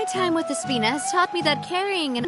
My time with the Spina has taught me that carrying and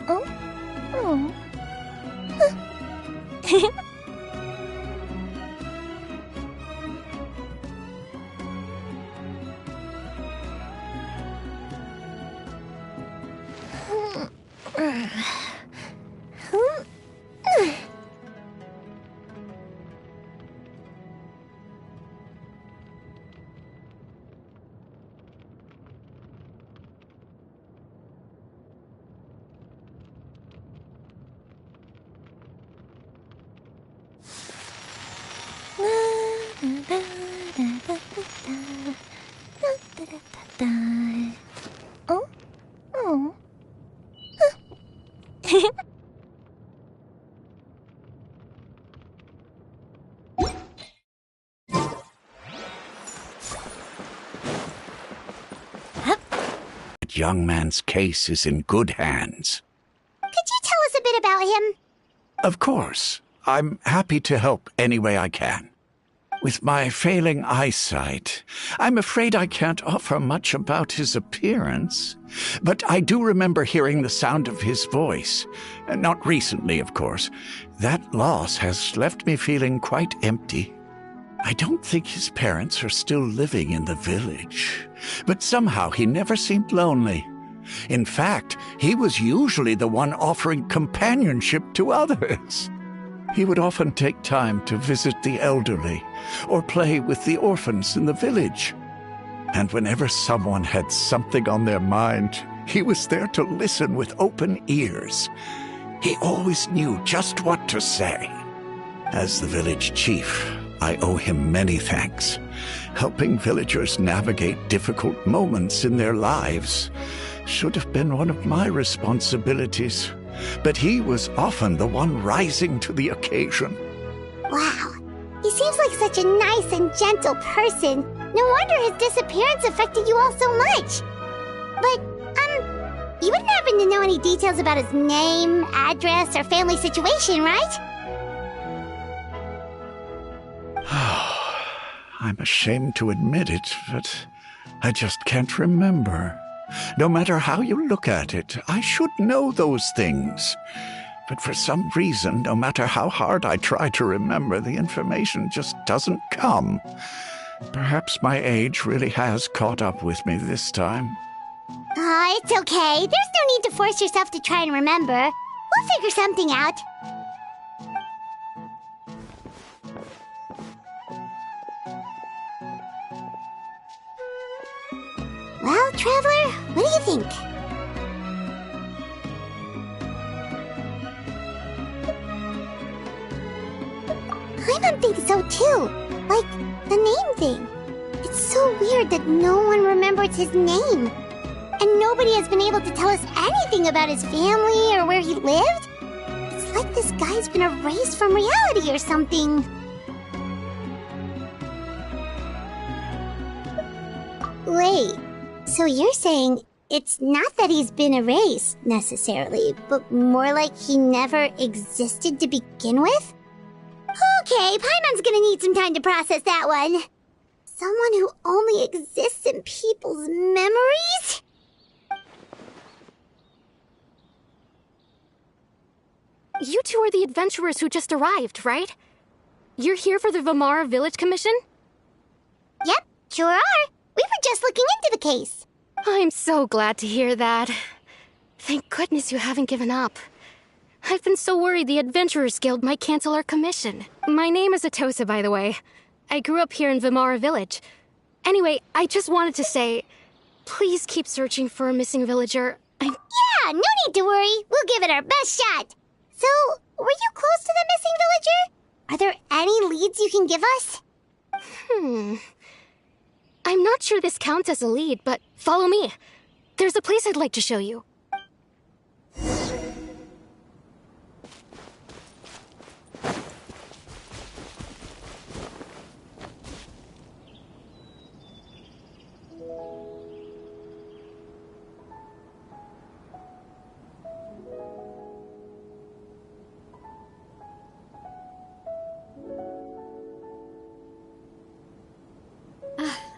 Oh? Oh. Oh? Oh. That young man's case is in good hands. Could you tell us a bit about him? Of course. I'm happy to help any way I can. With my failing eyesight, I'm afraid I can't offer much about his appearance. But I do remember hearing the sound of his voice. Not recently, of course. That loss has left me feeling quite empty. I don't think his parents are still living in the village. But somehow he never seemed lonely. In fact, he was usually the one offering companionship to others. He would often take time to visit the elderly or play with the orphans in the village. And whenever someone had something on their mind, he was there to listen with open ears. He always knew just what to say. As the village chief, I owe him many thanks. Helping villagers navigate difficult moments in their lives should have been one of my responsibilities. But he was often the one rising to the occasion. Wow. He seems like such a nice and gentle person. No wonder his disappearance affected you all so much. But, you wouldn't happen to know any details about his name, address, or family situation, right? I'm ashamed to admit it, but I just can't remember. No matter how you look at it, I should know those things. But for some reason, no matter how hard I try to remember, the information just doesn't come. Perhaps my age really has caught up with me this time. It's okay. There's no need to force yourself to try and remember. We'll figure something out. Well, Traveler, what do you think? I don't think so, too. Like, the name thing. It's so weird that no one remembers his name. And nobody has been able to tell us anything about his family or where he lived. It's like this guy's been erased from reality or something. Wait. So you're saying it's not that he's been erased, necessarily, but more like he never existed to begin with? Okay, Paimon's gonna need some time to process that one. Someone who only exists in people's memories? You two are the adventurers who just arrived, right? You're here for the Vamara Village Commission? Yep, sure are. We were just looking into the case. I'm so glad to hear that. Thank goodness you haven't given up. I've been so worried the Adventurers Guild might cancel our commission. My name is Atosa, by the way. I grew up here in Vamara Village. Anyway, I just wanted to say, please keep searching for a missing villager. Yeah, no need to worry. We'll give it our best shot. So, were you close to the missing villager? Are there any leads you can give us? I'm not sure this counts as a lead, but follow me. There's a place I'd like to show you.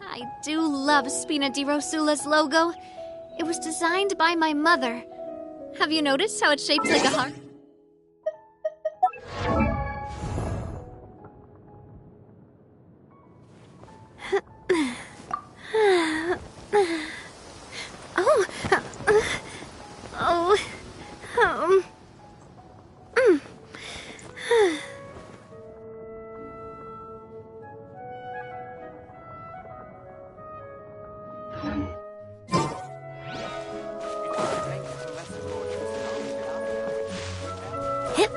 I do love Spina di Rosula's logo. It was designed by my mother. Have you noticed how it's shaped like a heart? Oh, oh, um, mm. Hip.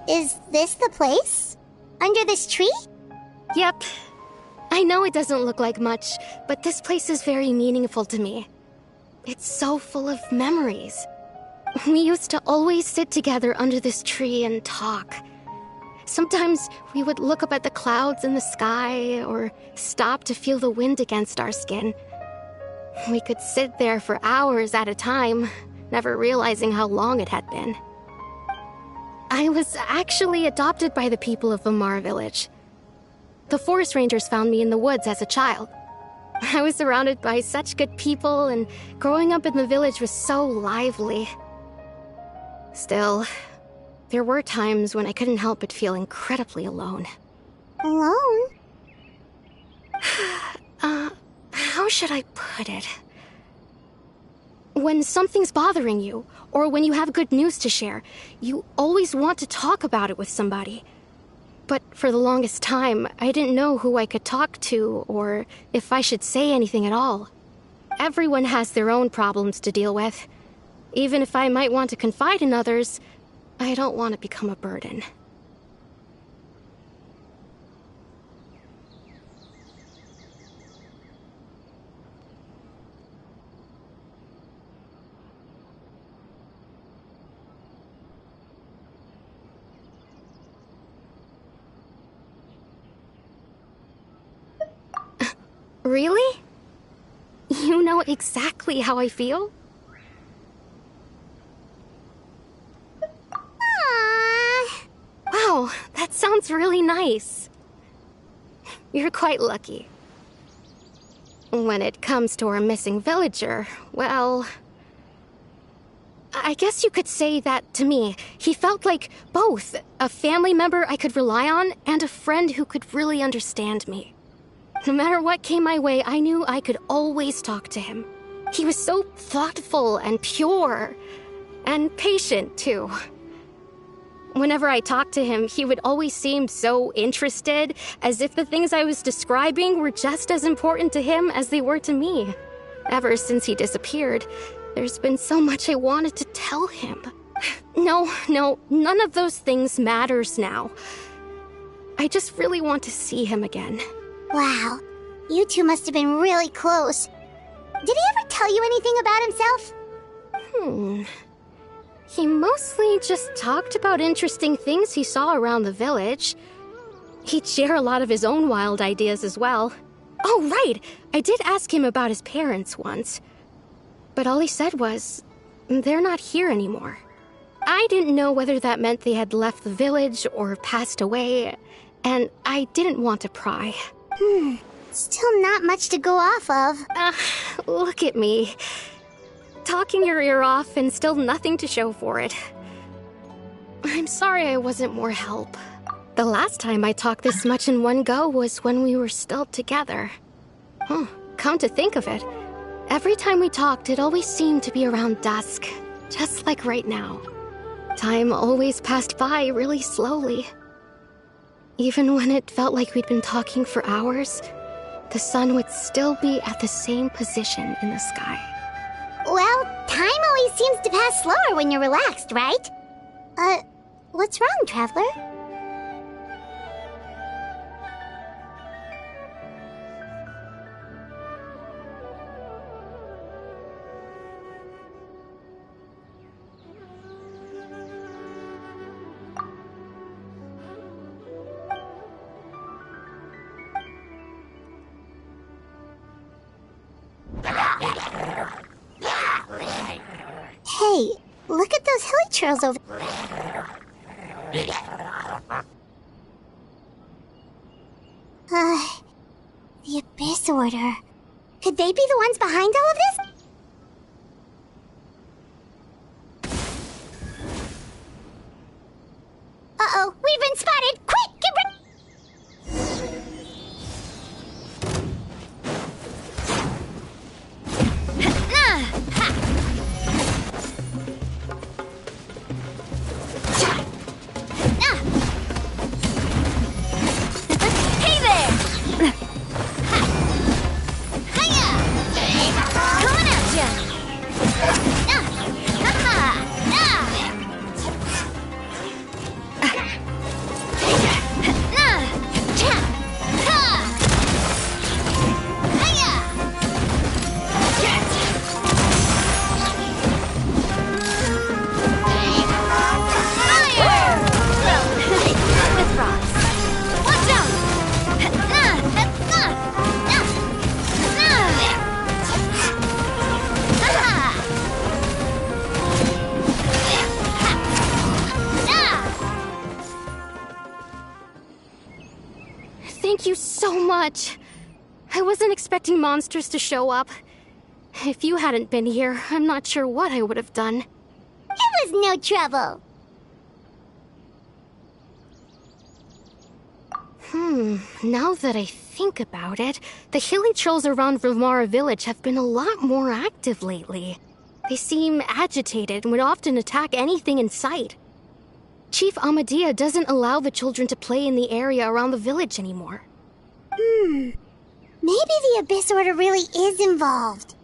Is this the place? Under this tree? Yep. I know it doesn't look like much, but this place is very meaningful to me. It's so full of memories. We used to always sit together under this tree and talk. Sometimes we would look up at the clouds in the sky or stop to feel the wind against our skin. We could sit there for hours at a time, never realizing how long it had been. I was actually adopted by the people of Vamar village. The forest rangers found me in the woods as a child. I was surrounded by such good people, and growing up in the village was so lively. Still, there were times when I couldn't help but feel incredibly alone. Alone? How should I put it? When something's bothering you, or when you have good news to share, you always want to talk about it with somebody. But for the longest time, I didn't know who I could talk to, or if I should say anything at all. Everyone has their own problems to deal with. Even if I might want to confide in others, I don't want to become a burden. Really? You know exactly how I feel? Aww. Wow, that sounds really nice. You're quite lucky. When it comes to our missing villager, well, I guess you could say that to me. He felt like both a family member I could rely on and a friend who could really understand me. No matter what came my way, I knew I could always talk to him. He was so thoughtful and pure, and patient, too. Whenever I talked to him, he would always seem so interested, as if the things I was describing were just as important to him as they were to me. Ever since he disappeared, there's been so much I wanted to tell him. No, none of those things matters now. I just really want to see him again. Wow. You two must have been really close. Did he ever tell you anything about himself? He mostly just talked about interesting things he saw around the village. He'd share a lot of his own wild ideas as well. Oh, right! I did ask him about his parents once. But all he said was, they're not here anymore. I didn't know whether that meant they had left the village or passed away, and I didn't want to pry. Still not much to go off of. Look at me. Talking your ear off and still nothing to show for it. I'm sorry I wasn't more help. The last time I talked this much in one go was when we were still together. Come to think of it, every time we talked, it always seemed to be around dusk, just like right now. Time always passed by really slowly. Even when it felt like we'd been talking for hours, the sun would still be at the same position in the sky. Well, time always seems to pass slower when you're relaxed, right? What's wrong, Traveler? Hey, look at those hilly trails over... The Abyss Order. Could they be the ones behind all of this? Uh-oh, we've been spotted! Quick, get ready! Hey there! Coming at ya! With rocks. Watch out! Thank you so much. I wasn't expecting monsters to show up. If you hadn't been here, I'm not sure what I would have done. It was no trouble. Now that I think about it, the hilly trolls around Vimara village have been a lot more active lately. They seem agitated and would often attack anything in sight. Chief Amadea doesn't allow the children to play in the area around the village anymore. Maybe the Abyss Order really is involved.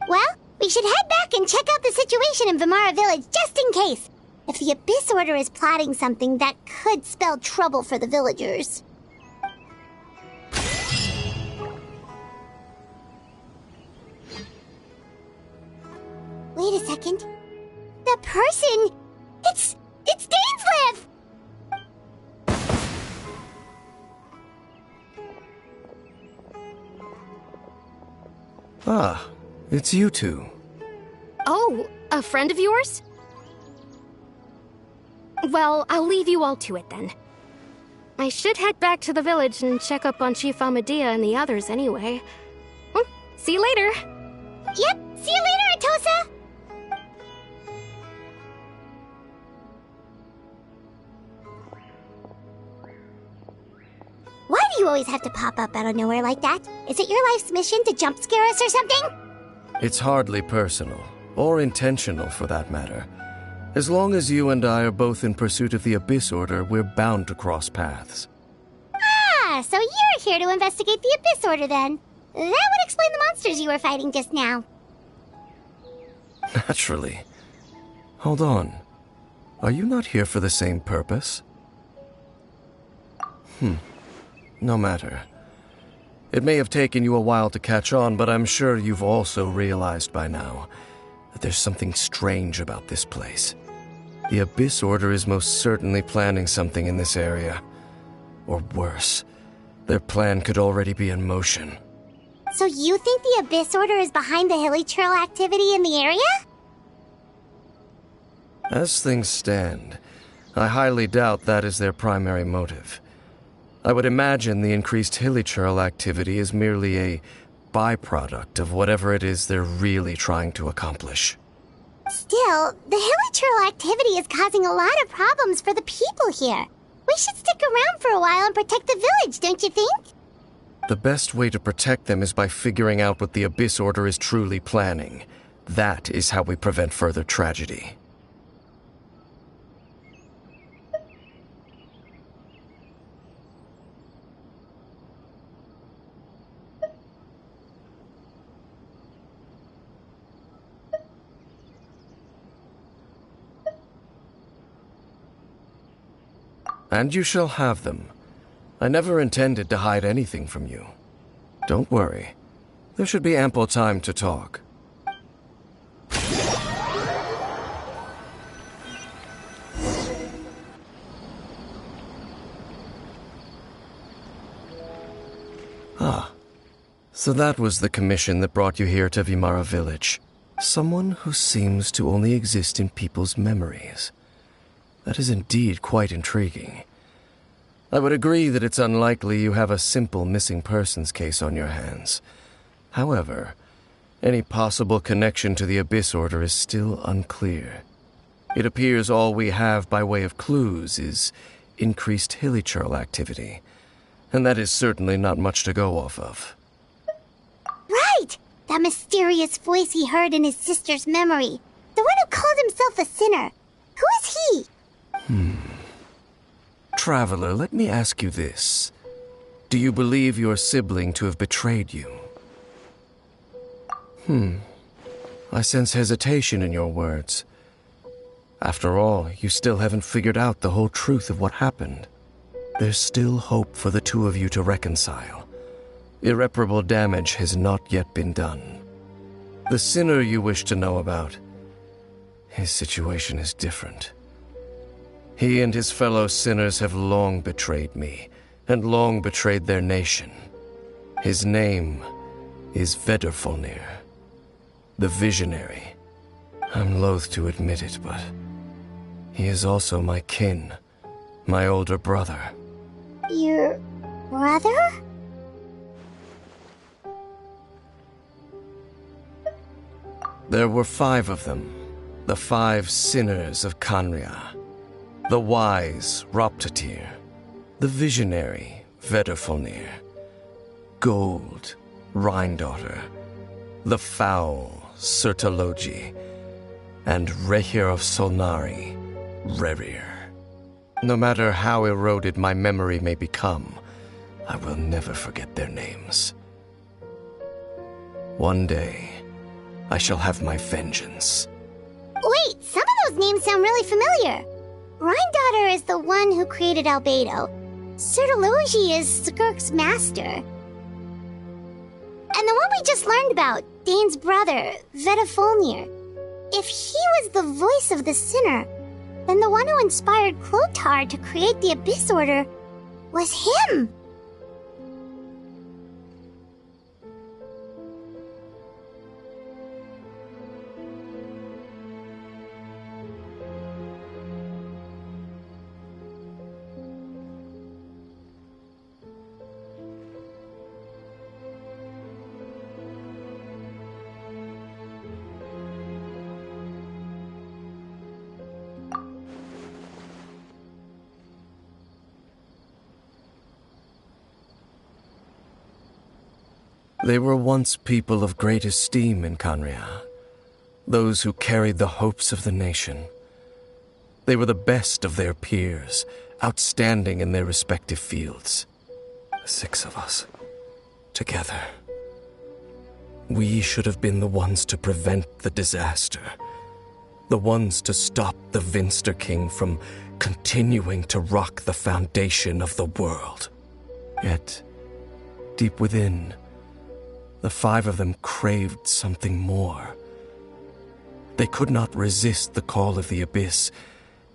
Well, we should head back and check out the situation in Vimara village just in case. If the Abyss Order is plotting something that could spell trouble for the villagers. Wait a second. That person... It's Dainsleif! Ah, it's you two. Oh, a friend of yours? Well, I'll leave you all to it then. I should head back to the village and check up on Chief Amadea and the others anyway. Well, see you later. Yep, see you later, Atosa! Why do you always have to pop up out of nowhere like that? Is it your life's mission to jump scare us or something? It's hardly personal, or intentional for that matter. As long as you and I are both in pursuit of the Abyss Order, we're bound to cross paths. Ah, so you're here to investigate the Abyss Order then. That would explain the monsters you were fighting just now. Naturally. Hold on. Are you not here for the same purpose? No matter. It may have taken you a while to catch on, but I'm sure you've also realized by now that there's something strange about this place. The Abyss Order is most certainly planning something in this area. Or worse, their plan could already be in motion. So you think the Abyss Order is behind the hilly trail activity in the area? As things stand, I highly doubt that is their primary motive. I would imagine the increased hilly trail activity is merely a byproduct of whatever it is they're really trying to accomplish. Still, the hilly trail activity is causing a lot of problems for the people here. We should stick around for a while and protect the village, don't you think? The best way to protect them is by figuring out what the Abyss Order is truly planning. That is how we prevent further tragedy. And you shall have them. I never intended to hide anything from you. Don't worry. There should be ample time to talk. So that was the commission that brought you here to Vimara Village. Someone who seems to only exist in people's memories. That is indeed quite intriguing. I would agree that it's unlikely you have a simple missing persons case on your hands. However, any possible connection to the Abyss Order is still unclear. It appears all we have by way of clues is increased hilichurl activity, and that is certainly not much to go off of. Right! That mysterious voice he heard in his sister's memory. The one who called himself a sinner. Who is he? Traveler, let me ask you this. Do you believe your sibling to have betrayed you? I sense hesitation in your words. After all, you still haven't figured out the whole truth of what happened. There's still hope for the two of you to reconcile. Irreparable damage has not yet been done. The sinner you wish to know about, his situation is different. He and his fellow sinners have long betrayed me, and long betrayed their nation. His name is Vedrfolnir, the Visionary. I'm loath to admit it, but he is also my kin, my older brother. Your brother? There were 5 of them, the 5 sinners of Khaenri'ah. The wise Roptatyr, the visionary Vedrfolnir, Gold Rhindaughter, the foul Sertologi, and Rehir of Solnari, Rerir. No matter how eroded my memory may become, I will never forget their names. One day, I shall have my vengeance. Wait, some of those names sound really familiar. Rhindaughter is the one who created Albedo. Sertologi is Skirk's master. And the one we just learned about, Dane's brother, Vedrfolnir. If he was the voice of the sinner, then the one who inspired Clothar to create the Abyss Order was him. They were once people of great esteem in Khaenri'ah, those who carried the hopes of the nation. They were the best of their peers, outstanding in their respective fields. The 6 of us, together. We should have been the ones to prevent the disaster, the ones to stop the Vinster King from continuing to rock the foundation of the world. Yet, deep within, the 5 of them craved something more. They could not resist the call of the Abyss,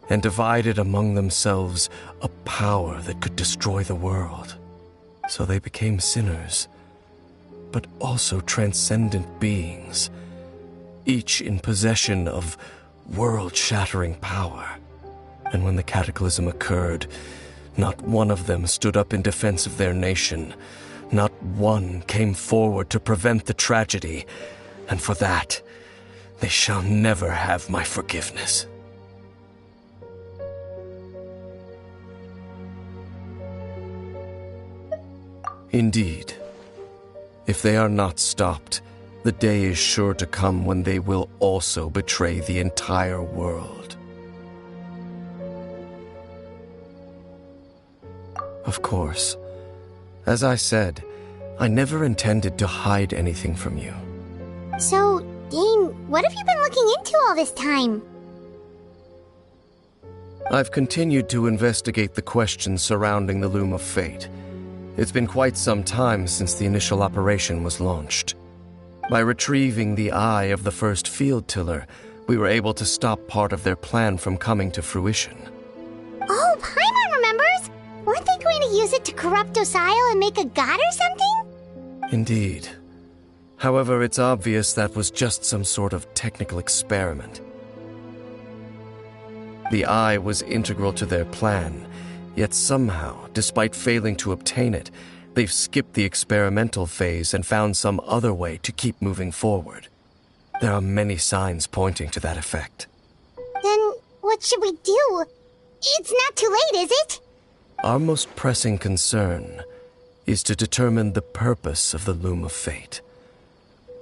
and divided among themselves a power that could destroy the world. So they became sinners, but also transcendent beings, each in possession of world-shattering power. And when the cataclysm occurred, not one of them stood up in defense of their nation. Not one came forward to prevent the tragedy, and for that, they shall never have my forgiveness. Indeed, if they are not stopped, the day is sure to come when they will also betray the entire world. Of course, as I said, I never intended to hide anything from you. So, Dane, what have you been looking into all this time? I've continued to investigate the questions surrounding the Loom of Fate. It's been quite some time since the initial operation was launched. By retrieving the eye of the first field tiller, we were able to stop part of their plan from coming to fruition. Oh, Paimon remembers! Weren't they going to use it to corrupt Osial and make a god or something? Indeed, However, it's obvious that was just some sort of technical experiment. The eye was integral to their plan, yet somehow, despite failing to obtain it, they've skipped the experimental phase and found some other way to keep moving forward. There are many signs pointing to that effect. Then what should we do? It's not too late, is it? Our most pressing concern is to determine the purpose of the Loom of Fate.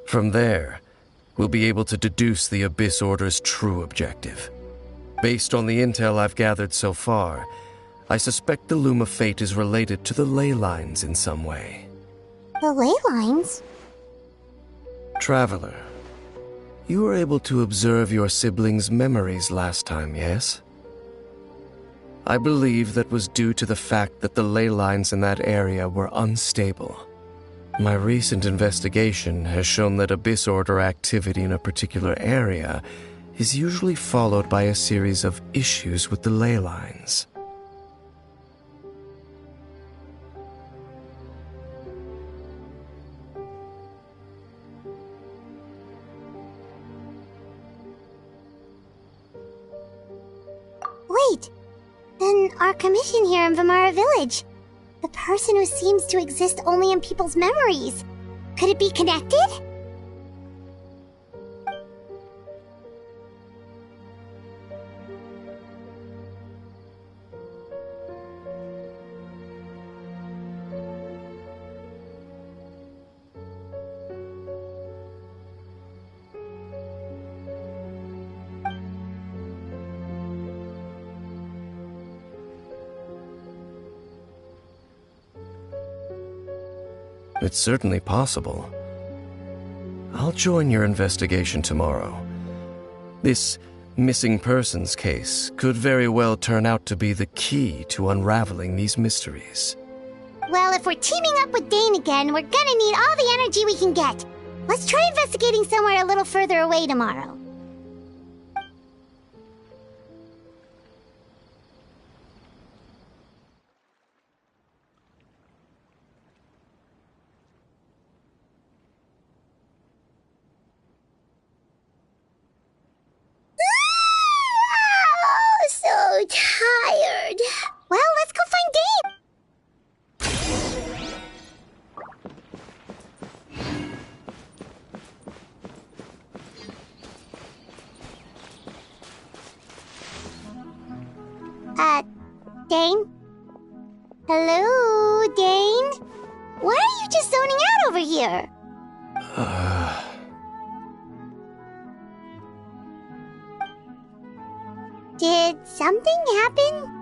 From there, we'll be able to deduce the Abyss Order's true objective. Based on the intel I've gathered so far, I suspect the Loom of Fate is related to the ley lines in some way. The ley lines? Traveler, you were able to observe your siblings' memories last time, yes? I believe that was due to the fact that the ley lines in that area were unstable. My recent investigation has shown that Abyss Order activity in a particular area is usually followed by a series of issues with the ley lines. Wait, then our commission here in Vamara Village, the person who seems to exist only in people's memories, could it be connected? It's certainly possible. I'll join your investigation tomorrow. This missing persons case could very well turn out to be the key to unraveling these mysteries. Well, if we're teaming up with Dane again, we're gonna need all the energy we can get. Let's try investigating somewhere a little further away tomorrow. So tired. Well, let's go find Dave. Dane? Hello, Dane? Why are you just zoning out over here? Did something happen?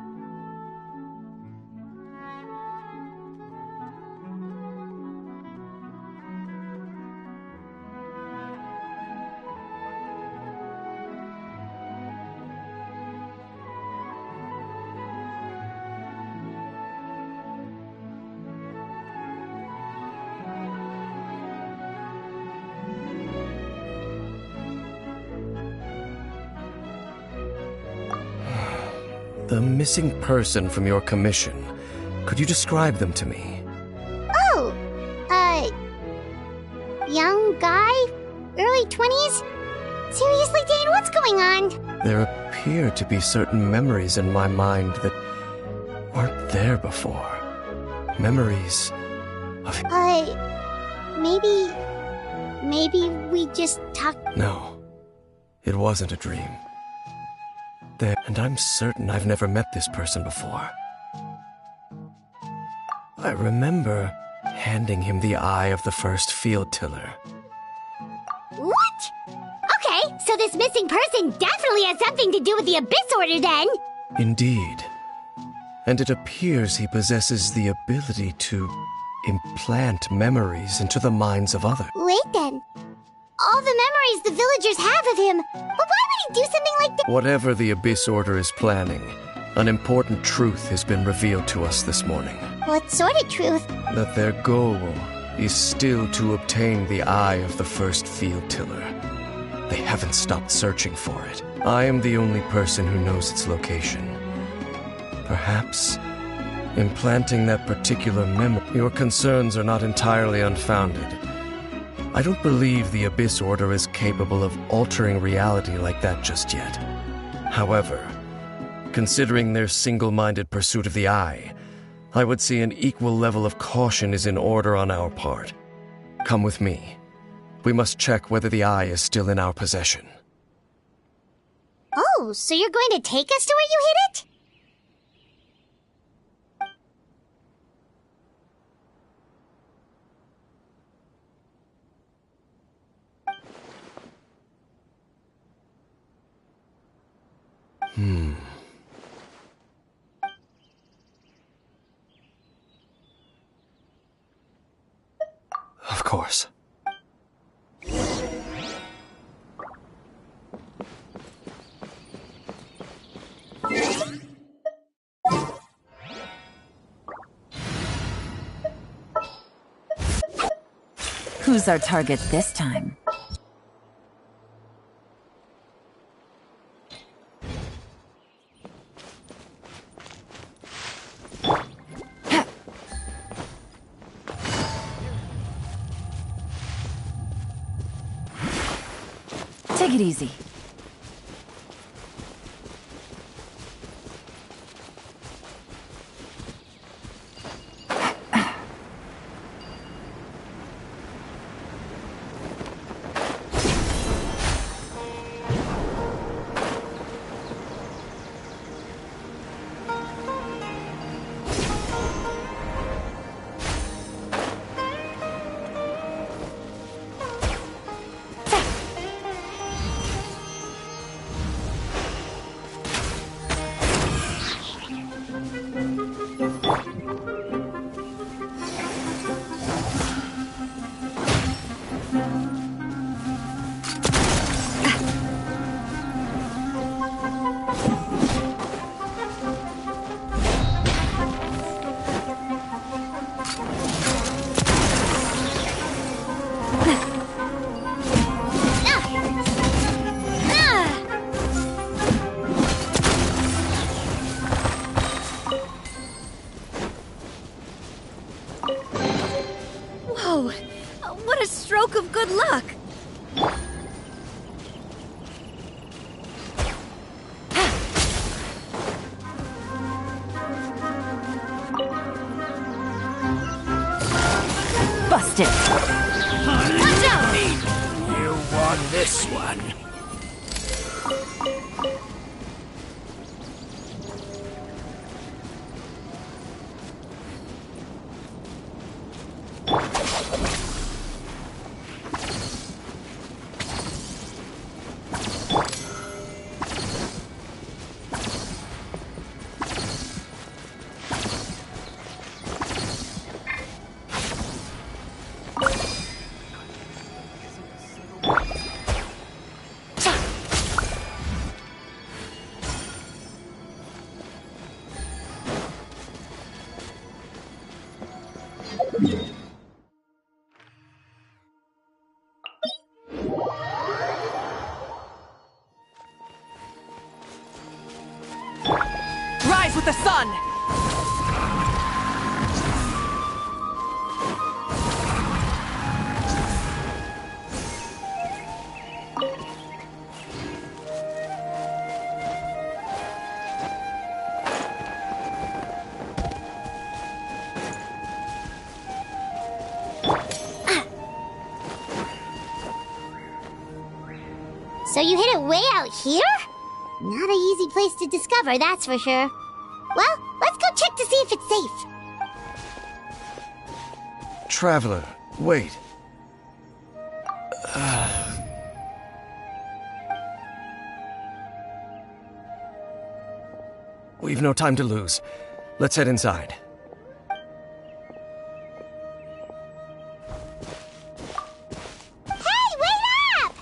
The missing person from your commission. Could you describe them to me? Oh, young guy? Early 20s? Seriously, Dane, what's going on? There appear to be certain memories in my mind that weren't there before. Memories of... maybe we just talked... No, it wasn't a dream. And I'm certain I've never met this person before. I remember handing him the eye of the first field tiller. What? Okay, so this missing person definitely has something to do with the Abyss Order then! Indeed. And it appears he possesses the ability to implant memories into the minds of others. Wait then. All the memories the villagers have of him. But why would he do something like that? Whatever the Abyss Order is planning, an important truth has been revealed to us this morning. What sort of truth? That their goal is still to obtain the eye of the first field tiller. They haven't stopped searching for it. I am the only person who knows its location. Perhaps implanting that particular memory. Your concerns are not entirely unfounded. I don't believe the Abyss Order is capable of altering reality like that just yet. However, considering their single-minded pursuit of the Eye, I would say an equal level of caution is in order on our part. Come with me. We must check whether the Eye is still in our possession. Oh, so you're going to take us to where you hid it? Of course. Who's our target this time? Take it easy. Whoa! What a stroke of good luck! Busted! Watch out! You won this one. Rise with the sun! So you hid it way out here? Not an easy place to discover, that's for sure. Well, let's go check to see if it's safe. Traveler, wait. We've no time to lose. Let's head inside. Hey, wait up!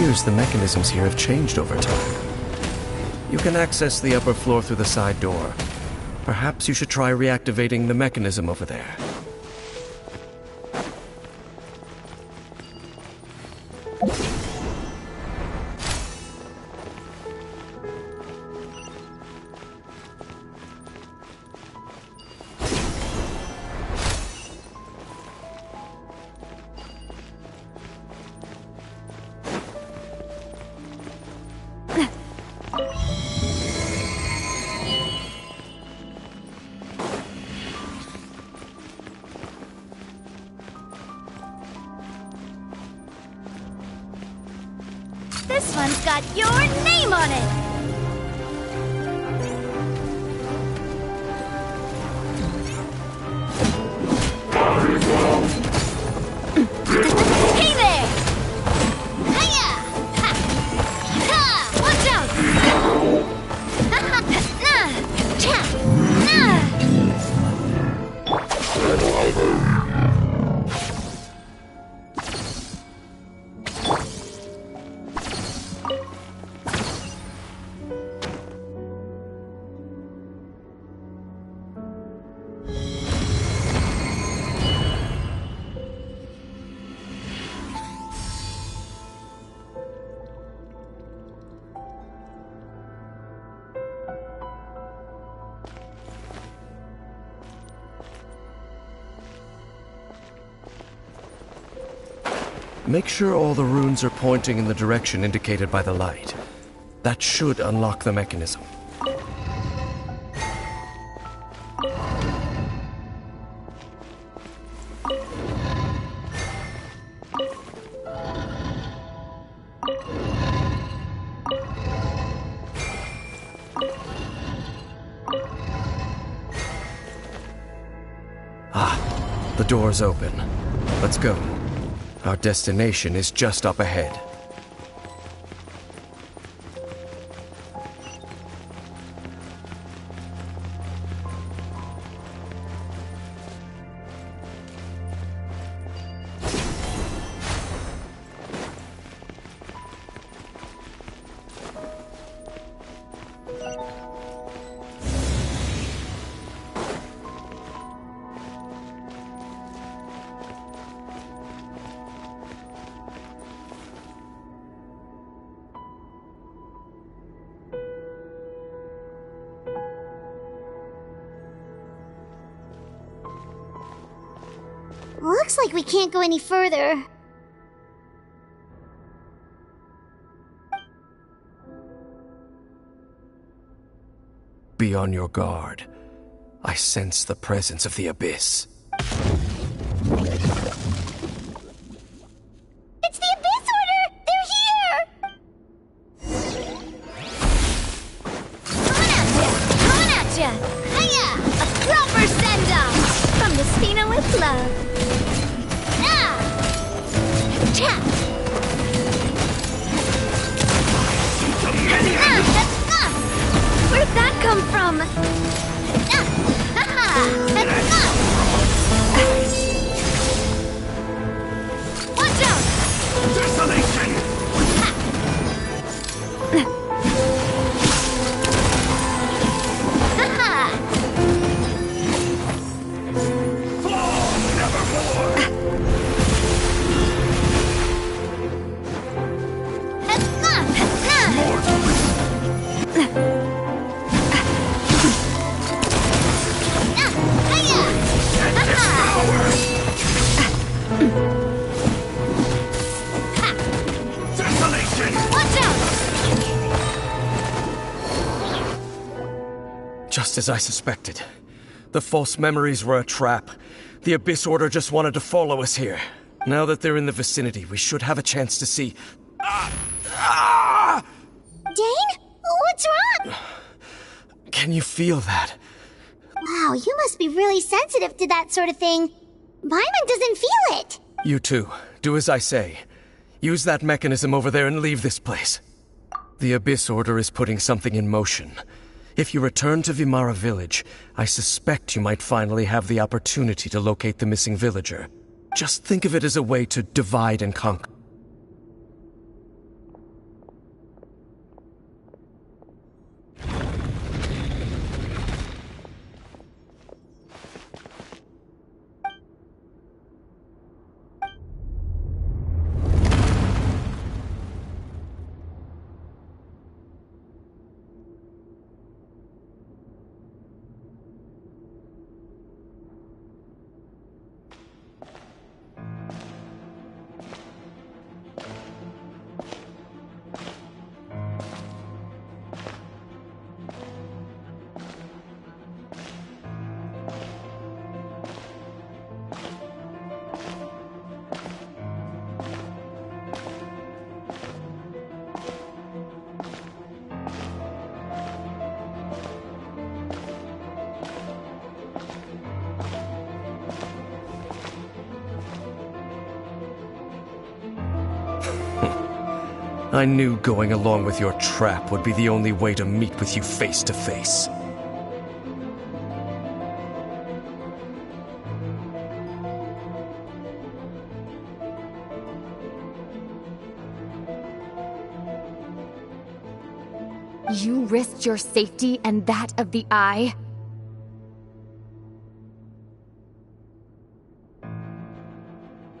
appears the mechanisms here have changed over time. You can access the upper floor through the side door. Perhaps you should try reactivating the mechanism over there. This one's got your name on it! Hey there! Hiya! Ha! Ha! Watch out! Nah! Cha! Nah! Make sure all the runes are pointing in the direction indicated by the light. That should unlock the mechanism. Ah, the door's open. Let's go. Our destination is just up ahead. Looks like we can't go any further. Be on your guard. I sense the presence of the Abyss. It's the Abyss Order! They're here! Coming at ya! Hiya! A proper send-off! From the Spina with love. Ah! Cha! Where'd that come from? Watch out! Desolation! Just as I suspected. The false memories were a trap. The Abyss Order just wanted to follow us here. Now that they're in the vicinity, we should have a chance to see... Dane? What's wrong? Can you feel that? Wow, you must be really sensitive to that sort of thing. Paimon doesn't feel it. You too. Do as I say. Use that mechanism over there and leave this place. The Abyss Order is putting something in motion. If you return to Vimara Village, I suspect you might finally have the opportunity to locate the missing villager. Just think of it as a way to divide and conquer. I knew going along with your trap would be the only way to meet with you face to face. You risked your safety and that of the Eye?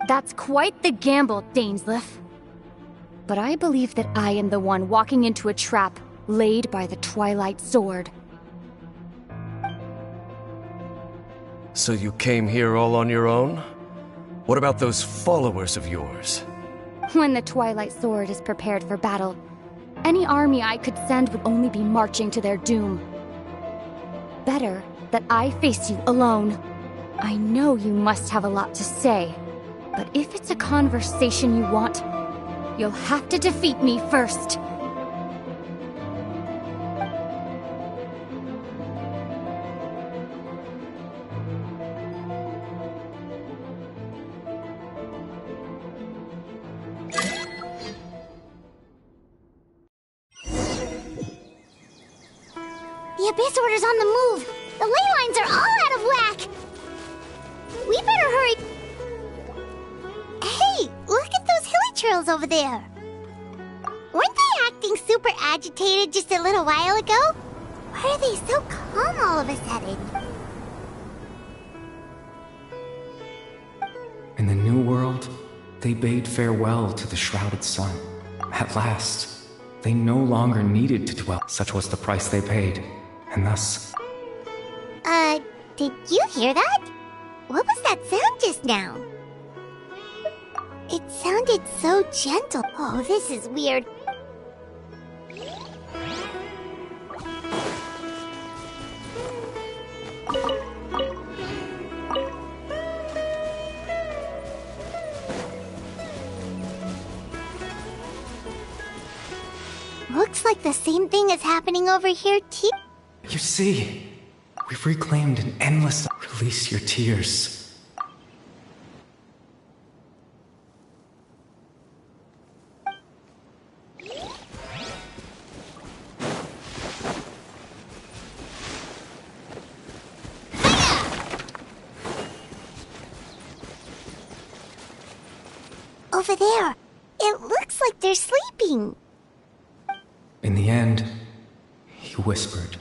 That's quite the gamble, Dainsleif. But I believe that I am the one walking into a trap laid by the Twilight Sword. So you came here all on your own? What about those followers of yours? When the Twilight Sword is prepared for battle, any army I could send would only be marching to their doom. Better that I face you alone. I know you must have a lot to say, but if it's a conversation you want, you'll have to defeat me first. The Abyss Order's on the move! The ley lines are all out of whack! We better hurry! Hey, look at those hilichurls over there! Weren't they acting super agitated just a little while ago? Why are they so calm all of a sudden? In the New World, they bade farewell to the shrouded sun. At last, they no longer needed to dwell. Such was the price they paid, and thus... Did you hear that? What was that sound just now? It sounded so gentle. Oh, this is weird. Looks like the same thing is happening over here, too. You see, we've reclaimed an endless... Release your tears. Over there. It looks like they're sleeping. In the end, he whispered,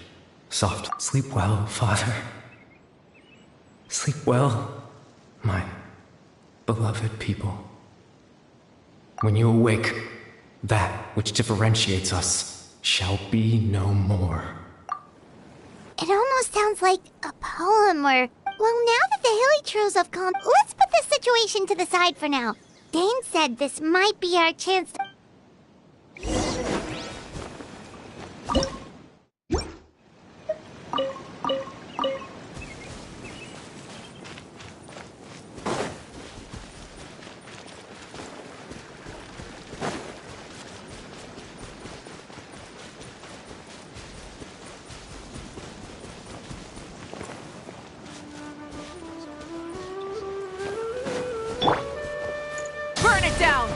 soft, "Sleep well, father. Sleep well, my beloved people. When you awake, that which differentiates us shall be no more." It almost sounds like a poem or... Well, now that the hilichurls have come, let's put this situation to the side for now. Dane said this might be our chance to... Burn it down!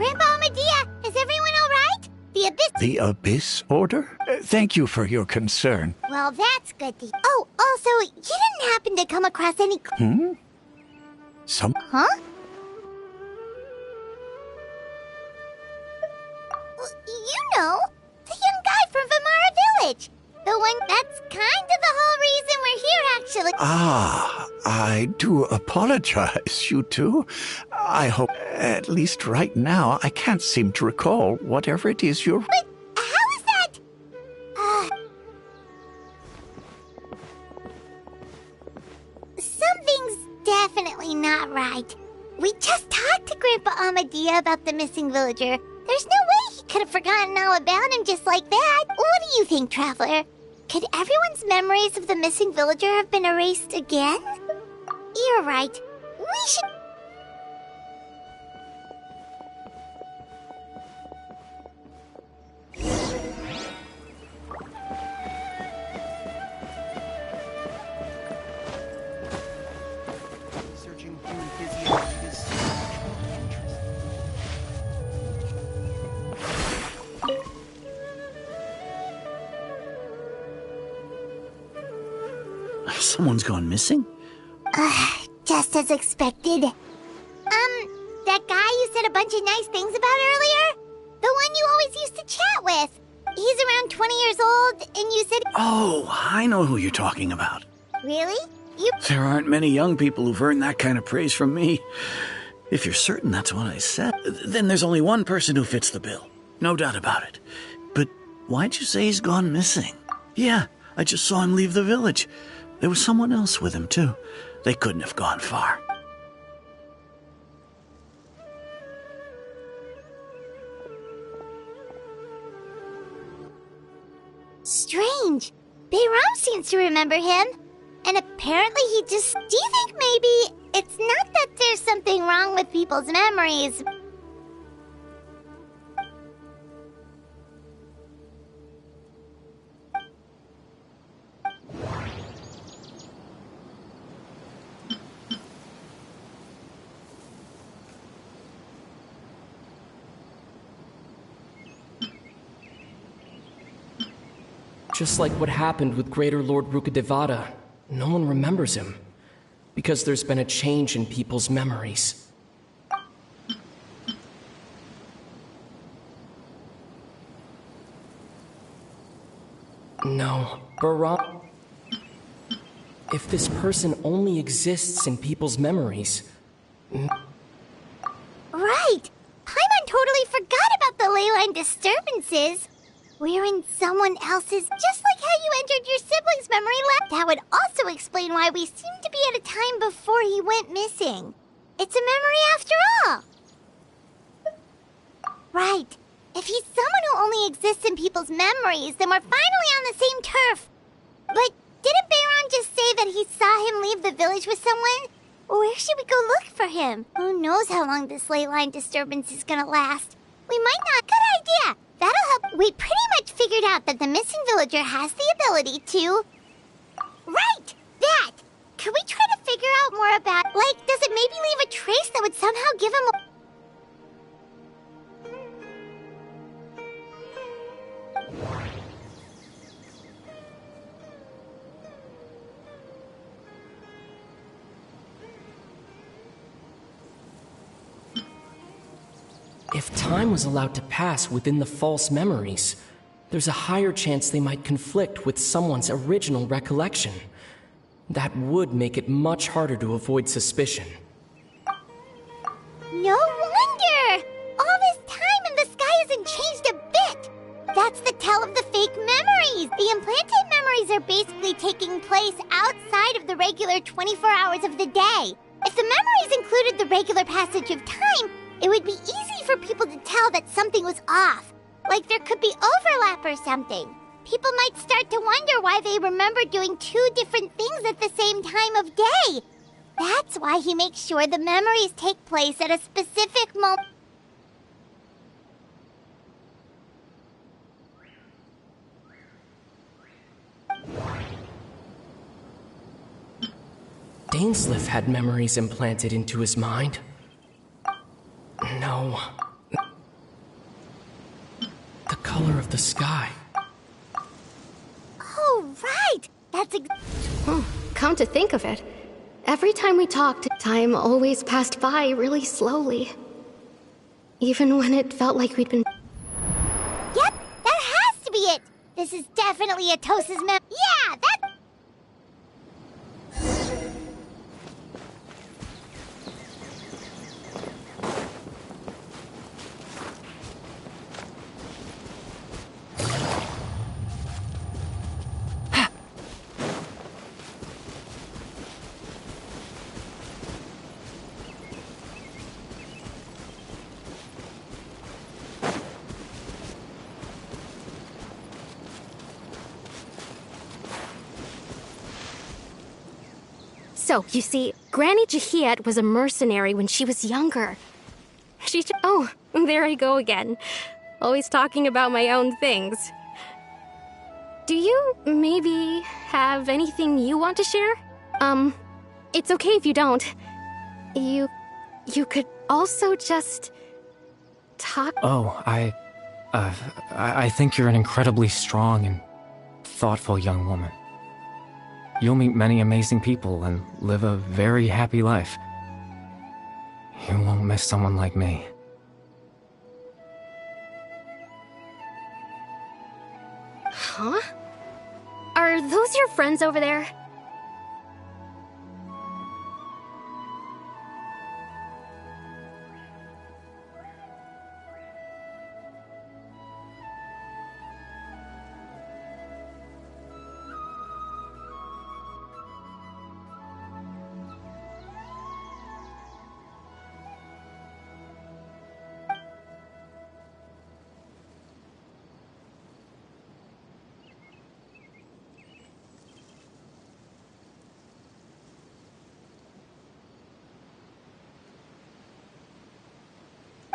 Grandpa Medea, is everyone all right? The Abyss... The Abyss Order? Thank you for your concern. Well, that's good to... Oh, also, you didn't happen to come across any... Huh? Well, you know, the young guy from Vamara Village. The one that's kind of the whole reason we're here, actually. Ah, I do apologize, you two. I hope, at least right now, I can't seem to recall whatever it is you're... But how is that? Something's definitely not right. We just talked to Grandpa Amadea about the missing villager. There's no way he could have forgotten all about him just like that. What do you think, Traveler? Could everyone's memories of the missing villager have been erased again? You're right. We should... Someone's gone missing? Just as expected. That guy you said a bunch of nice things about earlier? The one you always used to chat with. He's around 20 years old, and you said... Oh, I know who you're talking about. Really? You... There aren't many young people who've earned that kind of praise from me. If you're certain that's what I said, then there's only one person who fits the bill. No doubt about it. But why'd you say he's gone missing? Yeah, I just saw him leave the village. There was someone else with him, too. They couldn't have gone far. Strange. Bayram seems to remember him. And apparently he just... Do you think maybe it's not that there's something wrong with people's memories? Just like what happened with Greater Lord Rukadevada, no one remembers him. Because there's been a change in people's memories. No, Baram... If this person only exists in people's memories... Right! Paimon totally forgot about the leyline disturbances. We're in someone else's, just like how you entered your sibling's memory lab. That would also explain why we seem to be at a time before he went missing. It's a memory after all. Right. If he's someone who only exists in people's memories, then we're finally on the same turf. But didn't Bayron just say that he saw him leave the village with someone? Where should we go look for him? Who knows how long this leyline disturbance is gonna last? We might not. Good idea. That'll help. We pretty much figured out that the missing villager has the ability to... Right! That! Could we try to figure out more about... Like, does it maybe leave a trace that would somehow give him a... If time was allowed to pass within the false memories, there's a higher chance they might conflict with someone's original recollection. That would make it much harder to avoid suspicion. No wonder! All this time and the sky hasn't changed a bit! That's the tell of the fake memories! The implanted memories are basically taking place outside of the regular 24 hours of the day. If the memories included the regular passage of time, it would be easy for people to tell that something was off. Like there could be overlap or something. People might start to wonder why they remember doing two different things at the same time of day. That's why he makes sure the memories take place at a specific moment. Dainsleif had memories implanted into his mind. No. color of the sky. Oh, right! That's Come to think of it, every time we talked, time always passed by really slowly. Even when it felt like we'd been... Yep, that has to be it! This is definitely Atos's mem- Yeah, that- So, you see, Granny Jahiet was a mercenary when she was younger. Oh, there I go again. Always talking about my own things. Do you maybe have anything you want to share? It's okay if you don't. You could also just talk. Oh, I think you're an incredibly strong and thoughtful young woman. You'll meet many amazing people and live a very happy life. You won't miss someone like me. Huh? Are those your friends over there?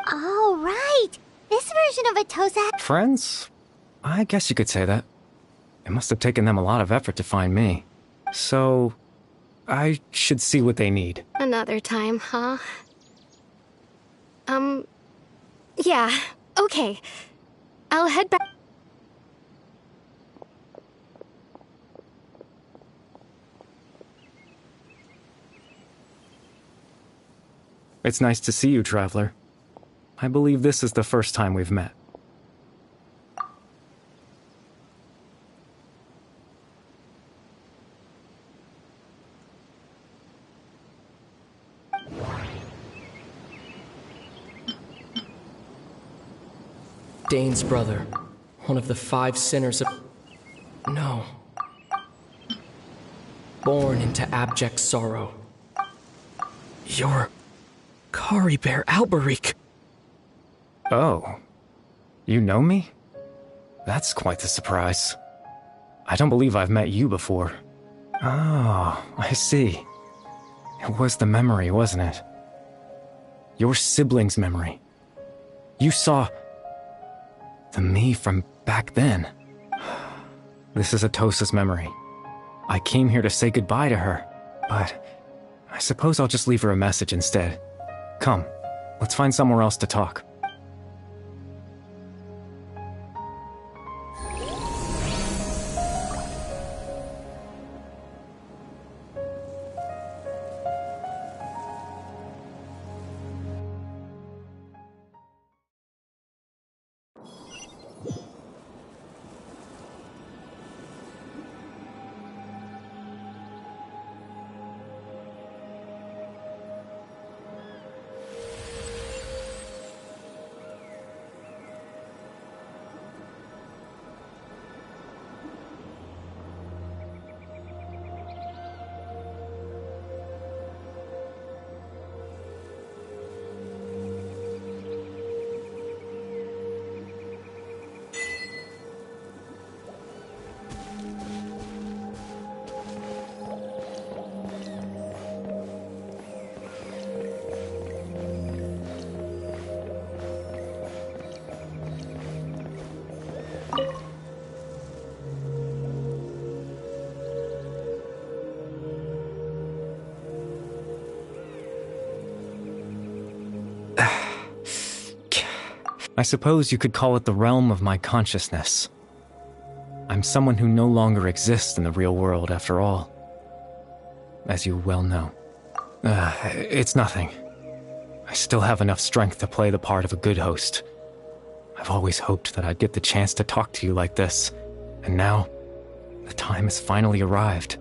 Oh, right! This version of Atosa- Friends? I guess you could say that. It must have taken them a lot of effort to find me. So, I should see what they need. Another time, huh? Yeah, okay. I'll head back. It's nice to see you, Traveler. I believe this is the first time we've met. Dane's brother. One of the 5 sinners of... No. Born into abject sorrow. You're... Kari Bear Alberic. Oh. You know me? That's quite the surprise. I don't believe I've met you before. Oh, I see. It was the memory, wasn't it? Your sibling's memory. You saw... the me from back then. This is Atosa's memory. I came here to say goodbye to her, but I suppose I'll just leave her a message instead. Come, let's find somewhere else to talk. I suppose you could call it the realm of my consciousness. I'm someone who no longer exists in the real world, after all. As you well know. It's nothing. I still have enough strength to play the part of a good host. I've always hoped that I'd get the chance to talk to you like this, and now, the time has finally arrived.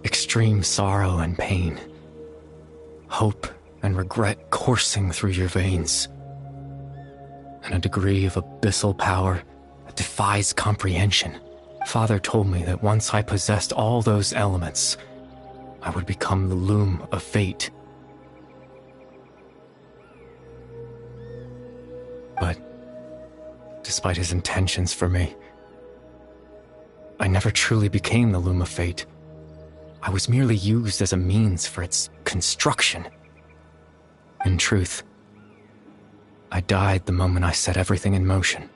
Extreme sorrow and pain. Hope and regret coursing through your veins. And a degree of abyssal power that defies comprehension. Father told me that once I possessed all those elements, I would become the loom of fate. But, despite his intentions for me, I never truly became the loom of fate. I was merely used as a means for its construction. In truth, I died the moment I set everything in motion.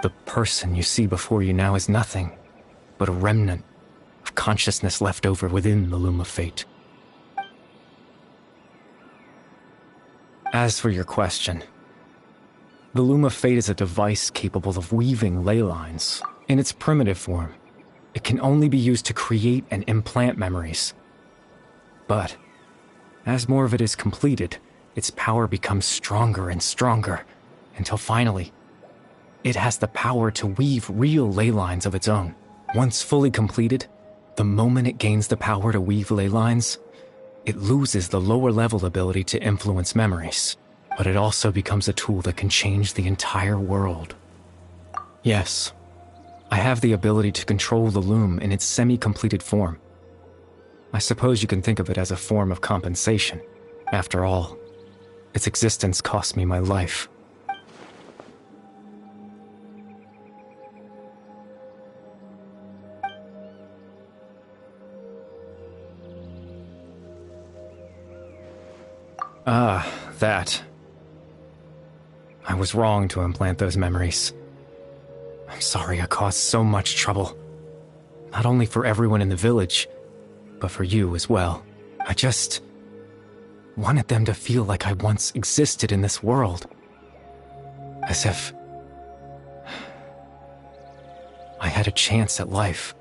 The person you see before you now is nothing but a remnant of consciousness left over within the loom of fate. As for your question, the loom of fate is a device capable of weaving ley lines. In its primitive form, it can only be used to create and implant memories. But, as more of it is completed, its power becomes stronger and stronger, until finally, it has the power to weave real ley lines of its own. Once fully completed, the moment it gains the power to weave ley lines, it loses the lower level ability to influence memories. But it also becomes a tool that can change the entire world. Yes, I have the ability to control the loom in its semi-completed form. I suppose you can think of it as a form of compensation. After all, its existence cost me my life. That. I was wrong to implant those memories. I'm sorry I caused so much trouble. Not only for everyone in the village, but for you as well. I just wanted them to feel like I once existed in this world. As if I had a chance at life.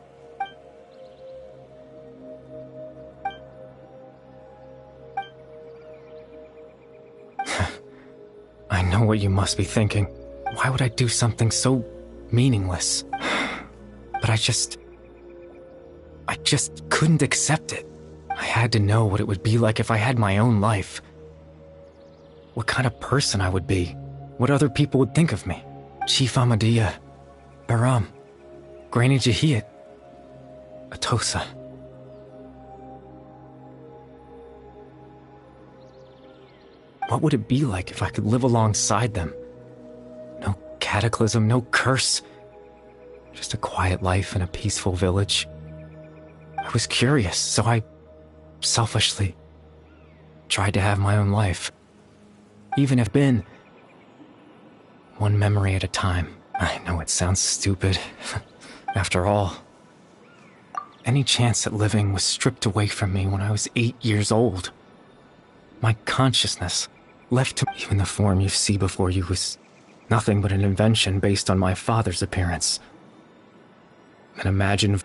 I know what you must be thinking. Why would I do something so meaningless? But I just couldn't accept it. I had to know what it would be like if I had my own life. What kind of person I would be. What other people would think of me. Chief Ahmadiyya, Baram, Granny Jahiyat, Atosa. What would it be like if I could live alongside them? No cataclysm, no curse. Just a quiet life in a peaceful village. I was curious, so I selfishly tried to have my own life. Even if been one memory at a time. I know it sounds stupid. After all, any chance at living was stripped away from me when I was 8 years old. My consciousness, left to even the form you see before you, was nothing but an invention based on my father's appearance. And imagine...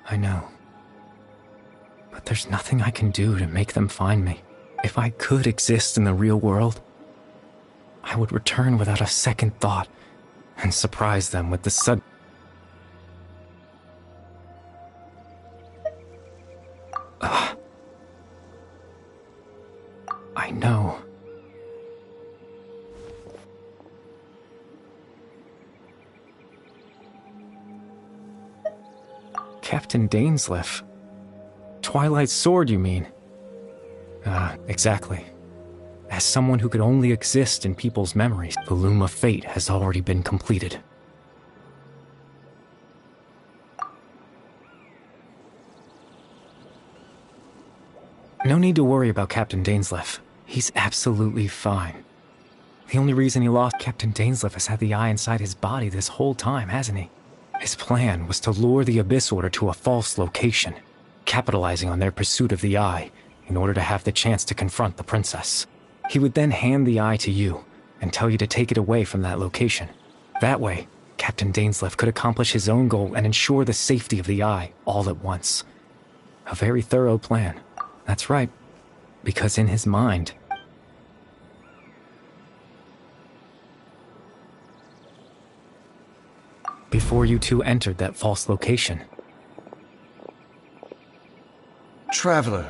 I know. But there's nothing I can do to make them find me. If I could exist in the real world, I would return without a second thought and surprise them with the sudden... I know. Captain Dainsleif. Twilight Sword, you mean? Exactly. As someone who could only exist in people's memories, the loom of fate has already been completed. No need to worry about Captain Dainsleif. He's absolutely fine. The only reason he lost Captain Dainsleif has had the eye inside his body this whole time, hasn't he? His plan was to lure the Abyss Order to a false location, capitalizing on their pursuit of the eye in order to have the chance to confront the princess. He would then hand the eye to you and tell you to take it away from that location. That way, Captain Dainsleif could accomplish his own goal and ensure the safety of the eye all at once. A very thorough plan. That's right, because in his mind... Before you two entered that false location... Traveler.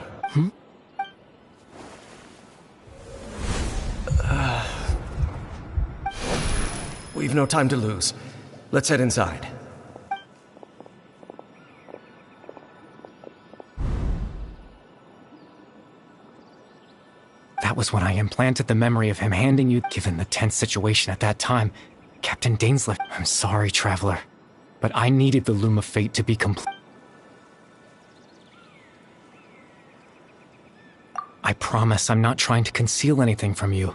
We've no time to lose. Let's head inside. That was when I implanted the memory of him handing you... Given the tense situation at that time, Captain Dainsleif... I'm sorry, Traveler, but I needed the Loom of Fate to be complete. I promise I'm not trying to conceal anything from you.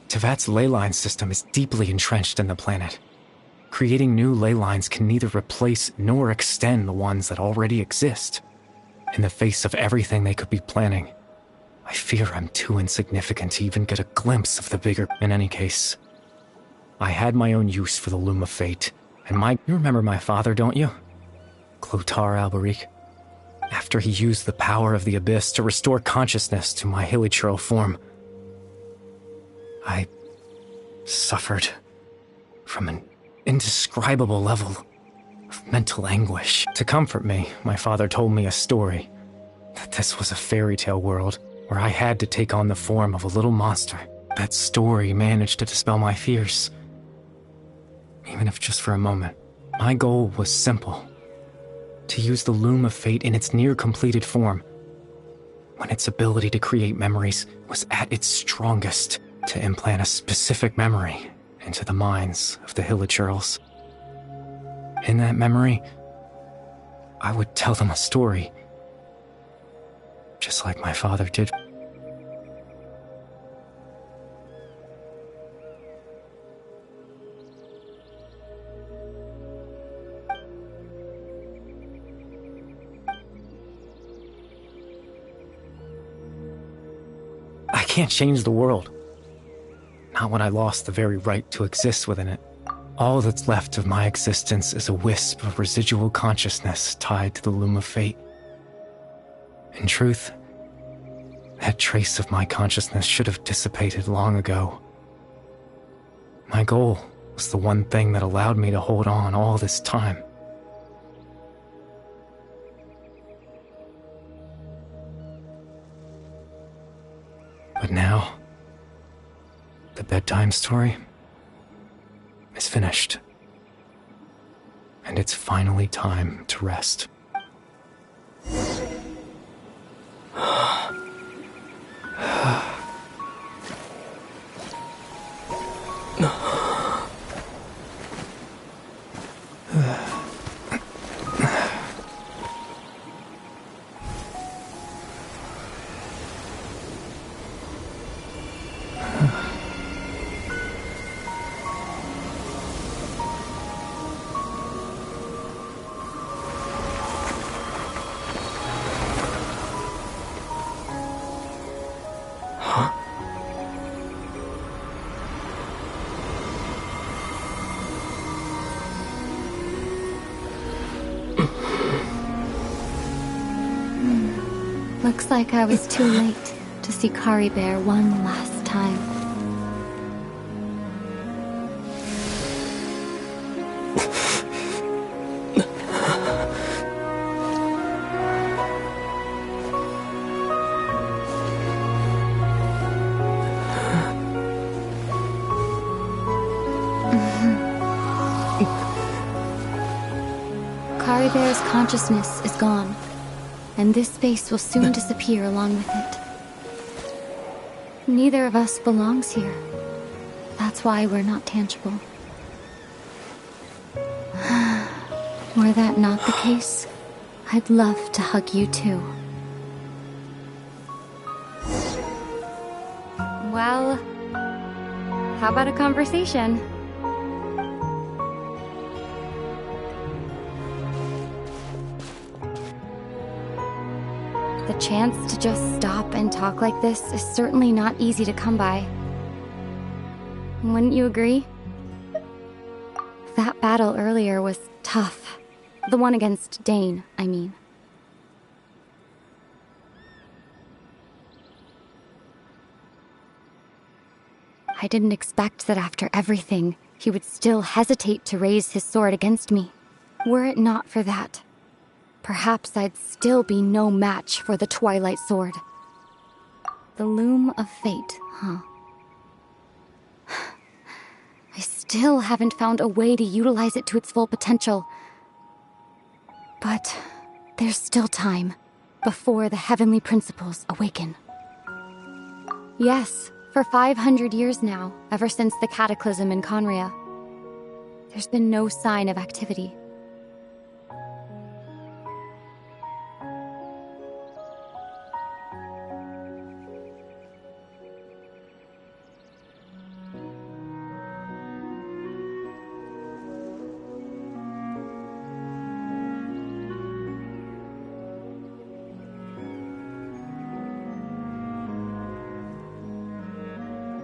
Tevat's ley line system is deeply entrenched in the planet. Creating new ley lines can neither replace nor extend the ones that already exist. In the face of everything they could be planning, I fear I'm too insignificant to even get a glimpse of the bigger... In any case, I had my own use for the Loom of Fate, and You remember my father, don't you? Clotar Alberic. After he used the power of the Abyss to restore consciousness to my hilichurl form, I suffered from an indescribable level of mental anguish. To comfort me, my father told me a story, that this was a fairy tale world where I had to take on the form of a little monster. That story managed to dispel my fears, even if just for a moment. My goal was simple: to use the Loom of Fate in its near-completed form, when its ability to create memories was at its strongest, to implant a specific memory into the minds of the hilichurls. In that memory, I would tell them a story, just like my father did. I can't change the world. Not when I lost the very right to exist within it. All that's left of my existence is a wisp of residual consciousness tied to the Loom of Fate. In truth, that trace of my consciousness should have dissipated long ago. My goal was the one thing that allowed me to hold on all this time. But now, the bedtime story is finished. And it's finally time to rest. Looks like I was too late to see Kari Bear one last time. Kari Bear's consciousness is gone, and this space will soon disappear along with it. Neither of us belongs here. That's why we're not tangible. Were that not the case, I'd love to hug you too. Well, How about a conversation? The chance to just stop and talk like this is certainly not easy to come by. Wouldn't you agree? That battle earlier was tough. The one against Dane, I mean. I didn't expect that after everything, he would still hesitate to raise his sword against me. Were it not for that, perhaps I'd still be no match for the Twilight Sword. The loom of fate, huh? I still haven't found a way to utilize it to its full potential. But there's still time before the heavenly principles awaken. Yes, for 500 years now, ever since the cataclysm in Conria, there's been no sign of activity.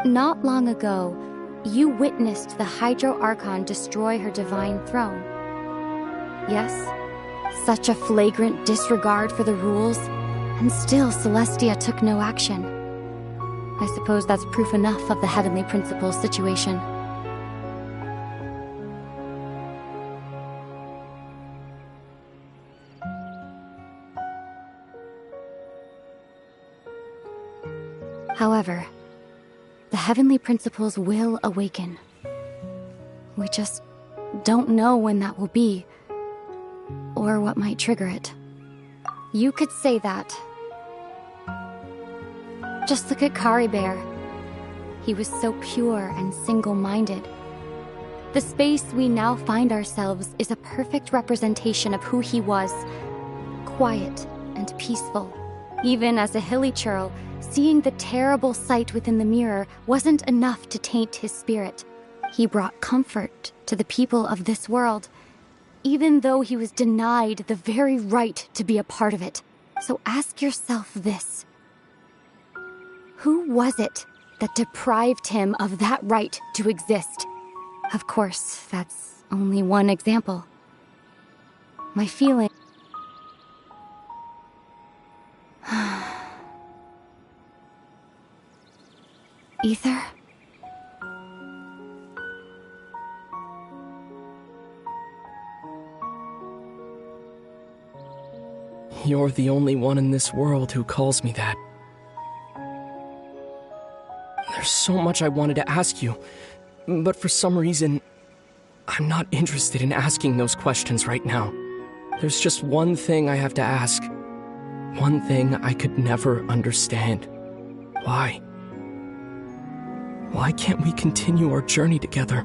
Not long ago, you witnessed the Hydro Archon destroy her divine throne. Yes, such a flagrant disregard for the rules, and still Celestia took no action. I suppose that's proof enough of the Heavenly Principles situation. However, the Heavenly Principles will awaken. We just don't know when that will be, or what might trigger it. You could say that. Just look at Caribert. He was so pure and single-minded. The space we now find ourselves is a perfect representation of who he was. Quiet and peaceful. Even as a hilly churl, seeing the terrible sight within the mirror wasn't enough to taint his spirit. He brought comfort to the people of this world, even though he was denied the very right to be a part of it. So ask yourself this. Who was it that deprived him of that right to exist? Of course, that's only one example. My feeling... Ether? You're the only one in this world who calls me that. There's so much I wanted to ask you, but for some reason, I'm not interested in asking those questions right now. There's just one thing I have to ask. One thing I could never understand. Why? Why can't we continue our journey together?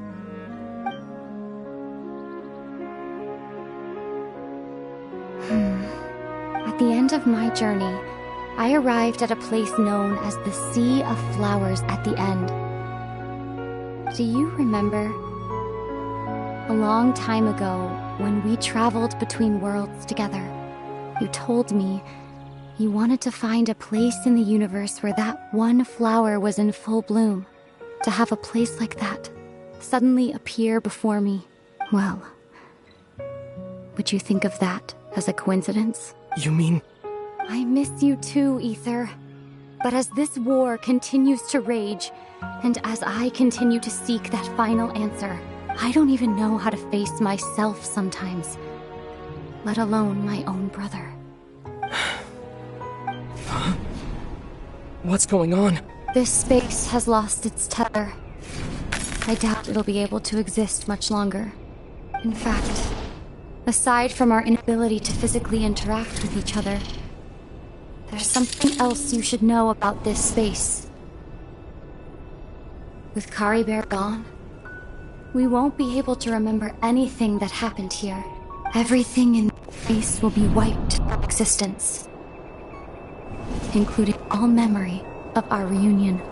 At the end of my journey, I arrived at a place known as the Sea of Flowers at the End. Do you remember? A long time ago, when we traveled between worlds together, you told me you wanted to find a place in the universe where that one flower was in full bloom. To have a place like that suddenly appear before me, well, would you think of that as a coincidence? You mean... I miss you too, Ether. But as this war continues to rage, and as I continue to seek that final answer, I don't even know how to face myself sometimes, let alone my own brother. Huh? What's going on? This space has lost its tether. I doubt it'll be able to exist much longer. In fact, aside from our inability to physically interact with each other, there's something else you should know about this space. With Caribert gone, we won't be able to remember anything that happened here. Everything in this space will be wiped from existence, including all memory of our reunion.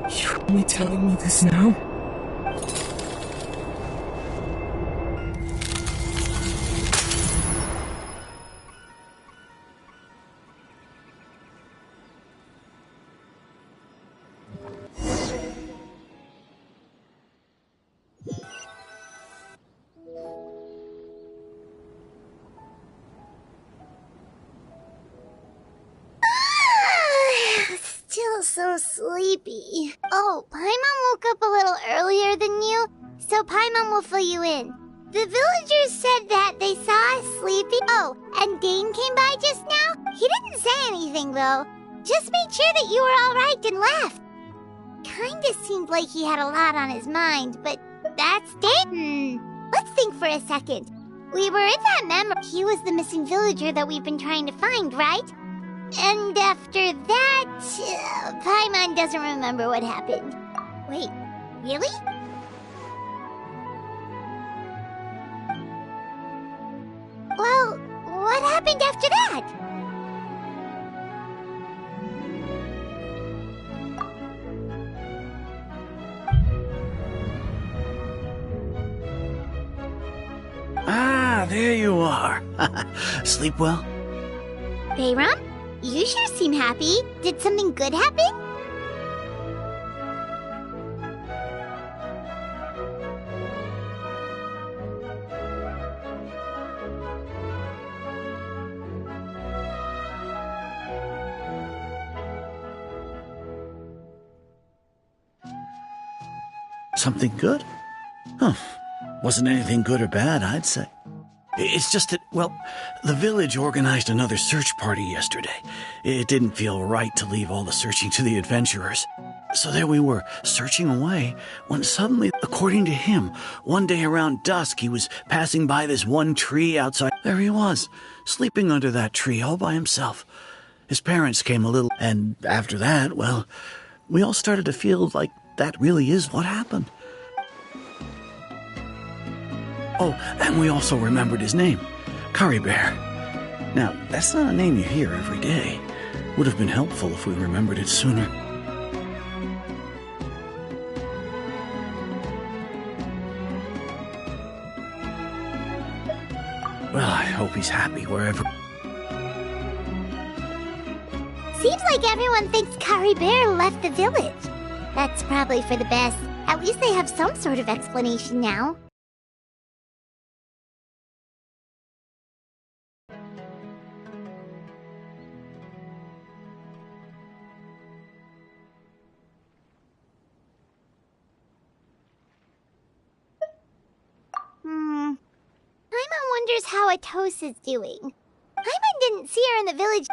You're only telling me this now? Still so sleepy. Oh, Paimon woke up a little earlier than you, so Paimon will fill you in. The villagers said that they saw us sleeping. Oh, and Dane came by just now. He didn't say anything, though. Just made sure that you were alright and left. Kinda seemed like he had a lot on his mind, but that's Dane. Let's think for a second. We were in that memory. He was the missing villager that we've been trying to find, right? And after that, Paimon doesn't remember what happened. Wait, really? Well, what happened after that? Ah, there you are. Sleep well? Bayram? You sure seem happy. Did something good happen? Something good? Huh. Wasn't anything good or bad, I'd say. It's just that, well, the village organized another search party yesterday. It didn't feel right to leave all the searching to the adventurers. So there we were, searching away, when suddenly, according to him, one day around dusk he was passing by this one tree outside. There he was, sleeping under that tree all by himself. His parents came a little, and after that, well, we all started to feel like that really is what happened. Oh, and we also remembered his name, Curry Bear. Now, that's not a name you hear every day. Would have been helpful if we remembered it sooner. Well, I hope he's happy wherever... Seems like everyone thinks Curry Bear left the village. That's probably for the best. At least they have some sort of explanation now. Paimon wonders how Atos is doing. Paimon didn't see her in the village.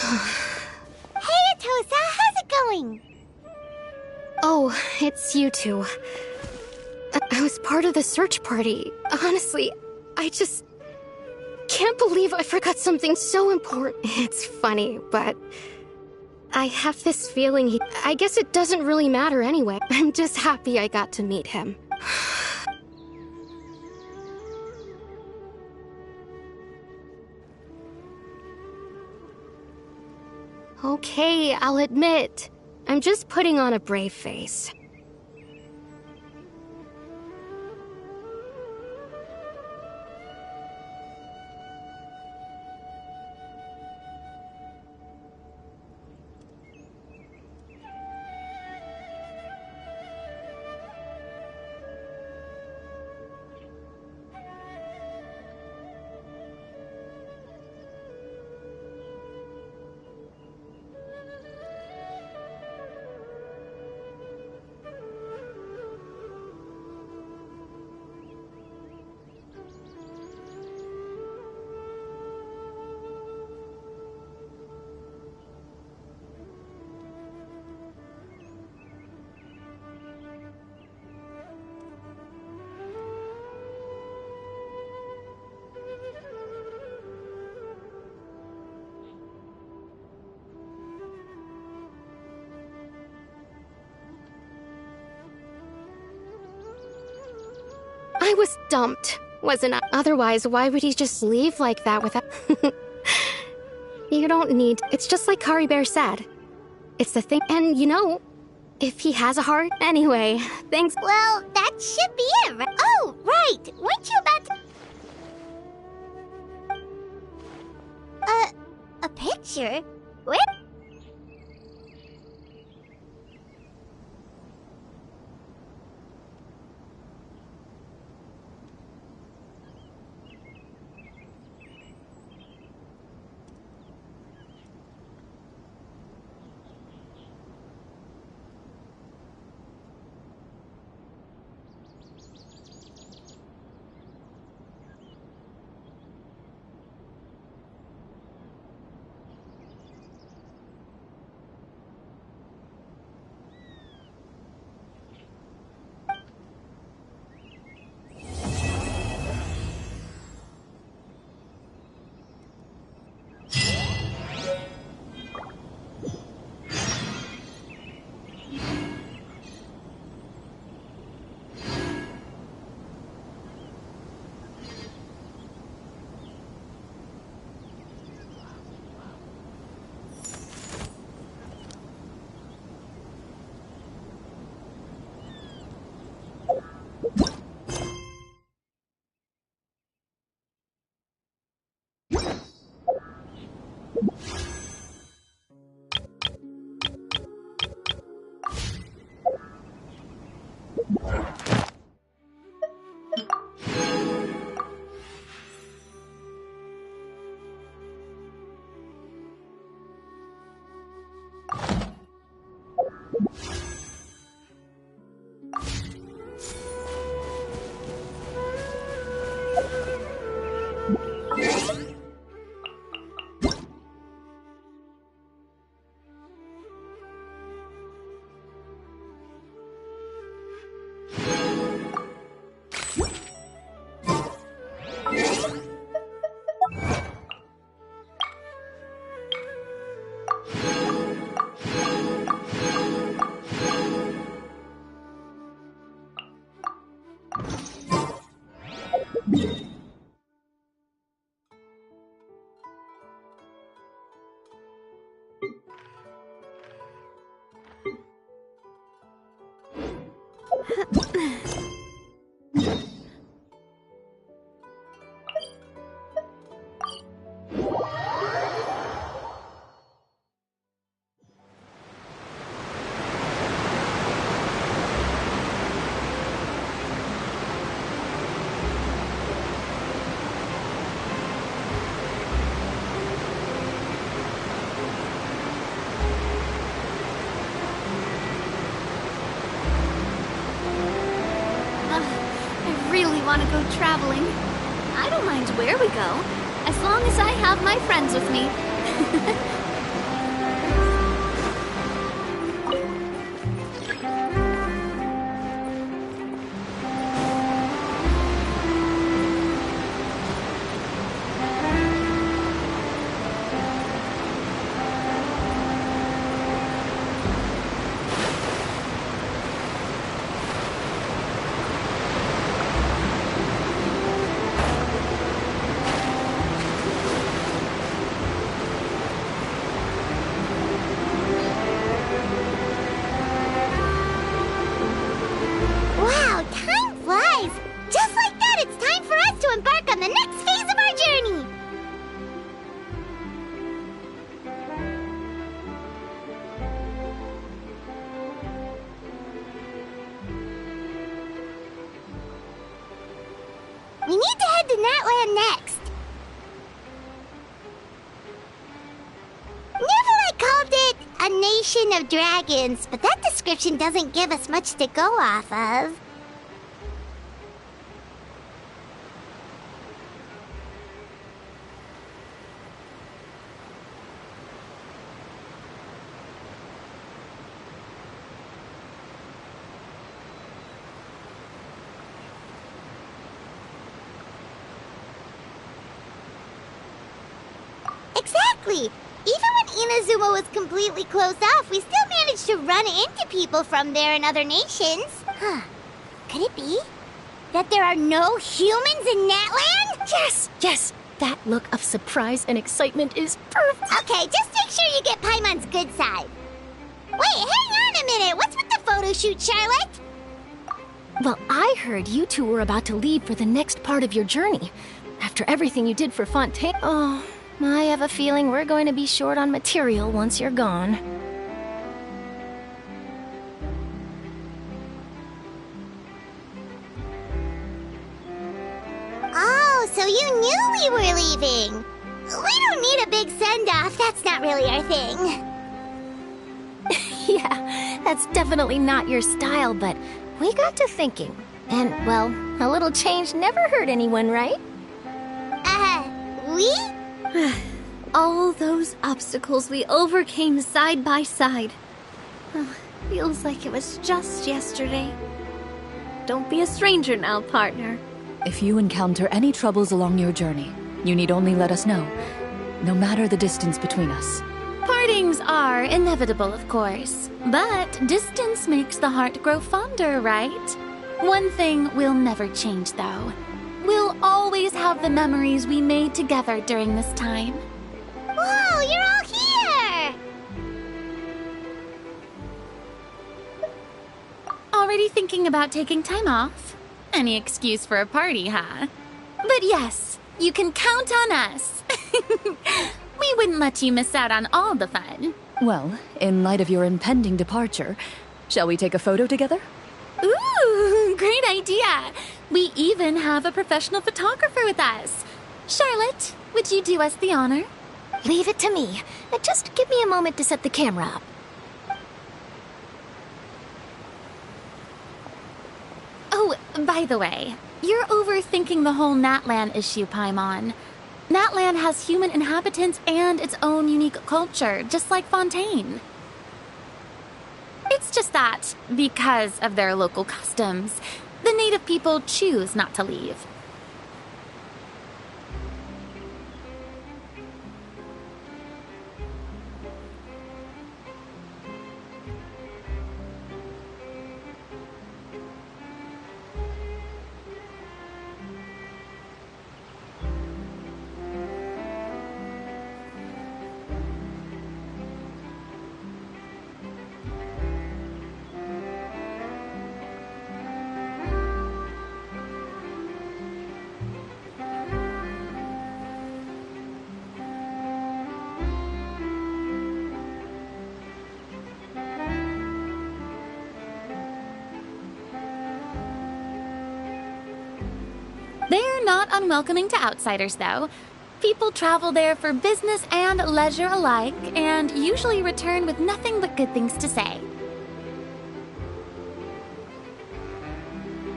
Hey, Atosa, how's it going? Oh, it's you two. I was part of the search party. Honestly, I just can't believe I forgot something so important. It's funny, but I have this feeling I guess it doesn't really matter anyway. I'm just happy I got to meet him. Okay, I'll admit. I'm just putting on a brave face. I was dumped, wasn't I? Otherwise, why would he just leave like that without... You don't need... It's just like Kari Bear said. It's the thing... And, you know, if he has a heart... Anyway, thanks... Well, that should be it, right? Oh, right! Weren't you about to... A picture? Where? Want to go traveling. I don't mind where we go, as long as I have my friends with me. Natland next? Neverlight called it a nation of dragons, but that description doesn't give us much to go off of. Exactly! Even when Inazuma was completely closed off, we still managed to run into people from there in other nations. Huh. Could it be that there are no humans in Natland? Yes, yes. That look of surprise and excitement is perfect. Okay, just make sure you get Paimon's good side. Wait, hang on a minute. What's with the photo shoot, Charlotte? Well, I heard you two were about to leave for the next part of your journey. After everything you did for Fontaine... Oh, I have a feeling we're going to be short on material once you're gone. Oh, so you knew we were leaving. We don't need a big send-off. That's not really our thing. Yeah, that's definitely not your style, but we got to thinking. And, well, a little change never hurt anyone, right? We? All those obstacles we overcame side by side. Oh, feels like it was just yesterday. Don't be a stranger now, partner. If you encounter any troubles along your journey, you need only let us know, no matter the distance between us. Partings are inevitable, of course. But distance makes the heart grow fonder, right? One thing we'll never change, though. We'll always have the memories we made together during this time. Whoa, you're all here! Already thinking about taking time off? Any excuse for a party, huh? But yes, you can count on us. We wouldn't let you miss out on all the fun. Well, in light of your impending departure, shall we take a photo together? Ooh, great idea! We even have a professional photographer with us. Charlotte, would you do us the honor? Leave it to me. Just give me a moment to set the camera up. Oh, by the way, you're overthinking the whole Natlan issue, Paimon. Natlan has human inhabitants and its own unique culture, just like Fontaine. It's just that, because of their local customs, the native people choose not to leave. They're not unwelcoming to outsiders, though. People travel there for business and leisure alike, and usually return with nothing but good things to say.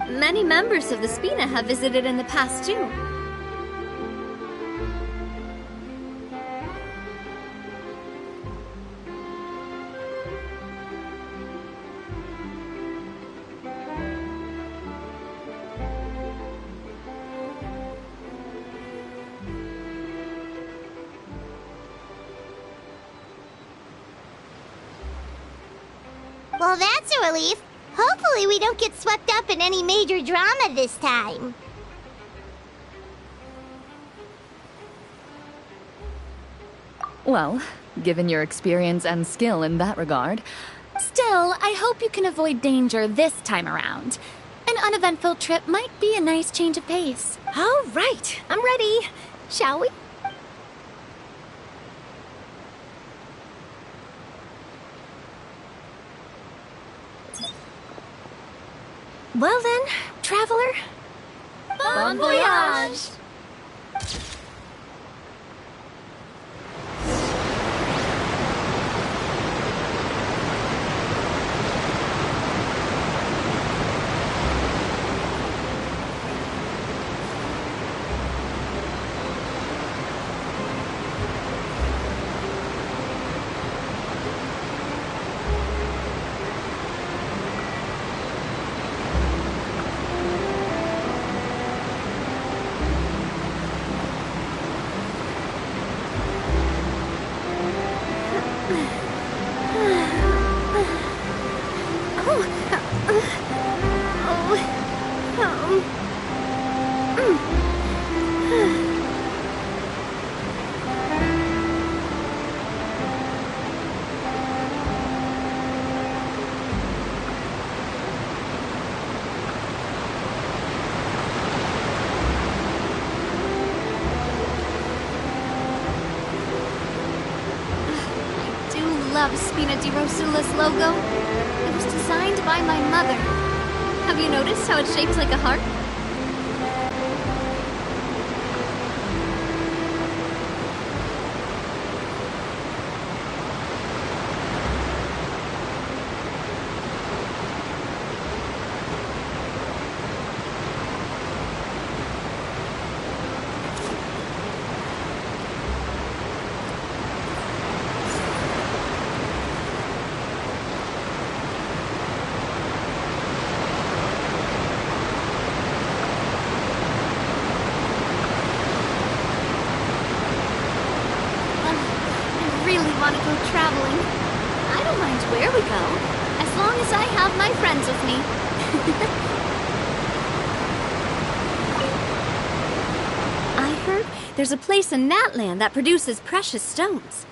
Many members of the Spina have visited in the past, too. Well, that's a relief. Hopefully we don't get swept up in any major drama this time. Well, given your experience and skill in that regard... Still, I hope you can avoid danger this time around. An uneventful trip might be a nice change of pace. All right, I'm ready. Shall we? Well then, traveler. Bon voyage! Love Spina di Rosula's logo. It was designed by my mother. Have you noticed how it's shaped like a heart? Want to go traveling. I don't mind where we go, as long as I have my friends with me. I heard there's a place in that land that produces precious stones.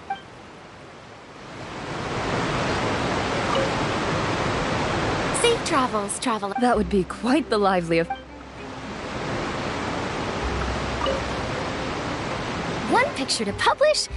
Safe travels, traveler. That would be quite the lively of... One picture to publish?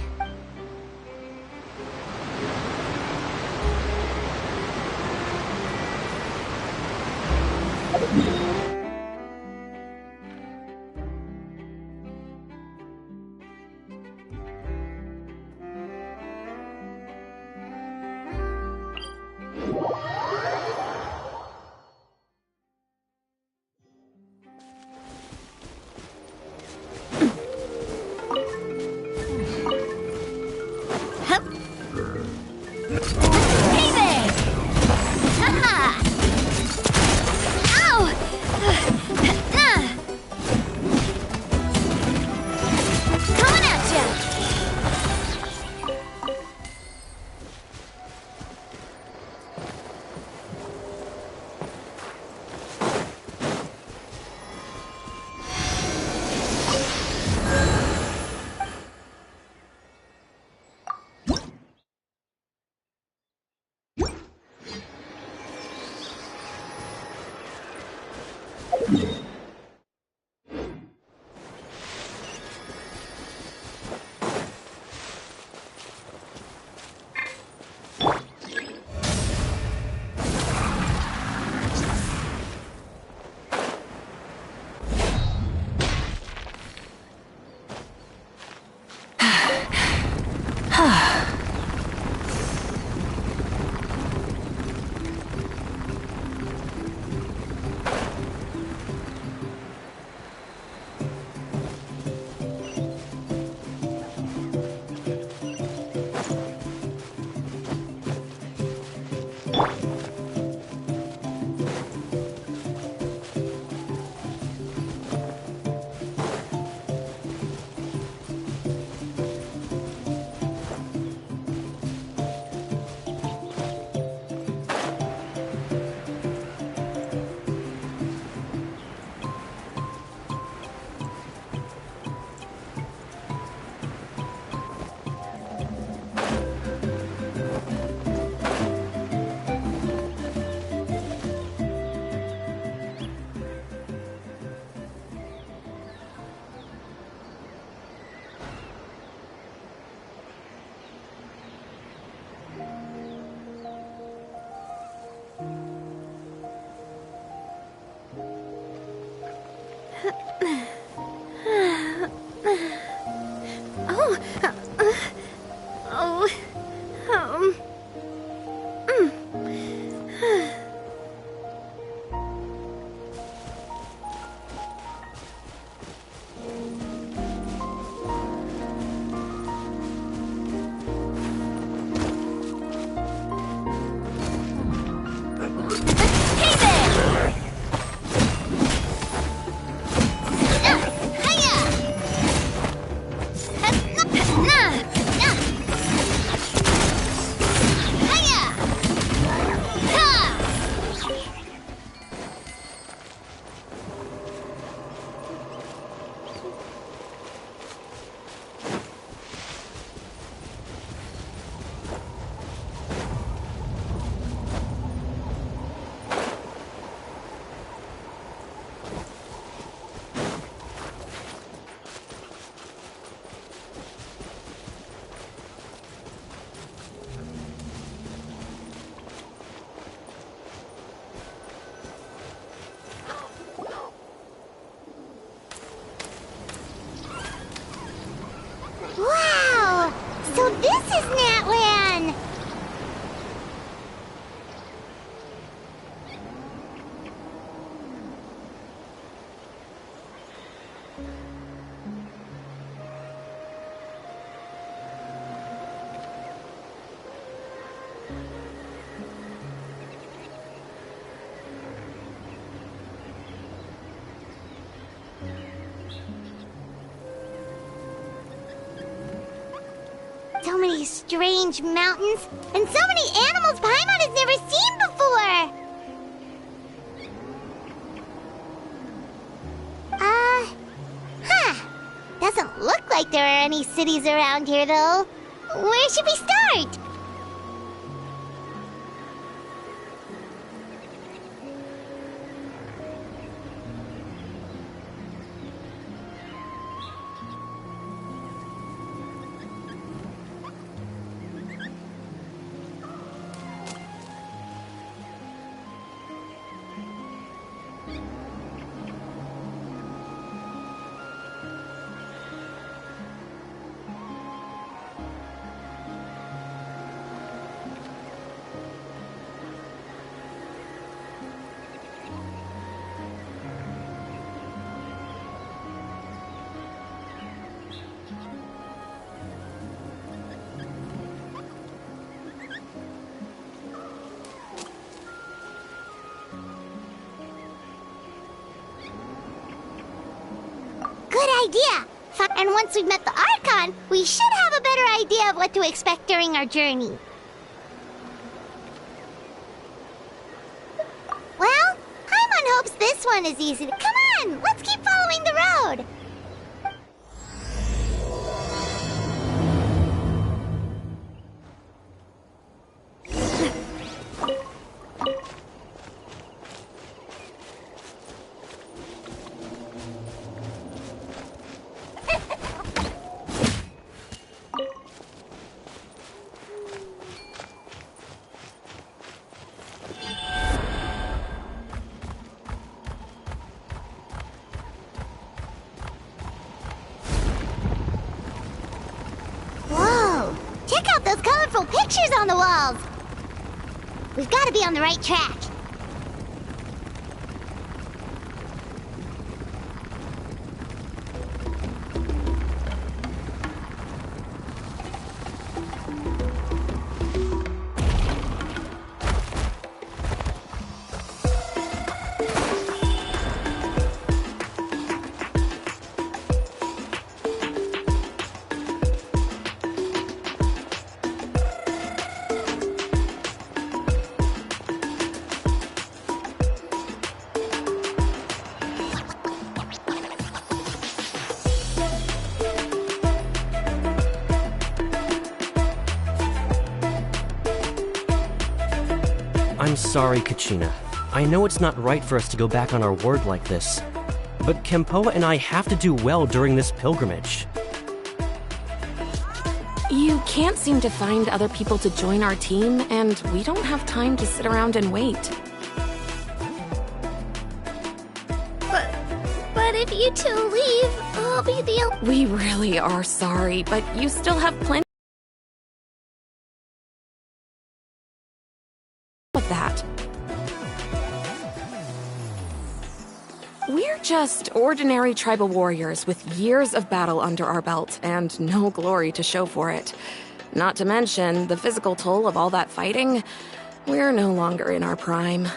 So many strange mountains, and so many animals Paimon has never seen before! Doesn't look like there are any cities around here, though. Where should we start? Good idea! And once we've met the Archon, we should have a better idea of what to expect during our journey. Well, Paimon hopes this one is easy. Come on, let's keep following the road! Pictures on the walls! We've got to be on the right track. I'm sorry, Kachina. I know it's not right for us to go back on our word like this, but Kempoa and I have to do well during this pilgrimage. You can't seem to find other people to join our team, and we don't have time to sit around and wait. But if you two leave, I'll be the... We really are sorry, but you still have plenty of that. We're just ordinary tribal warriors with years of battle under our belt and no glory to show for it. Not to mention the physical toll of all that fighting. We're no longer in our prime.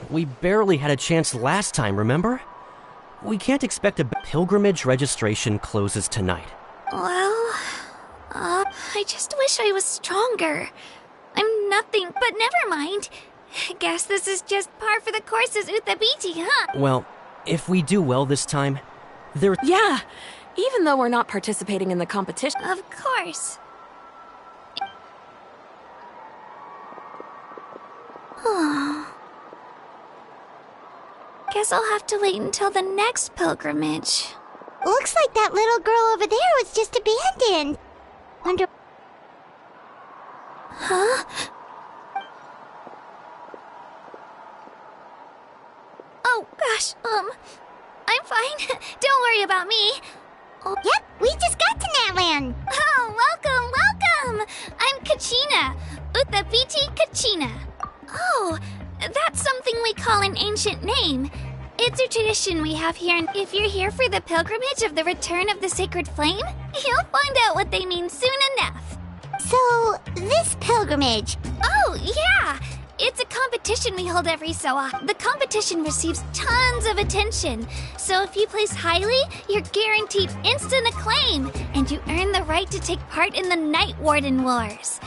We barely had a chance last time, remember? We can't expect a pilgrimage registration closes tonight. Well, I just wish I was stronger. I'm nothing, but never mind. Guess this is just par for the course as Uthabiti, huh? Well, if we do well this time, Yeah, even though we're not participating in the competition. Of course. Guess I'll have to wait until the next pilgrimage. Looks like that little girl over there was just abandoned. Wonder... Huh? Oh, gosh, I'm fine. Don't worry about me. Oh, yep, we just got to Natland. Oh, welcome! I'm Kachina. Uthabiti Kachina. Oh, that's something we call an ancient name. It's a tradition we have here, and if you're here for the pilgrimage of the return of the sacred flame, you'll find out what they mean soon enough. So, this pilgrimage... Oh, yeah! It's a competition we hold every so often. The competition receives tons of attention. So if you place highly, you're guaranteed instant acclaim, and you earn the right to take part in the Night Warden Wars.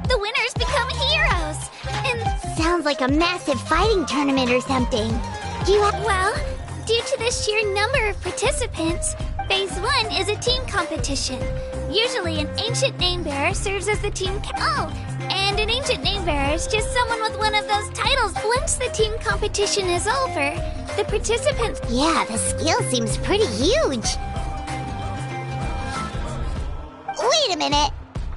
The winners become heroes, and... Sounds like a massive fighting tournament or something. Do you have... Well, due to the sheer number of participants, Phase 1 is a team competition. Usually an ancient name-bearer serves as the team and an ancient name-bearer is just someone with one of those titles. Once the team competition is over, the participants... Yeah, the scale seems pretty huge. Wait a minute.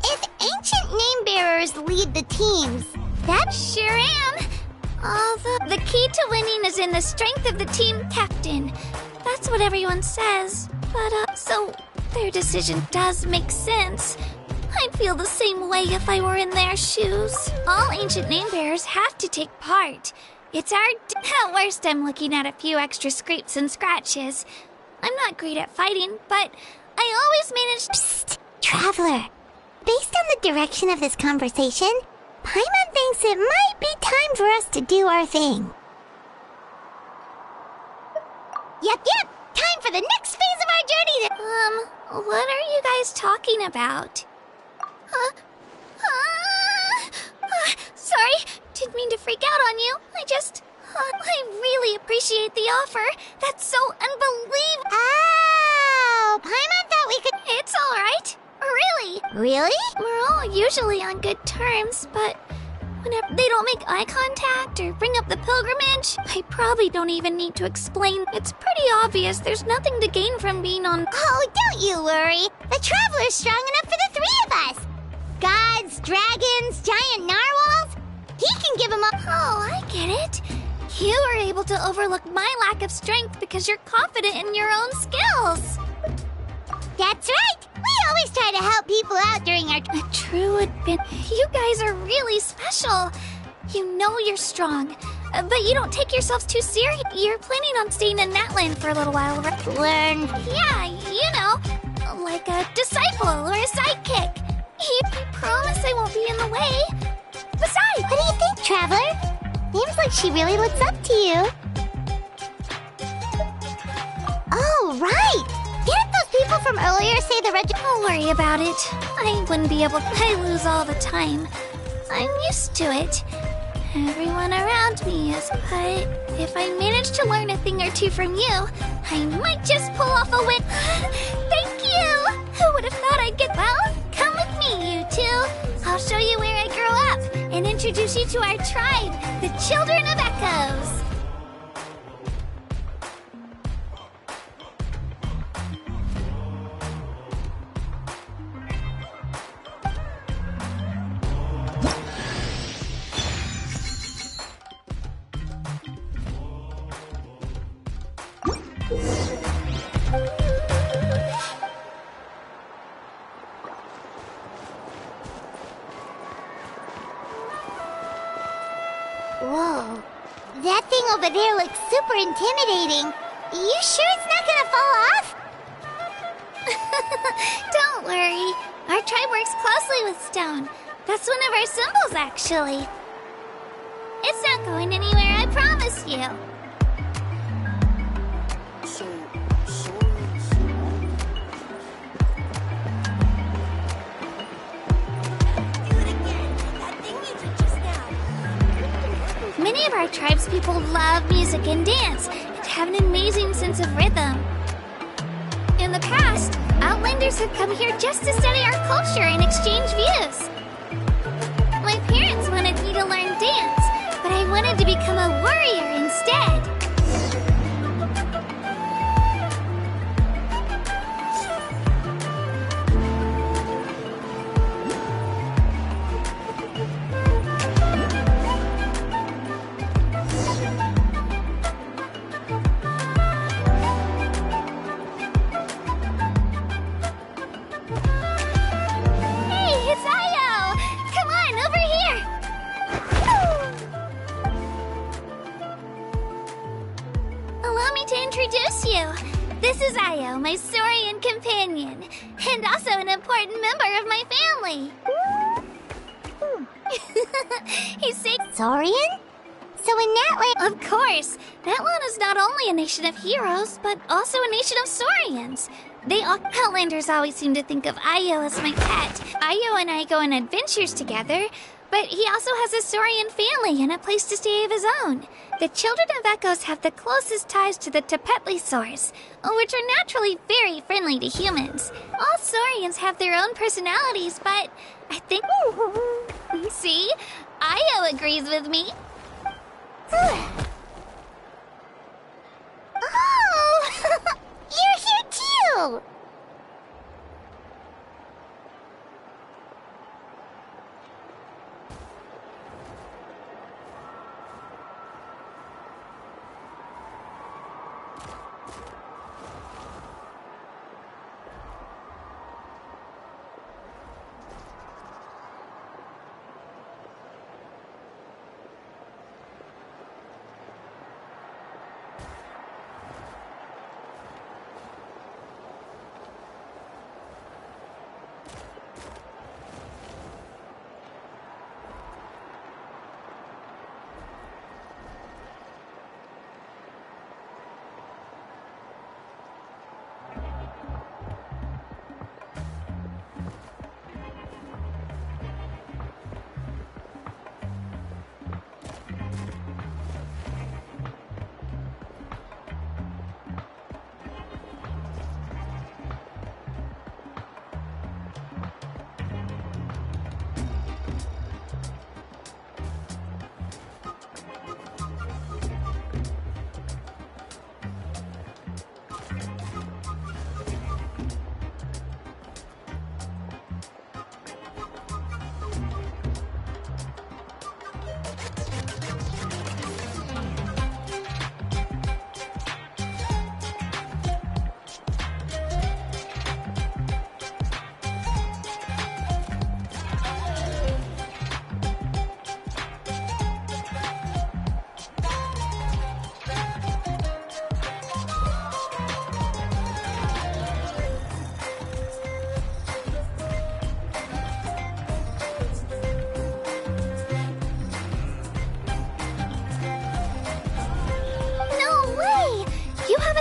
If ancient name-bearers lead the teams, that sure am. Although the key to winning is in the strength of the team captain. That's what everyone says. But, so their decision does make sense. I'd feel the same way if I were in their shoes. All ancient name-bearers have to take part. It's at worst, I'm looking at a few extra scrapes and scratches. I'm not great at fighting, but I always manage... Psst, Traveler. Based on the direction of this conversation, Paimon thinks it might be time for us to do our thing. Yep, time for the next phase of our journey. What are you guys talking about? Sorry, didn't mean to freak out on you. I really appreciate the offer. That's so unbelievable. Oh, Paimon thought we could... It's all right. Really? Really? We're all usually on good terms, but whenever they don't make eye contact or bring up the pilgrimage, I probably don't even need to explain. It's pretty obvious there's nothing to gain from being on... Oh, don't you worry. The Traveler's strong enough for the three of us. Gods, dragons, giant narwhals. He can give them up. Oh, I get it. You were able to overlook my lack of strength because you're confident in your own skills. That's right. We always try to help people out during our... A true adventure. You guys are really special. You know you're strong, but you don't take yourselves too serious. You're planning on staying in that land for a little while, right? Learn. Yeah, you know, like a disciple or a sidekick. I promise I won't be in the way. Besides... What do you think, Traveler? Seems like she really looks up to you. Oh, right! Didn't those people from earlier say the regiment... Don't worry about it. I wouldn't be able to... I lose all the time. I'm used to it. Everyone around me is, but if I manage to learn a thing or two from you, I might just pull off a win. Thank you! Who would have thought I'd get... Well, come with me, you two. I'll show you where I grew up and introduce you to our tribe, the Children of Echoes. Whoa. That thing over there looks super intimidating. You sure it's not gonna fall off? Don't worry. Our tribe works closely with stone. That's one of our symbols, actually. It's not going anywhere, I promise you. our tribe's people love music and dance, and have an amazing sense of rhythm. In the past, Outlanders have come here just to study our culture and exchange views. My parents wanted me to learn dance, but I wanted to become a warrior instead. Introduce you. This is Io, my Saurian companion, and also an important member of my family. He's saying Saurian? So in Natlan... Of course. Natlan is not only a nation of heroes, but also a nation of Saurians. Outlanders always seem to think of Io as my pet. Io and I go on adventures together, but he also has a Saurian family and a place to stay of his own. The Children of Echoes have the closest ties to the Tepetli-Saurs, which are naturally very friendly to humans. All Saurians have their own personalities, but I think... See? Io agrees with me. Oh! You're here too!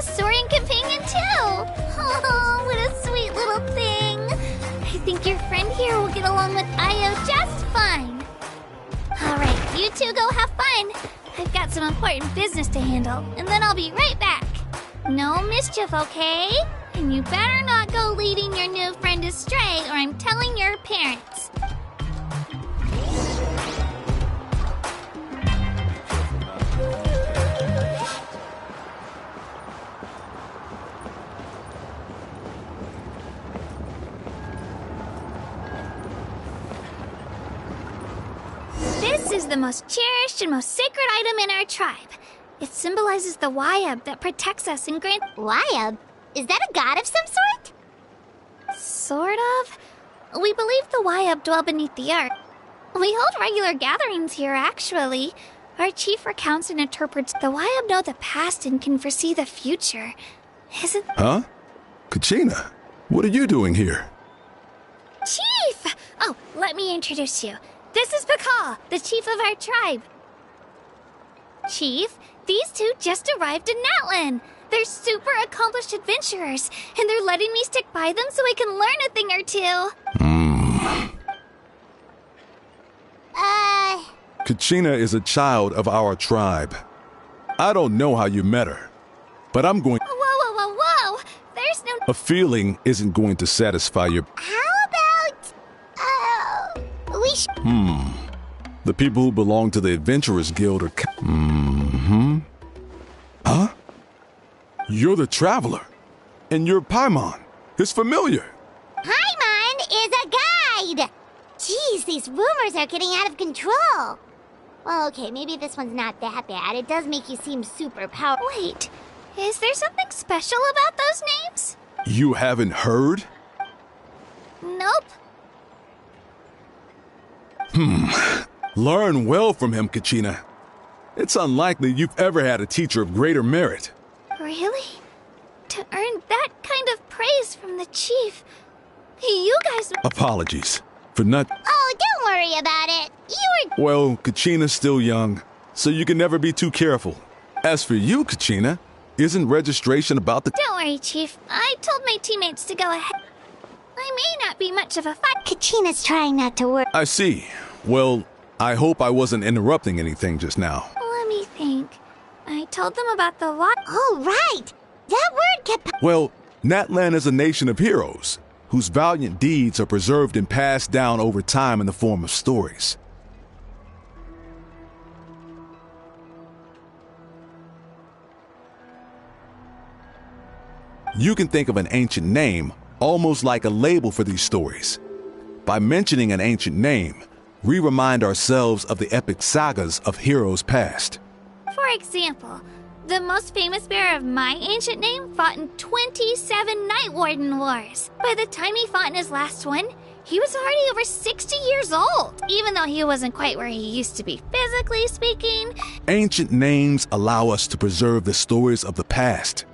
Saurian companion too! Oh, what a sweet little thing! I think your friend here will get along with Io just fine. Alright, you two go have fun. I've got some important business to handle, and then I'll be right back. No mischief, okay? And you better not go leading your new friend astray, or I'm telling your parents. This is the most cherished and most sacred item in our tribe. It symbolizes the Wayab that protects us and grants... Wayab? Is that a god of some sort? Sort of. We believe the Wayab dwell beneath the earth. We hold regular gatherings here, actually. Our chief recounts and interprets the Wayab know the past and can foresee the future. Isn't... Huh? Kachina, what are you doing here? Chief! Oh, let me introduce you. This is Pakal, the chief of our tribe. Chief, these two just arrived in Natlan. They're super accomplished adventurers, and they're letting me stick by them so I can learn a thing or two. Kachina is a child of our tribe. I don't know how you met her, but I'm going... Whoa. There's no... A feeling isn't going to satisfy your... How about... The people who belong to the Adventurers Guild are... Huh? You're the Traveler. And you're Paimon, his familiar. Paimon is a guide! Jeez, these rumors are getting out of control. Well, okay, maybe this one's not that bad. It does make you seem super powerful. Wait, is there something special about those names? You haven't heard? Nope. Learn well from him, Kachina. It's unlikely you've ever had a teacher of greater merit. Really? To earn that kind of praise from the chief, you guys... Apologies for not... Oh, don't worry about it. You were... Well, Kachina's still young, so you can never be too careful. As for you, Kachina, isn't registration about the... Don't worry, Chief. I told my teammates to go ahead. I may not be much of a fight. Kachina's trying not to worry. I see. Well, I hope I wasn't interrupting anything just now. Let me think. I told them about the lot. Oh, right. That word kept... Well, Natlan is a nation of heroes, whose valiant deeds are preserved and passed down over time in the form of stories. You can think of an ancient name almost like a label for these stories. By mentioning an ancient name, we remind ourselves of the epic sagas of heroes past. For example, the most famous bearer of my ancient name fought in 27 Night Warden Wars. By the time he fought in his last one, he was already over 60 years old, even though he wasn't quite where he used to be physically speaking. Ancient names allow us to preserve the stories of the past.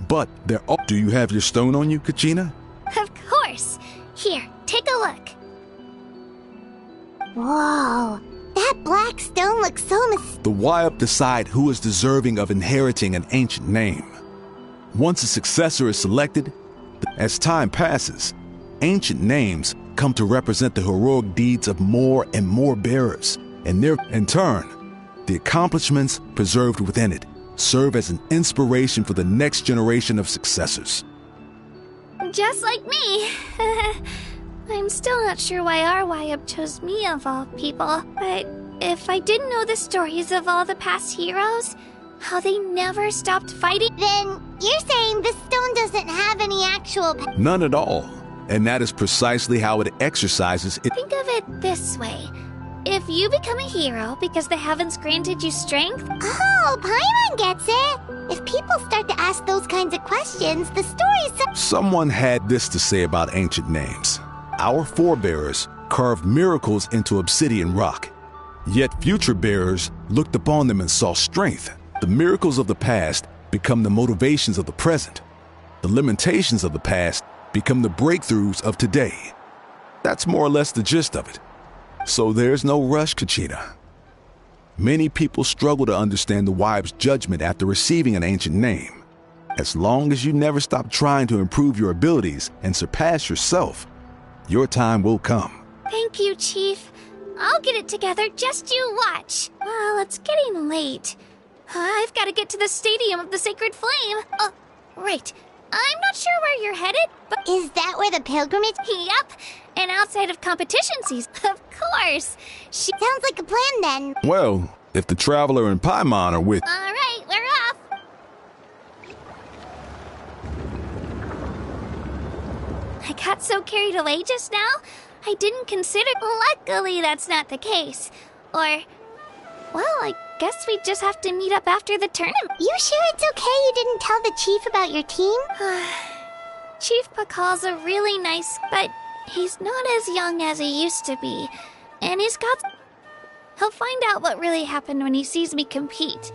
But they're all... Do you have your stone on you, Kachina? Of course. Here, take a look. Whoa, that black stone looks so The Wayup decide who is deserving of inheriting an ancient name. Once a successor is selected, as time passes, ancient names come to represent the heroic deeds of more and more bearers, and in turn, the accomplishments preserved within it serve as an inspiration for the next generation of successors. Just like me. I'm still not sure why our Wayup chose me of all people, but if I didn't know the stories of all the past heroes, how they never stopped fighting... Then you're saying this stone doesn't have any actual... None at all. And that is precisely how it exercises it. Think of it this way. If you become a hero because the heavens granted you strength... Oh, Paimon gets it! If people start to ask those kinds of questions, the stories... Someone had this to say about ancient names. Our forebears carved miracles into obsidian rock. Yet future bearers looked upon them and saw strength. The miracles of the past become the motivations of the present. The limitations of the past become the breakthroughs of today. That's more or less the gist of it. So there's no rush, Kachina. Many people struggle to understand the Wayup's judgment after receiving an ancient name. As long as you never stop trying to improve your abilities and surpass yourself, your time will come. Thank you, Chief. I'll get it together, just you watch. Well, it's getting late. I've got to get to the Stadium of the Sacred Flame. Oh, right. I'm not sure where you're headed, but... Is that where the pilgrimage... Yep. And outside of competition season, of course. Sounds like a plan, then. Well, if the Traveler and Paimon are with... All right, we're off. I got so carried away just now, I didn't consider... Luckily, that's not the case. Or... Well, I guess we just have to meet up after the tournament. You sure it's okay you didn't tell the chief about your team? Chief Pakal's a really nice... But he's not as young as he used to be. And he's got... He'll find out what really happened when he sees me compete.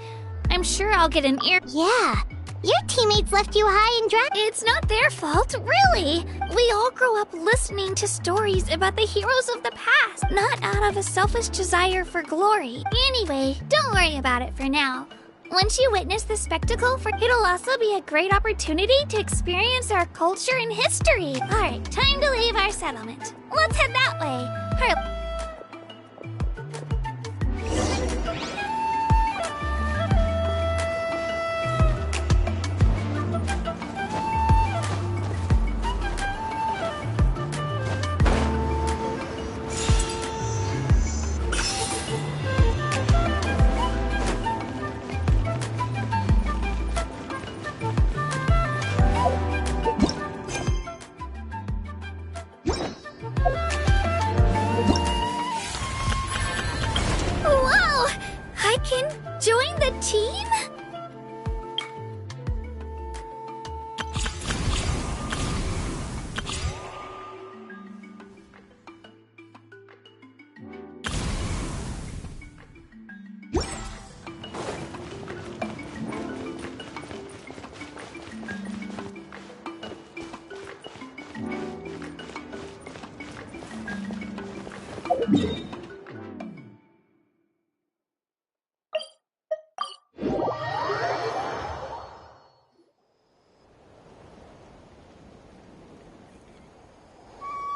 I'm sure I'll get an ear... Yeah. Your teammates left you high and dry. It's not their fault, really. We all grow up listening to stories about the heroes of the past, not out of a selfish desire for glory. Anyway, don't worry about it for now. Once you witness the spectacle, it'll also be a great opportunity to experience our culture and history. All right, time to leave our settlement. Let's head that way. Hurry.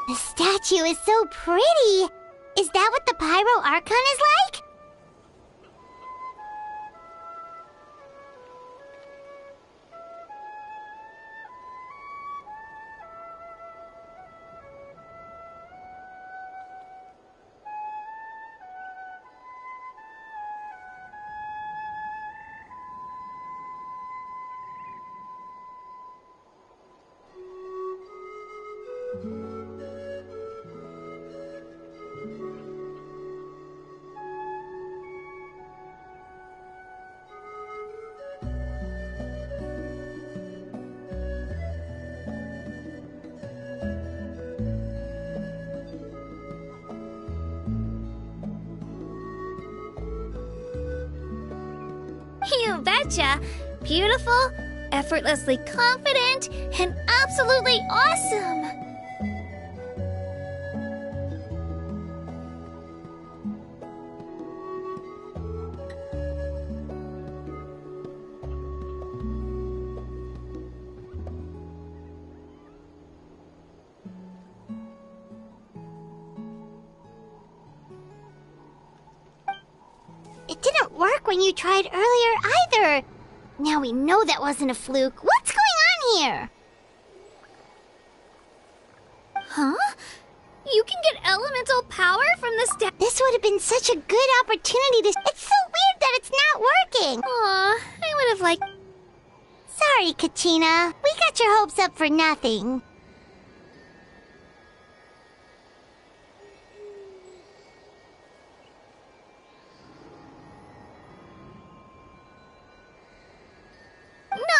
The statue is so pretty! Is that what the Pyro Archon is like? You betcha! Beautiful, effortlessly confident, and absolutely awesome! It didn't work when you tried earlier either. Now we know that wasn't a fluke. What's going on here? Huh? You can get elemental power from the This would have been such a good opportunity to... It's so weird that it's not working. Aw, I would have liked... Sorry, Kachina. We got your hopes up for nothing.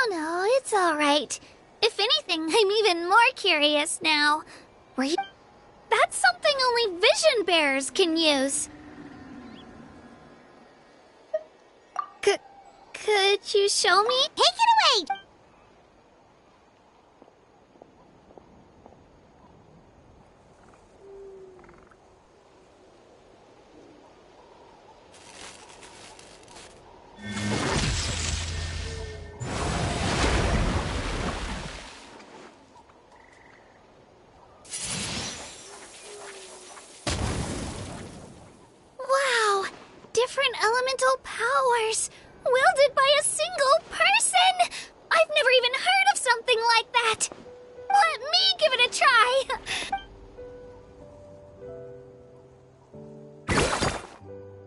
No, it's alright. If anything, I'm even more curious now. Were you... That's something only vision bearers can use. Could you show me? Take it away! Wow! Different elemental powers! Wielded by a single person! I've never even heard of something like that! Let me give it a try!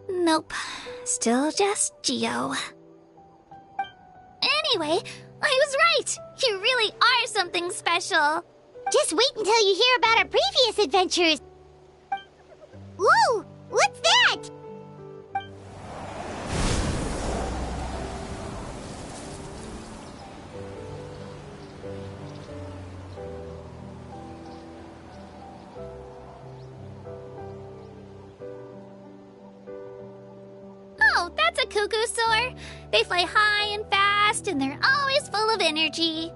Nope. Still just Geo. Anyway, I was right! You really are something special! Just wait until you hear about our previous adventures! Ooh! What's that? Oh, that's a cuckoo soar. They fly high and fast, and they're always full of energy.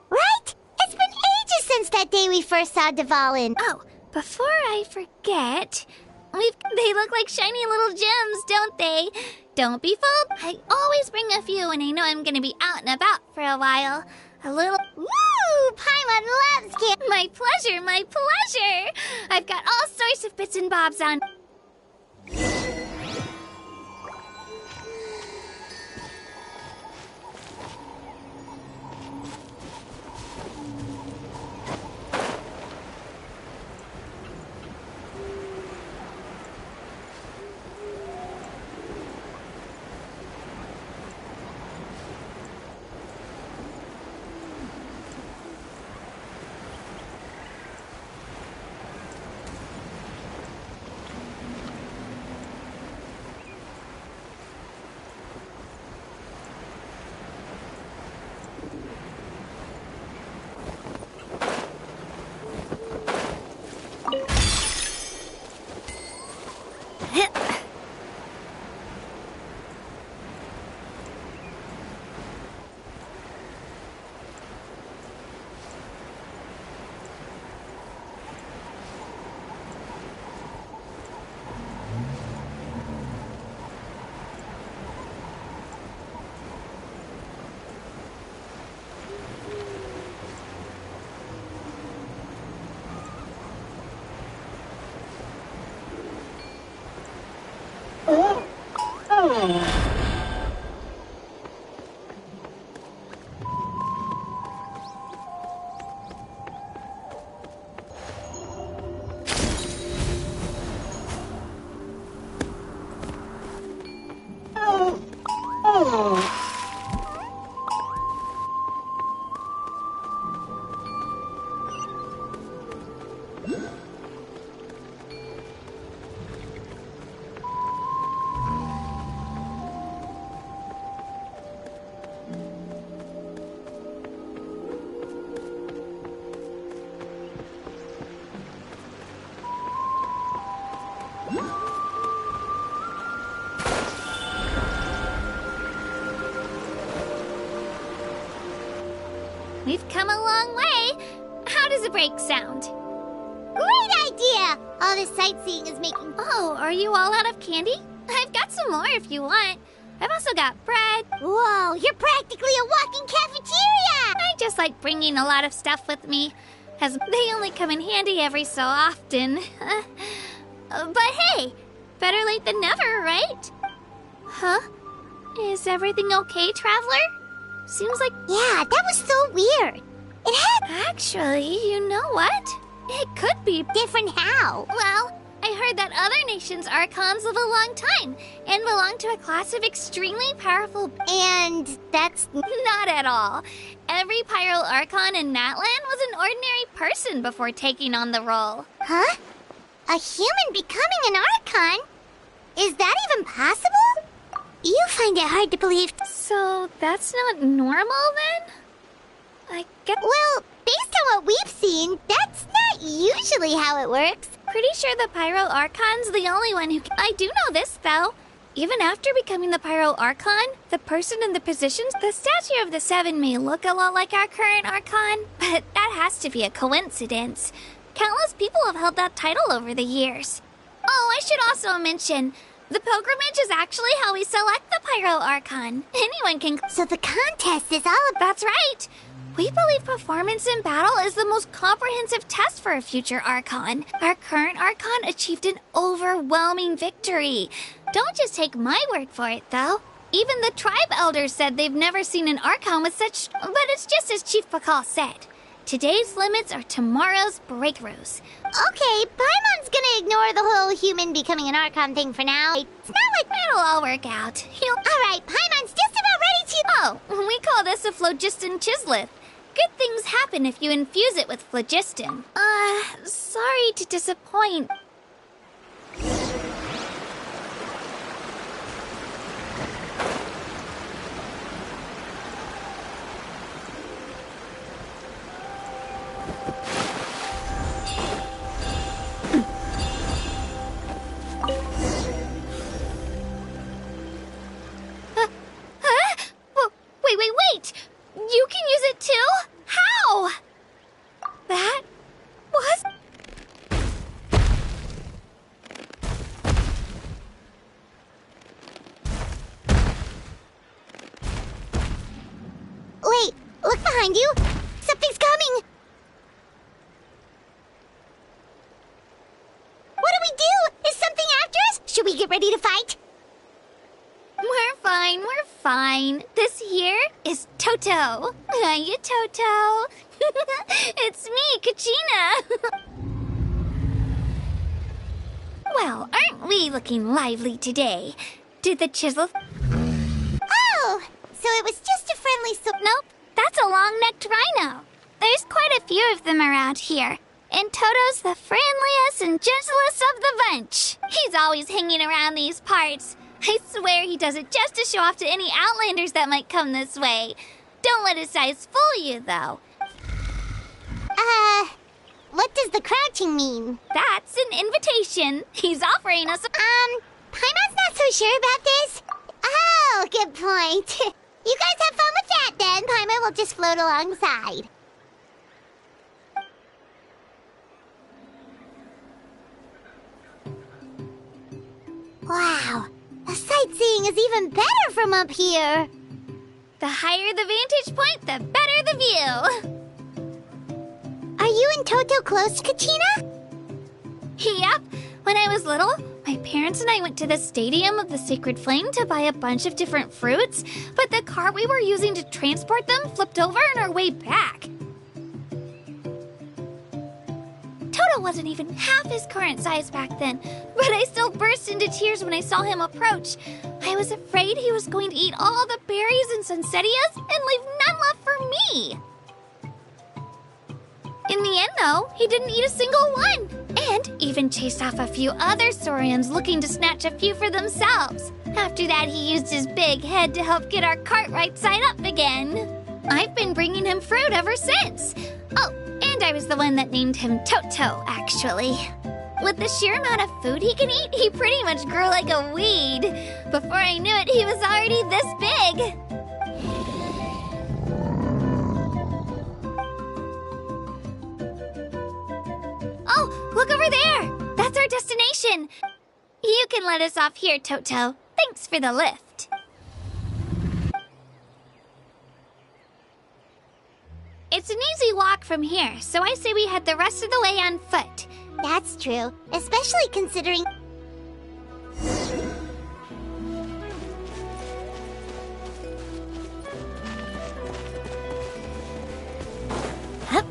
Right? It's been ages since that day we first saw Dvalin. Oh, before I forget, they look like shiny little gems, don't they? Don't be fooled. I always bring a few when I know I'm gonna be out and about for a while. A little... Woo! Paimon loves candy! My pleasure, my pleasure! I've got all sorts of bits and bobs on... We've come a long way. How does a break sound? Great idea! All this sightseeing is making... Oh, are you all out of candy? I've got some more if you want. I've also got bread. Whoa, you're practically a walking cafeteria! I just like bringing a lot of stuff with me, as they only come in handy every so often. But hey, better late than never, right? Huh? Is everything okay, Traveler? Seems like... Yeah, that was so weird. It had... Actually, you know what? It could be... Different how? Well, I heard that other nations' Archons live a long time and belong to a class of extremely powerful... And that's... Not at all. Every Pyro Archon in Natlan was an ordinary person before taking on the role. Huh? A human becoming an Archon? Is that even possible? You find it hard to believe. So that's not normal then? I get... Well, based on what we've seen, that's not usually how it works. Pretty sure the Pyro Archon's the only one who... I do know this, though. Even after becoming the Pyro Archon, the person in the positions, the statue of the Seven may look a lot like our current Archon, but that has to be a coincidence. Countless people have held that title over the years. Oh, I should also mention... The pilgrimage is actually how we select the Pyro Archon. Anyone can... So the contest is all about... That's right. We believe performance in battle is the most comprehensive test for a future Archon. Our current Archon achieved an overwhelming victory. Don't just take my word for it, though. Even the tribe elders said they've never seen an Archon with such... But it's just as Chief Pakal said. Today's limits are tomorrow's breakthroughs. Okay, Paimon's gonna ignore the whole human becoming an Archon thing for now. It's not like... It'll all work out. He'll... Alright, Paimon's just about ready to... Oh, we call this a phlogiston chisleth. Good things happen if you infuse it with phlogiston. Sorry to disappoint. Wait! You can use it too? How? That was... Wait, look behind you. Something's coming. What do we do? Is something after us? Should we get ready to fight? We're fine. This here is Toto. Hiya, Toto. It's me, Kachina. Well, aren't we looking lively today? Did the chisel... Oh, so it was just a friendly Nope, that's a long-necked rhino. There's quite a few of them around here. And Toto's the friendliest and gentlest of the bunch. He's always hanging around these parts. I swear he does it just to show off to any Outlanders that might come this way. Don't let his size fool you, though. What does the crouching mean? That's an invitation. He's offering us a... Paimon's not so sure about this. Oh, good point. You guys have fun with that, then. Paimon will just float alongside. Wow. The sightseeing is even better from up here. The higher the vantage point, the better the view. Are you and Toto close to Kachina? Yep. When I was little, my parents and I went to the Stadium of the Sacred Flame to buy a bunch of different fruits, but the cart we were using to transport them flipped over on our way back. Toto Toto wasn't even half his current size back then, but I still burst into tears when I saw him approach. I was afraid he was going to eat all the berries and sunsettias and leave none left for me. In the end, though, he didn't eat a single one, and even chased off a few other Saurians looking to snatch a few for themselves. After that, he used his big head to help get our cart right side up again. I've been bringing him fruit ever since. Oh, and I was the one that named him Toto, actually. With the sheer amount of food he can eat, he pretty much grew like a weed. Before I knew it, he was already this big. Oh, look over there! That's our destination! You can let us off here, Toto. Thanks for the lift. It's an easy walk from here, so I say we head the rest of the way on foot. That's true, especially considering... Hup.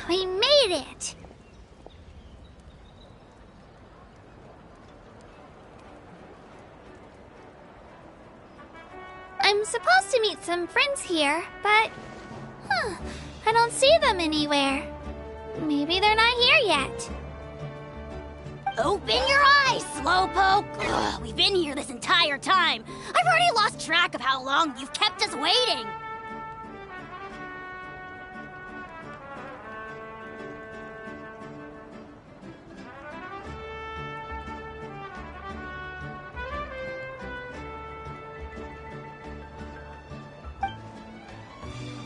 We made it! I'm supposed to meet some friends here, but... I don't see them anywhere. Maybe they're not here yet. Open your eyes, Slowpoke! Ugh, we've been here this entire time. I've already lost track of how long you've kept us waiting.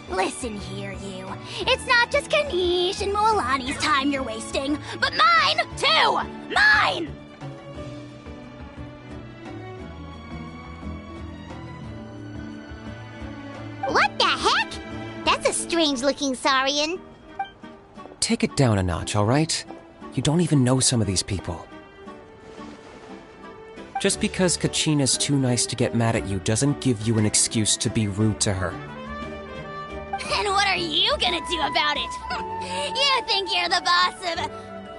Listen here, you. It's not just Kanish and Moalani's time you're wasting, but mine, too! Mine! What the heck? That's a strange-looking Saurian. Take it down a notch, alright? You don't even know some of these people. Just because Kachina's too nice to get mad at you doesn't give you an excuse to be rude to her. And what are you gonna do about it? You think you're the boss of...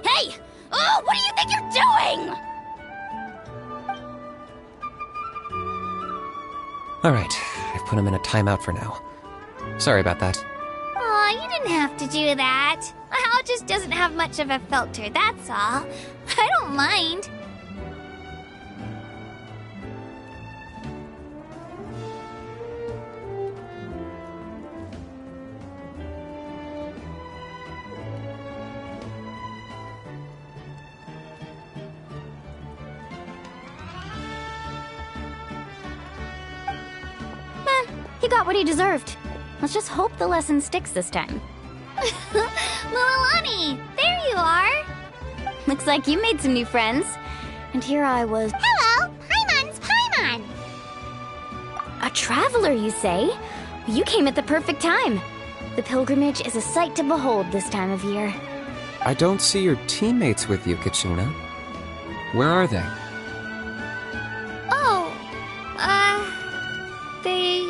Hey! Oh, what do you think you're doing? Alright, I've put him in a timeout for now. Sorry about that. Aw, you didn't have to do that. Hal just doesn't have much of a filter, that's all. I don't mind. He got what he deserved. Let's just hope the lesson sticks this time. Mualani, there you are. Looks like you made some new friends. And here I was... Hello! Paimon's Paimon! A traveler, you say? You came at the perfect time. The pilgrimage is a sight to behold this time of year. I don't see your teammates with you, Kachina. Where are they? Oh, they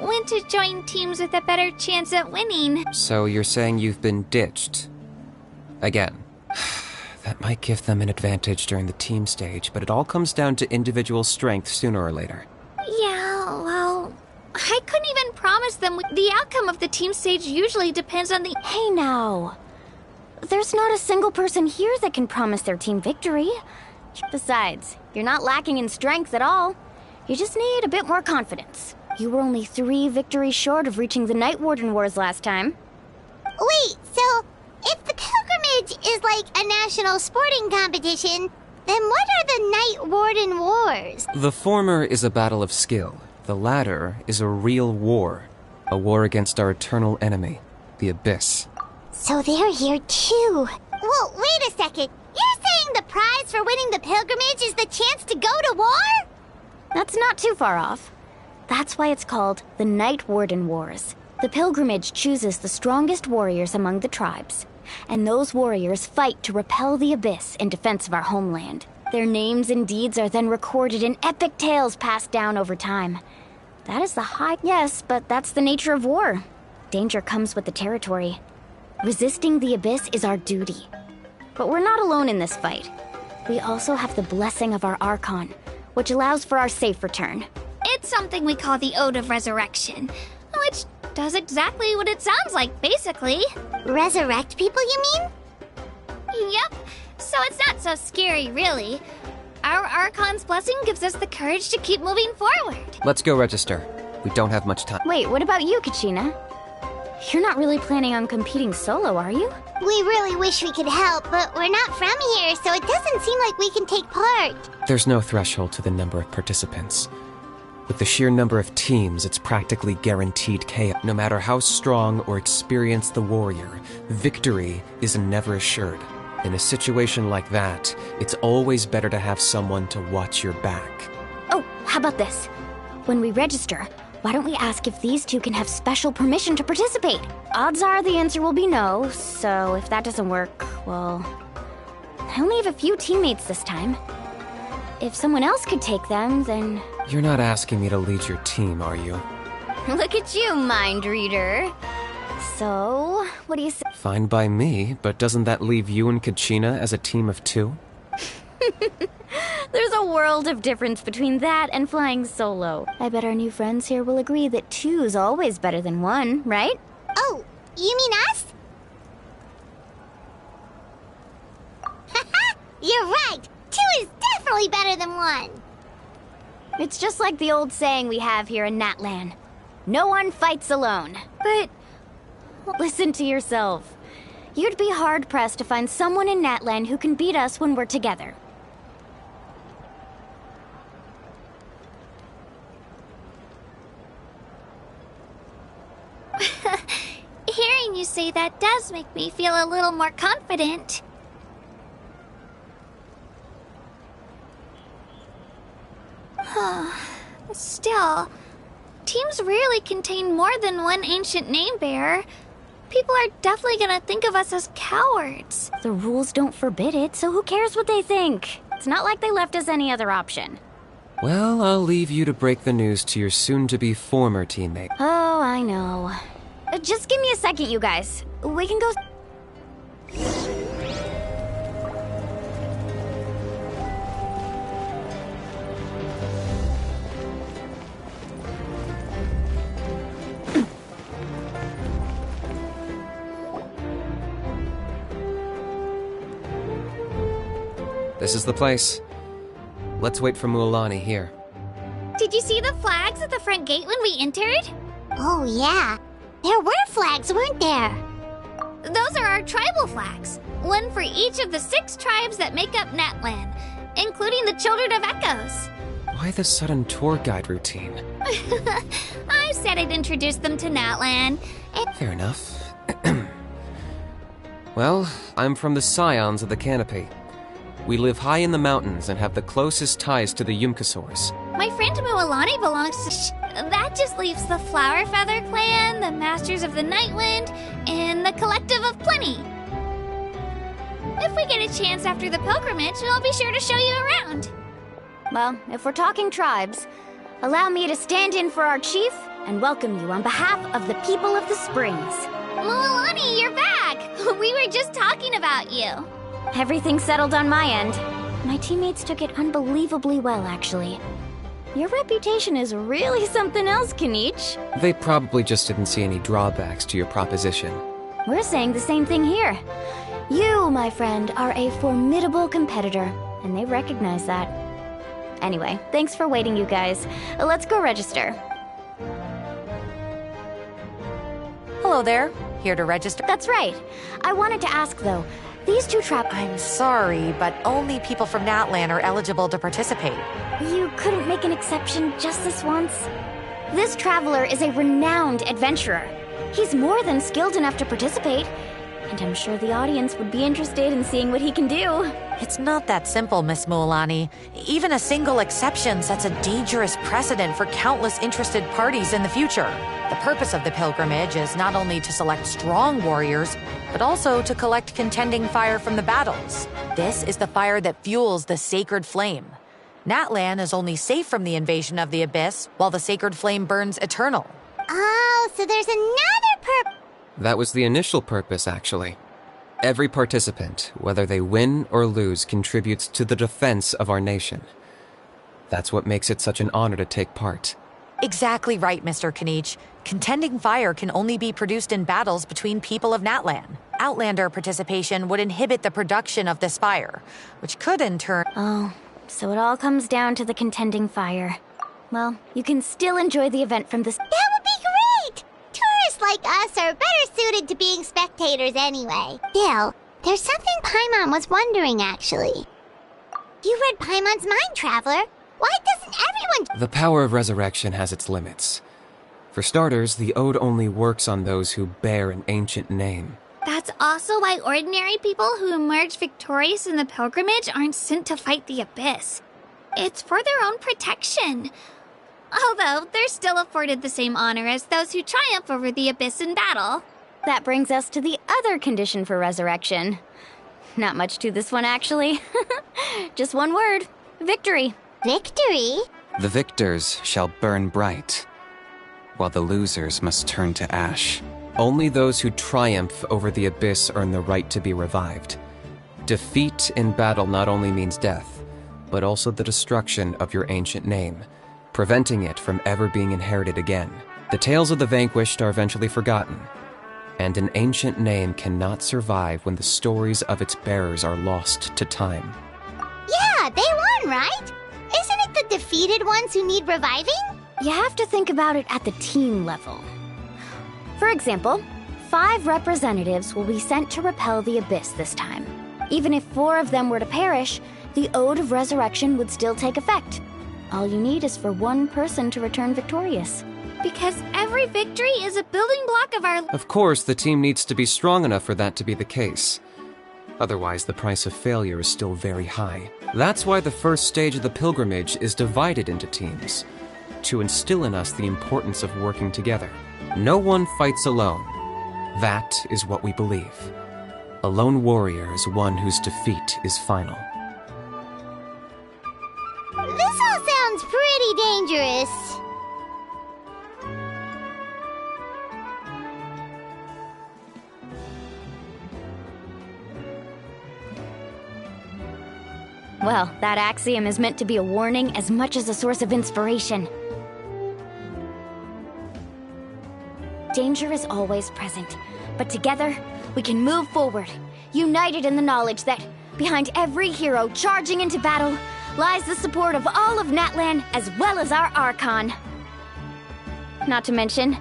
went to join teams with a better chance at winning. So you're saying you've been ditched? Again. That might give them an advantage during the team stage, but it all comes down to individual strength sooner or later. Yeah, well, I couldn't even promise them. The outcome of the team stage usually depends on the... Hey now. There's not a single person here that can promise their team victory. Besides, you're not lacking in strength at all. You just need a bit more confidence. You were only 3 victories short of reaching the Night Warden Wars last time. Wait, so if the pilgrimage is like a national sporting competition, then what are the Night Warden Wars? The former is a battle of skill. The latter is a real war. A war against our eternal enemy, the Abyss. So they're here too. Well, wait a second. You're saying the prize for winning the pilgrimage is the chance to go to war? That's not too far off. That's why it's called the Night Warden Wars. The pilgrimage chooses the strongest warriors among the tribes, and those warriors fight to repel the Abyss in defense of our homeland. Their names and deeds are then recorded in epic tales passed down over time. That is the high... Yes, but that's the nature of war. Danger comes with the territory. Resisting the Abyss is our duty. But we're not alone in this fight. We also have the blessing of our Archon, which allows for our safe return. It's something we call the Ode of Resurrection, which does exactly what it sounds like, basically. Resurrect people, you mean? Yep, so it's not so scary, really. Our Archon's blessing gives us the courage to keep moving forward. Let's go register. We don't have much time. Wait, what about you, Kachina? You're not really planning on competing solo, are you? We really wish we could help, but we're not from here, so it doesn't seem like we can take part. There's no threshold to the number of participants. With the sheer number of teams, it's practically guaranteed chaos. No matter how strong or experienced the warrior, victory is never assured. In a situation like that, it's always better to have someone to watch your back. Oh, how about this? When we register, why don't we ask if these two can have special permission to participate? Odds are the answer will be no, so if that doesn't work, well... I only have a few teammates this time. If someone else could take them, then... You're not asking me to lead your team, are you? Look at you, mind reader. So, what do you say? Fine by me, but doesn't that leave you and Kachina as a team of 2? There's a world of difference between that and flying solo. I bet our new friends here will agree that 2's always better than 1, right? Oh, you mean us? Haha, you're right! 2 is definitely better than 1! It's just like the old saying we have here in Natlan. No one fights alone. But listen to yourself. You'd be hard-pressed to find someone in Natlan who can beat us when we're together. Hearing you say that does make me feel a little more confident. Still, teams rarely contain more than one ancient name bearer. People are definitely gonna think of us as cowards. The rules don't forbid it, so who cares what they think? It's not like they left us any other option. Well, I'll leave you to break the news to your soon-to-be former teammate. Oh, I know. Just give me a second, you guys. We can go... This is the place. Let's wait for Mualani here. Did you see the flags at the front gate when we entered? Oh, yeah. There were flags, weren't there? Those are our tribal flags. One for each of the 6 tribes that make up Natlan, including the Children of Echoes. Why the sudden tour guide routine? I said I'd introduce them to Natlan. Fair enough. Well, I'm from the Scions of the Canopy. We live high in the mountains and have the closest ties to the Yumkasaurs. My friend Moalani belongs to that just leaves the Flower Feather Clan, the Masters of the Nightwind, and the Collective of Plenty. If we get a chance after the pilgrimage, I'll be sure to show you around. Well, if we're talking tribes, allow me to stand in for our chief and welcome you on behalf of the people of the Springs. Moalani, you're back! We were just talking about you. Everything's settled on my end. My teammates took it unbelievably well, actually. Your reputation is really something else, Kinich. They probably just didn't see any drawbacks to your proposition. We're saying the same thing here. You, my friend, are a formidable competitor, and they recognize that. Anyway, thanks for waiting, you guys. Let's go register. Hello there. Here to register? That's right. I wanted to ask, though, these two I'm sorry, but only people from Natlan are eligible to participate. You couldn't make an exception just this once? This traveler is a renowned adventurer. He's more than skilled enough to participate, and I'm sure the audience would be interested in seeing what he can do. It's not that simple, Miss Moalani. Even a single exception sets a dangerous precedent for countless interested parties in the future. The purpose of the pilgrimage is not only to select strong warriors, but also to collect contending fire from the battles. This is the fire that fuels the sacred flame. Natlan is only safe from the invasion of the Abyss, while the sacred flame burns eternal. Oh, so there's another purpose. That was the initial purpose, actually. Every participant, whether they win or lose, contributes to the defense of our nation. That's what makes it such an honor to take part. Exactly right, Mr. Kinich. Contending fire can only be produced in battles between people of Natlan. Outlander participation would inhibit the production of this fire, which could in turn... Oh, so it all comes down to the contending fire. Well, you can still enjoy the event from this... That would be great! Tourists like us are better suited to being spectators anyway. Still, there's something Paimon was wondering, actually. You read Paimon's mind, Traveler. Why doesn't everyone... The power of resurrection has its limits. For starters, the ode only works on those who bear an ancient name. That's also why ordinary people who emerge victorious in the pilgrimage aren't sent to fight the Abyss. It's for their own protection. Although, they're still afforded the same honor as those who triumph over the Abyss in battle. That brings us to the other condition for resurrection. Not much to this one, actually. Just one word. Victory. Victory? The victors shall burn bright, while the losers must turn to ash. Only those who triumph over the Abyss earn the right to be revived. Defeat in battle not only means death, but also the destruction of your ancient name, preventing it from ever being inherited again. The tales of the vanquished are eventually forgotten, and an ancient name cannot survive when the stories of its bearers are lost to time. Yeah, they won, right? Isn't it the defeated ones who need reviving? You have to think about it at the team level. For example, 5 representatives will be sent to repel the Abyss this time. Even if 4 of them were to perish, the Ode of Resurrection would still take effect. All you need is for one person to return victorious. Because every victory is a building block of our... Of course, the team needs to be strong enough for that to be the case. Otherwise, the price of failure is still very high. That's why the first stage of the pilgrimage is divided into teams, to instill in us the importance of working together. No one fights alone. That is what we believe. A lone warrior is one whose defeat is final. This all sounds pretty dangerous. Well, that axiom is meant to be a warning as much as a source of inspiration. Danger is always present, but together, we can move forward, united in the knowledge that, behind every hero charging into battle, lies the support of all of Natlan as well as our Archon. Not to mention,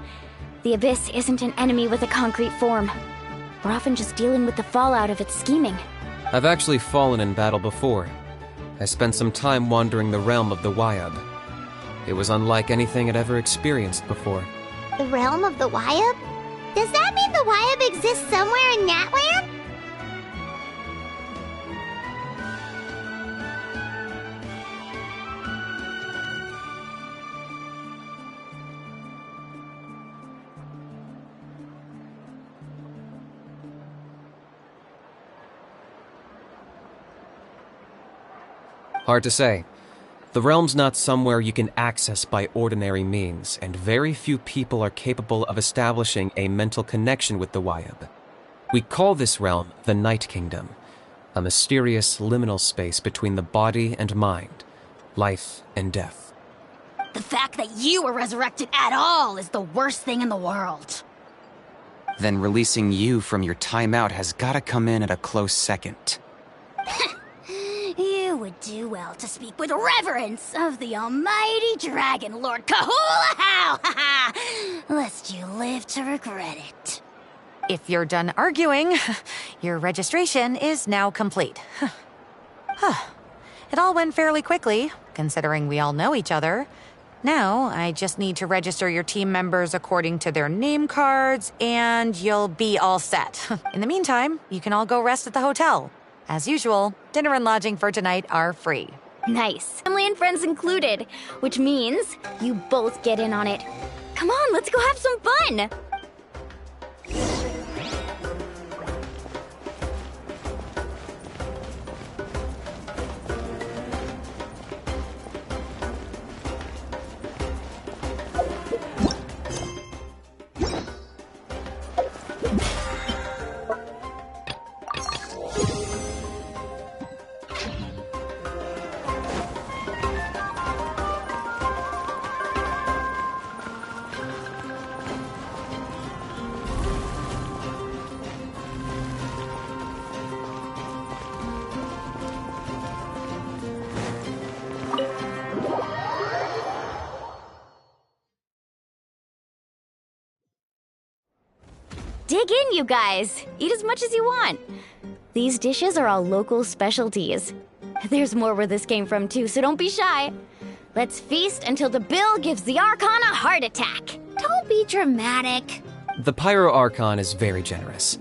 the Abyss isn't an enemy with a concrete form. We're often just dealing with the fallout of its scheming. I've actually fallen in battle before. I spent some time wandering the realm of the Wyab. It was unlike anything I'd ever experienced before. The realm of the Wyab? Does that mean the Wyab exists somewhere in Natlan? Hard to say. The realm's not somewhere you can access by ordinary means, and very few people are capable of establishing a mental connection with the Wyab. We call this realm the Night Kingdom, a mysterious liminal space between the body and mind, life and death. The fact that you were resurrected at all is the worst thing in the world. Then releasing you from your timeout has gotta come in at a close second. You would do well to speak with reverence of the almighty Dragon Lord Kahula How, lest you live to regret it. If you're done arguing, your registration is now complete. It all went fairly quickly, considering we all know each other. Now, I just need to register your team members according to their name cards, and you'll be all set. In the meantime, you can all go rest at the hotel. As usual, dinner and lodging for tonight are free. Nice. Family and friends included, which means you both get in on it. Come on, let's go have some fun! Dig in, you guys! Eat as much as you want! These dishes are all local specialties. There's more where this came from too, so don't be shy. Let's feast until the bill gives the Archon a heart attack. Don't be dramatic. The Pyro Archon is very generous,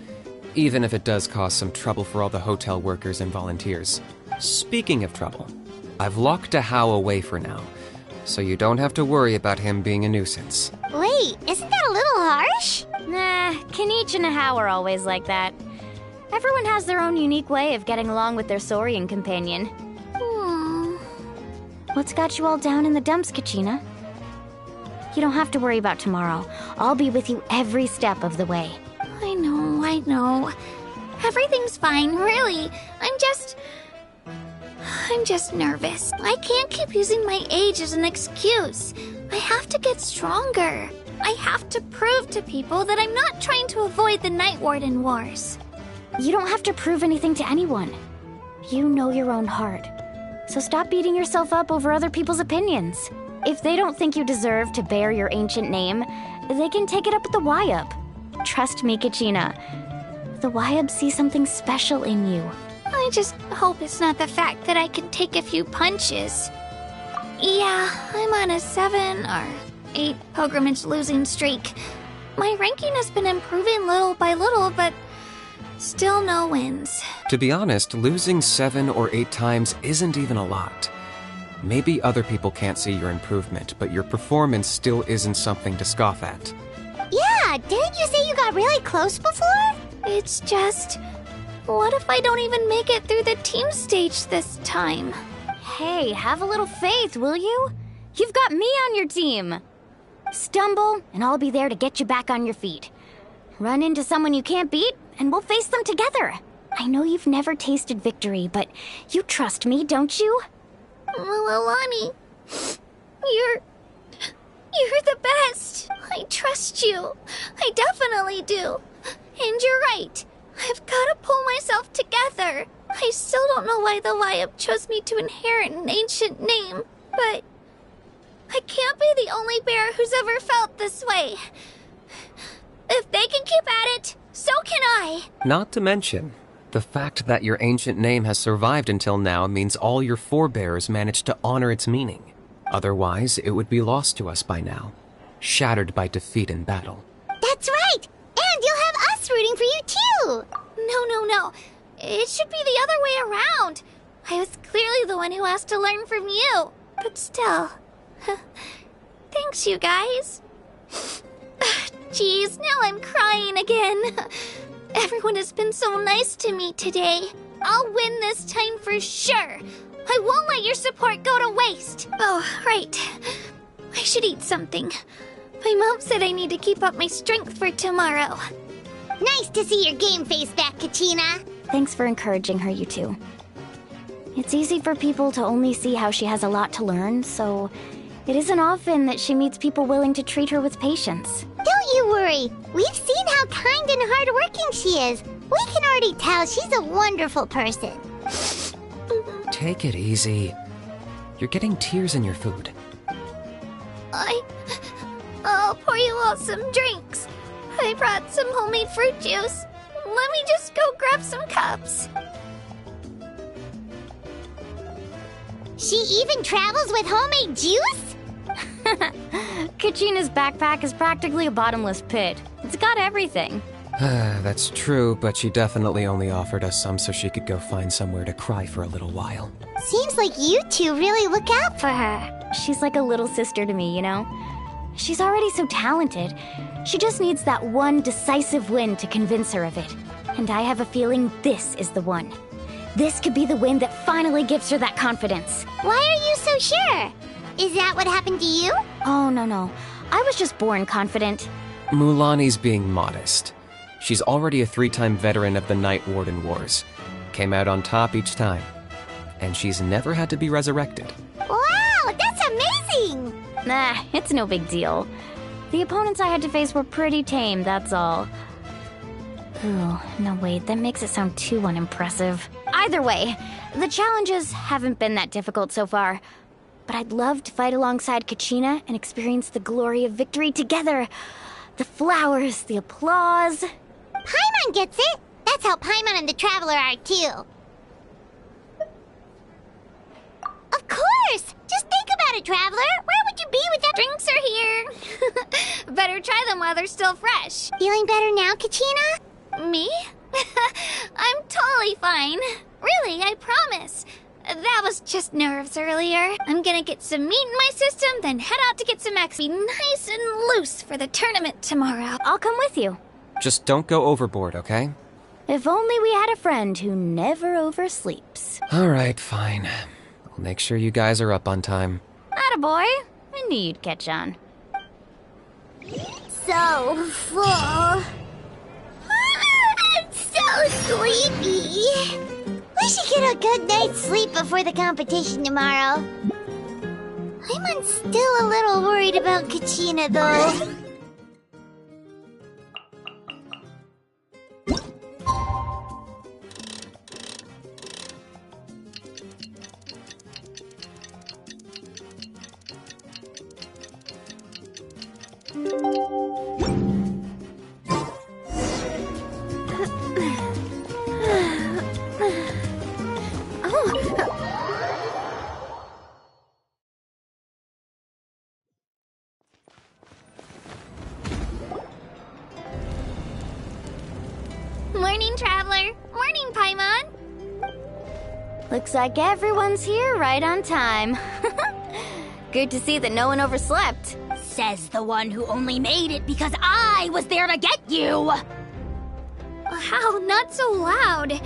even if it does cause some trouble for all the hotel workers and volunteers. Speaking of trouble, I've locked Ahau away for now, so you don't have to worry about him being a nuisance. Wait, isn't that a little harsh? Nah, Kanich and Ahau are always like that. Everyone has their own unique way of getting along with their Saurian companion. What's got you all down in the dumps, Kachina? You don't have to worry about tomorrow. I'll be with you every step of the way. I know. Everything's fine, really. I'm just nervous. I can't keep using my age as an excuse. I have to get stronger. I have to prove to people that I'm not trying to avoid the Night Warden Wars. You don't have to prove anything to anyone. You know your own heart. So stop beating yourself up over other people's opinions. If they don't think you deserve to bear your ancient name, they can take it up with the Wyab. Trust me, Kachina. The Wyab see something special in you. I just hope it's not the fact that I can take a few punches. Yeah, I'm on a 7 or 8 pilgrimage losing streak. My ranking has been improving little by little, but still no wins. To be honest, losing 7 or 8 times isn't even a lot. Maybe other people can't see your improvement, but your performance still isn't something to scoff at. Yeah, didn't you say you got really close before? It's just... what if I don't even make it through the team stage this time? Hey, have a little faith, will you? You've got me on your team. Stumble, and I'll be there to get you back on your feet. Run into someone you can't beat, and we'll face them together. I know you've never tasted victory, but you trust me, don't you? Alani, you're the best. I trust you. I definitely do. And you're right. I've got to pull myself together. I still don't know why the Wyab chose me to inherit an ancient name, but I can't be the only bear who's ever felt this way. If they can keep at it, so can I. Not to mention, the fact that your ancient name has survived until now means all your forebears managed to honor its meaning. Otherwise, it would be lost to us by now, shattered by defeat in battle. That's right! And you'll have us rooting for you too! No. It should be the other way around. I was clearly the one who asked to learn from you. But still. Thanks, you guys. Jeez, now I'm crying again. Everyone has been so nice to me today. I'll win this time for sure. I won't let your support go to waste. Oh, right. I should eat something. My mom said I need to keep up my strength for tomorrow. Nice to see your game face back, Kachina. Thanks for encouraging her, you two. It's easy for people to only see how she has a lot to learn, so it isn't often that she meets people willing to treat her with patience. Don't you worry. We've seen how kind and hardworking she is. We can already tell she's a wonderful person. Take it easy. You're getting tears in your food. I'll pour you all some drinks. I brought some homemade fruit juice. Let me just go grab some cups. She even travels with homemade juice? Kachina's backpack is practically a bottomless pit. It's got everything. That's true, but she definitely only offered us some so she could go find somewhere to cry for a little while. Seems like you two really look out for her. She's like a little sister to me, you know? She's already so talented. She just needs that one decisive win to convince her of it. And I have a feeling this is the one. This could be the win that finally gives her that confidence. Why are you so sure? Is that what happened to you? Oh, no. I was just born confident. Mulaney's being modest. She's already a 3-time veteran of the Night Warden Wars. Came out on top each time. And she's never had to be resurrected. Wow, that's amazing! Nah, it's no big deal. The opponents I had to face were pretty tame, that's all. Ooh, no wait, that makes it sound too unimpressive. Either way, the challenges haven't been that difficult so far. But I'd love to fight alongside Kachina and experience the glory of victory together. The flowers, the applause. Paimon gets it! That's how Paimon and the Traveler are too. Of course! Just think about it, Traveler! Where would you be without— Drinks are here. Better try them while they're still fresh. Feeling better now, Kachina? Me? I'm totally fine. Really, I promise. That was just nerves earlier. I'm gonna get some meat in my system, then head out to get some X. Be nice and loose for the tournament tomorrow. I'll come with you. Just don't go overboard, okay? If only we had a friend who never oversleeps. Alright, fine. I'll make sure you guys are up on time. Attaboy. I knew you'd catch on. So full. I'm so sleepy. We should get a good night's sleep before the competition tomorrow. I'm still a little worried about Kachina, though. Morning, Traveler. Morning, Paimon. Looks like everyone's here right on time. Good to see that no one overslept. Says the one who only made it because I was there to get you! Wow, not so loud.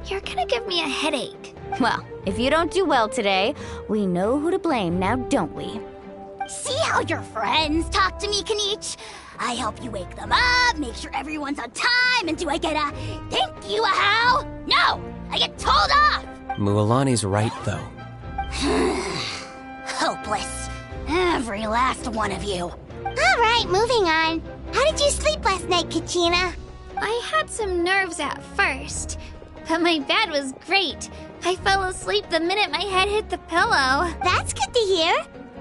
You're gonna give me a headache. Well, if you don't do well today, we know who to blame now, don't we? See how your friends talk to me, Kanich? I help you wake them up, make sure everyone's on time, and do I get a thank you, how? No! I get told off! Mualani's right, though. Hopeless. Every last one of you. Alright, moving on. How did you sleep last night, Kachina? I had some nerves at first, but my bed was great. I fell asleep the minute my head hit the pillow. That's good to hear.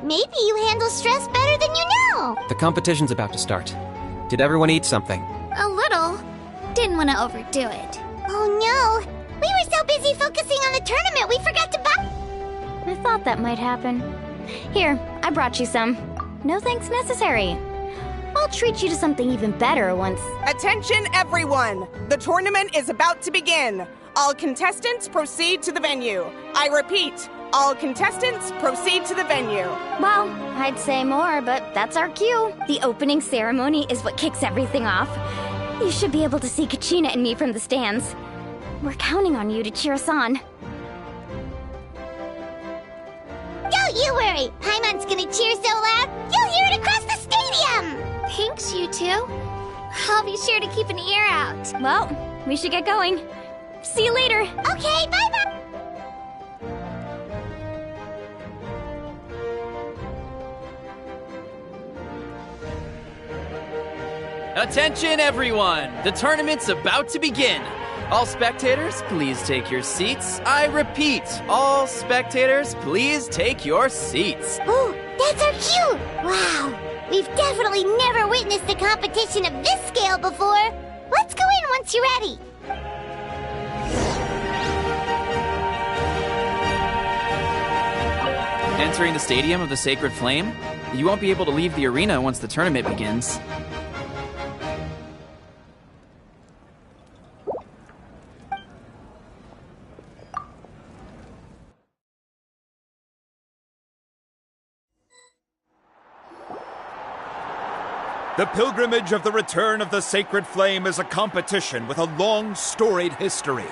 Maybe you handle stress better than you know. The competition's about to start. Did everyone eat something? A little. Didn't want to overdo it. Oh no. We were so busy focusing on the tournament, we forgot to buy— I thought that might happen. Here, I brought you some. No thanks necessary. I'll treat you to something even better once— Attention, everyone! The tournament is about to begin. All contestants proceed to the venue. I repeat, all contestants proceed to the venue. Well, I'd say more, but that's our cue. The opening ceremony is what kicks everything off. You should be able to see Kachina and me from the stands. We're counting on you to cheer us on. Don't you worry. Paimon's gonna cheer so loud, you'll hear it across the stadium! Thanks, you two. I'll be sure to keep an ear out. Well, we should get going. See you later. Okay, bye-bye! Attention everyone! The tournament's about to begin! All spectators, please take your seats. I repeat, all spectators, please take your seats. Ooh, that's our cue! Wow, we've definitely never witnessed a competition of this scale before. Let's go in once you're ready. Entering the Stadium of the Sacred Flame, you won't be able to leave the arena once the tournament begins. The pilgrimage of the return of the Sacred Flame is a competition with a long, storied history.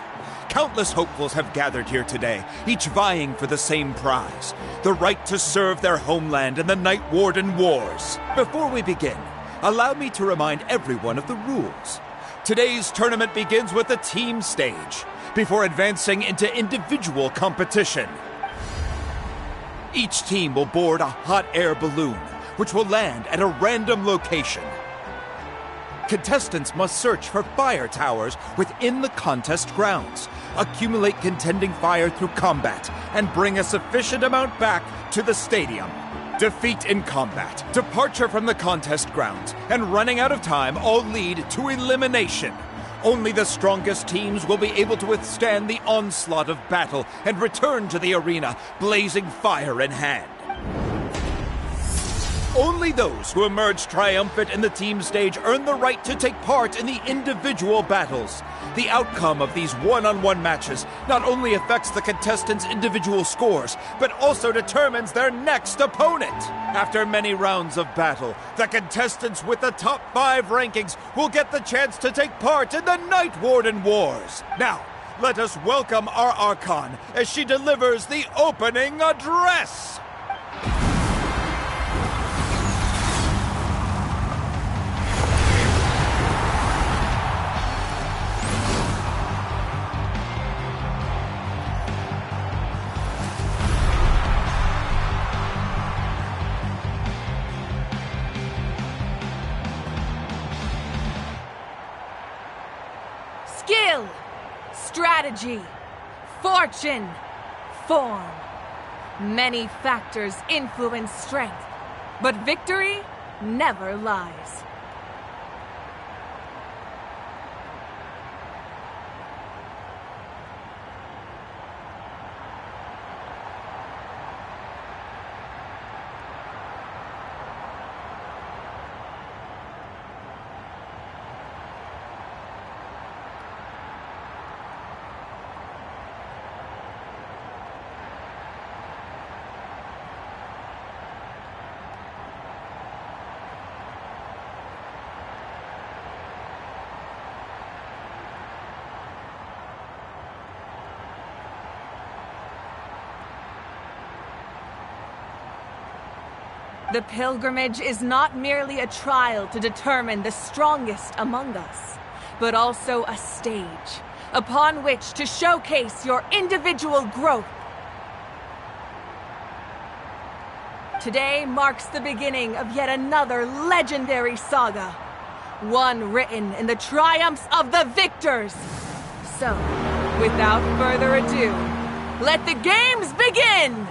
Countless hopefuls have gathered here today, each vying for the same prize, the right to serve their homeland in the Night Warden Wars. Before we begin, allow me to remind everyone of the rules. Today's tournament begins with the team stage, before advancing into individual competition. Each team will board a hot air balloon, which will land at a random location. Contestants must search for fire towers within the contest grounds, accumulate contending fire through combat, and bring a sufficient amount back to the stadium. Defeat in combat, departure from the contest grounds, and running out of time all lead to elimination. Only the strongest teams will be able to withstand the onslaught of battle and return to the arena, blazing fire in hand. Only those who emerge triumphant in the team stage earn the right to take part in the individual battles. The outcome of these one-on-one matches not only affects the contestants' individual scores, but also determines their next opponent. After many rounds of battle, the contestants with the top 5 rankings will get the chance to take part in the Night Warden Wars. Now, let us welcome our Archon as she delivers the opening address. Skill, strategy, fortune, form. Many factors influence strength, but victory never lies. The pilgrimage is not merely a trial to determine the strongest among us, but also a stage upon which to showcase your individual growth. Today marks the beginning of yet another legendary saga, one written in the triumphs of the victors. So, without further ado, let the games begin!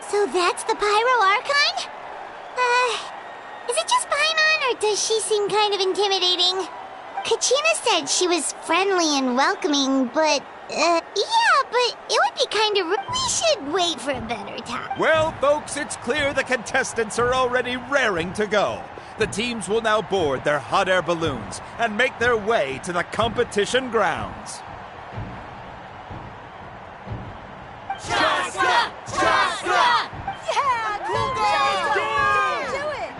So that's the Pyro Archon? Is it just Paimon, or does she seem kind of intimidating? Kachina said she was friendly and welcoming, but, yeah, but it would be kind of rude. We should wait for a better time. Well, folks, it's clear the contestants are already raring to go. The teams will now board their hot air balloons and make their way to the competition grounds. Chaska! Chaska! Yeah, cool girl! Do it!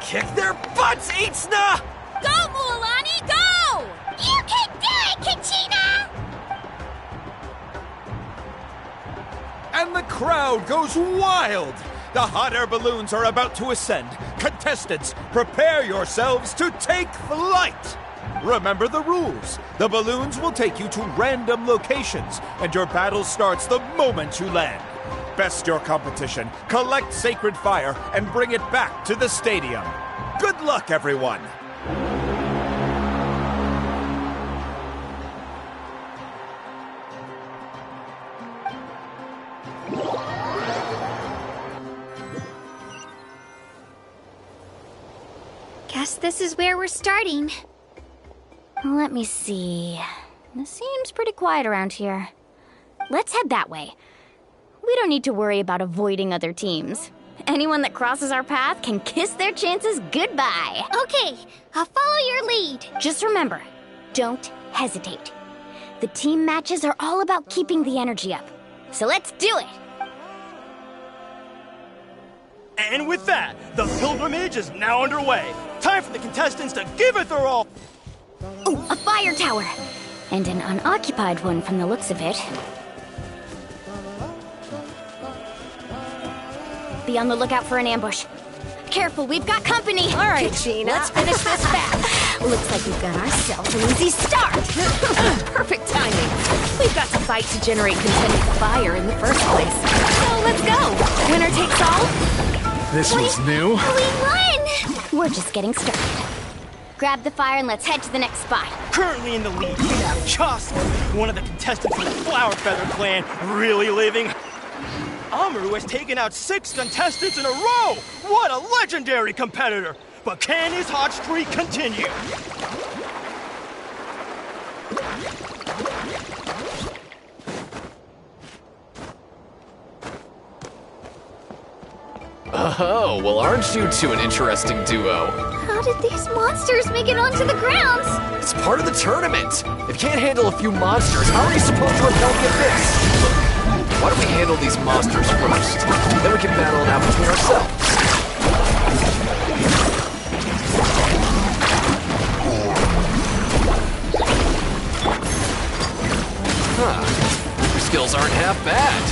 Kick their butts, Itzna! Go, Mualani, go! You can do it, Kachina! crowd goes wild. The hot air balloons are about to ascend. Contestants, prepare yourselves to take flight. Remember the rules. The balloons will take you to random locations, and your battle starts the moment you land. Best your competition, collect sacred fire, and bring it back to the stadium. Good luck, everyone. Guess this is where we're starting. Let me see. This seems pretty quiet around here. Let's head that way. We don't need to worry about avoiding other teams. Anyone that crosses our path can kiss their chances goodbye. Okay, I'll follow your lead. Just remember, don't hesitate. The team matches are all about keeping the energy up. So let's do it! And with that, the pilgrimage is now underway. Time for the contestants to give it their all. Oh, a fire tower! And an unoccupied one from the looks of it. Be on the lookout for an ambush. Careful, we've got company! All right, Gina. Let's finish this fast. Looks like we've got ourselves an easy start. Perfect timing. We've got to fight to generate contended fire in the first place. So let's go. Winner takes all. This was new. We won! We're just getting started. Grab the fire and let's head to the next spot. Currently in the lead, we have Chaucer, one of the contestants from the Flower Feather clan, really living. Amaru has taken out 6 contestants in a row! What a legendary competitor! But can his hot streak continue? Oh, well, aren't you two an interesting duo? How did these monsters make it onto the grounds? It's part of the tournament. If you can't handle a few monsters, how are you supposed to repel the abyss? Why don't we handle these monsters first? Then we can battle it out between ourselves. Huh. Your skills aren't half bad.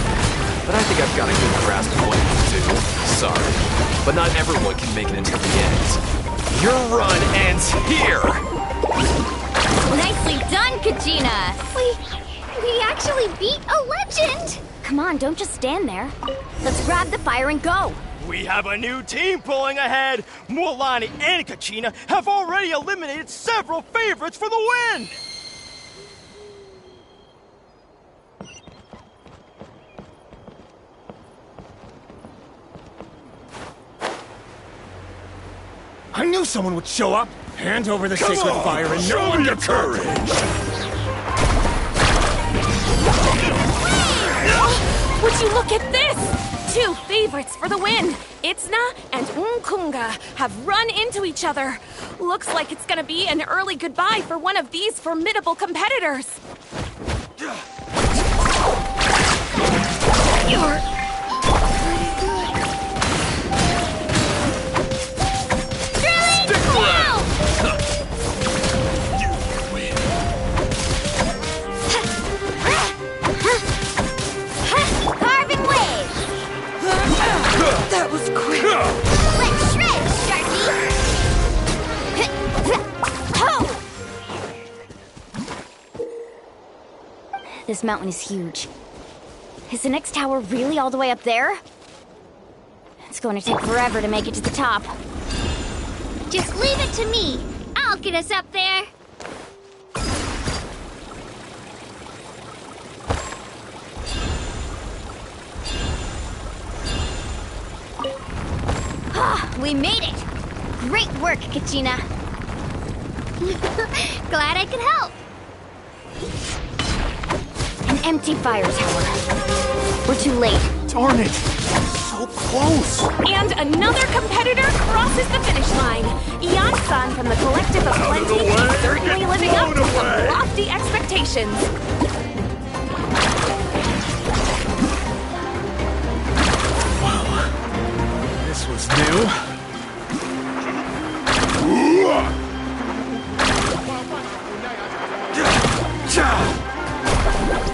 But I think I've got a good grasp of what you do. Sorry. But not everyone can make it until the end. Your run ends here! Nicely done, Kachina! We actually beat a legend! Come on, don't just stand there. Let's grab the fire and go! We have a new team pulling ahead! Mualani and Kachina have already eliminated several favorites for the win! I knew someone would show up. Hand over the sacred fire and no one gets hurt. Would you look at this? 2 favorites for the win. Itzna and Unkunga have run into each other. Looks like it's gonna be an early goodbye for one of these formidable competitors. You're... That was quick. Let's shred, Sharky! This mountain is huge. Is the next tower really all the way up there? It's going to take forever to make it to the top. Just leave it to me. I'll get us up there. We made it! Great work, Kachina! Glad I could help. An empty fire tower. We're too late. Darn it! So close! And another competitor crosses the finish line. Ian-san from the Collective of Plenty is certainly living up to some lofty expectations. This was new.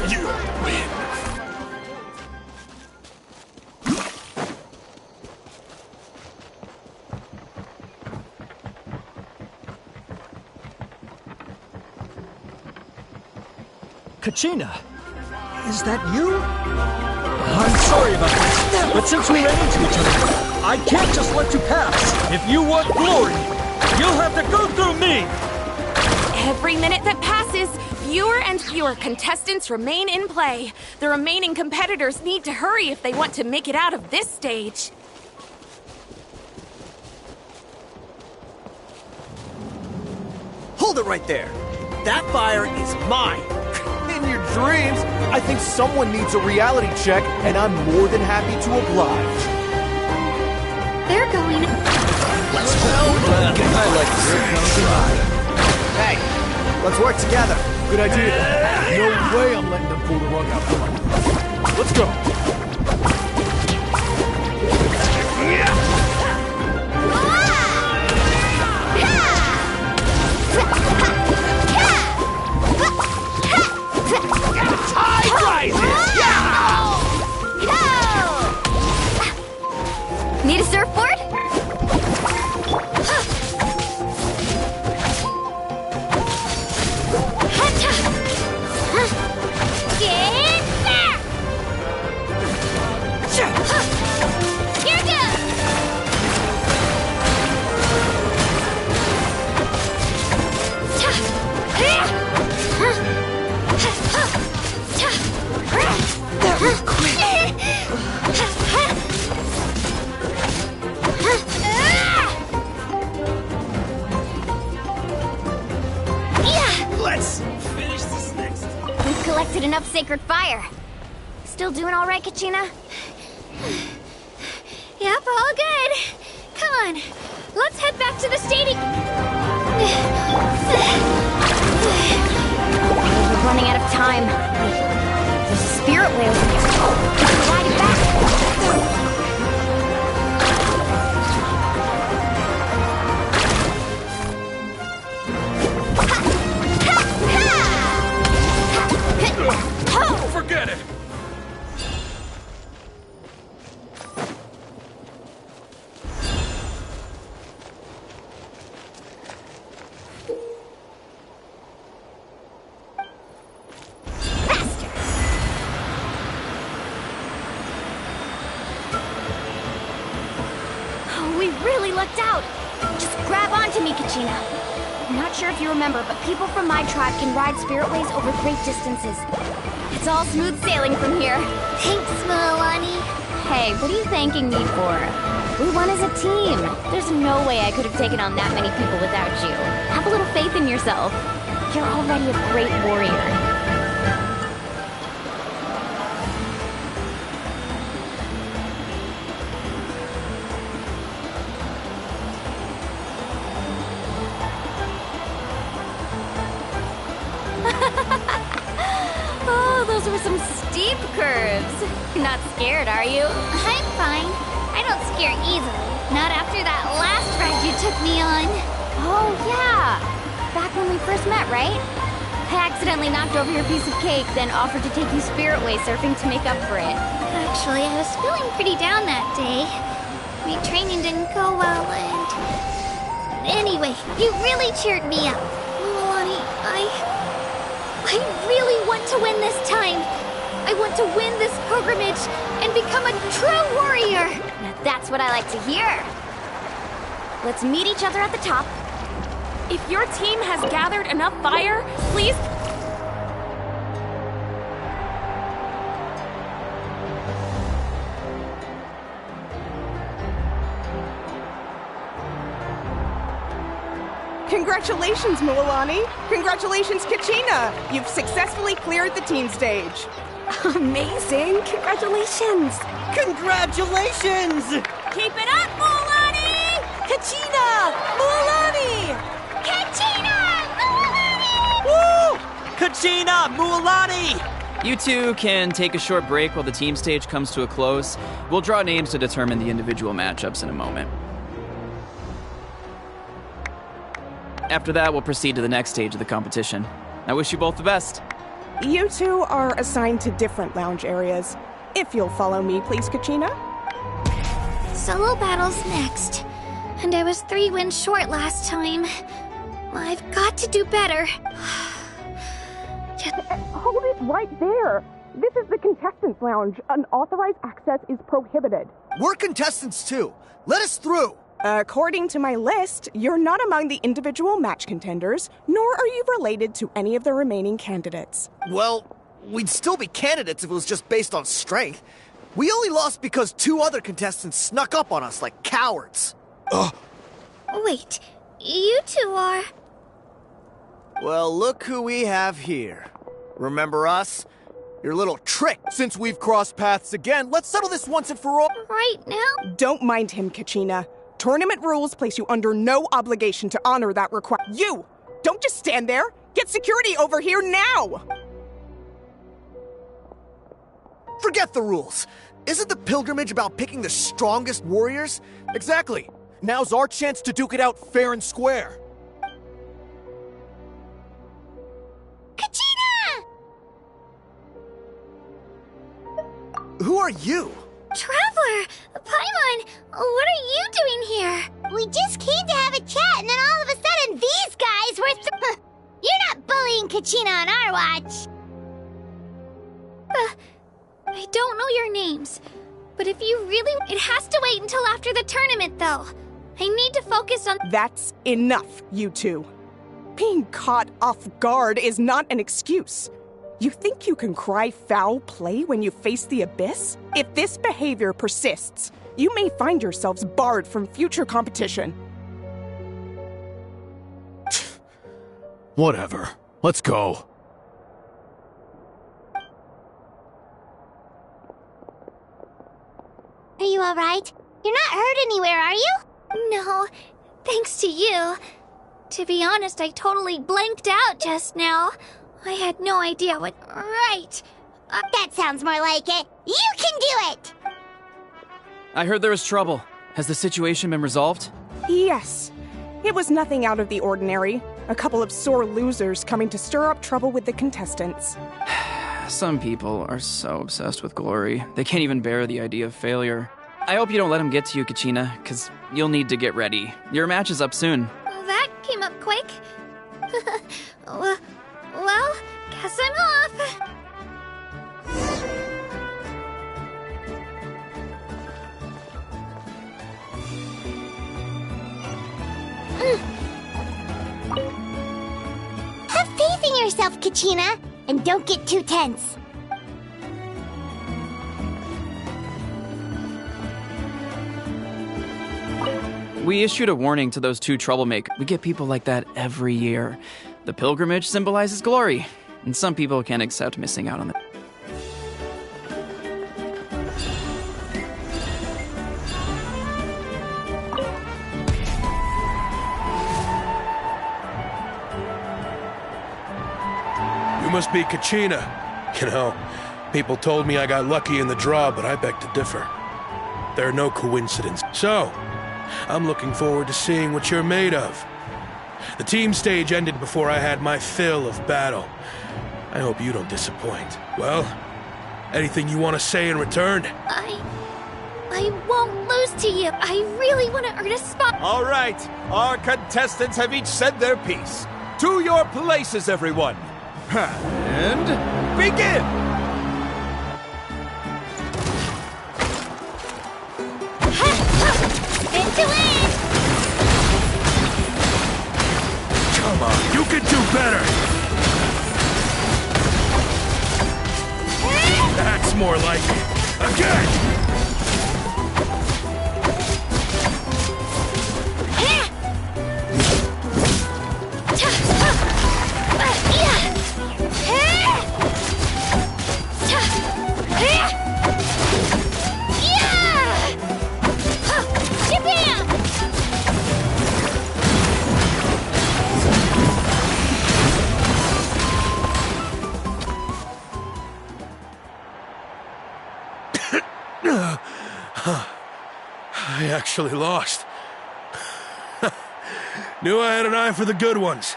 You win. Kachina, is that you? I'm sorry about that, but since we ran into each other, I can't just let you pass. If you want glory, you'll have to go through me! Every minute that passes, fewer and fewer contestants remain in play. The remaining competitors need to hurry if they want to make it out of this stage. Hold it right there. That fire is mine. In your dreams, I think someone needs a reality check, and I'm more than happy to oblige. They're going. Let's go. I like this. Hey, let's work together. Good idea. No way I'm letting them pull the rug out from under me. Let's go. Tide rises! Need a surfboard? Get back! Here goes! That was quick. Let's finish this next. We've collected enough sacred fire. Still doing all right, Kachina? Yep, all good. Come on, let's head back to the stadium. We're running out of time. The spirit way over here. Ride it back. Forget it! We really lucked out. Just grab onto me, Kachina. I'm not sure if you remember, but people from my tribe can ride spiritways over great distances. It's all smooth sailing from here. Thanks, Milani. Hey, what are you thanking me for? We won as a team. There's no way I could have taken on that many people without you. Have a little faith in yourself. You're already a great warrior. Oh, those were some steep curves. Not scared, are you? I'm fine. I don't scare easily. Not after that last ride you took me on. Oh, yeah. Back when we first met, right? I accidentally knocked over your piece of cake, then offered to take you spiritway surfing to make up for it. Actually, I was feeling pretty down that day. My training didn't go well, and... Anyway, you really cheered me up. Milani, I really want to win this time. I want to win this pilgrimage and become a true warrior. Now that's what I like to hear. Let's meet each other at the top. If your team has gathered enough fire, please... Congratulations, Milani! Congratulations, Kachina! You've successfully cleared the team stage. Amazing! Congratulations! Congratulations! Keep it up, Milani! Kachina! Mualani! Kachina! Milani! Woo! Kachina! Mualani! You two can take a short break while the team stage comes to a close. We'll draw names to determine the individual matchups in a moment. After that, we'll proceed to the next stage of the competition. I wish you both the best. You two are assigned to different lounge areas. If you'll follow me, please, Kachina. Solo battle's next. And I was 3 wins short last time. I've got to do better. Hold it right there. This is the contestants' lounge. Unauthorized access is prohibited. We're contestants too. Let us through. According to my list, you're not among the individual match contenders, nor are you related to any of the remaining candidates. Well, we'd still be candidates if it was just based on strength. We only lost because 2 other contestants snuck up on us like cowards. Ugh. Wait, you two are... Well, look who we have here. Remember us? Your little trick. Since we've crossed paths again, let's settle this once and for all. Right now? Don't mind him, Kachina. Tournament rules place you under no obligation to honor that request. You! Don't just stand there! Get security over here now! Forget the rules. Isn't the pilgrimage about picking the strongest warriors? Exactly. Now's our chance to duke it out fair and square. Kachina! Who are you? Traveler! Paimon! What are you doing here? We just came to have a chat, and then all of a sudden these guys were You're not bullying Kachina on our watch! I don't know your names, but if you really... It has to wait until after the tournament, though. I need to focus on... That's enough, you two. Being caught off guard is not an excuse. You think you can cry foul play when you face the abyss? If this behavior persists, you may find yourselves barred from future competition. Whatever. Let's go. Are you alright? You're not hurt anywhere, are you? No, thanks to you. To be honest, I totally blanked out just now. I had no idea what... Right. That sounds more like it. You can do it! I heard there was trouble. Has the situation been resolved? Yes. It was nothing out of the ordinary. A couple of sore losers coming to stir up trouble with the contestants. Some people are so obsessed with glory, they can't even bear the idea of failure. I hope you don't let them get to you, Kachina, because you'll need to get ready. Your match is up soon. That came up quick. Well, guess I'm off. Have faith in yourself, Kachina, and don't get too tense. We issued a warning to those 2 troublemakers. We get people like that every year. The pilgrimage symbolizes glory, and some people can't accept missing out on it. You must be Kachina. You know, people told me I got lucky in the draw, but I beg to differ. There are no coincidences. So, I'm looking forward to seeing what you're made of. The team stage ended before I had my fill of battle. I hope you don't disappoint. Well, anything you want to say in return? I won't lose to you. I really want to earn a spot. All right, our contestants have each said their piece. To your places, everyone. And begin! Into it! Come on, you can do better! That's more like it. Again! I actually lost. Knew I had an eye for the good ones.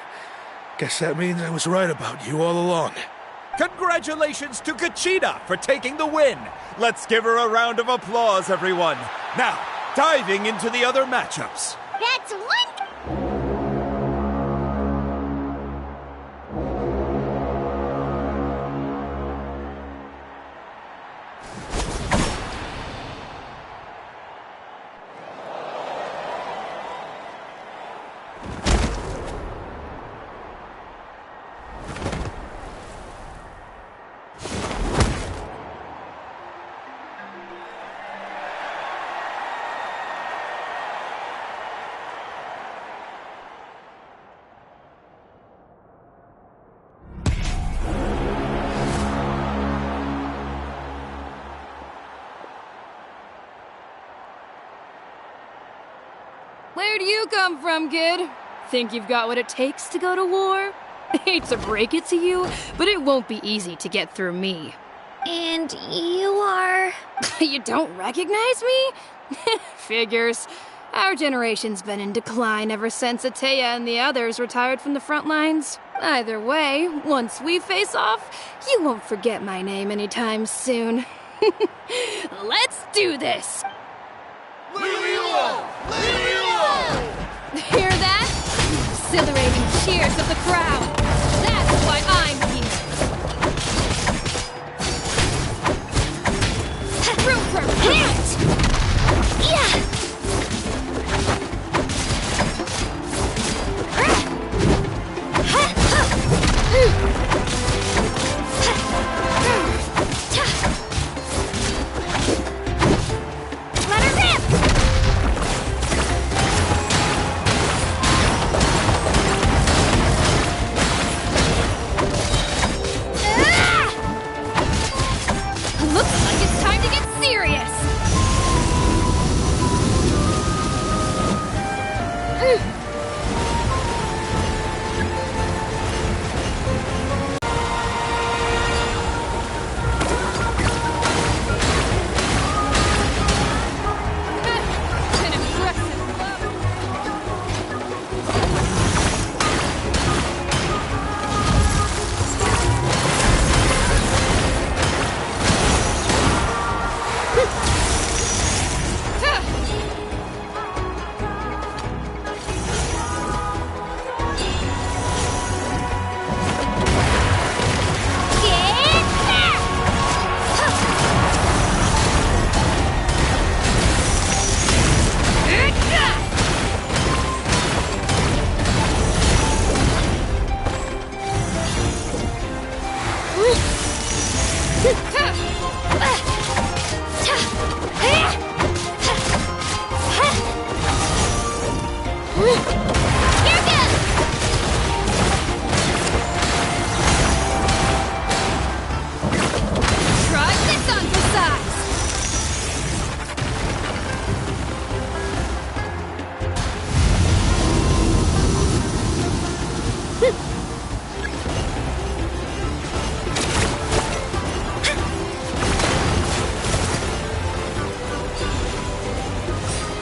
Guess that means I was right about you all along. Congratulations to Kachina for taking the win. Let's give her a round of applause, everyone. Now, diving into the other matchups. That's one... Where do you come from, kid? Think you've got what it takes to go to war? Hate to break it to you, but it won't be easy to get through me. And you are... You don't recognize me? Figures. Our generation's been in decline ever since Ateya and the others retired from the front lines. Either way, once we face off, you won't forget my name anytime soon. Let's do this! Hear that? Exhilarating cheers of the crowd. That's why I'm here. Room for movement! Yeah! Let her rip! Looks like it's time to get serious. An impressive Try this on for size.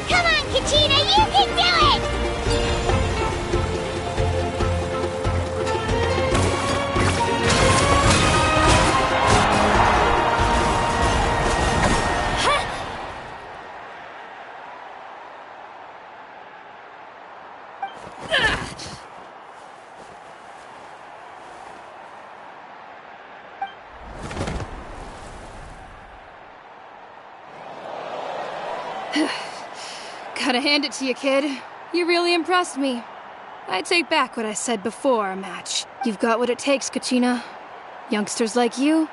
Come on, Kachina, you can do it! Gotta hand it to you, kid. You really impressed me. I take back what I said before our match. You've got what it takes, Kachina. Youngsters like you,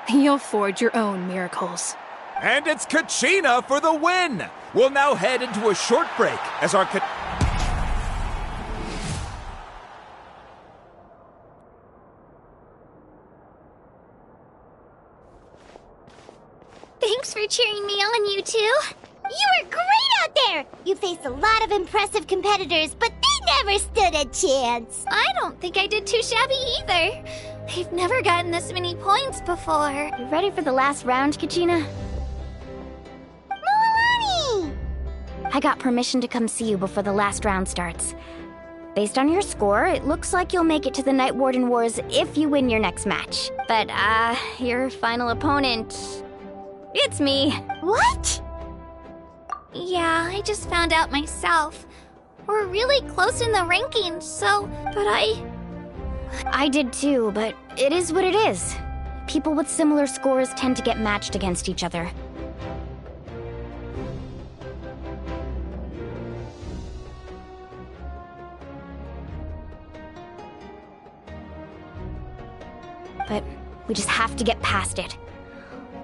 you'll forge your own miracles. And it's Kachina for the win! We'll now head into a short break as our Thanks for cheering me on, you two. You were great out there! You faced a lot of impressive competitors, but they never stood a chance. I don't think I did too shabby either. I've never gotten this many points before. You ready for the last round, Kachina? Moalani! I got permission to come see you before the last round starts. Based on your score, it looks like you'll make it to the Night Warden Wars if you win your next match. But, your final opponent... It's me. What? Yeah, I just found out myself. We're really close in the rankings, so... But I did too, but it is what it is. People with similar scores tend to get matched against each other. But we just have to get past it.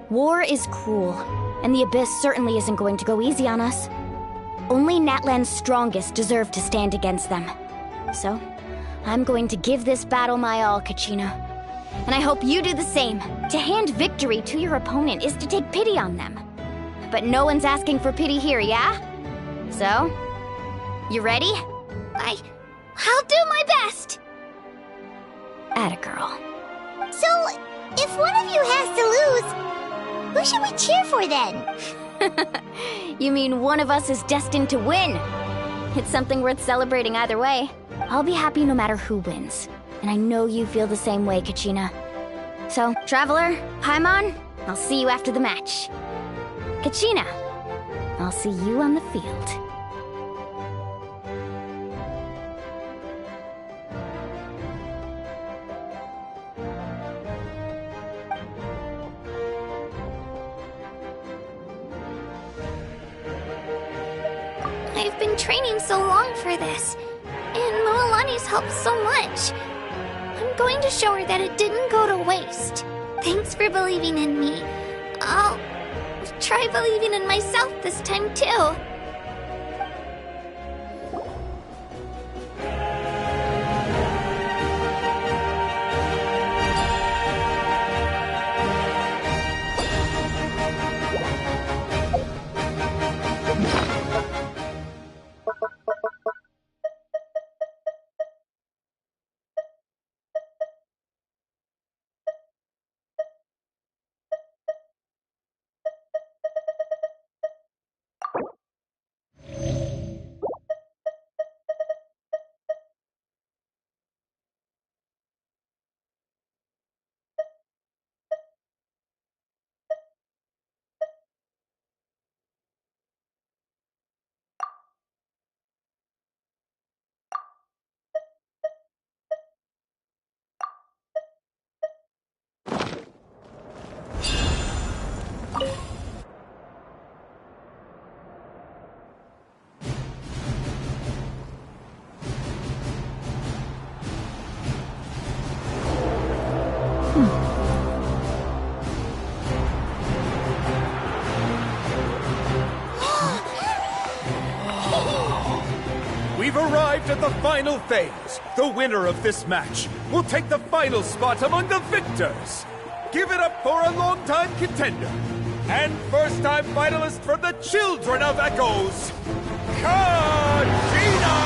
War is cruel, and the Abyss certainly isn't going to go easy on us. Only Natlan's strongest deserve to stand against them. So, I'm going to give this battle my all, Kachina. And I hope you do the same. To hand victory to your opponent is to take pity on them. But no one's asking for pity here, yeah? So, You ready? I'll do my best! Atta girl. So, if one of you has to lose, who should we cheer for then? You mean one of us is destined to win? It's something worth celebrating either way. I'll be happy no matter who wins. And I know you feel the same way, Kachina. So, Traveler, Paimon, I'll see you after the match. Kachina, I'll see you on the field. I've been training so long for this, and Moalani's helped so much. I'm going to show her that it didn't go to waste. Thanks for believing in me. I'll try believing in myself this time too. We've arrived at the final phase. The winner of this match will take the final spot among the victors. Give it up for a long-time contender and first-time finalist from the Children of Echoes, Kachina!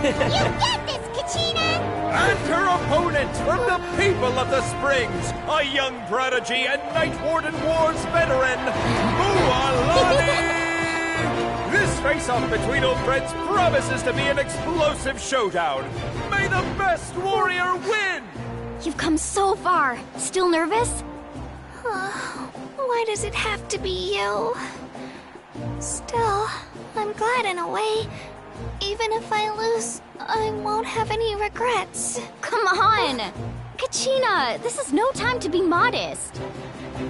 You get this, Kachina! And her opponent from the people of the Springs, a young prodigy and Night Warden Wars veteran, Moalani! This face-off between old friends promises to be an explosive showdown. May the best warrior win! You've come so far. Still nervous? Why does it have to be you? Still, I'm glad in a way. Even if I lose, I won't have any regrets. Come on! Kachina, this is no time to be modest.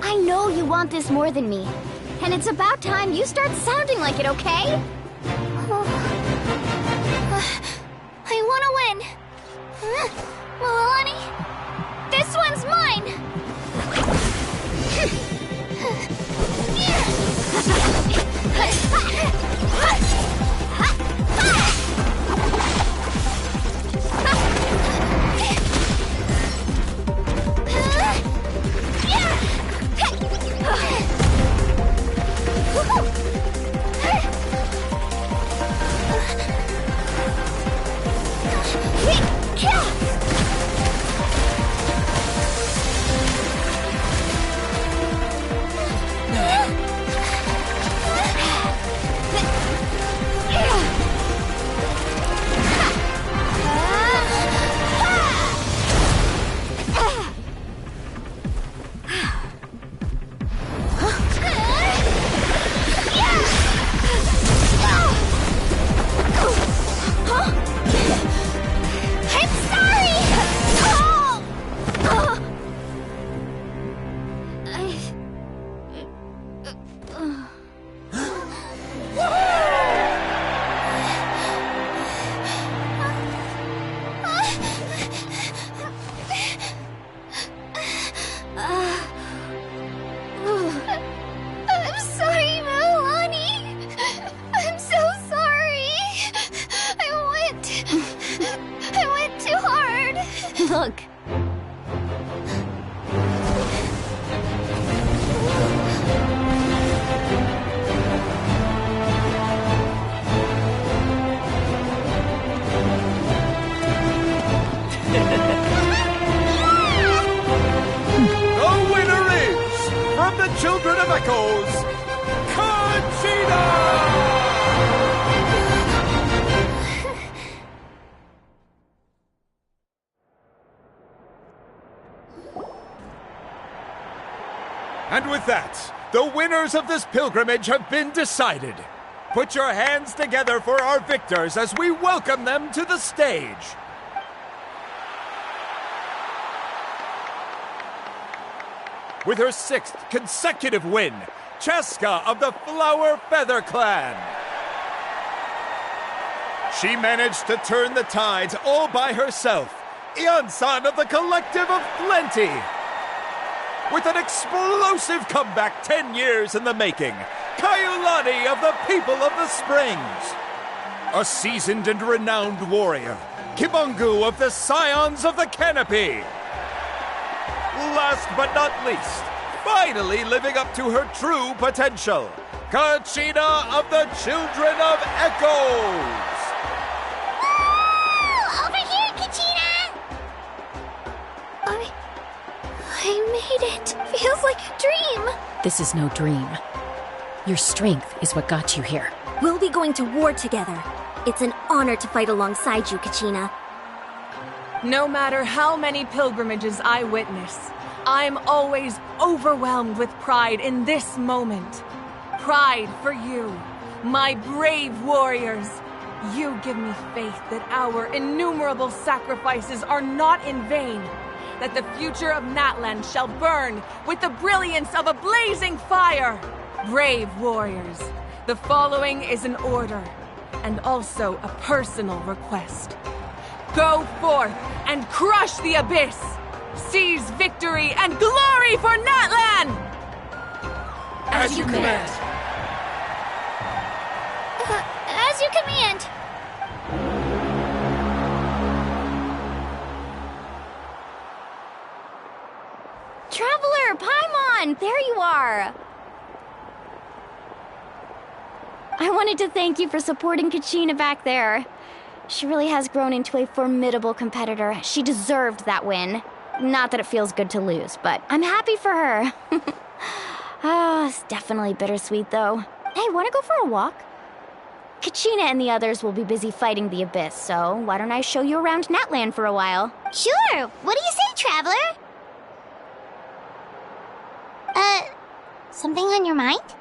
I know you want this more than me. And it's about time you start sounding like it, okay? I want to win. Moalani, this one's mine! Look. The winner is, from the Children of Echoes, Conchita! And with that, the winners of this pilgrimage have been decided. Put your hands together for our victors as we welcome them to the stage. With her 6th consecutive win, Cheska of the Flower Feather Clan. She managed to turn the tides all by herself. Iansan of the Collective of Plenty. With an explosive comeback 10 years in the making, Kaiulani of the People of the Springs. A seasoned and renowned warrior, Kibangu of the Scions of the Canopy. Last but not least, finally living up to her true potential, Kachina of the Children of Echoes! Woo! Over here, Kachina! I made it. Feels like a dream. This is no dream. Your strength is what got you here. We'll be going to war together. It's an honor to fight alongside you, Kachina. No matter how many pilgrimages I witness, I'm always overwhelmed with pride in this moment. Pride for you, my brave warriors. You give me faith that our innumerable sacrifices are not in vain, that the future of Natlan shall burn with the brilliance of a blazing fire. Brave warriors, the following is an order, and also a personal request. Go forth and crush the abyss! Seize victory and glory for Natlan! As you command. As you command. Traveler, Paimon, there you are! I wanted to thank you for supporting Kachina back there. She really has grown into a formidable competitor. She deserved that win. Not that it feels good to lose, but I'm happy for her. It's definitely bittersweet, though. Hey, wanna go for a walk? Kachina and the others will be busy fighting the Abyss, so why don't I show you around Natlan for a while? Sure! What do you say, Traveler? Something on your mind?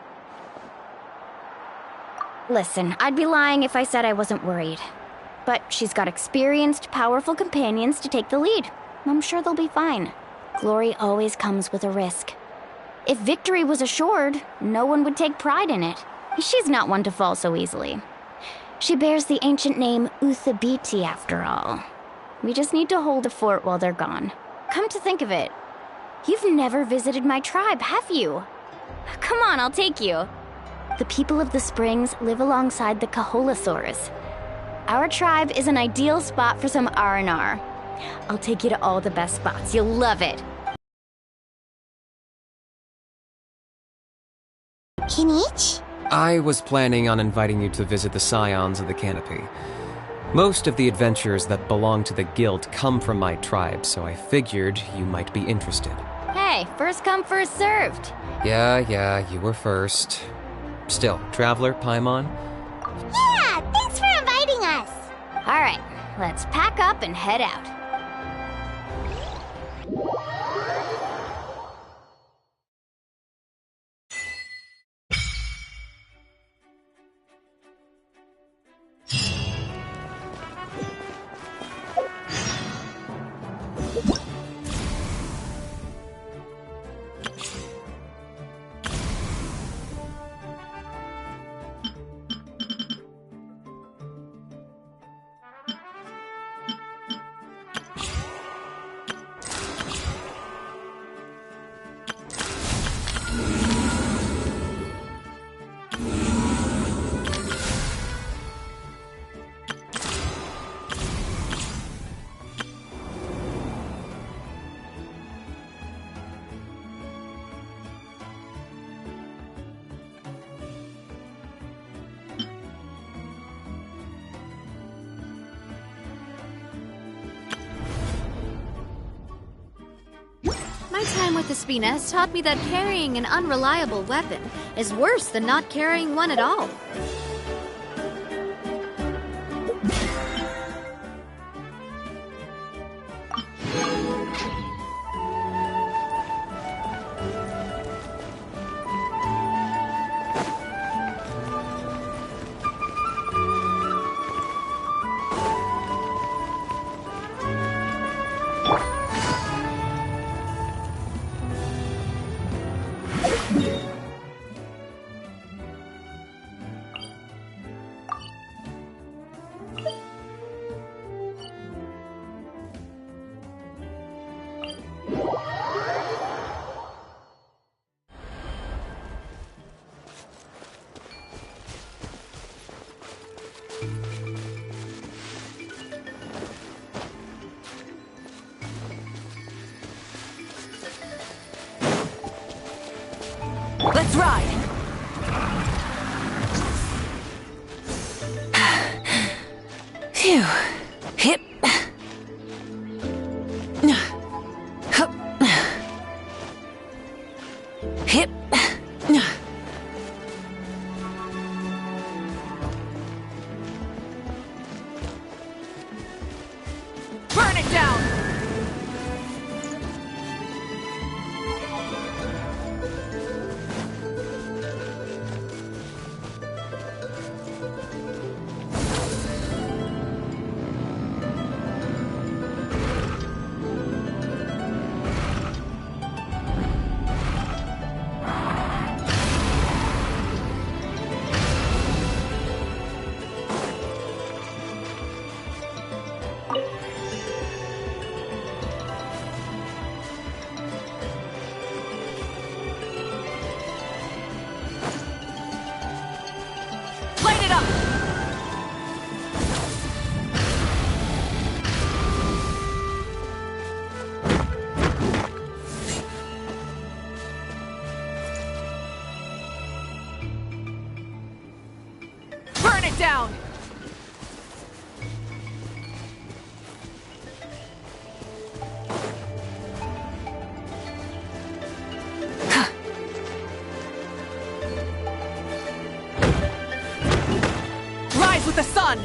Listen, I'd be lying if I said I wasn't worried. But she's got experienced, powerful companions to take the lead. I'm sure they'll be fine. Glory always comes with a risk. If victory was assured, no one would take pride in it. She's not one to fall so easily. She bears the ancient name Uthabiti, after all. We just need to hold the fort while they're gone. Come to think of it, you've never visited my tribe, have you? Come on, I'll take you. The people of the Springs live alongside the Kaholasaurs. Our tribe is an ideal spot for some R&R. I'll take you to all the best spots. You'll love it. Kinich? I was planning on inviting you to visit the Scions of the Canopy. Most of the adventurers that belong to the guild come from my tribe, so I figured you might be interested. Hey, first come, first served. Yeah, you were first. Still, Traveler, Paimon? Yeah, thanks for inviting us. All right, let's pack up and head out. My time with Espina has taught me that carrying an unreliable weapon is worse than not carrying one at all. Let's ride! Phew. Hip. Hup. Hip. Burn it down! Light it up! Burn it down! Rise with the sun!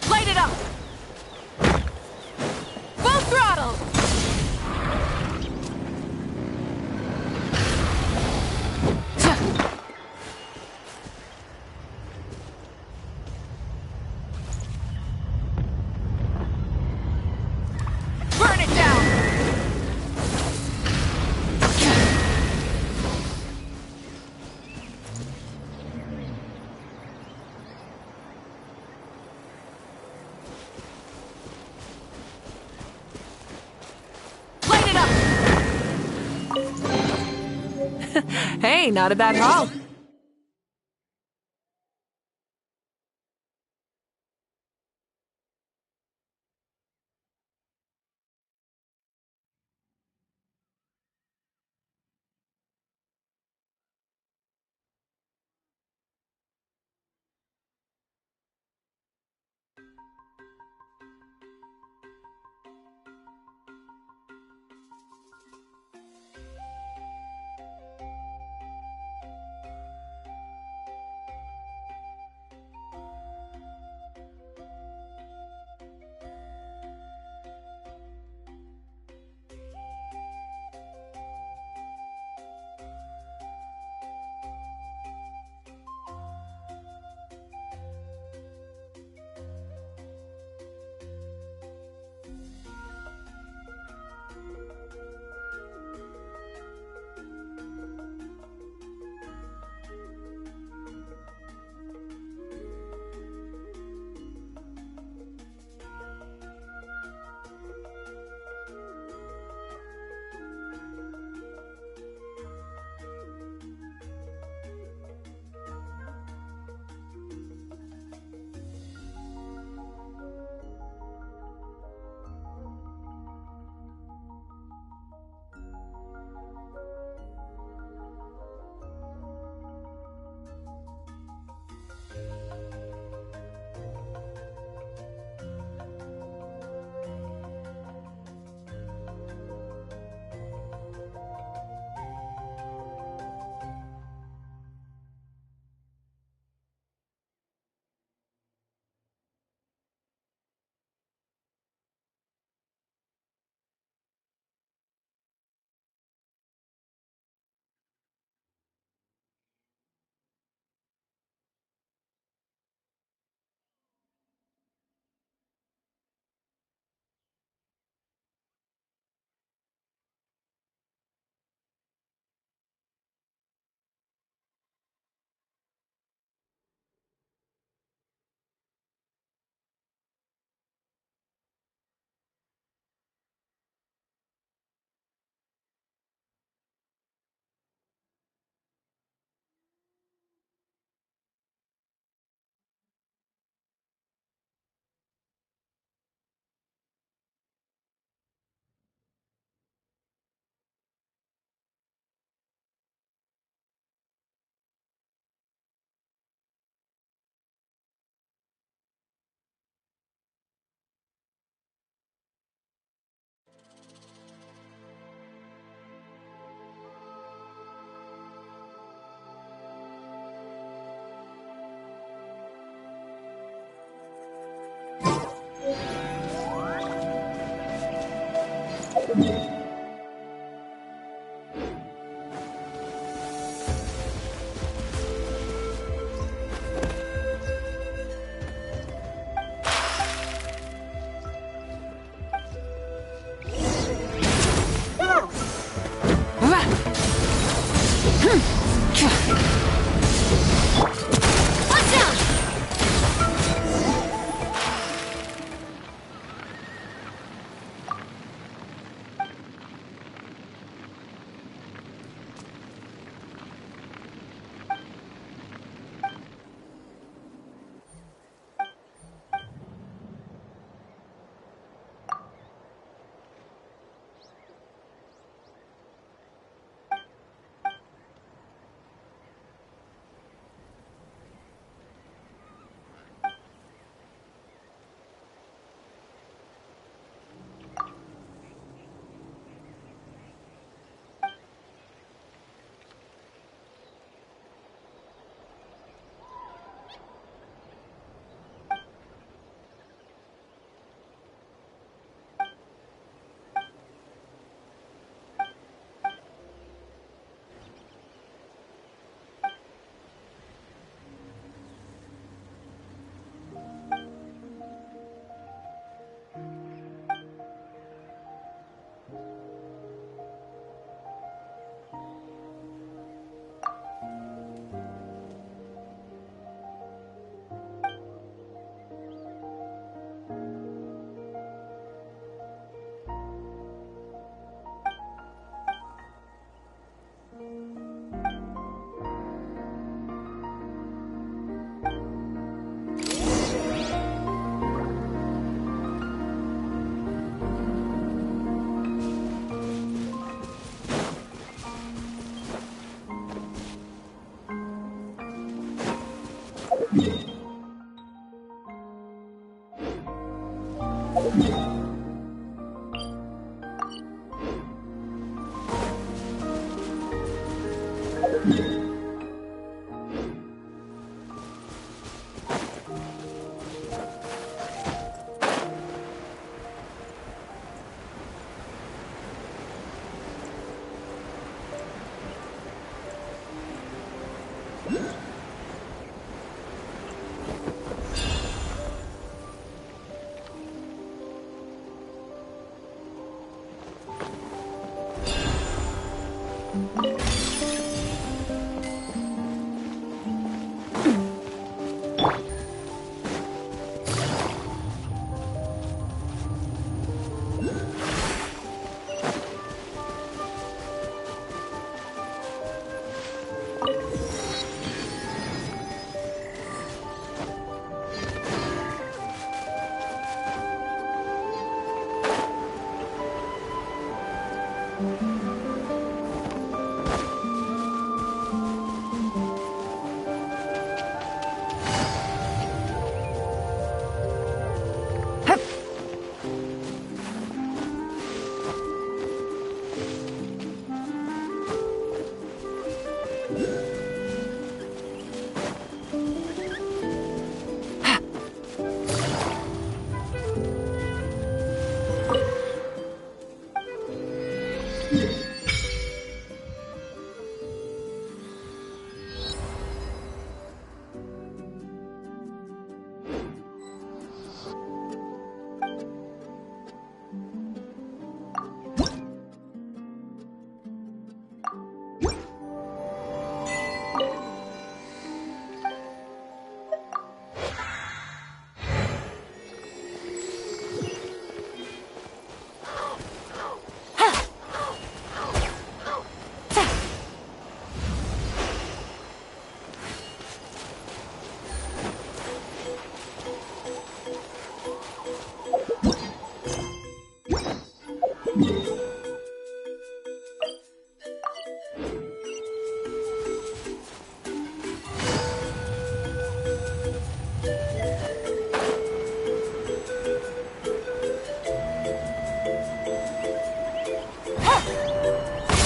Light it up! Full throttle! Burn it down! Light it up! Hey, not a bad haul.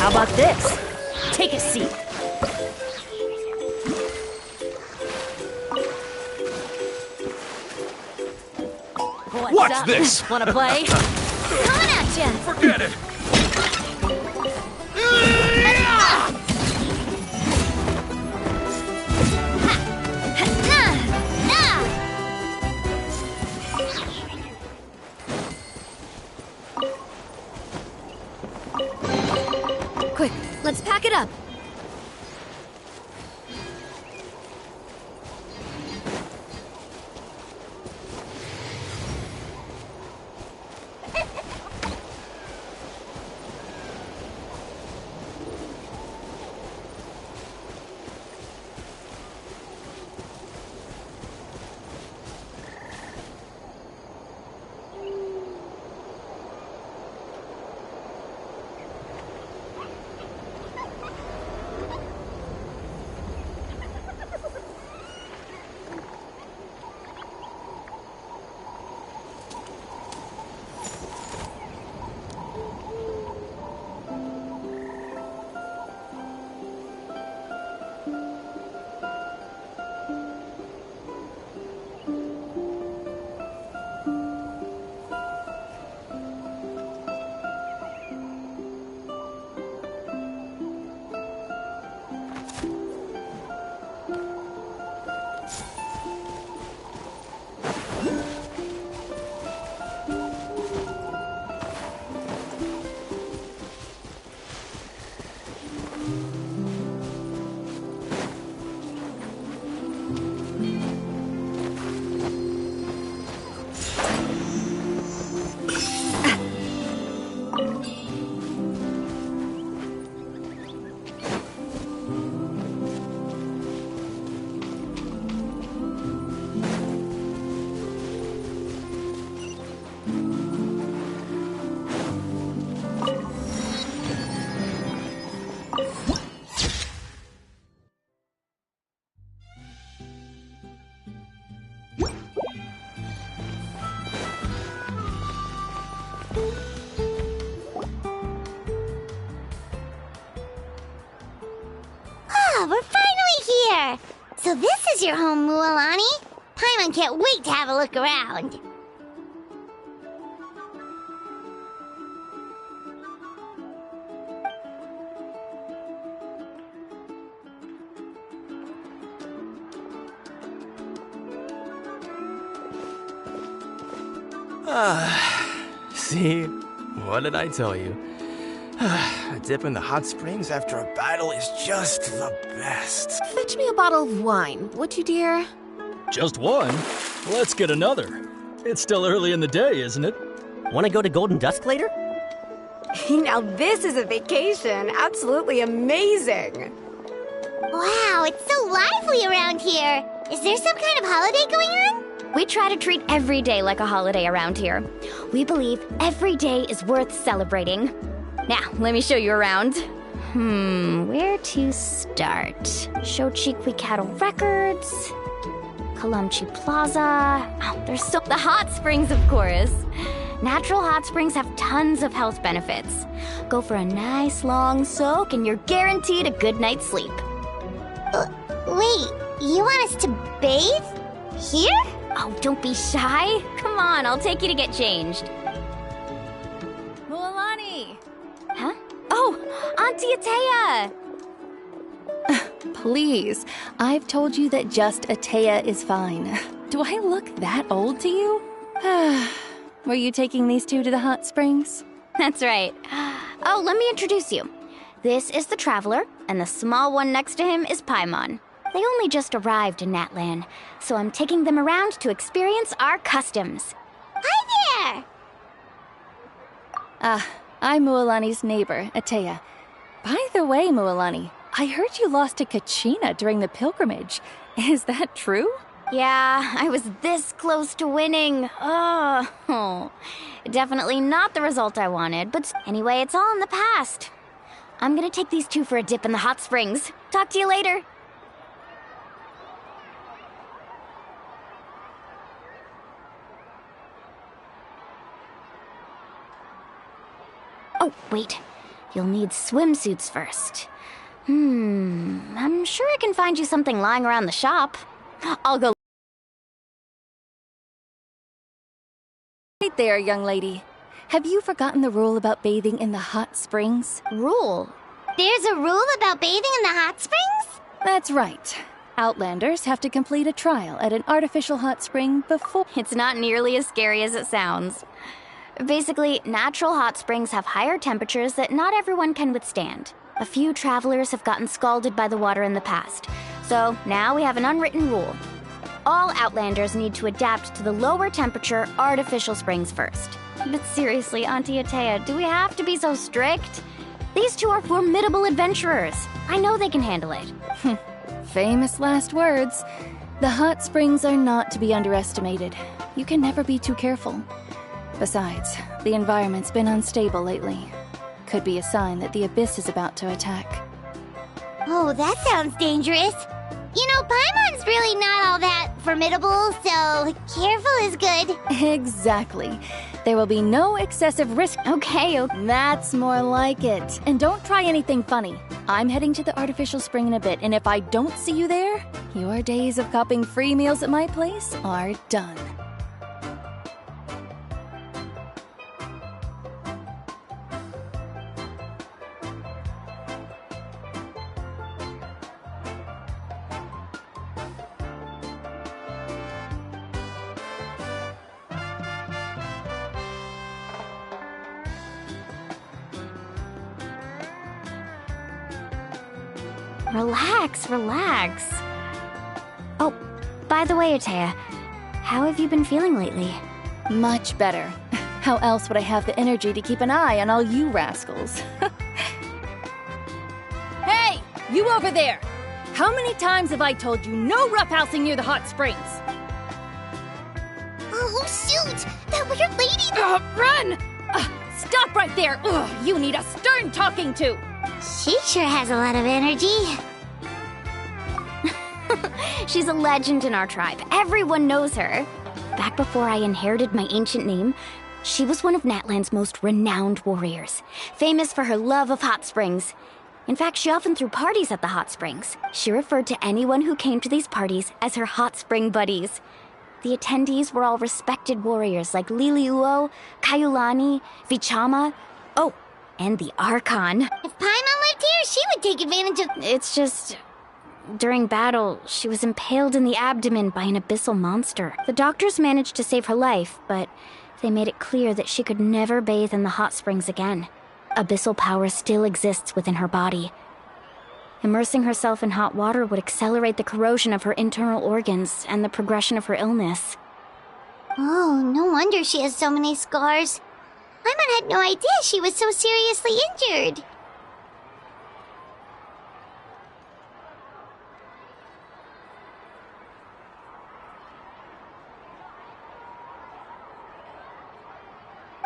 How about this? Take a seat. What's up? this? Wanna play? Coming at ya! Forget it! Quick, let's pack it up. So this is your home, Mualani? Paimon can't wait to have a look around. See? What did I tell you? A dip in the hot springs after a battle is just the best. Fetch me a bottle of wine, would you, dear? Just one? Let's get another. It's still early in the day, isn't it? Want to go to Golden Dusk later? Now this is a vacation. Absolutely amazing. Wow, it's so lively around here. Is there some kind of holiday going on? We try to treat every day like a holiday around here. We believe every day is worth celebrating. Now, let me show you around. Where to start? Shochiqui Cattle Records, Kalamchi Plaza. Oh, there's the hot springs, of course. Natural hot springs have tons of health benefits. Go for a nice long soak and you're guaranteed a good night's sleep. Wait, you want us to bathe? Here? Oh, don't be shy. Come on, I'll take you to get changed. Mualani! Huh? Oh, Auntie Atea! Please, I've told you that just Atea is fine. Do I look that old to you? Were you taking these two to the hot springs? That's right. Oh, let me introduce you. This is the Traveler, and the small one next to him is Paimon. They only just arrived in Natlan, so I'm taking them around to experience our customs. Hi there! I'm Mualani's neighbor, Atea. By the way, Mualani, I heard you lost to Kachina during the pilgrimage. Is that true? Yeah, I was this close to winning. Oh, definitely not the result I wanted, but anyway, it's all in the past. I'm gonna take these two for a dip in the hot springs. Talk to you later. Oh, wait. You'll need swimsuits first. I'm sure I can find you something lying around the shop. I'll go. Right there, young lady. Have you forgotten the rule about bathing in the hot springs? Rule? There's a rule about bathing in the hot springs? That's right. Outlanders have to complete a trial at an artificial hot spring before... It's not nearly as scary as it sounds. Basically, natural hot springs have higher temperatures that not everyone can withstand. A few travelers have gotten scalded by the water in the past, so now we have an unwritten rule. All Outlanders need to adapt to the lower temperature artificial springs first. But seriously, Auntie Atea, do we have to be so strict? These two are formidable adventurers. I know they can handle it. Famous last words. The hot springs are not to be underestimated. You can never be too careful. Besides, the environment's been unstable lately. Could be a sign that the Abyss is about to attack. Oh, that sounds dangerous. You know, Paimon's really not all that formidable, so careful is good. Exactly. There will be no excessive risk. Okay. That's more like it. And don't try anything funny. I'm heading to the artificial spring in a bit, and if I don't see you there, your days of copping free meals at my place are done. Relax. Oh, by the way, Atea, how have you been feeling lately? Much better. How else would I have the energy to keep an eye on all you rascals? Hey, you over there! How many times have I told you no roughhousing near the hot springs? Oh, shoot! That weird lady! Run! Stop right there! Ugh, you need a stern talking to! She sure has a lot of energy. She's a legend in our tribe. Everyone knows her. Back before I inherited my ancient name, she was one of Natlan's most renowned warriors, famous for her love of hot springs. In fact, she often threw parties at the hot springs. She referred to anyone who came to these parties as her hot spring buddies. The attendees were all respected warriors like Liliuo, Kaiulani, Vichama, oh, and the Archon. If Paimon lived here, she would take advantage of... It's just... During battle, she was impaled in the abdomen by an abyssal monster. The doctors managed to save her life, but they made it clear that she could never bathe in the hot springs again. Abyssal power still exists within her body. Immersing herself in hot water would accelerate the corrosion of her internal organs and the progression of her illness. Oh, no wonder she has so many scars. Paimon had no idea she was so seriously injured.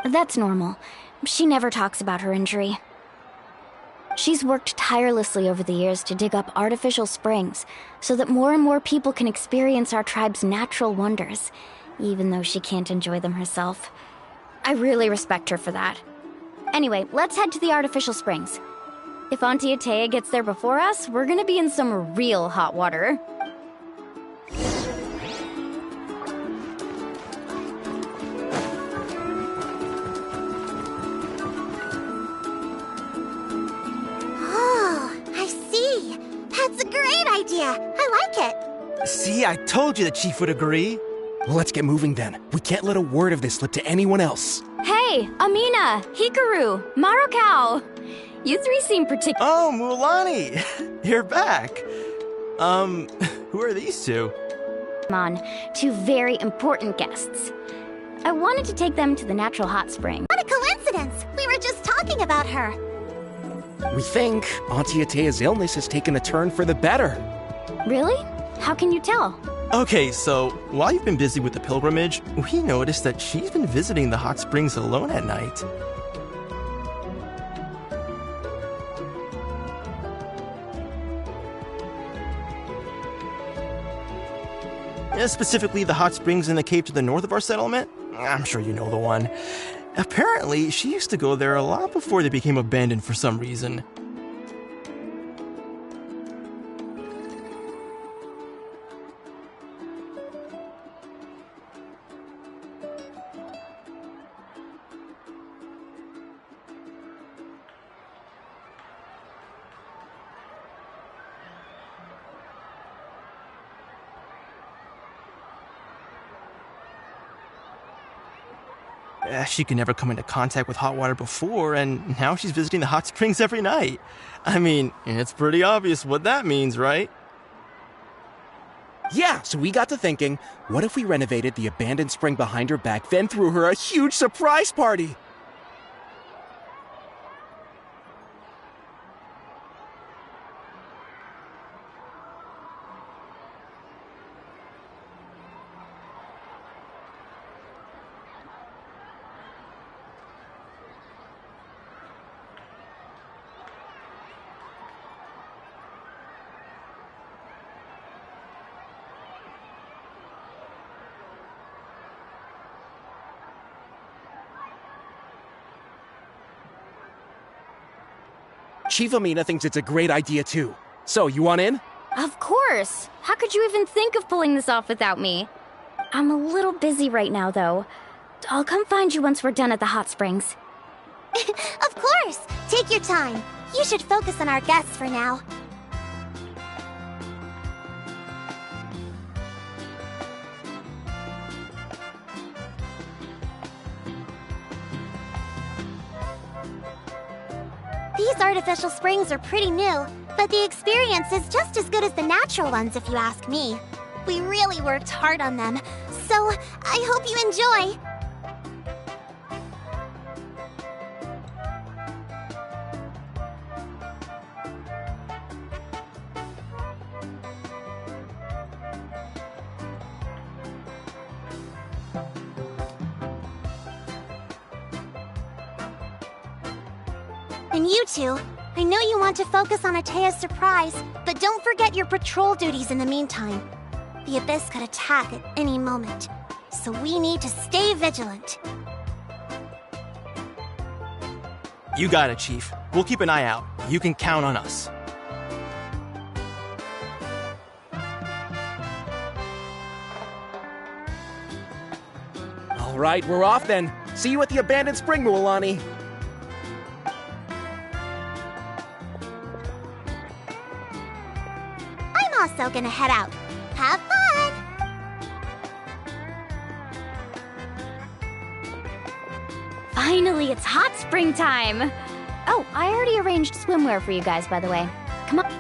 That's normal. She never talks about her injury. She's worked tirelessly over the years to dig up artificial springs so that more and more people can experience our tribe's natural wonders, even though she can't enjoy them herself. I really respect her for that. Anyway, let's head to the artificial springs. If Auntie Atea gets there before us, we're gonna be in some real hot water. That's a great idea. I like it. See, I told you the chief would agree. Well, let's get moving then. We can't let a word of this slip to anyone else. Hey, Amina, Hikaru, Marukao. You three seem particular. Oh, Mulani, you're back. Who are these two? Two very important guests. I wanted to take them to the natural hot spring. What a coincidence. We were just talking about her. We think Auntie Atea's illness has taken a turn for the better. Really? How can you tell? Okay, so while you've been busy with the pilgrimage, we noticed that she's been visiting the hot springs alone at night. Specifically, the hot springs in the cave to the north of our settlement. I'm sure you know the one. Apparently, she used to go there a lot before they became abandoned for some reason. She could never come into contact with hot water before, and now she's visiting the hot springs every night. I mean, it's pretty obvious what that means, right? Yeah, so we got to thinking, what if we renovated the abandoned spring behind her back, then threw her a huge surprise party? Chief Amina thinks it's a great idea too. So, you want in? Of course! How could you even think of pulling this off without me? I'm a little busy right now, though. I'll come find you once we're done at the hot springs. Of course! Take your time. You should focus on our guests for now. These artificial springs are pretty new, but the experience is just as good as the natural ones if you ask me. We really worked hard on them, so I hope you enjoy. And you two, I know you want to focus on Atea's surprise, but don't forget your patrol duties in the meantime. The Abyss could attack at any moment, so we need to stay vigilant. You got it, Chief. We'll keep an eye out. You can count on us. All right, we're off then. See you at the abandoned spring, Mualani. I'm also gonna head out. Have fun! Finally, it's hot spring time! Oh, I already arranged swimwear for you guys, by the way. Come on.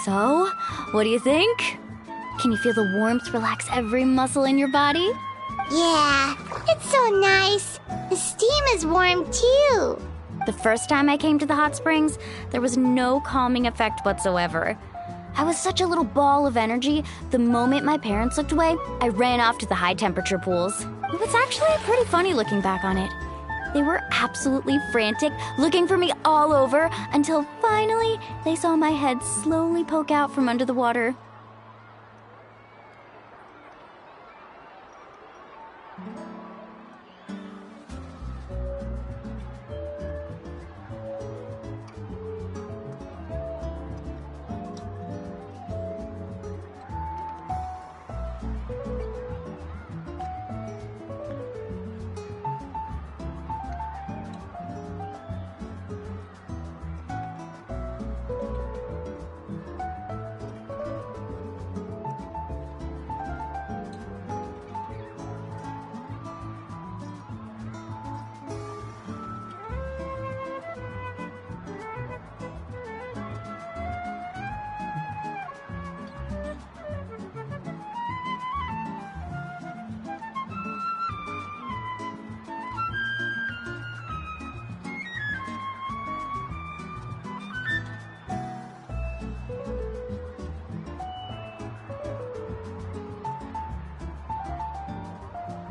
So, what do you think? Can you feel the warmth relax every muscle in your body? Yeah, it's so nice. The steam is warm too. The first time I came to the hot springs, there was no calming effect whatsoever. I was such a little ball of energy, the moment my parents looked away, I ran off to the high temperature pools. It was actually pretty funny looking back on it. They were absolutely frantic, looking for me all over, until finally they saw my head slowly poke out from under the water.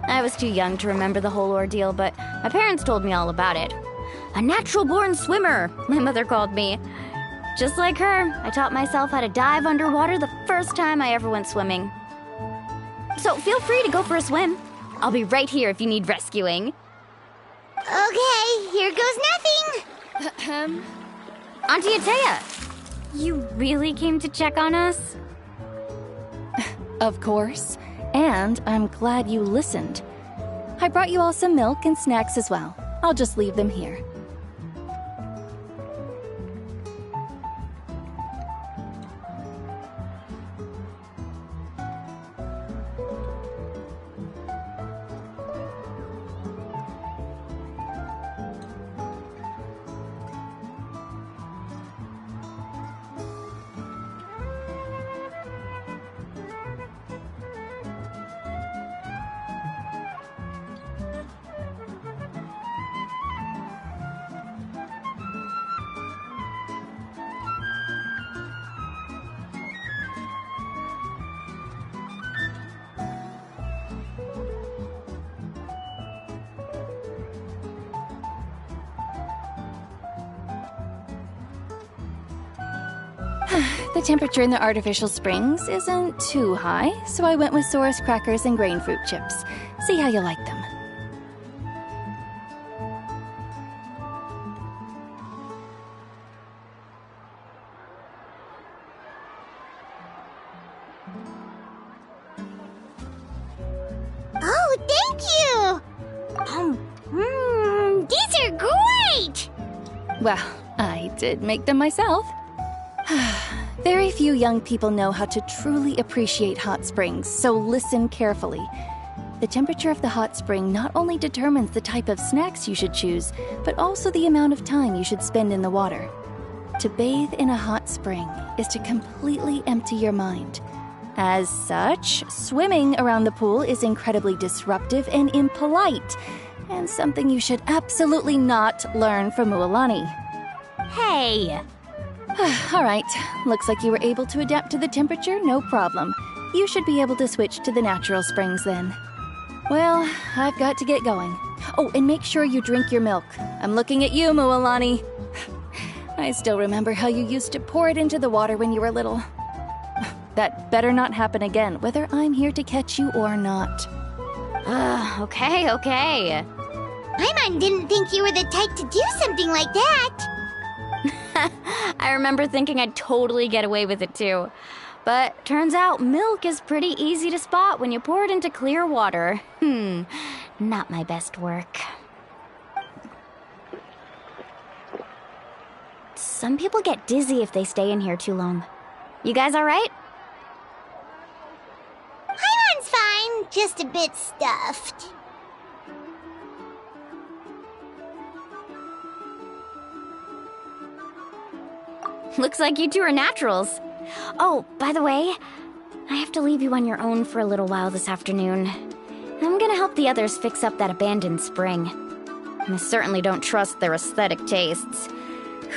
I was too young to remember the whole ordeal, but my parents told me all about it. A natural-born swimmer, my mother called me. Just like her, I taught myself how to dive underwater the first time I ever went swimming. So feel free to go for a swim. I'll be right here if you need rescuing. Okay, here goes nothing. Auntie Atea, you really came to check on us? Of course. And I'm glad you listened. I brought you all some milk and snacks as well. I'll just leave them here. The temperature in the artificial springs isn't too high, so I went with Saurus crackers and grain fruit chips. See how you like them. Oh, thank you! These are great! Well, I did make them myself. Very few young people know how to truly appreciate hot springs, so listen carefully. The temperature of the hot spring not only determines the type of snacks you should choose, but also the amount of time you should spend in the water. To bathe in a hot spring is to completely empty your mind. As such, swimming around the pool is incredibly disruptive and impolite, and something you should absolutely not learn from Mualani. Hey! All right, looks like you were able to adapt to the temperature, no problem. You should be able to switch to the natural springs then. Well, I've got to get going. Oh, and make sure you drink your milk. I'm looking at you, Mualani. I still remember how you used to pour it into the water when you were little. That better not happen again, whether I'm here to catch you or not. Okay. Paimon didn't think you were the type to do something like that. I remember thinking I'd totally get away with it too. But turns out milk is pretty easy to spot when you pour it into clear water. Not my best work. Some people get dizzy if they stay in here too long. You guys all right? Paimon's fine, just a bit stuffed. Looks like you two are naturals. Oh, by the way, I have to leave you on your own for a little while this afternoon. I'm gonna help the others fix up that abandoned spring. I certainly don't trust their aesthetic tastes.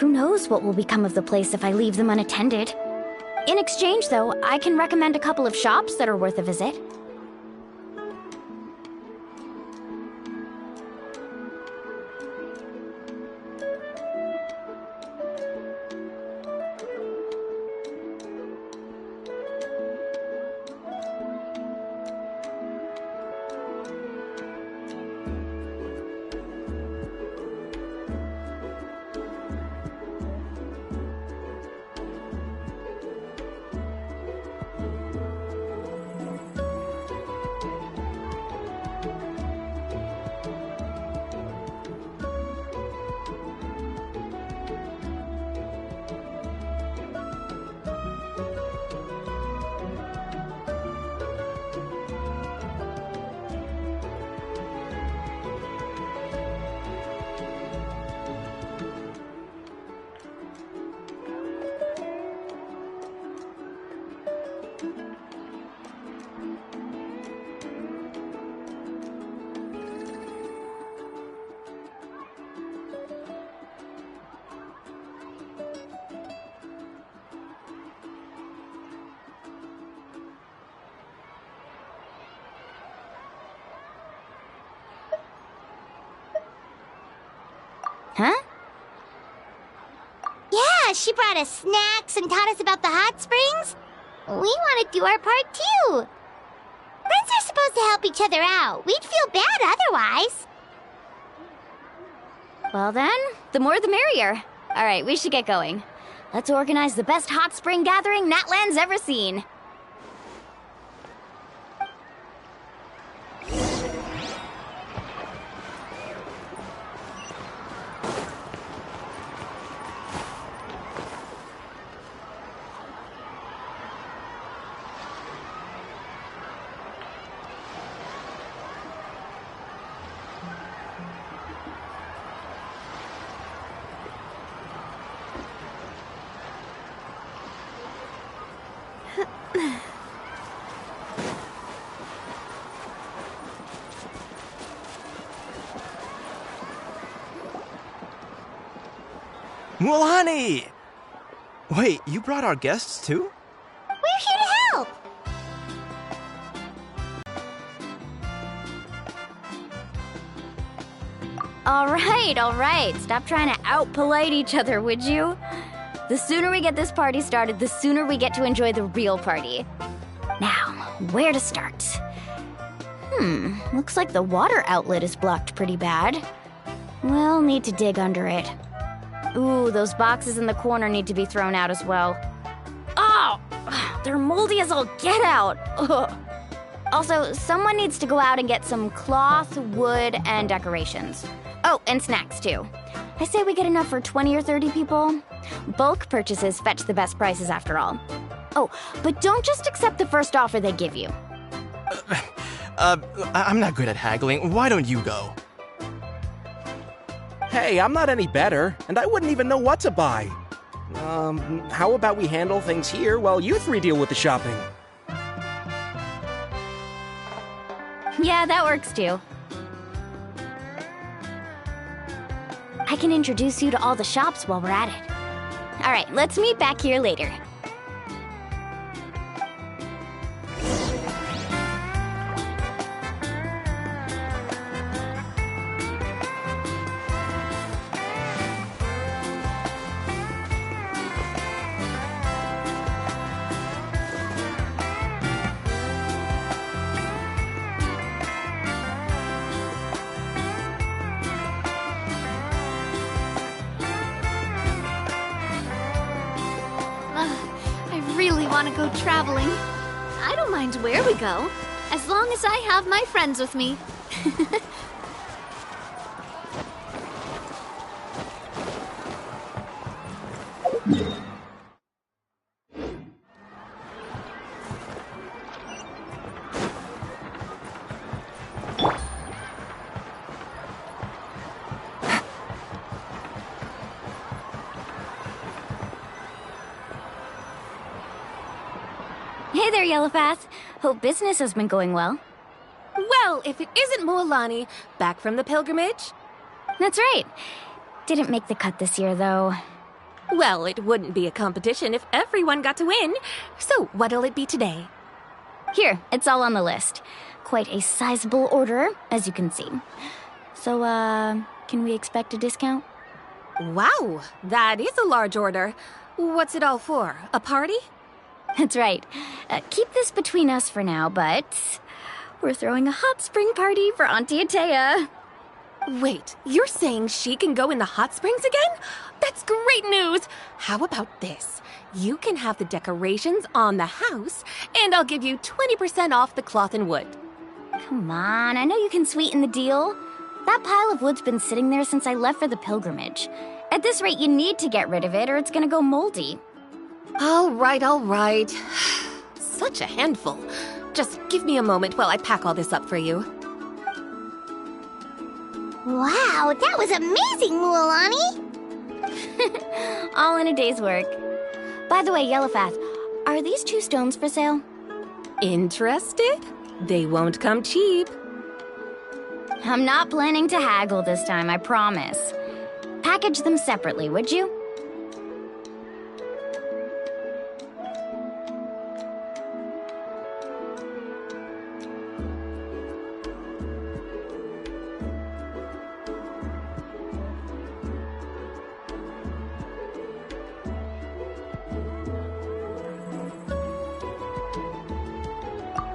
Who knows what will become of the place if I leave them unattended? In exchange, though, I can recommend a couple of shops that are worth a visit. Huh? Yeah, she brought us snacks and taught us about the hot springs. We want to do our part too. Friends are supposed to help each other out. We'd feel bad otherwise. Well then, the more the merrier. All right, we should get going. Let's organize the best hot spring gathering Natland's ever seen. Mualani! Wait, you brought our guests too? We're here to help. All right. Stop trying to out-polite each other, would you? The sooner we get this party started, the sooner we get to enjoy the real party. Now, where to start? Looks like the water outlet is blocked pretty bad. We'll need to dig under it. Ooh, those boxes in the corner need to be thrown out as well. Oh! They're moldy as all get out! Ugh. Also, someone needs to go out and get some cloth, wood, and decorations. Oh, and snacks too. I say we get enough for 20 or 30 people. Bulk purchases fetch the best prices after all. Oh, but don't just accept the first offer they give you. I'm not good at haggling. Why don't you go? Hey, I'm not any better, and I wouldn't even know what to buy. How about we handle things here while you three deal with the shopping? Yeah, that works too. I can introduce you to all the shops while we're at it. All right, let's meet back here later. Want to go traveling. I don't mind where we go, as long as I have my friends with me. Hey there, Yellowfath. Hope business has been going well. Well, if it isn't Mualani, back from the pilgrimage? That's right. Didn't make the cut this year, though. Well, it wouldn't be a competition if everyone got to win. So, what'll it be today? Here, it's all on the list. Quite a sizable order, as you can see. So, can we expect a discount? Wow, that is a large order. What's it all for? A party? That's right. Keep this between us for now, but we're throwing a hot spring party for Auntie Atea. Wait, you're saying she can go in the hot springs again? That's great news! How about this? You can have the decorations on the house, and I'll give you 20% off the cloth and wood. Come on, I know you can sweeten the deal. That pile of wood's been sitting there since I left for the pilgrimage. At this rate, you need to get rid of it or it's gonna go moldy. All right. Such a handful. Just give me a moment while I pack all this up for you. Wow, that was amazing, Mualani! All in a day's work. By the way, Yellowfath, are these 2 stones for sale? Interested? They won't come cheap. I'm not planning to haggle this time, I promise. Package them separately, would you?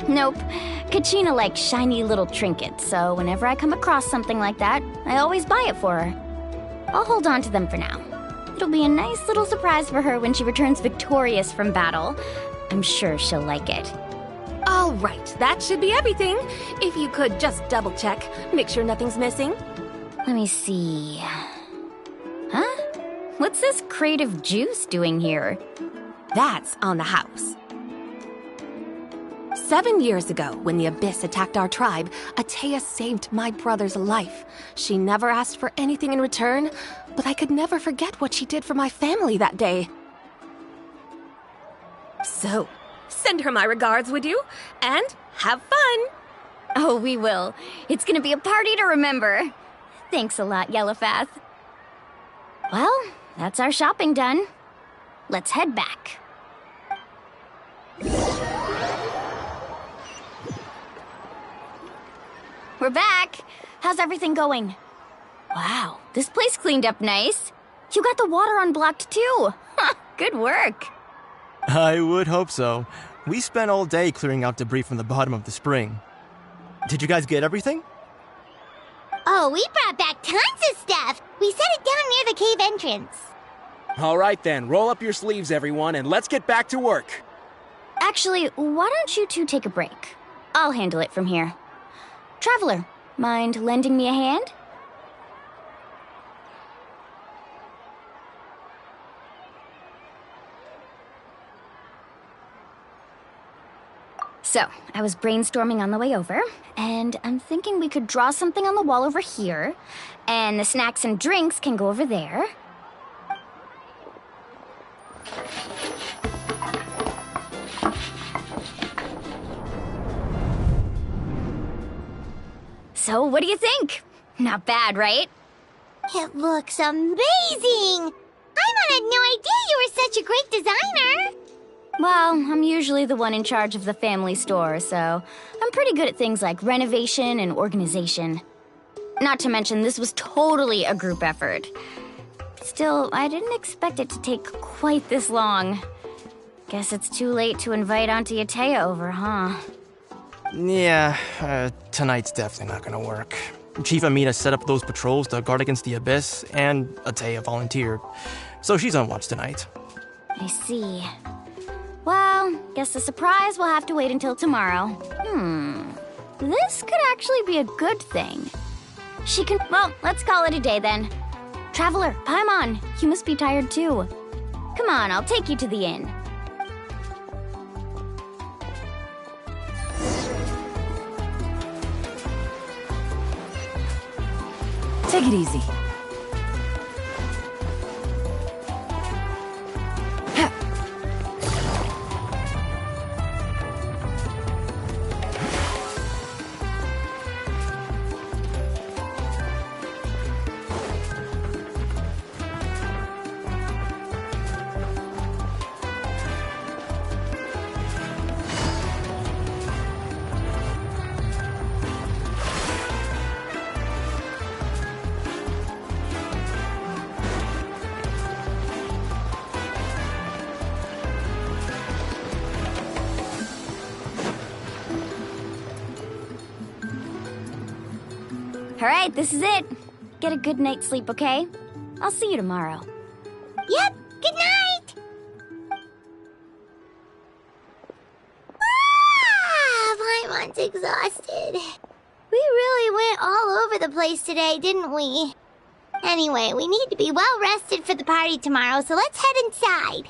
Nope. Kachina likes shiny little trinkets, so whenever I come across something like that, I always buy it for her. I'll hold on to them for now. It'll be a nice little surprise for her when she returns victorious from battle. I'm sure she'll like it. All right, that should be everything. If you could just double check, make sure nothing's missing. Let me see. Huh? What's this crate of juice doing here? That's on the house. 7 years ago, when the Abyss attacked our tribe, Atea saved my brother's life. She never asked for anything in return, but I could never forget what she did for my family that day. So, send her my regards, would you? And have fun! Oh, we will. It's gonna be a party to remember. Thanks a lot, Yellowfath. Well, that's our shopping done. Let's head back. We're back. How's everything going? Wow, this place cleaned up nice. You got the water unblocked too. Huh. Good work. I would hope so. We spent all day clearing out debris from the bottom of the spring. Did you guys get everything? Oh, we brought back tons of stuff. We set it down near the cave entrance. All right then, roll up your sleeves, everyone, and let's get back to work. Actually, why don't you two take a break? I'll handle it from here. Traveler, mind lending me a hand? So, I was brainstorming on the way over, and I'm thinking we could draw something on the wall over here, and the snacks and drinks can go over there. So, what do you think? Not bad, right? It looks amazing! I had no idea you were such a great designer! Well, I'm usually the one in charge of the family store, so I'm pretty good at things like renovation and organization. Not to mention, this was totally a group effort. Still, I didn't expect it to take quite this long. Guess it's too late to invite Auntie Atea over, huh? Yeah, tonight's definitely not gonna work. Chief Amina set up those patrols to guard against the Abyss, and Atea volunteered. So she's on watch tonight. I see. Well, guess the surprise will have to wait until tomorrow. This could actually be a good thing. She can... Well, let's call it a day then. Traveler, Paimon, you must be tired too. Come on, I'll take you to the inn. Take it easy. All right, this is it. Get a good night's sleep, okay? I'll see you tomorrow. Yep, good night! Paimon's exhausted. We really went all over the place today, didn't we? Anyway, we need to be well rested for the party tomorrow, so let's head inside.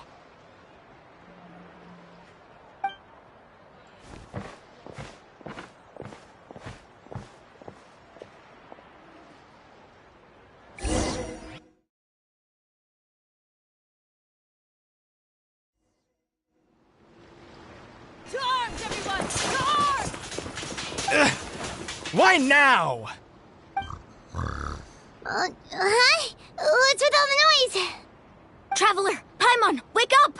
Why now? Huh? What's with all the noise? Traveler, Paimon, wake up!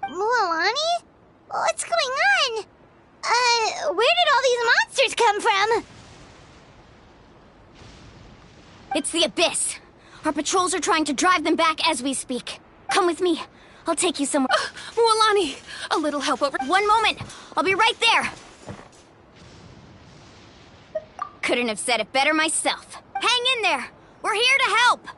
Mualani? What's going on? Where did all these monsters come from? It's the Abyss. Our patrols are trying to drive them back as we speak. Come with me. I'll take you somewhere. Mualani, a little help over... One moment. I'll be right there. Couldn't have said it better myself. Hang in there. We're here to help.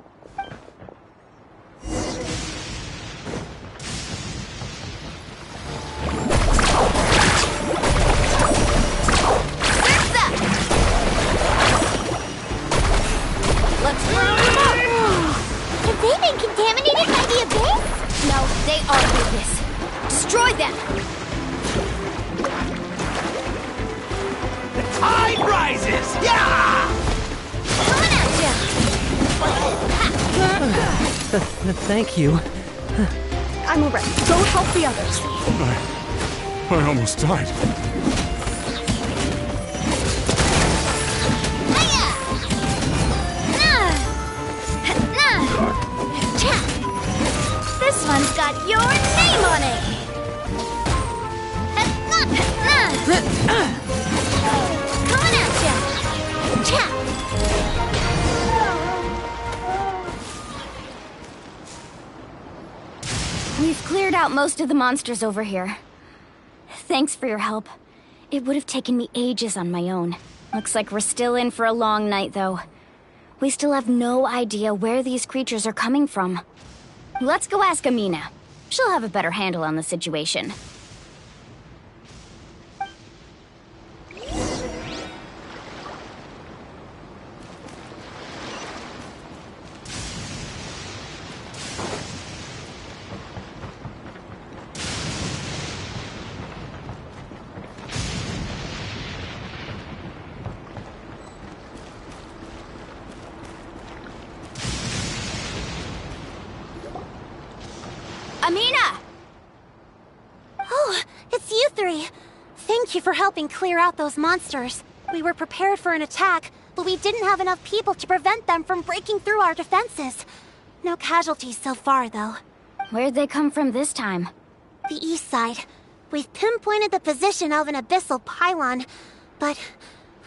Let's burn them up! Have they been contaminated by the Abyss? No, they are the Abyss. Destroy them! The tide rises! Yeah! Coming at ya! Thank you. I'm alright. Go help the others. I almost died. This one's got your name on it! Coming at ya! We cleared out most of the monsters over here. Thanks for your help. It would have taken me ages on my own. Looks like we're still in for a long night, though. We still have no idea where these creatures are coming from. Let's go ask Amina. She'll have a better handle on the situation. Amina! Oh, it's you three. Thank you for helping clear out those monsters. We were prepared for an attack, but we didn't have enough people to prevent them from breaking through our defenses. No casualties so far, though. Where'd they come from this time? The east side. We've pinpointed the position of an abyssal pylon, but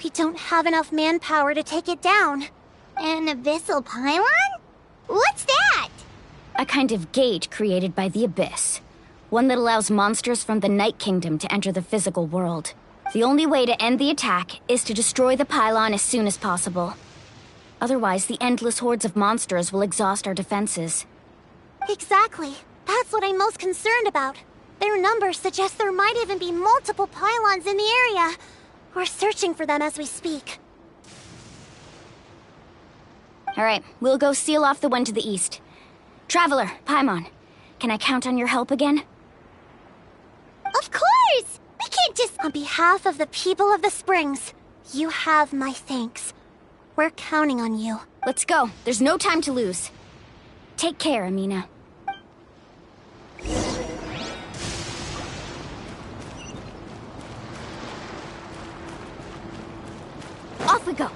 we don't have enough manpower to take it down. An abyssal pylon? What's that? A kind of gate created by the Abyss. One that allows monsters from the Night Kingdom to enter the physical world. The only way to end the attack is to destroy the pylon as soon as possible. Otherwise, the endless hordes of monsters will exhaust our defenses. Exactly. That's what I'm most concerned about. Their numbers suggest there might even be multiple pylons in the area. We're searching for them as we speak. Alright, we'll go seal off the one to the east. Traveler, Paimon, can I count on your help again? Of course! We can't just... On behalf of the people of the Springs, you have my thanks. We're counting on you. Let's go. There's no time to lose. Take care, Amina. Off we go.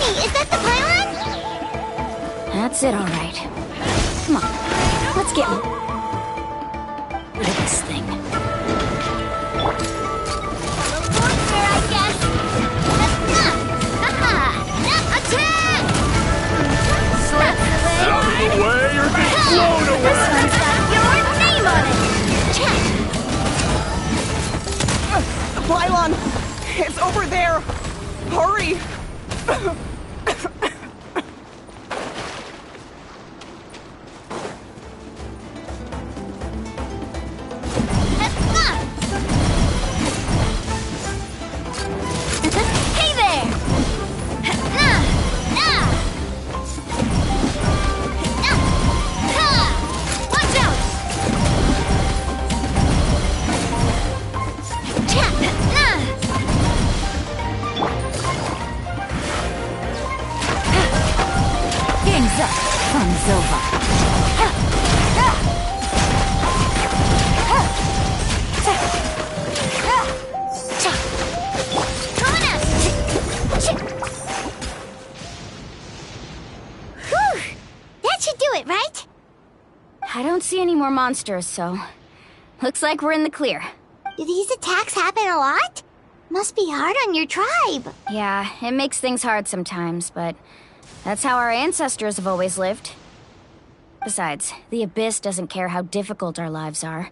Is that the pylon? That's it, all right. Come on, let's get rid of this thing. There, I guess. Attack! Out of the way, you're being blown away! This one's got your name on it! The pylon! It's over there! Hurry! Hey there! Watch out! Game's up. Fun's over. That should do it, right? I don't see any more monsters, so... Looks like we're in the clear. Do these attacks happen a lot? Must be hard on your tribe. Yeah, it makes things hard sometimes, but... that's how our ancestors have always lived. Besides, the Abyss doesn't care how difficult our lives are.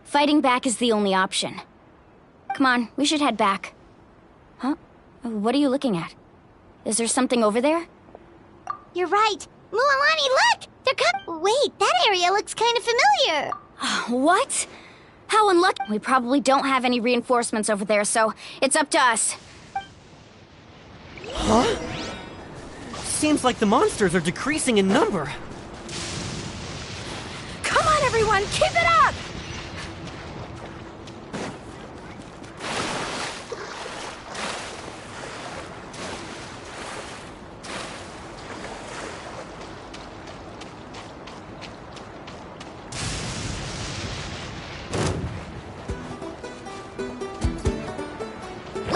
Fighting back is the only option. Come on, we should head back. Huh? What are you looking at? Is there something over there? You're right. Mualani, look! They're Wait, that area looks kind of familiar. What? How unlucky. We probably don't have any reinforcements over there, so it's up to us. Huh? Seems like the monsters are decreasing in number. Come on, everyone, keep it up!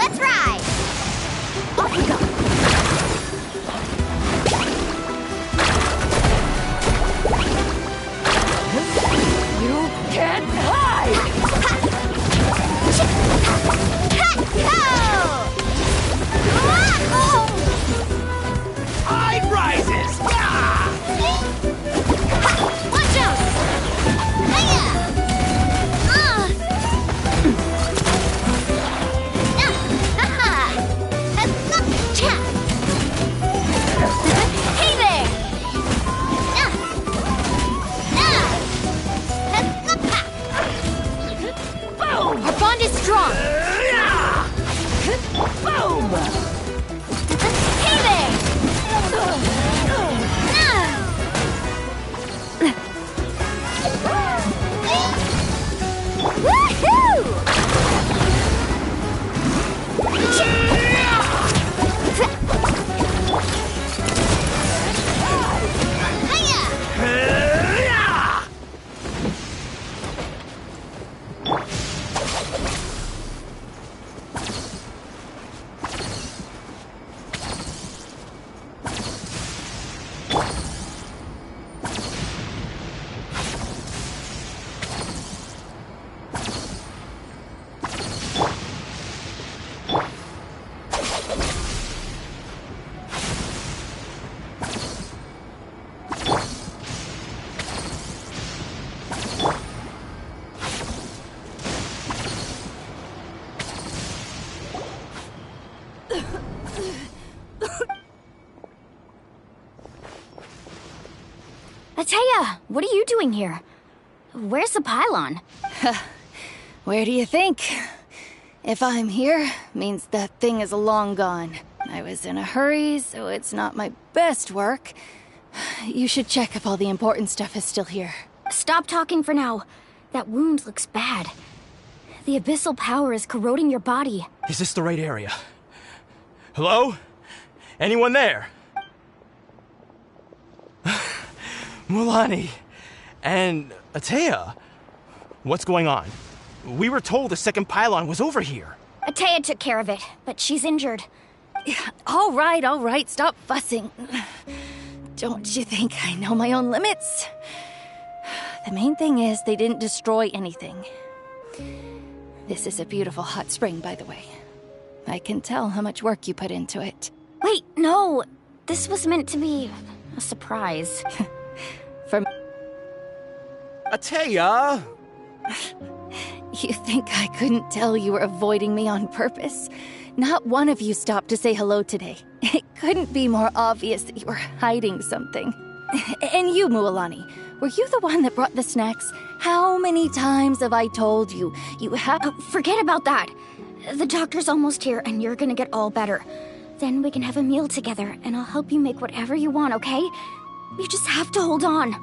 Let's ride! Off we go! You can't hide! Tide rises! Ah! Watch out! Hiya! Hey there! Boom! Our bond is strong! Boom! Hey there! Atea, what are you doing here? Where's the pylon? Where do you think? If I'm here, means that thing is long gone. I was in a hurry, so it's not my best work. You should check if all the important stuff is still here. Stop talking for now. That wound looks bad. The abyssal power is corroding your body. Is this the right area? Hello? Anyone there? Mulani and Atea, what's going on? We were told the second pylon was over here. Atea took care of it, but she's injured. All right, stop fussing. Don't you think I know my own limits? The main thing is they didn't destroy anything. This is a beautiful hot spring, by the way. I can tell how much work you put into it. Wait, no! This was meant to be a surprise. From Atea! You think I couldn't tell you were avoiding me on purpose? Not one of you stopped to say hello today. It couldn't be more obvious that you were hiding something. And you, Mualani, were you the one that brought the snacks? How many times have I told you? You have... Forget about that. The doctor's almost here, and you're gonna get all better. Then we can have a meal together, and I'll help you make whatever you want, okay? You just have to hold on.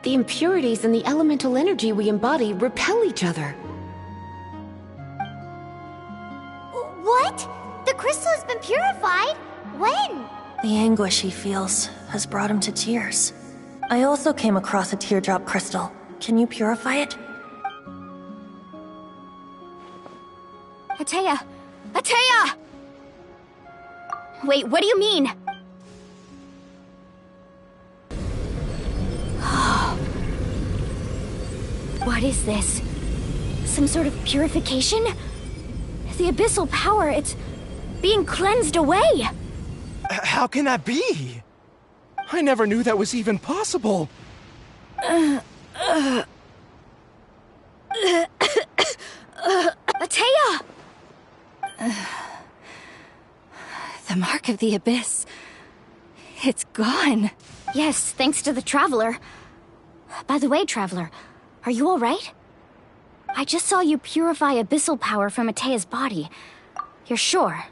The impurities and the elemental energy we embody repel each other. What? The crystal has been purified? When? The anguish he feels has brought him to tears. I also came across a teardrop crystal. Can you purify it? Atea! Atea! Wait, what do you mean? What is this? Some sort of purification? The abyssal power, it's being cleansed away! How can that be? I never knew that was even possible. Atea! The mark of the abyss. It's gone. Yes, thanks to the Traveler. By the way, Traveler, are you alright? I just saw you purify abyssal power from Atea's body. You're sure?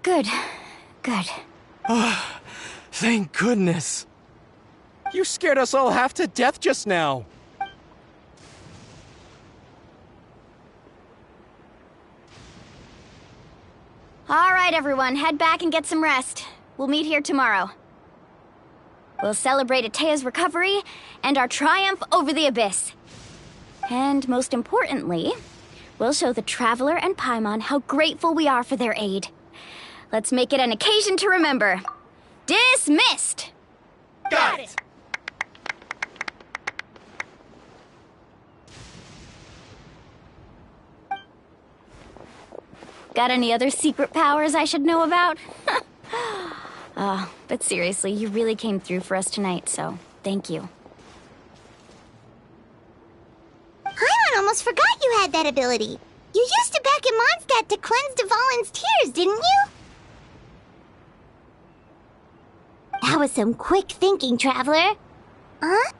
Good. Good. Thank goodness. You scared us all half to death just now. All right, everyone, head back and get some rest. We'll meet here tomorrow. We'll celebrate Atea's recovery and our triumph over the Abyss. And most importantly, we'll show the Traveler and Paimon how grateful we are for their aid. Let's make it an occasion to remember. Dismissed! Got it! Got any other secret powers I should know about? But seriously, you really came through for us tonight, so thank you. Paimon almost forgot you had that ability. You used it back in Mondstadt to cleanse Dvalin's tears, didn't you? That was some quick thinking, Traveler. Huh?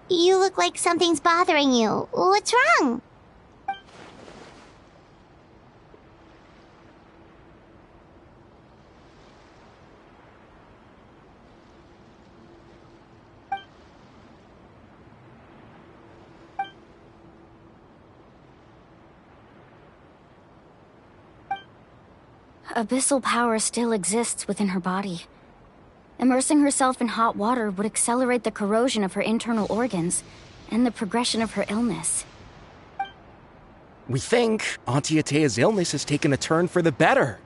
You look like something's bothering you. What's wrong? Abyssal power still exists within her body. Immersing herself in hot water would accelerate the corrosion of her internal organs and the progression of her illness. We think Auntie Atea's illness has taken a turn for the better.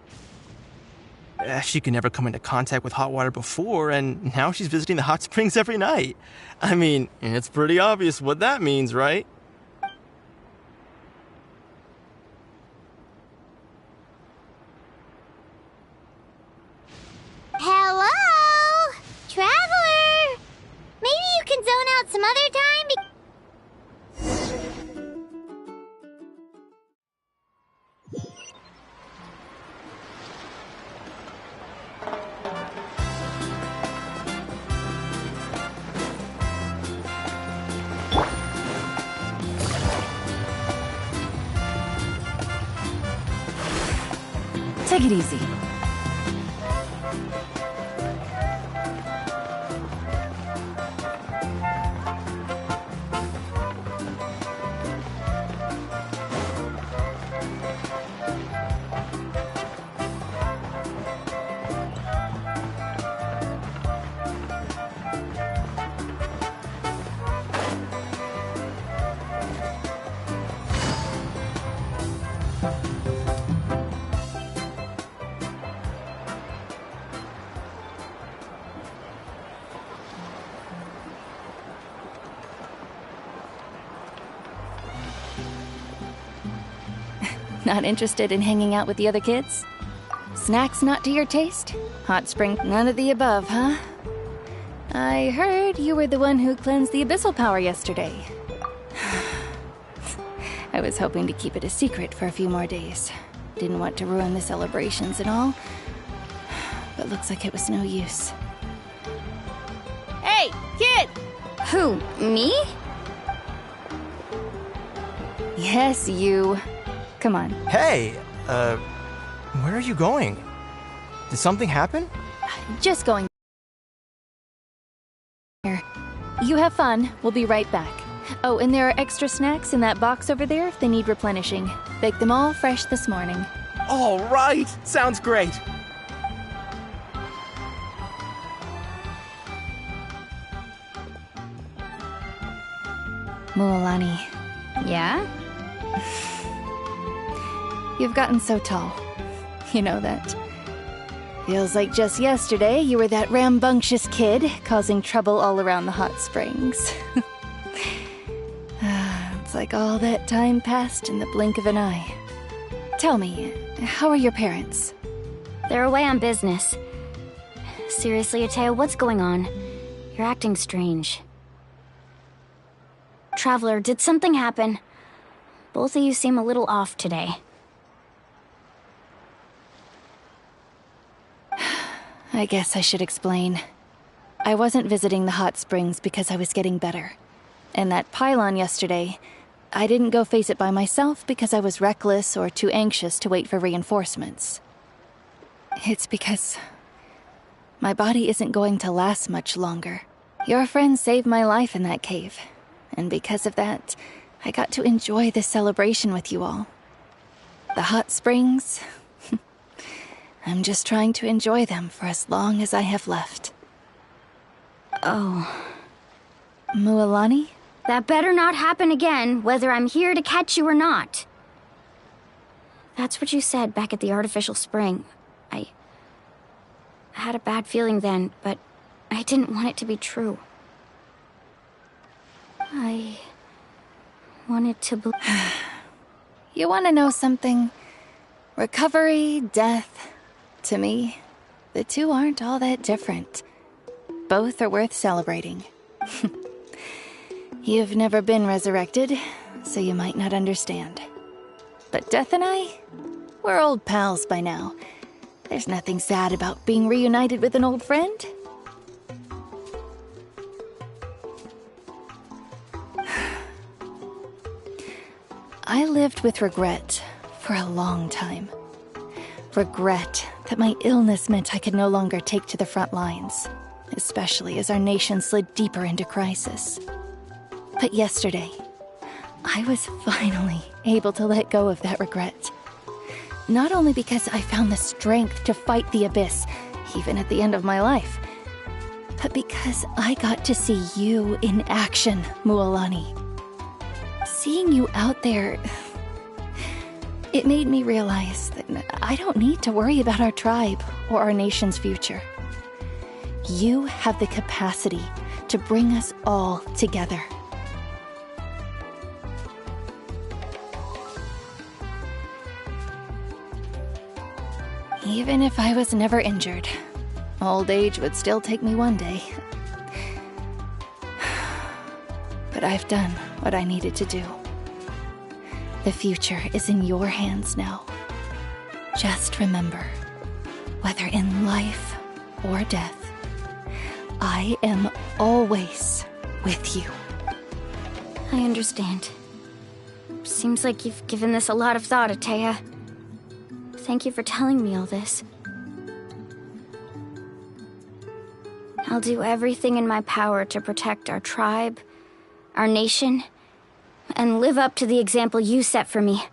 She could never come into contact with hot water before, and now she's visiting the hot springs every night. I mean, it's pretty obvious what that means, right? Hello? Traveler? Maybe you can zone out some other time? Take it easy. Not interested in hanging out with the other kids? Snacks not to your taste? Hot spring, none of the above, huh? I heard you were the one who cleansed the abyssal power yesterday. I was hoping to keep it a secret for a few more days. Didn't want to ruin the celebrations and all. But looks like it was no use. Hey, kid! Who, me? Yes, you. Come on. Hey, where are you going? Did something happen? Just going. Here. You have fun. We'll be right back. Oh, and there are extra snacks in that box over there if they need replenishing. Baked them all fresh this morning. All right. Sounds great. Mualani. Yeah? You've gotten so tall. You know that. Feels like just yesterday you were that rambunctious kid causing trouble all around the hot springs. It's like all that time passed in the blink of an eye. Tell me, how are your parents? They're away on business. Seriously, Atea, what's going on? You're acting strange. Traveler, did something happen? Both of you seem a little off today. I guess I should explain. I wasn't visiting the hot springs because I was getting better. And that pylon yesterday, I didn't go face it by myself because I was reckless or too anxious to wait for reinforcements. It's because My body isn't going to last much longer. Your friend saved my life in that cave, and because of that, I got to enjoy this celebration with you all. The hot springs, I'm just trying to enjoy them for as long as I have left. Oh. Mualani? That better not happen again, whether I'm here to catch you or not. That's what you said back at the artificial spring. I had a bad feeling then, but I didn't want it to be true. I wanted to believe. You want to know something? Recovery, death, to me, the two aren't all that different. Both are worth celebrating. You've never been resurrected, so you might not understand. But Death and I, we're old pals by now. There's nothing sad about being reunited with an old friend. I lived with regret for a long time. Regret that my illness meant I could no longer take to the front lines, especially as our nation slid deeper into crisis. But yesterday, I was finally able to let go of that regret. Not only because I found the strength to fight the abyss, even at the end of my life, but because I got to see you in action, Mualani. Seeing you out there, it made me realize that I don't need to worry about our tribe or our nation's future. You have the capacity to bring us all together. Even if I was never injured, old age would still take me one day. But I've done what I needed to do. The future is in your hands now. Just remember, whether in life or death, I am always with you. I understand. Seems like you've given this a lot of thought, Atea. Thank you for telling me all this. I'll do everything in my power to protect our tribe, our nation, and live up to the example you set for me.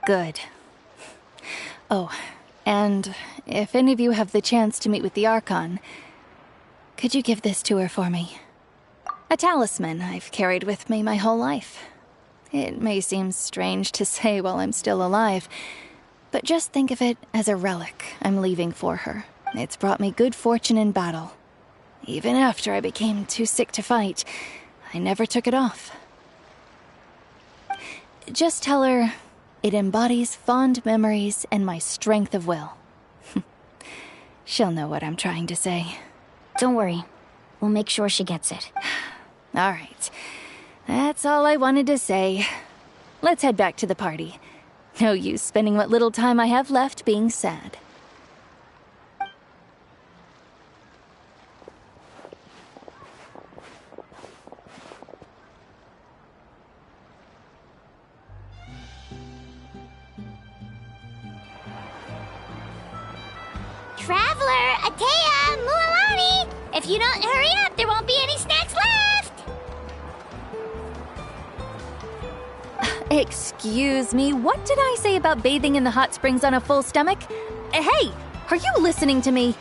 Good. Oh, and if any of you have the chance to meet with the Archon, could you give this to her for me? A talisman I've carried with me my whole life. It may seem strange to say while I'm still alive, but just think of it as a relic I'm leaving for her. It's brought me good fortune in battle. Even after I became too sick to fight, I never took it off. Just tell her it embodies fond memories and my strength of will. She'll know what I'm trying to say. Don't worry. We'll make sure she gets it. All right. That's all I wanted to say. Let's head back to the party. No use spending what little time I have left being sad. Traveler, Atea, Mualani! If you don't hurry up, there won't be any snacks left! Excuse me, what did I say about bathing in the hot springs on a full stomach? Hey, are you listening to me?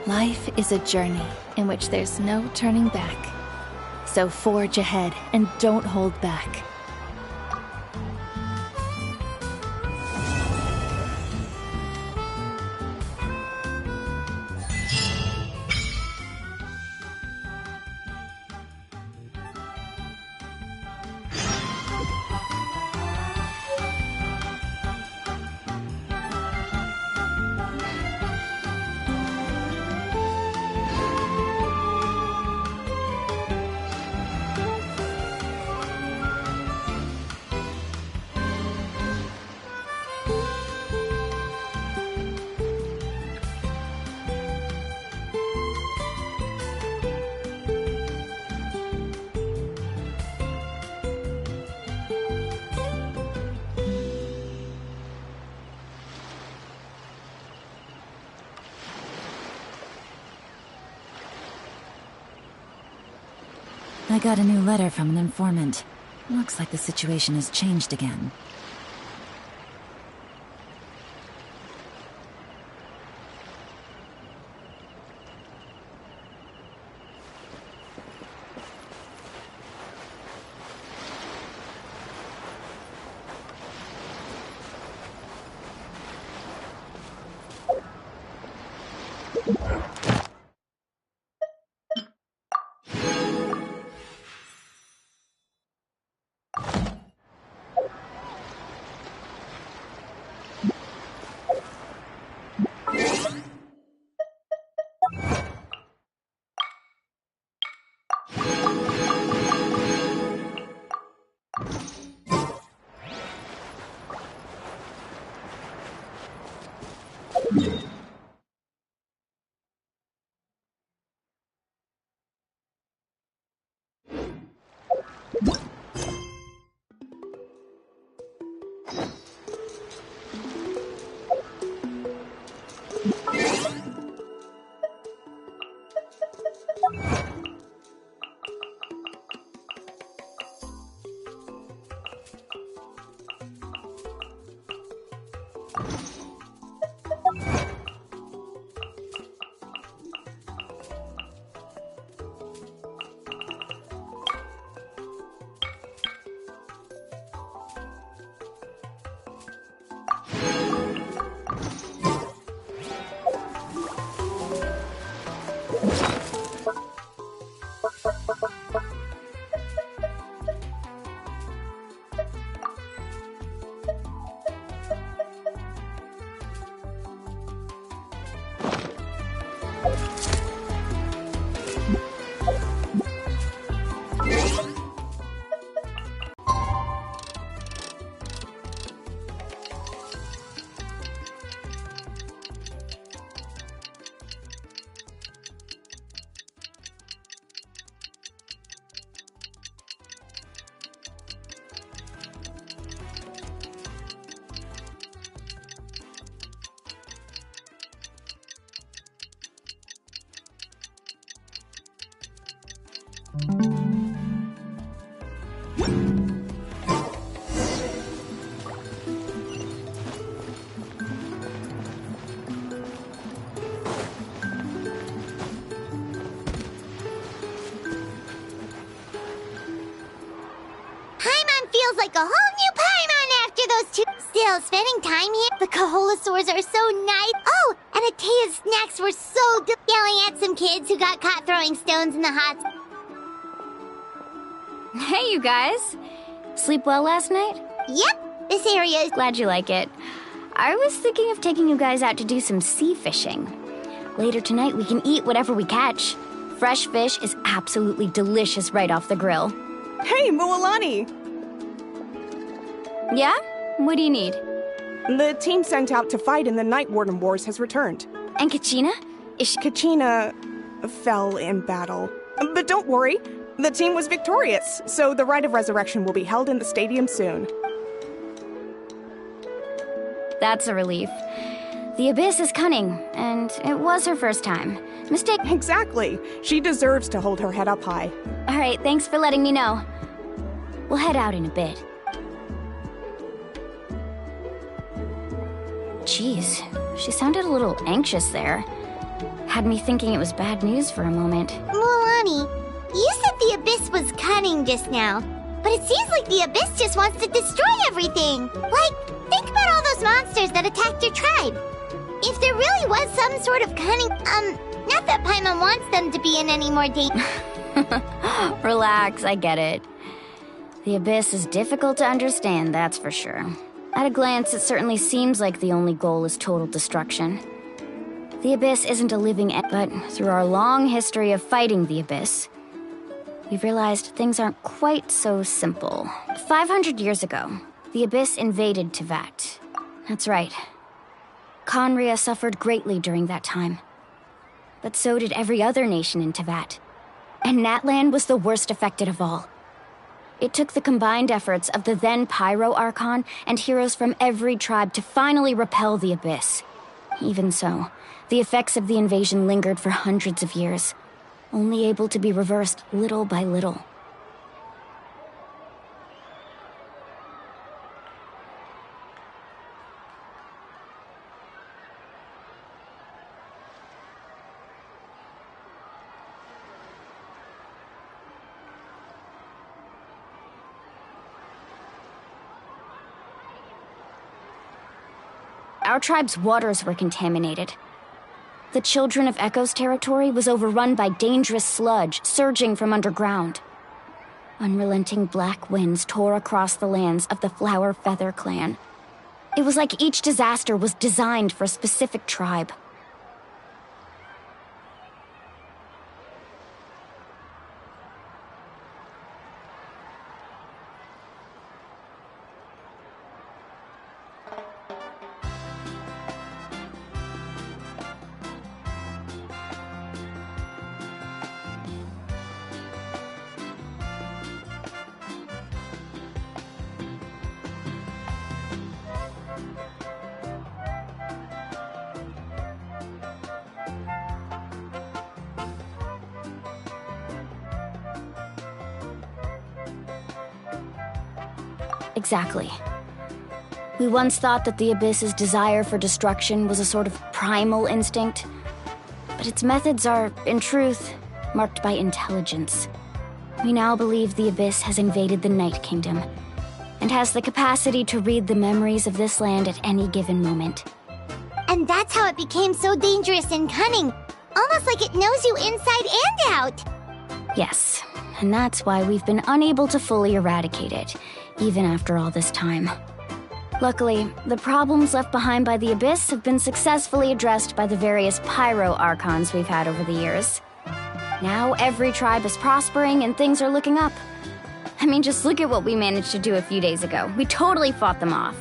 Life is a journey in which there's no turning back. So forge ahead and don't hold back. I got a new letter from an informant. Looks like the situation has changed again. Feels like a whole new Paimon after those two. Still, spending time here, the Kaholasaurs are so nice. Oh, and Atea's snacks were so good. Yelling at some kids who got caught throwing stones in the hot. Hey, you guys. Sleep well last night? Yep, this area is... Glad you like it. I was thinking of taking you guys out to do some sea fishing. Later tonight, we can eat whatever we catch. Fresh fish is absolutely delicious right off the grill. Hey, Mualani! Yeah? What do you need? The team sent out to fight in the Night Warden Wars has returned. And Kachina? Kachina fell in battle. But don't worry, the team was victorious, so the Rite of Resurrection will be held in the stadium soon. That's a relief. The Abyss is cunning, and it was her first time. Mistake. Exactly. She deserves to hold her head up high. All right, thanks for letting me know. We'll head out in a bit. Jeez, she sounded a little anxious there. Had me thinking it was bad news for a moment. Mualani, you said the Abyss was cunning just now, but it seems like the Abyss just wants to destroy everything. Like, think about all those monsters that attacked your tribe. If there really was some sort of cunning, not that Paimon wants them to be in any more danger. Relax, I get it. The Abyss is difficult to understand, that's for sure. At a glance, it certainly seems like the only goal is total destruction. The Abyss isn't a living but through our long history of fighting the Abyss, we've realized things aren't quite so simple. 500 years ago, the Abyss invaded Teyvat. That's right. Khaenri'ah suffered greatly during that time. But so did every other nation in Teyvat. And Natlan was the worst affected of all. It took the combined efforts of the then Pyro Archon and heroes from every tribe to finally repel the Abyss. Even so, the effects of the invasion lingered for hundreds of years, only able to be reversed little by little. our tribe's waters were contaminated. The Children of Echo's territory was overrun by dangerous sludge surging from underground. Unrelenting black winds tore across the lands of the Flower Feather clan. It was like each disaster was designed for a specific tribe. Exactly. We once thought that the Abyss's desire for destruction was a sort of primal instinct, but its methods are, in truth, marked by intelligence. We now believe the Abyss has invaded the Night Kingdom, and has the capacity to read the memories of this land at any given moment. And that's how it became so dangerous and cunning, almost like it knows you inside and out. Yes, and that's why we've been unable to fully eradicate it, even after all this time. Luckily, the problems left behind by the Abyss have been successfully addressed by the various pyro archons we've had over the years. Now every tribe is prospering and things are looking up. I mean, just look at what we managed to do a few days ago. We totally fought them off.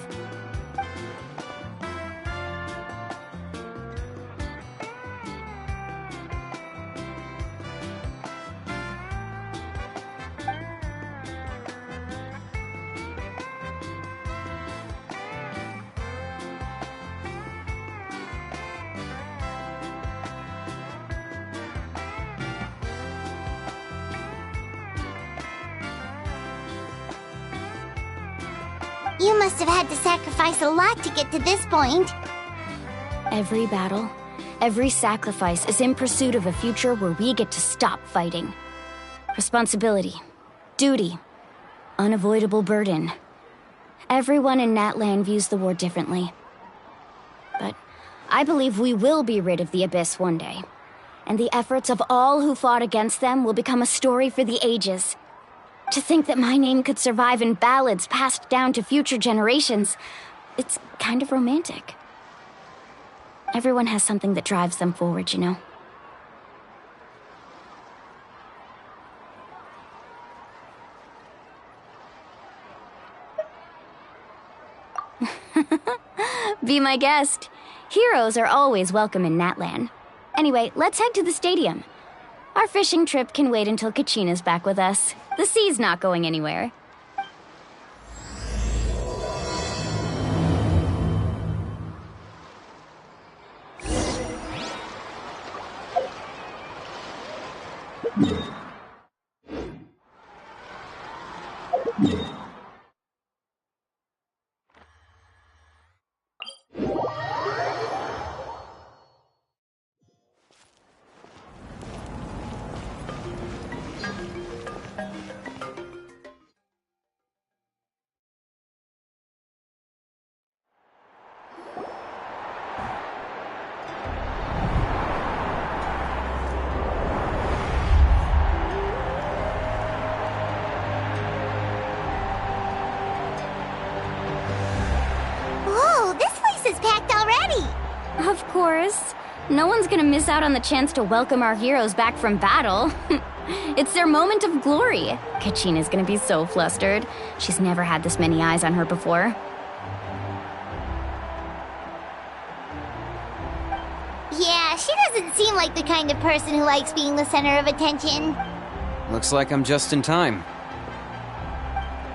You must have had to sacrifice a lot to get to this point. Every battle, every sacrifice is in pursuit of a future where we get to stop fighting. Responsibility, duty, unavoidable burden. Everyone in Natlan views the war differently. But I believe we will be rid of the Abyss one day, and the efforts of all who fought against them will become a story for the ages. To think that my name could survive in ballads passed down to future generations, it's kind of romantic. Everyone has something that drives them forward, you know? Be my guest. Heroes are always welcome in Natlan. Anyway, let's head to the stadium. Our fishing trip can wait until Kachina's back with us. The sea's not going anywhere. Of course. No one's gonna miss out on the chance to welcome our heroes back from battle. It's their moment of glory. Kachina's gonna be so flustered. She's never had this many eyes on her before. Yeah, she doesn't seem like the kind of person who likes being the center of attention. Looks like I'm just in time.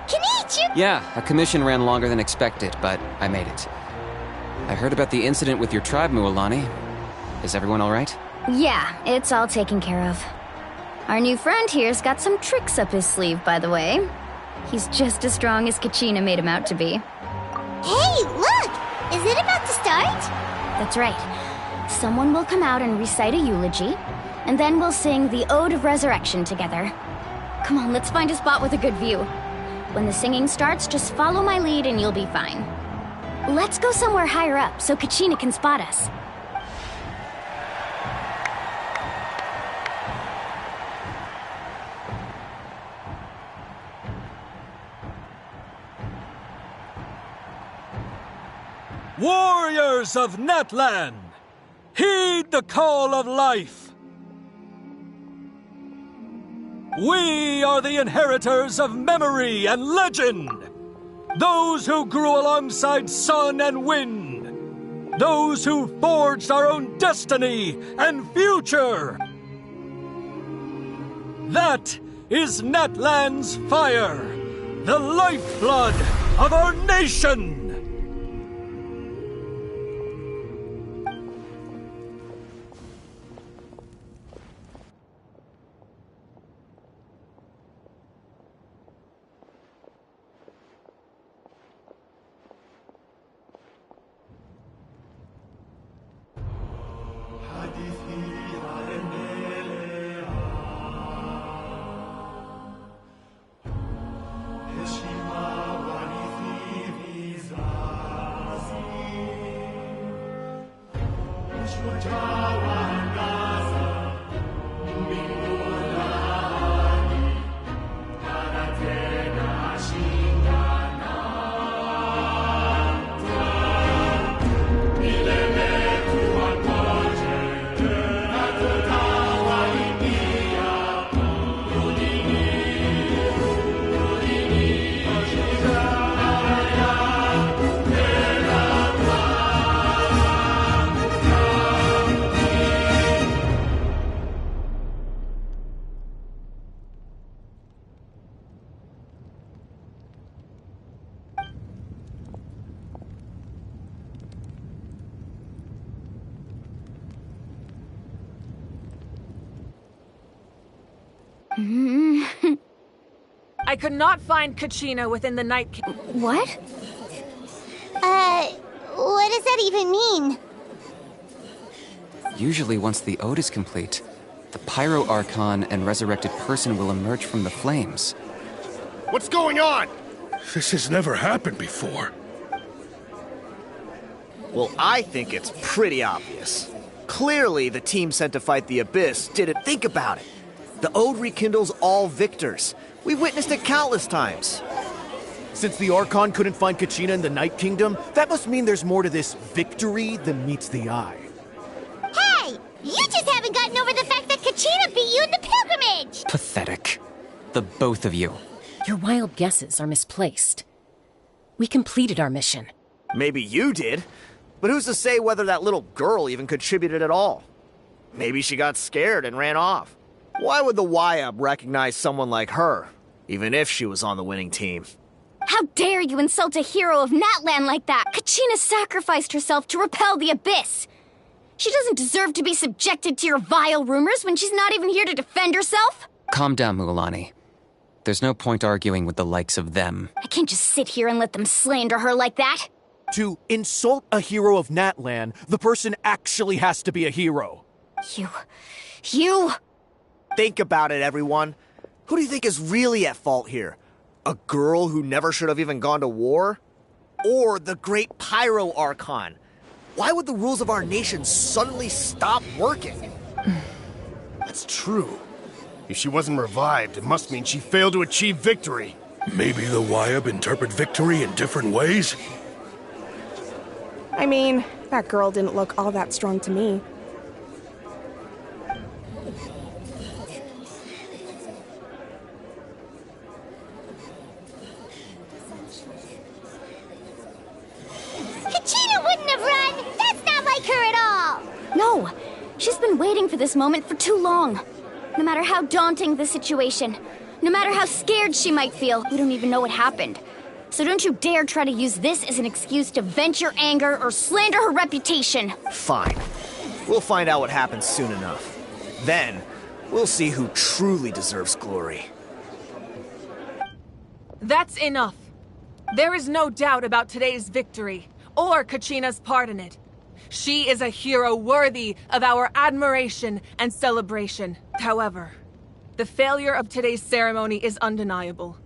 Kenichi! Yeah, a commission ran longer than expected, but I made it. I heard about the incident with your tribe, Mualani. Is everyone all right? Yeah, it's all taken care of. Our new friend here's got some tricks up his sleeve, by the way. He's just as strong as Kachina made him out to be. Hey, look! Is it about to start? That's right. Someone will come out and recite a eulogy, and then we'll sing the Ode of Resurrection together. Come on, let's find a spot with a good view. When the singing starts, just follow my lead and you'll be fine. Let's go somewhere higher up so Kachina can spot us. Warriors of Natlan, heed the call of life. We are the inheritors of memory and legend. Those who grew alongside sun and wind. Those who forged our own destiny and future. That is Natlan's fire, the lifeblood of our nation. I could not find Kachina within the Night King. What? What does that even mean? Usually once the ode is complete, the Pyro Archon and resurrected person will emerge from the flames. What's going on? This has never happened before. Well, I think it's pretty obvious. Clearly, the team sent to fight the Abyss didn't think about it. The ode rekindles all victors. We've witnessed it countless times. Since the Archon couldn't find Kachina in the Night Kingdom, that must mean there's more to this victory than meets the eye. Hey! You just haven't gotten over the fact that Kachina beat you in the pilgrimage! Pathetic. The both of you. Your wild guesses are misplaced. We completed our mission. Maybe you did, but who's to say whether that little girl even contributed at all? Maybe she got scared and ran off. Why would the YUB recognize someone like her, even if she was on the winning team? How dare you insult a hero of Natlan like that? Kachina sacrificed herself to repel the Abyss. She doesn't deserve to be subjected to your vile rumors when she's not even here to defend herself. Calm down, Mualani. There's no point arguing with the likes of them. I can't just sit here and let them slander her like that. To insult a hero of Natlan, the person actually has to be a hero. You... Think about it, everyone. Who do you think is really at fault here? A girl who never should have even gone to war? Or the great Pyro Archon? Why would the rules of our nation suddenly stop working? That's true. If she wasn't revived, it must mean she failed to achieve victory. Maybe the YUB interpret victory in different ways? I mean, that girl didn't look all that strong to me. Kachina wouldn't have run! That's not like her at all! No, she's been waiting for this moment for too long. No matter how daunting the situation, no matter how scared she might feel, we don't even know what happened. So don't you dare try to use this as an excuse to vent your anger or slander her reputation. Fine. We'll find out what happens soon enough. Then, we'll see who truly deserves glory. That's enough. There is no doubt about today's victory, or Kachina's part in it. She is a hero worthy of our admiration and celebration. However, the failure of today's ceremony is undeniable.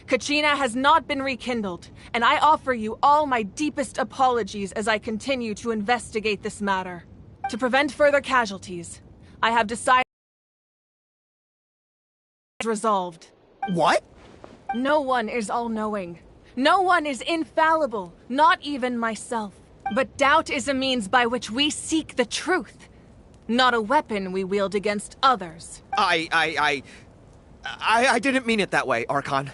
Kachina has not been rekindled, and I offer you all my deepest apologies as I continue to investigate this matter. To prevent further casualties, I have decided resolved. What? No one is all-knowing. No one is infallible, not even myself. But doubt is a means by which we seek the truth, not a weapon we wield against others. I didn't mean it that way, Archon.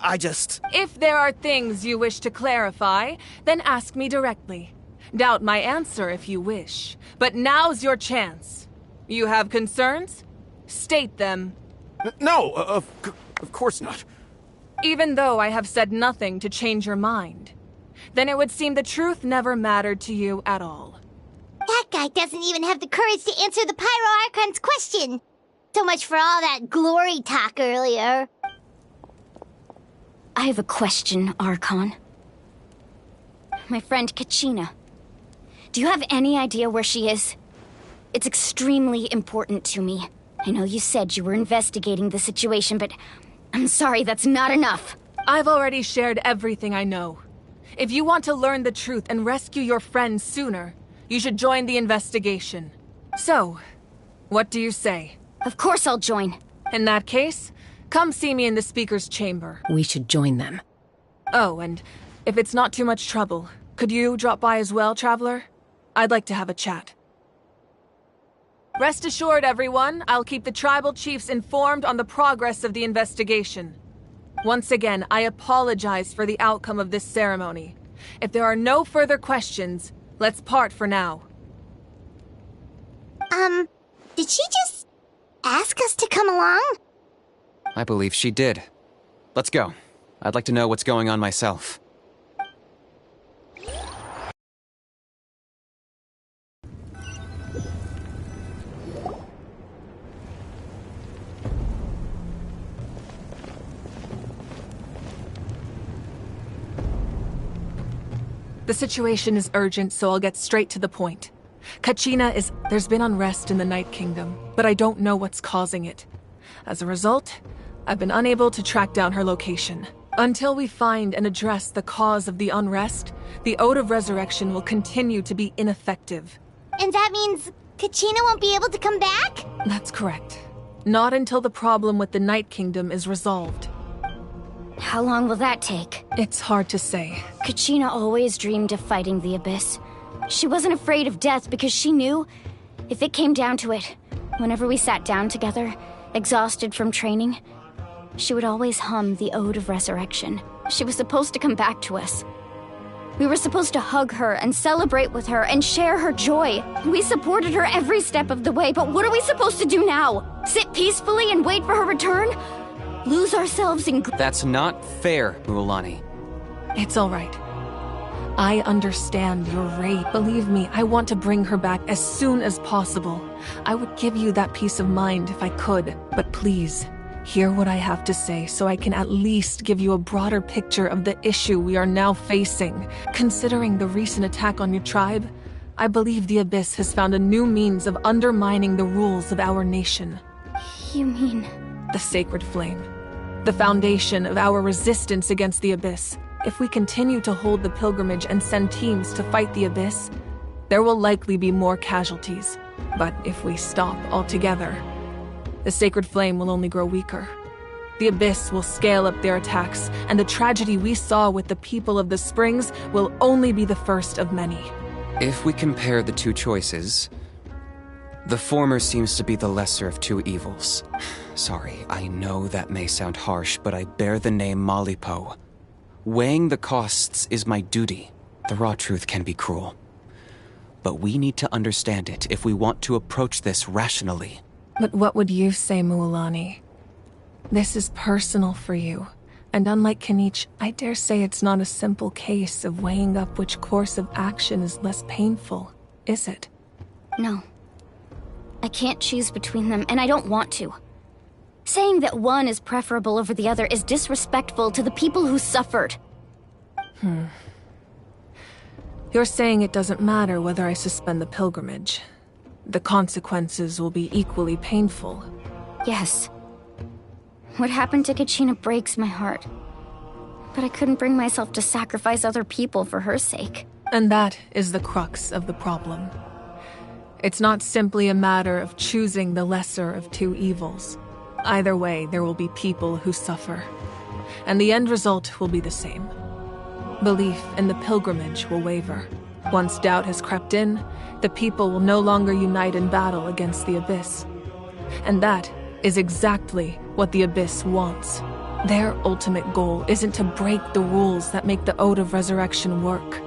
I just... If there are things you wish to clarify, then ask me directly. Doubt my answer if you wish. But now's your chance. You have concerns? State them. No, of course not. Even though I have said nothing to change your mind, then it would seem the truth never mattered to you at all. That guy doesn't even have the courage to answer the Pyro Archon's question. So much for all that glory talk earlier. I have a question, Archon. My friend Kachina. Do you have any idea where she is? It's extremely important to me. I know you said you were investigating the situation, but I'm sorry, that's not enough. I've already shared everything I know. If you want to learn the truth and rescue your friend sooner, you should join the investigation. So, what do you say? Of course I'll join. In that case, come see me in the speaker's chamber. We should join them. Oh, and if it's not too much trouble, could you drop by as well, Traveler? I'd like to have a chat. Rest assured, everyone, I'll keep the tribal chiefs informed on the progress of the investigation. Once again, I apologize for the outcome of this ceremony. If there are no further questions, let's part for now. Did she just ask us to come along? I believe she did. Let's go. I'd like to know what's going on myself. The situation is urgent, so I'll get straight to the point. There's been unrest in the Night Kingdom, but I don't know what's causing it. As a result, I've been unable to track down her location. Until we find and address the cause of the unrest, the Ode of Resurrection will continue to be ineffective. And that means Kachina won't be able to come back? That's correct. Not until the problem with the Night Kingdom is resolved. How long will that take? It's hard to say. Kachina always dreamed of fighting the Abyss. She wasn't afraid of death because she knew, if it came down to it, whenever we sat down together, exhausted from training, she would always hum the Ode of Resurrection. She was supposed to come back to us. We were supposed to hug her and celebrate with her and share her joy. We supported her every step of the way, but what are we supposed to do now? Sit peacefully and wait for her return? Lose ourselves in... That's not fair, Mualani. It's all right. I understand your rage. Believe me, I want to bring her back as soon as possible. I would give you that peace of mind if I could, but please, hear what I have to say so I can at least give you a broader picture of the issue we are now facing. Considering the recent attack on your tribe, I believe the Abyss has found a new means of undermining the rules of our nation. You mean... The Sacred Flame. The foundation of our resistance against the Abyss. If we continue to hold the pilgrimage and send teams to fight the Abyss, there will likely be more casualties. But if we stop altogether, the Sacred Flame will only grow weaker. The Abyss will scale up their attacks, and the tragedy we saw with the people of the Springs will only be the first of many. If we compare the two choices, the former seems to be the lesser of two evils. Sorry, I know that may sound harsh, but I bear the name Malipo. Weighing the costs is my duty. The raw truth can be cruel. But we need to understand it if we want to approach this rationally. But what would you say, Mualani? This is personal for you. And unlike Kanich, I dare say it's not a simple case of weighing up which course of action is less painful, is it? No. I can't choose between them, and I don't want to. Saying that one is preferable over the other is disrespectful to the people who suffered. You're saying it doesn't matter whether I suspend the pilgrimage. The consequences will be equally painful. Yes. What happened to Kachina breaks my heart. but I couldn't bring myself to sacrifice other people for her sake. And that is the crux of the problem. It's not simply a matter of choosing the lesser of two evils. Either way, there will be people who suffer. And the end result will be the same. Belief in the pilgrimage will waver. Once doubt has crept in, the people will no longer unite in battle against the Abyss. And that is exactly what the Abyss wants. Their ultimate goal isn't to break the rules that make the Ode of Resurrection work.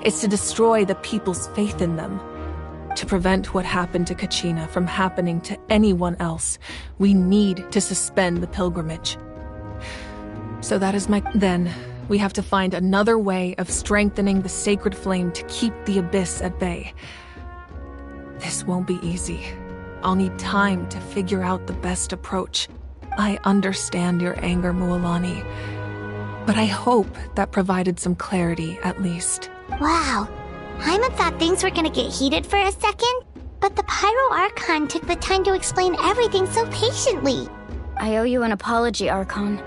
It's to destroy the people's faith in them. To prevent what happened to Kachina from happening to anyone else, we need to suspend the pilgrimage. So that is Then, we have to find another way of strengthening the sacred flame to keep the Abyss at bay. This won't be easy. I'll need time to figure out the best approach. I understand your anger, Mualani, but I hope that provided some clarity at least. Wow. Paimon thought things were gonna get heated for a second, but the Pyro Archon took the time to explain everything so patiently. I owe you an apology, Archon.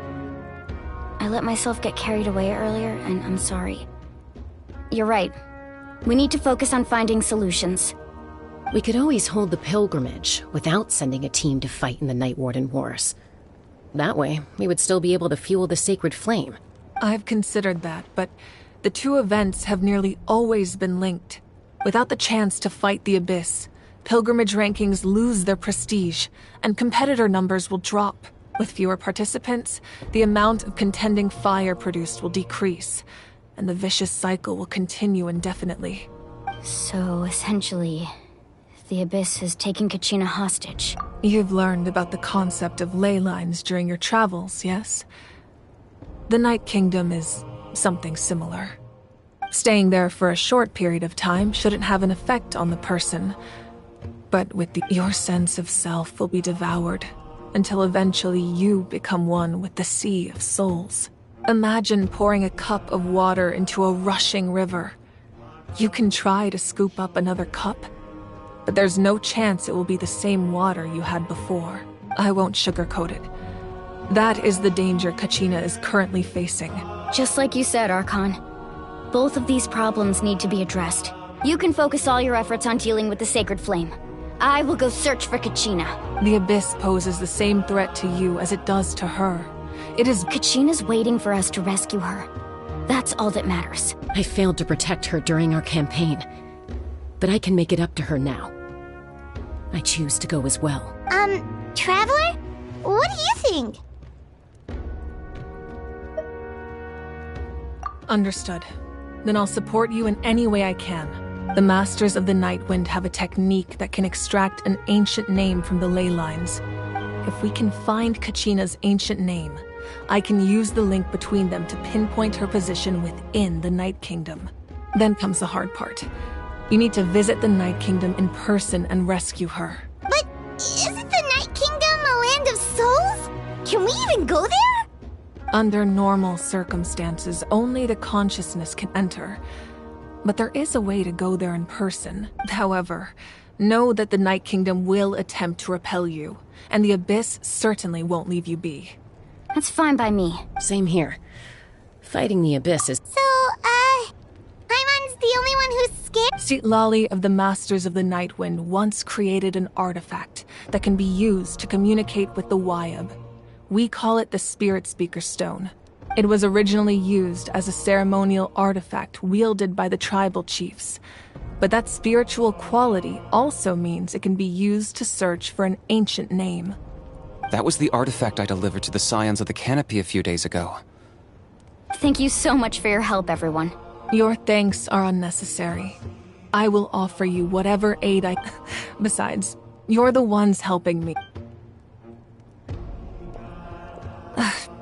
I let myself get carried away earlier, and I'm sorry. You're right. We need to focus on finding solutions. We could always hold the pilgrimage without sending a team to fight in the Night Warden Wars. That way, we would still be able to fuel the sacred flame. I've considered that, but the two events have nearly always been linked. Without the chance to fight the Abyss, pilgrimage rankings lose their prestige, and competitor numbers will drop. With fewer participants, the amount of contending fire produced will decrease, and the vicious cycle will continue indefinitely. So, essentially, the Abyss has taken Kachina hostage. You've learned about the concept of ley lines during your travels, yes? The Night Kingdom is something similar. Staying there for a short period of time shouldn't have an effect on the person, but your sense of self will be devoured until eventually you become one with the Sea of Souls. Imagine pouring a cup of water into a rushing river. You can try to scoop up another cup, but there's no chance it will be the same water you had before. I won't sugarcoat it. That is the danger Kachina is currently facing. Just like you said, Archon. Both of these problems need to be addressed. You can focus all your efforts on dealing with the sacred flame. I will go search for Kachina. The Abyss poses the same threat to you as it does to her. Kachina's waiting for us to rescue her. That's all that matters. I failed to protect her during our campaign, but I can make it up to her now. I choose to go as well. Traveler? What do you think? Understood. Then I'll support you in any way I can. The Masters of the Nightwind have a technique that can extract an ancient name from the ley lines. If we can find Kachina's ancient name, I can use the link between them to pinpoint her position within the Night Kingdom. Then comes the hard part. You need to visit the Night Kingdom in person and rescue her. But isn't the Night Kingdom a land of souls? Can we even go there? Under normal circumstances, only the consciousness can enter. But there is a way to go there in person. However, know that the Night Kingdom will attempt to repel you, and the Abyss certainly won't leave you be. That's fine by me. Same here. Fighting the Abyss is... So, Paimon's the only one who's scared? Citlali of the Masters of the Nightwind once created an artifact that can be used to communicate with the Wyab. We call it the Spirit Speaker Stone. It was originally used as a ceremonial artifact wielded by the tribal chiefs. But that spiritual quality also means it can be used to search for an ancient name. That was the artifact I delivered to the Scions of the Canopy a few days ago. Thank you so much for your help, everyone. Your thanks are unnecessary. I will offer you whatever aid I... Besides, you're the ones helping me.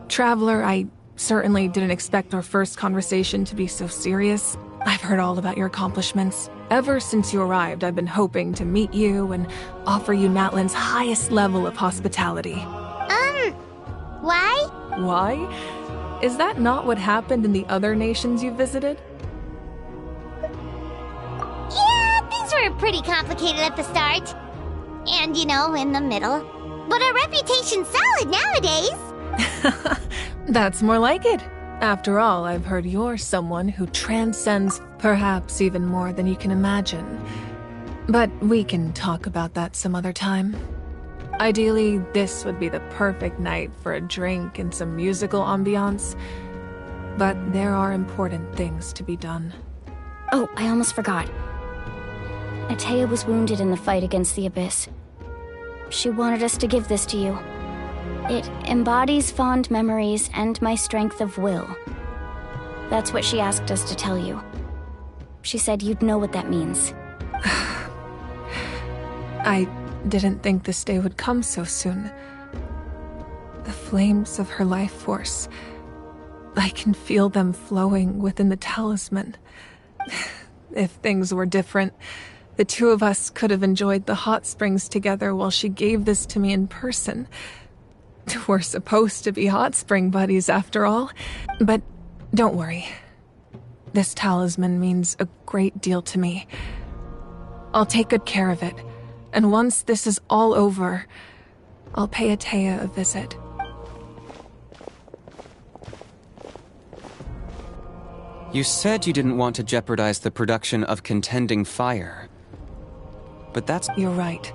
Traveler, I certainly didn't expect our first conversation to be so serious. I've heard all about your accomplishments. Ever since you arrived, I've been hoping to meet you and offer you Natlan's highest level of hospitality. Why? Why? Is that not what happened in the other nations you visited? Yeah, things were pretty complicated at the start. And, in the middle. But our reputation's solid nowadays. That's more like it. After all, I've heard you're someone who transcends perhaps even more than you can imagine. But we can talk about that some other time. Ideally, this would be the perfect night for a drink and some musical ambiance. But there are important things to be done. Oh, I almost forgot. Atea was wounded in the fight against the Abyss. She wanted us to give this to you. It embodies fond memories and my strength of will. That's what she asked us to tell you. She said you'd know what that means. I didn't think this day would come so soon. The flames of her life force. I can feel them flowing within the talisman. If things were different, the two of us could have enjoyed the hot springs together while she gave this to me in person. We're supposed to be hot spring buddies after all. But don't worry. This talisman means a great deal to me. I'll take good care of it. And once this is all over, I'll pay Atea a visit. You said you didn't want to jeopardize the production of contending fire. But that's... You're right.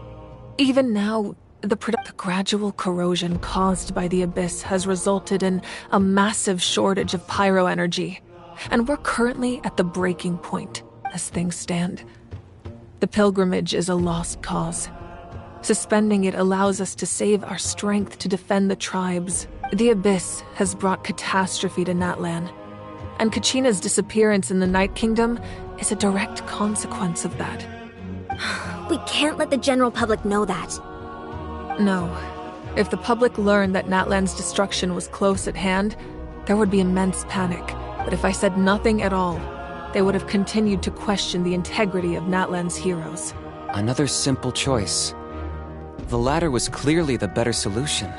Even now, the gradual corrosion caused by the Abyss has resulted in a massive shortage of pyro energy. And we're currently at the breaking point, as things stand. The pilgrimage is a lost cause. Suspending it allows us to save our strength to defend the tribes. The Abyss has brought catastrophe to Natlan. And Kachina's disappearance in the Night Kingdom is a direct consequence of that. We can't let the general public know that. No. If the public learned that Natlan's destruction was close at hand, there would be immense panic. But if I said nothing at all, they would have continued to question the integrity of Natlan's heroes. Another simple choice. The latter was clearly the better solution.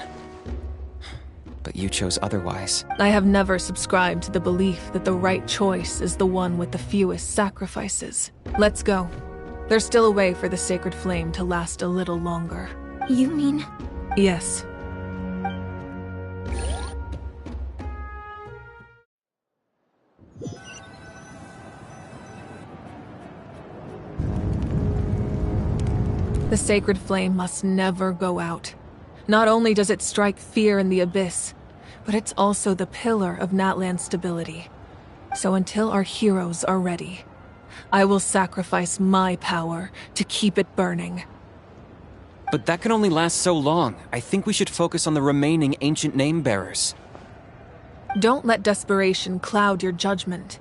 But you chose otherwise. I have never subscribed to the belief that the right choice is the one with the fewest sacrifices. Let's go. There's still a way for the sacred flame to last a little longer. You mean? Yes. The sacred flame must never go out. Not only does it strike fear in the Abyss, but it's also the pillar of Natlan's stability. So until our heroes are ready, I will sacrifice my power to keep it burning. But that can only last so long. I think we should focus on the remaining ancient name-bearers. Don't let desperation cloud your judgment.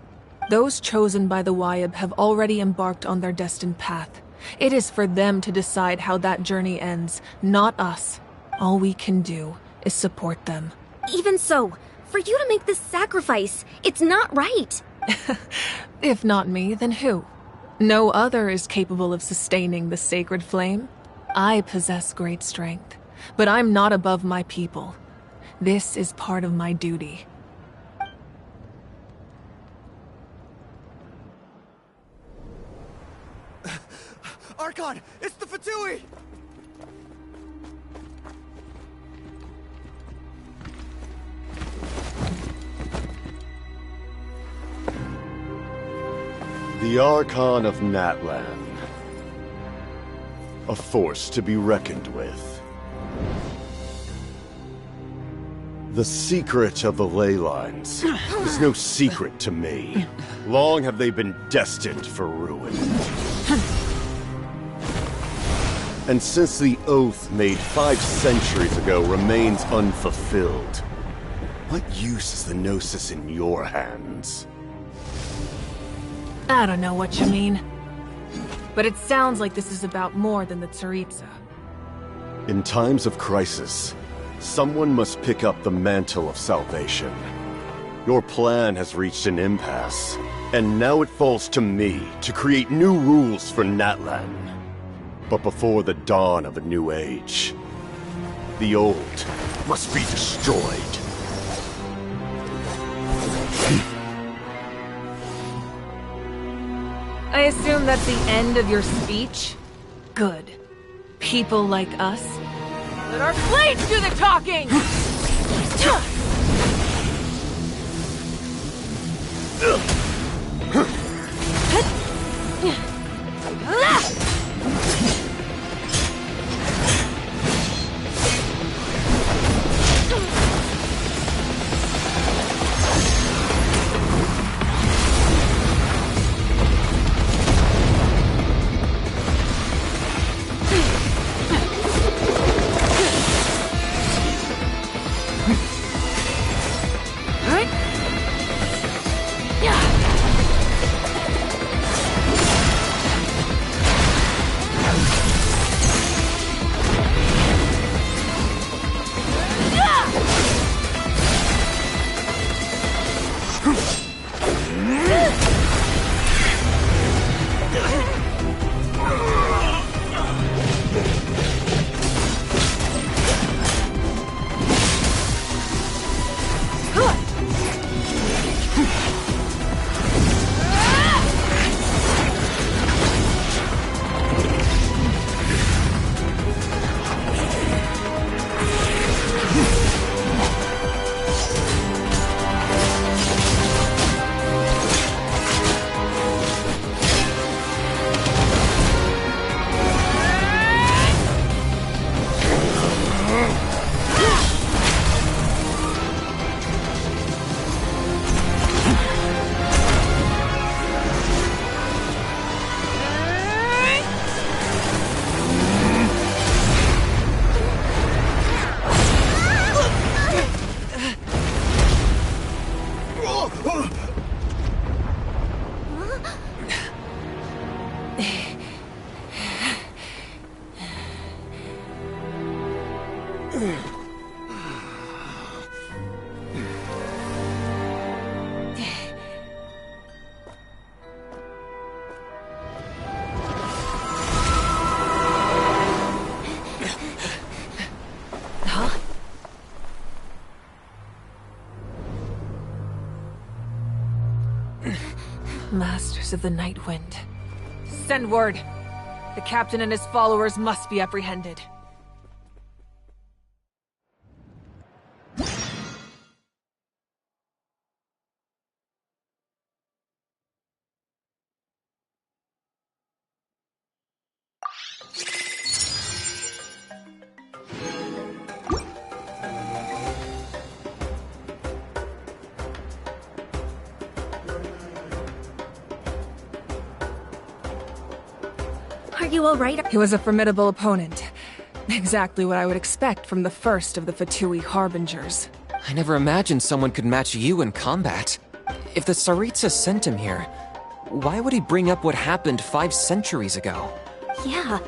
Those chosen by the Wayab have already embarked on their destined path. It is for them to decide how that journey ends, not us. All we can do is support them. Even so, for you to make this sacrifice, it's not right. If not me, then who? No other is capable of sustaining the sacred flame. I possess great strength, but I'm not above my people. This is part of my duty. Archon, it's the Fatui! The Archon of Natlan. A force to be reckoned with. The secret of the ley lines is no secret to me. Long have they been destined for ruin. And since the oath made 5 centuries ago remains unfulfilled, what use is the Gnosis in your hands? I don't know what you mean. But it sounds like this is about more than the Tsaritsa. In times of crisis, someone must pick up the mantle of salvation. Your plan has reached an impasse, and now it falls to me to create new rules for Natlan. But before the dawn of a new age, the old must be destroyed. I assume that's the end of your speech? Good. People like us. Let our blades do the talking! Masters of the Night Wind. Send word. The captain and his followers must be apprehended. Are you alright? He was a formidable opponent. Exactly what I would expect from the first of the Fatui Harbingers. I never imagined someone could match you in combat. If the Tsaritsa sent him here, why would he bring up what happened 5 centuries ago? Yeah.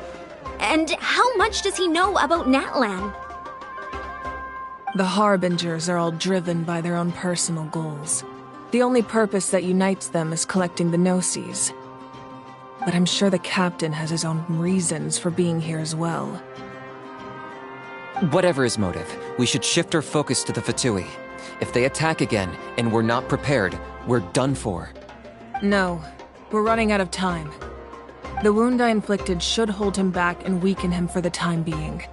And how much does he know about Natlan? The Harbingers are all driven by their own personal goals. The only purpose that unites them is collecting the Gnosis. But I'm sure the captain has his own reasons for being here as well. Whatever his motive, we should shift our focus to the Fatui. If they attack again, and we're not prepared, we're done for. No, we're running out of time. The wound I inflicted should hold him back and weaken him for the time being.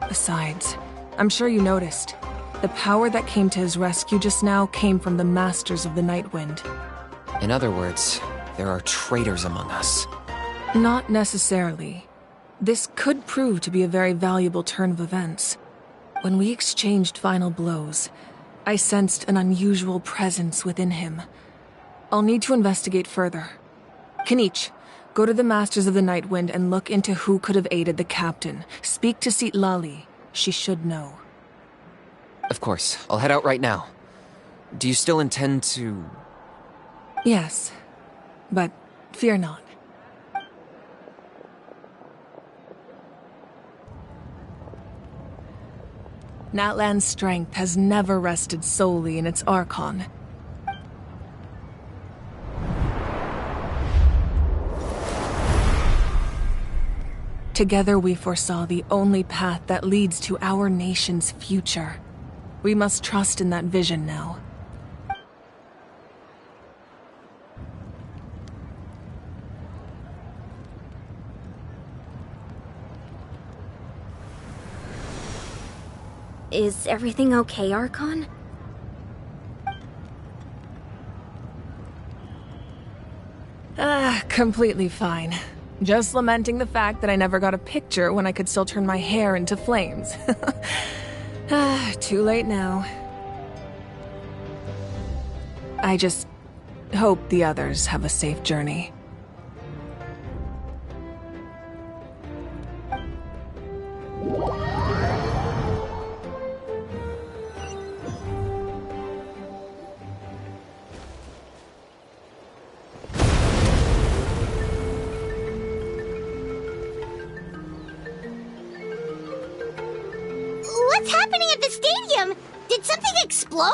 Besides, I'm sure you noticed, the power that came to his rescue just now came from the Masters of the Night Wind. In other words, there are traitors among us. Not necessarily. This could prove to be a very valuable turn of events. When we exchanged final blows, I sensed an unusual presence within him. I'll need to investigate further. Kinich, go to the Masters of the Night Wind and look into who could have aided the captain. Speak to Citlali. She should know. Of course. I'll head out right now. Do you still intend to... Yes. But fear not. Natlan's strength has never rested solely in its Archon. Together we foresaw the only path that leads to our nation's future. We must trust in that vision now. Is everything okay, Archon? Completely fine. Just lamenting the fact that I never got a picture when I could still turn my hair into flames. Too late now. I just hope the others have a safe journey. What's happening at the stadium? Did something explode?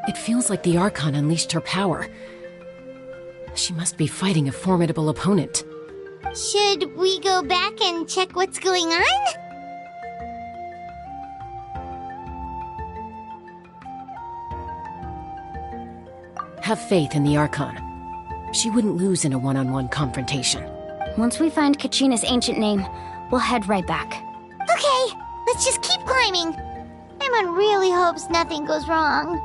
It feels like the Archon unleashed her power. She must be fighting a formidable opponent. Should we go back and check what's going on? Have faith in the Archon. She wouldn't lose in a one-on-one confrontation. Once we find Kachina's ancient name, we'll head right back. Okay, let's just keep climbing. Emon really hopes nothing goes wrong.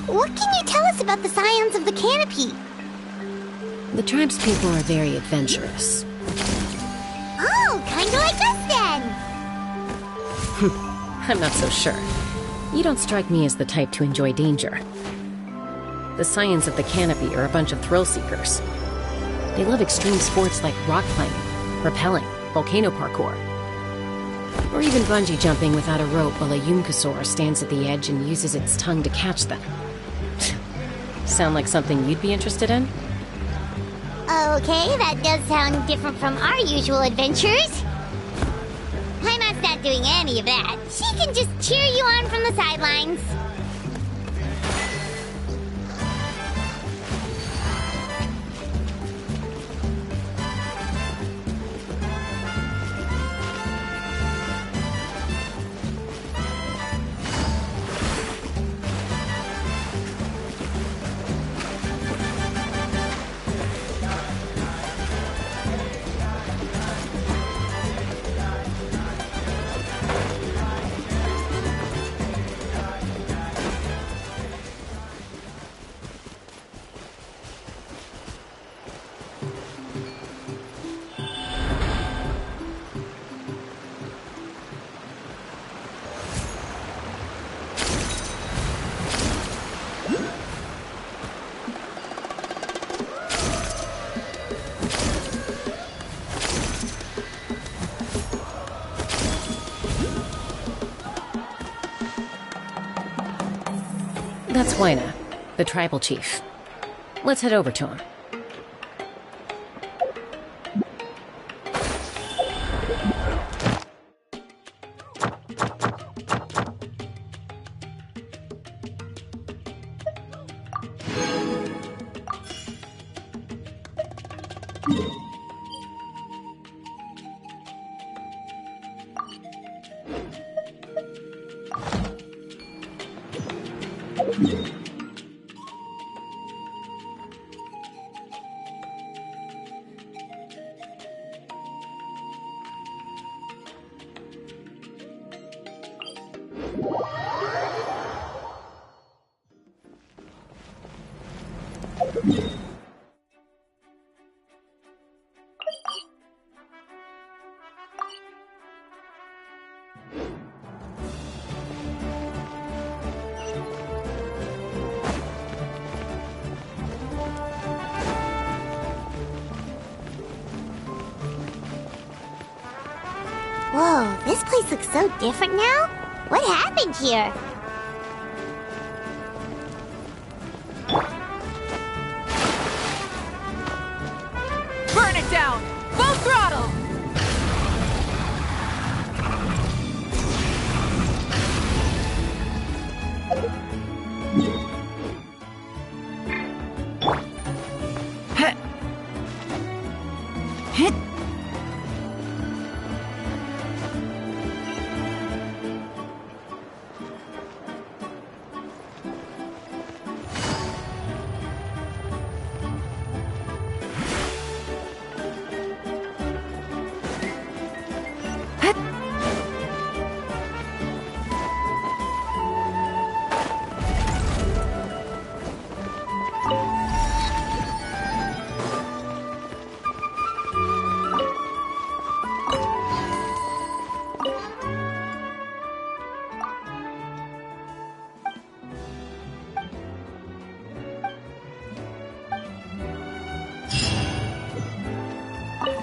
What can you tell us about the scions of the canopy? The tribespeople are very adventurous. Oh, kinda like us then! I'm not so sure. You don't strike me as the type to enjoy danger. The scions of the canopy are a bunch of thrill seekers. They love extreme sports like rock climbing, rappelling, volcano parkour, or even bungee jumping without a rope while a Yunkasaur stands at the edge and uses its tongue to catch them. Sound like something you'd be interested in? Okay, that does sound different from our usual adventures. Paimon's not doing any of that. She can just cheer you on from the sidelines. That's Huayna, the tribal chief. Let's head over to him. Whoa, this place looks so different now. What happened here? Burn it down! Full throttle!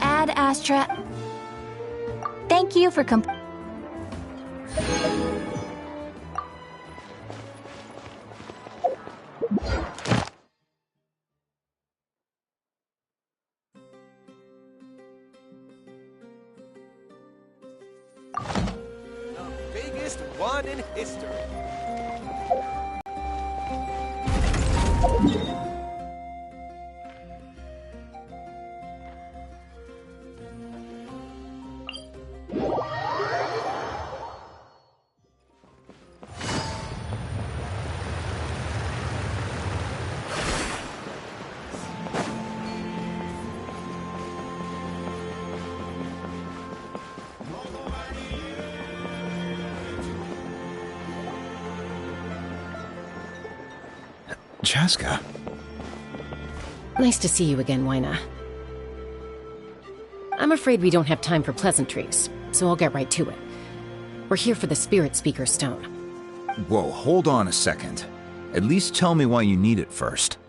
Ad Astra. Thank you for The biggest one in history. Chaska. Nice to see you again, Wyna. I'm afraid we don't have time for pleasantries, so I'll get right to it. We're here for the Spirit Speaker Stone. Whoa, hold on a second. At least tell me why you need it first.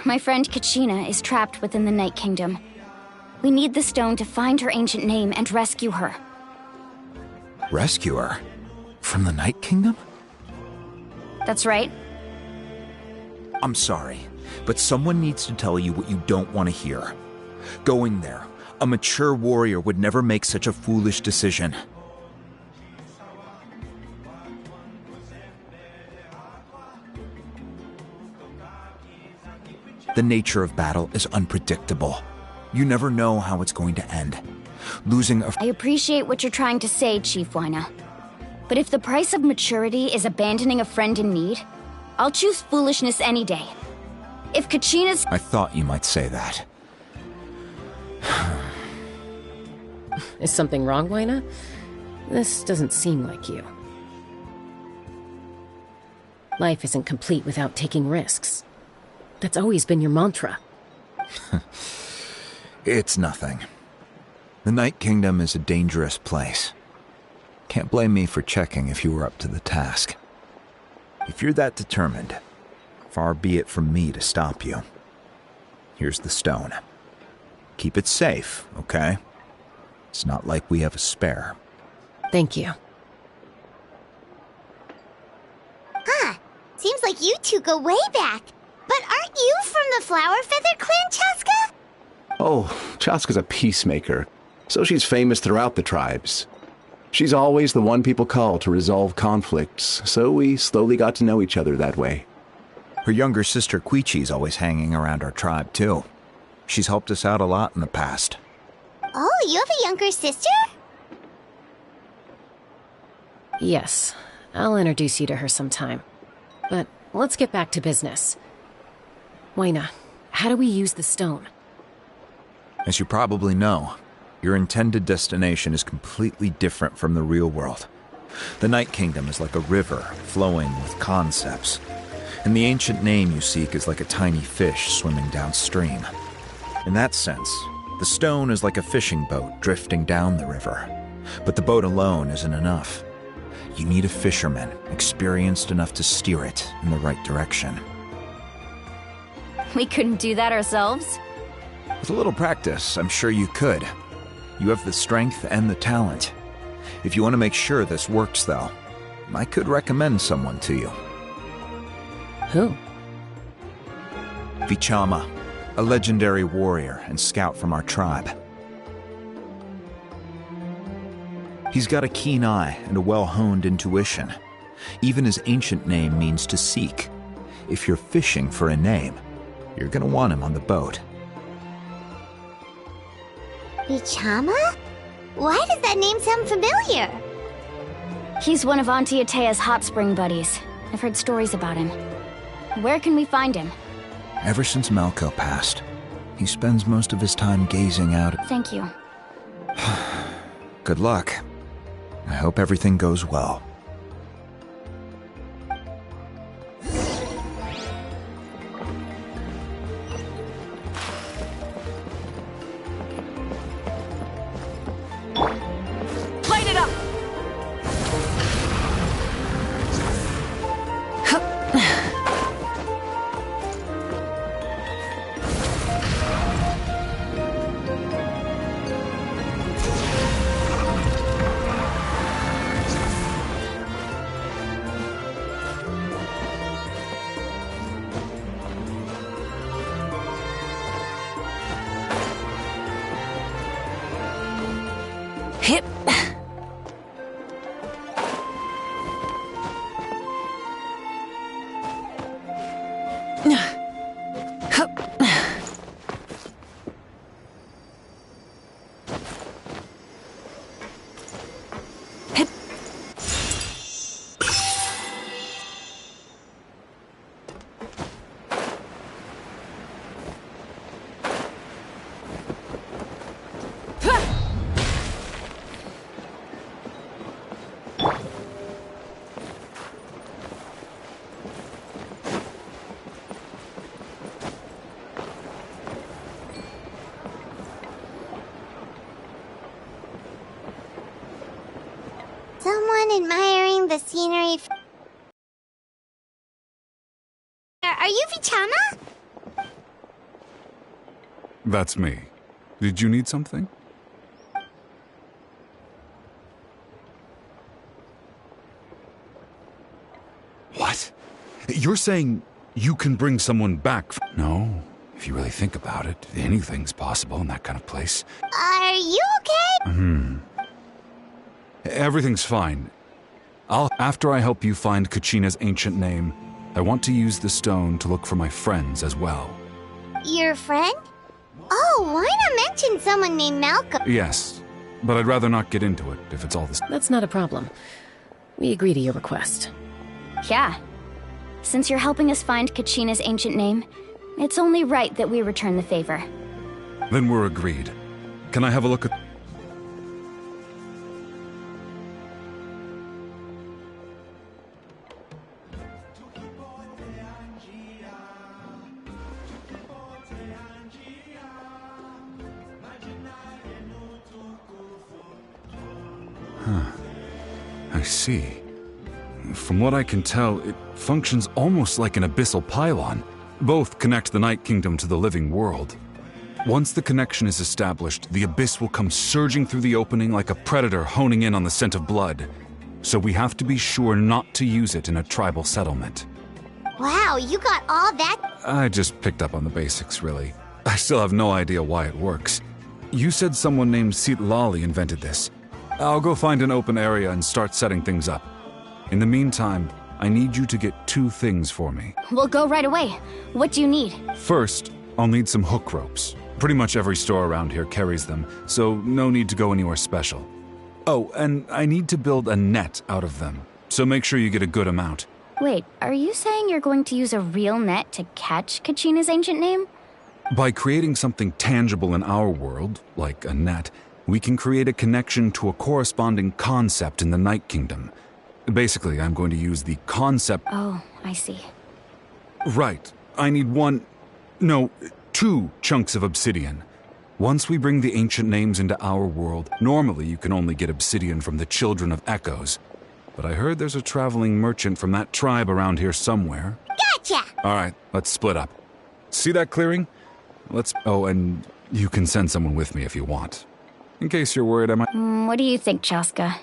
My friend Kachina is trapped within the Night Kingdom. We need the stone to find her ancient name and rescue her. Rescue her? From the Night Kingdom? That's right. I'm sorry, but someone needs to tell you what you don't want to hear. Going there, a mature warrior would never make such a foolish decision. The nature of battle is unpredictable. You never know how it's going to end. Losing a... I appreciate what you're trying to say, Chief Wyna. But if the price of maturity is abandoning a friend in need, I'll choose foolishness any day. If Kachina's... I thought you might say that. Is something wrong, Wyna? This doesn't seem like you. Life isn't complete without taking risks. That's always been your mantra. It's nothing. The Night Kingdom is a dangerous place. Can't blame me for checking if you were up to the task. If you're that determined, far be it from me to stop you. Here's the stone. Keep it safe, okay? It's not like we have a spare. Thank you. Huh. Seems like you two go way back. But aren't you from the Flower Feather Clan, Chaska? Oh, Chaska's a peacemaker, so she's famous throughout the tribes. She's always the one people call to resolve conflicts, so we slowly got to know each other that way. Her younger sister Quichi's always hanging around our tribe, too. She's helped us out a lot in the past. Oh, you have a younger sister? Yes, I'll introduce you to her sometime. But let's get back to business. Wyna, how do we use the stone? As you probably know, your intended destination is completely different from the real world. The Night Kingdom is like a river flowing with concepts, and the ancient name you seek is like a tiny fish swimming downstream. In that sense, the stone is like a fishing boat drifting down the river, but the boat alone isn't enough. You need a fisherman experienced enough to steer it in the right direction. We couldn't do that ourselves? With a little practice, I'm sure you could. You have the strength and the talent. If you want to make sure this works, though, I could recommend someone to you. Who? Vichama, a legendary warrior and scout from our tribe. He's got a keen eye and a well-honed intuition. Even his ancient name means to seek. If you're fishing for a name, you're gonna want him on the boat. Vichama? Why does that name sound familiar? He's one of Auntie Atea's hot spring buddies. I've heard stories about him. Where can we find him? Ever since Malco passed, he spends most of his time gazing out. Thank you. Good luck. I hope everything goes well. Light it up! Hip. Someone admiring the scenery. Are you Vichama? That's me. Did you need something? What? You're saying you can bring someone back? No. If you really think about it, anything's possible in that kind of place. Are you okay? Everything's fine. After I help you find Kachina's ancient name, I want to use the stone to look for my friends as well. Your friend? Oh, why not mention someone named Malcolm? Yes, but I'd rather not get into it if it's all this. That's not a problem. We agree to your request. Yeah. Since you're helping us find Kachina's ancient name, it's only right that we return the favor. Then we're agreed. Can I have a look at... I see. From what I can tell, it functions almost like an abyssal pylon. Both connect the Night Kingdom to the living world. Once the connection is established, the abyss will come surging through the opening like a predator honing in on the scent of blood. So we have to be sure not to use it in a tribal settlement. Wow, you got all that? I just picked up on the basics, really. I still have no idea why it works. You said someone named Sitlali invented this. I'll go find an open area and start setting things up. In the meantime, I need you to get 2 things for me. We'll go right away. What do you need? First, I'll need some hook ropes. Pretty much every store around here carries them, so no need to go anywhere special. Oh, and I need to build a net out of them, so make sure you get a good amount. Wait, are you saying you're going to use a real net to catch Kachina's ancient name? By creating something tangible in our world, like a net, we can create a connection to a corresponding concept in the Night Kingdom. Basically, I'm going to use the concept... Oh, I see. Right. I need two chunks of obsidian. Once we bring the ancient names into our world, normally you can only get obsidian from the Children of Echoes. But I heard there's a traveling merchant from that tribe around here somewhere. Gotcha! Alright, let's split up. See that clearing? Oh, and you can send someone with me if you want. In case you're worried I might... What do you think, Chaska?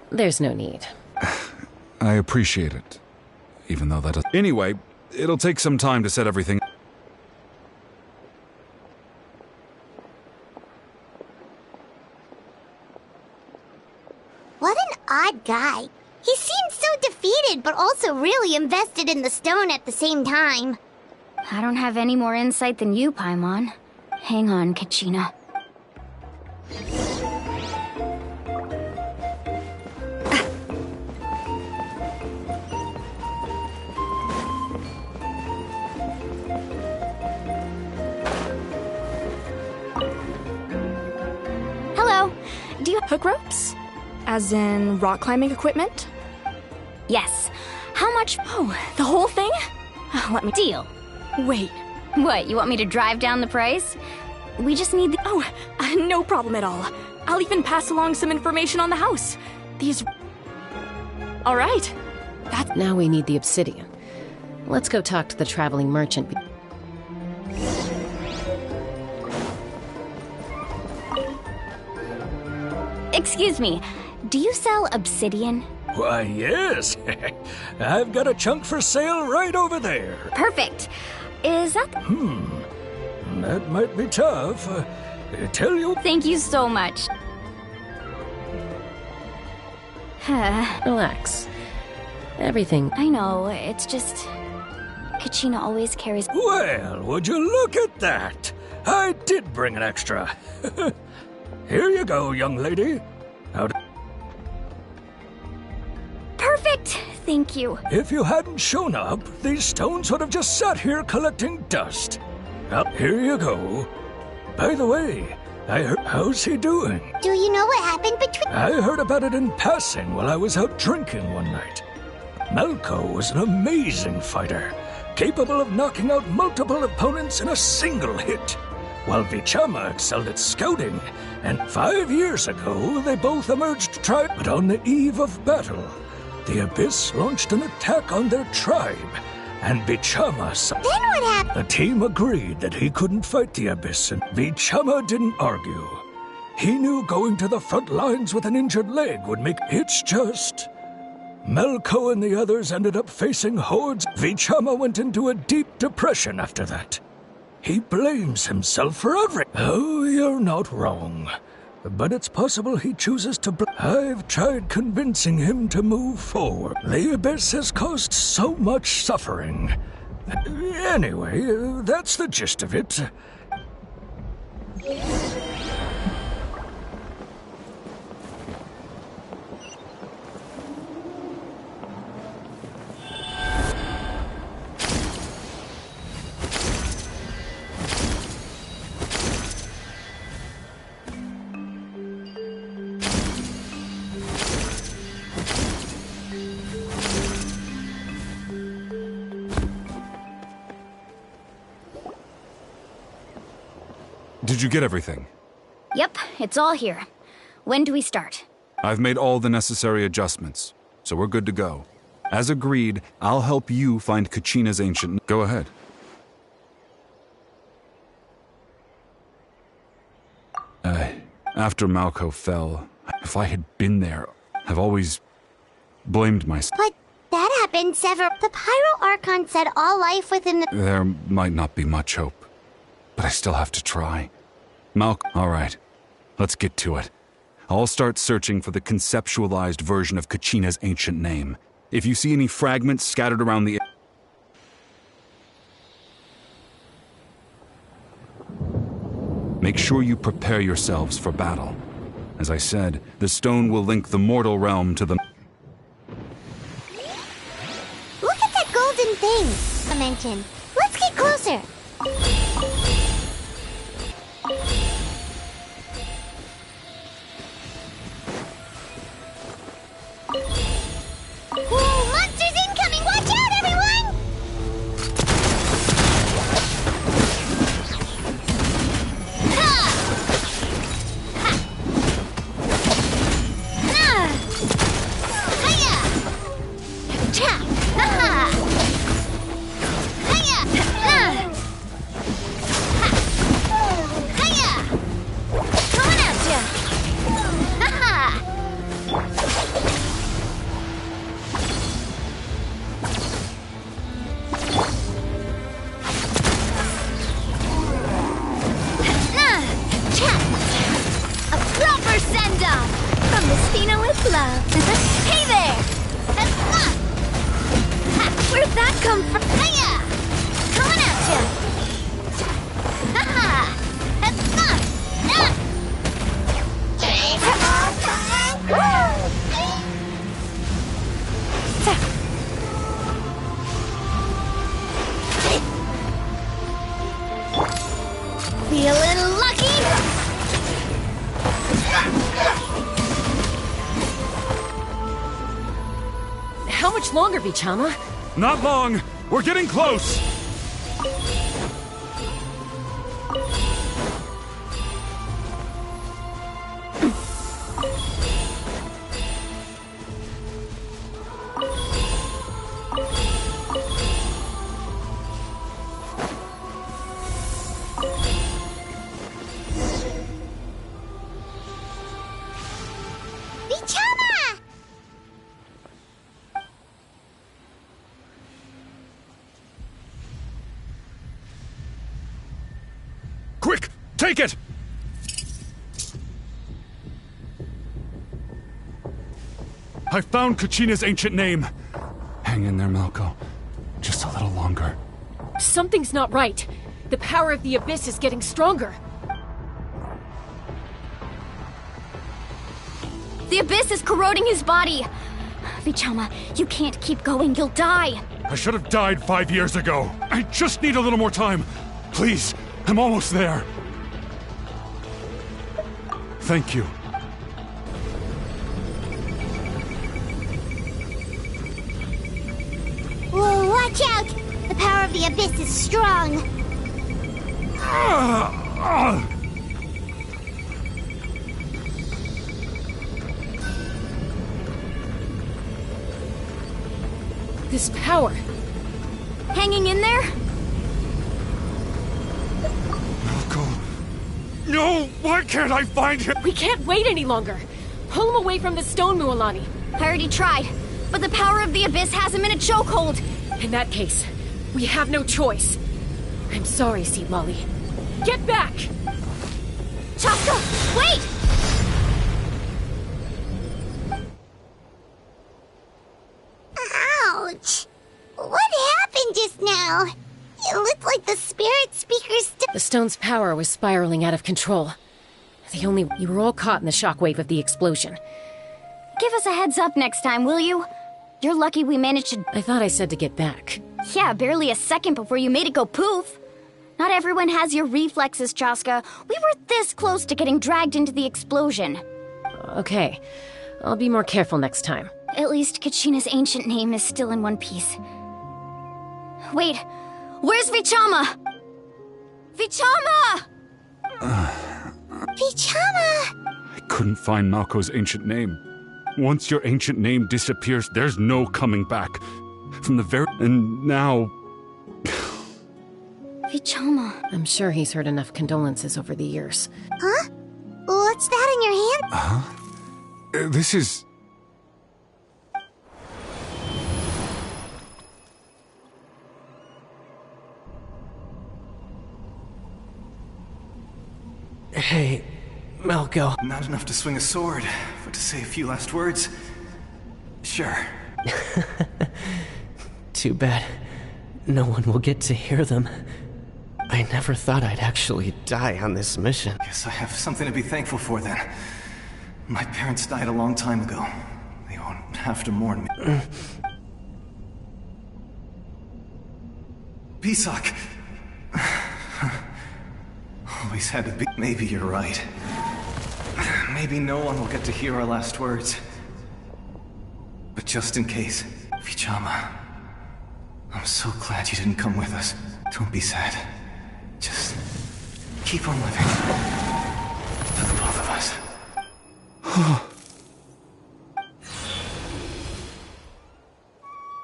There's no need. I appreciate it. Even though that... Anyway, it'll take some time to set everything... What an odd guy. He seems so defeated, but also really invested in the stone at the same time. I don't have any more insight than you, Paimon. Hang on, Kachina. Hello. Do you have hook ropes? As in rock climbing equipment? Yes. How much? Oh, the whole thing? Let me... Deal. Wait. What, you want me to drive down the price? We just need the... Oh, no problem at all. I'll even pass along some information on the house. These... All right. Now we need the obsidian. Let's go talk to the traveling merchant. Excuse me, do you sell obsidian? Why, yes. I've got a chunk for sale right over there. Perfect. Is that... That might be tough. Tell you... Thank you so much. Relax. Everything... I know, it's just... Kachina always carries... Well, would you look at that? I did bring an extra. Here you go, young lady. Perfect! Thank you. If you hadn't shown up, these stones would have just sat here collecting dust. Well, here you go. By the way, I heard... How's he doing? Do you know what happened between... I heard about it in passing while I was out drinking one night. Malko was an amazing fighter, capable of knocking out multiple opponents in a single hit, while Vichama excelled at scouting, and 5 years ago they both emerged but on the eve of battle, the Abyss launched an attack on their tribe, and Vichama... Then what happened? The team agreed that he couldn't fight the Abyss, and Vichama didn't argue. He knew going to the front lines with an injured leg would make... It's just... Malko and the others ended up facing hordes. Vichama went into a deep depression after that. He blames himself for everything. Oh, you're not wrong. But it's possible he chooses to... I've tried convincing him to move forward. The Abyss has caused so much suffering. Anyway, that's the gist of it. Did you get everything? Yep, it's all here. When do we start? I've made all the necessary adjustments, so we're good to go. As agreed, I'll help you find Kachina's ancient... Go ahead. After Malko fell, if I had been there, I've always blamed myself. But that happened several... The Pyro Archon said all life within the... There might not be much hope, but I still have to try. All right, let's get to it. I'll start searching for the conceptualized version of Kachina's ancient name. If you see any fragments scattered around the... Make sure you prepare yourselves for battle. As I said, the stone will link the mortal realm to the... Look at that golden thing I mentioned. Let's get closer. Hey there! Where'd that come from? Hiya! Coming at ya! Ha-ha! Feeling lucky? How much longer, Vichama? Not long. We're getting close. Vichama! Quick! Take it! I found Kachina's ancient name. Hang in there, Malko. Just a little longer. Something's not right. The power of the Abyss is getting stronger. The Abyss is corroding his body. Vichama, you can't keep going. You'll die. I should have died 5 years ago. I just need a little more time. Please, I'm almost there. Thank you. Whoa, watch out! The power of the Abyss is strong. This power. Hanging in there? No, why can't I find him? We can't wait any longer. Pull him away from the stone, Mualani. I already tried, but the power of the Abyss has him in a chokehold. In that case, we have no choice. I'm sorry, Seed Lolly. Get back! Chaska, wait! Ouch! What happened just now? It looked like the spirit speaker's The stone's power was spiraling out of control. You were all caught in the shockwave of the explosion. Give us a heads up next time, will you? You're lucky we managed to... I thought I said to get back. Yeah, barely a second before you made it go poof. Not everyone has your reflexes, Chaska. We were this close to getting dragged into the explosion. Okay. I'll be more careful next time. At least Kachina's ancient name is still in one piece. Wait, where's Vichama? Vichama! Vichama! I couldn't find Malko's ancient name. Once your ancient name disappears, there's no coming back. From the very... And now... Vichama. I'm sure he's heard enough condolences over the years. Huh? What's that in your hand? Huh? This is... Hey, Malko. Not enough to swing a sword, but to say a few last words? Sure. Too bad. No one will get to hear them. I never thought I'd actually die on this mission. Guess I have something to be thankful for then. My parents died a long time ago. They won't have to mourn me. Pisak! Always had to be. Maybe you're right. Maybe no one will get to hear our last words. But just in case, Vichama, I'm so glad you didn't come with us. Don't be sad. Just keep on living. For the both of us.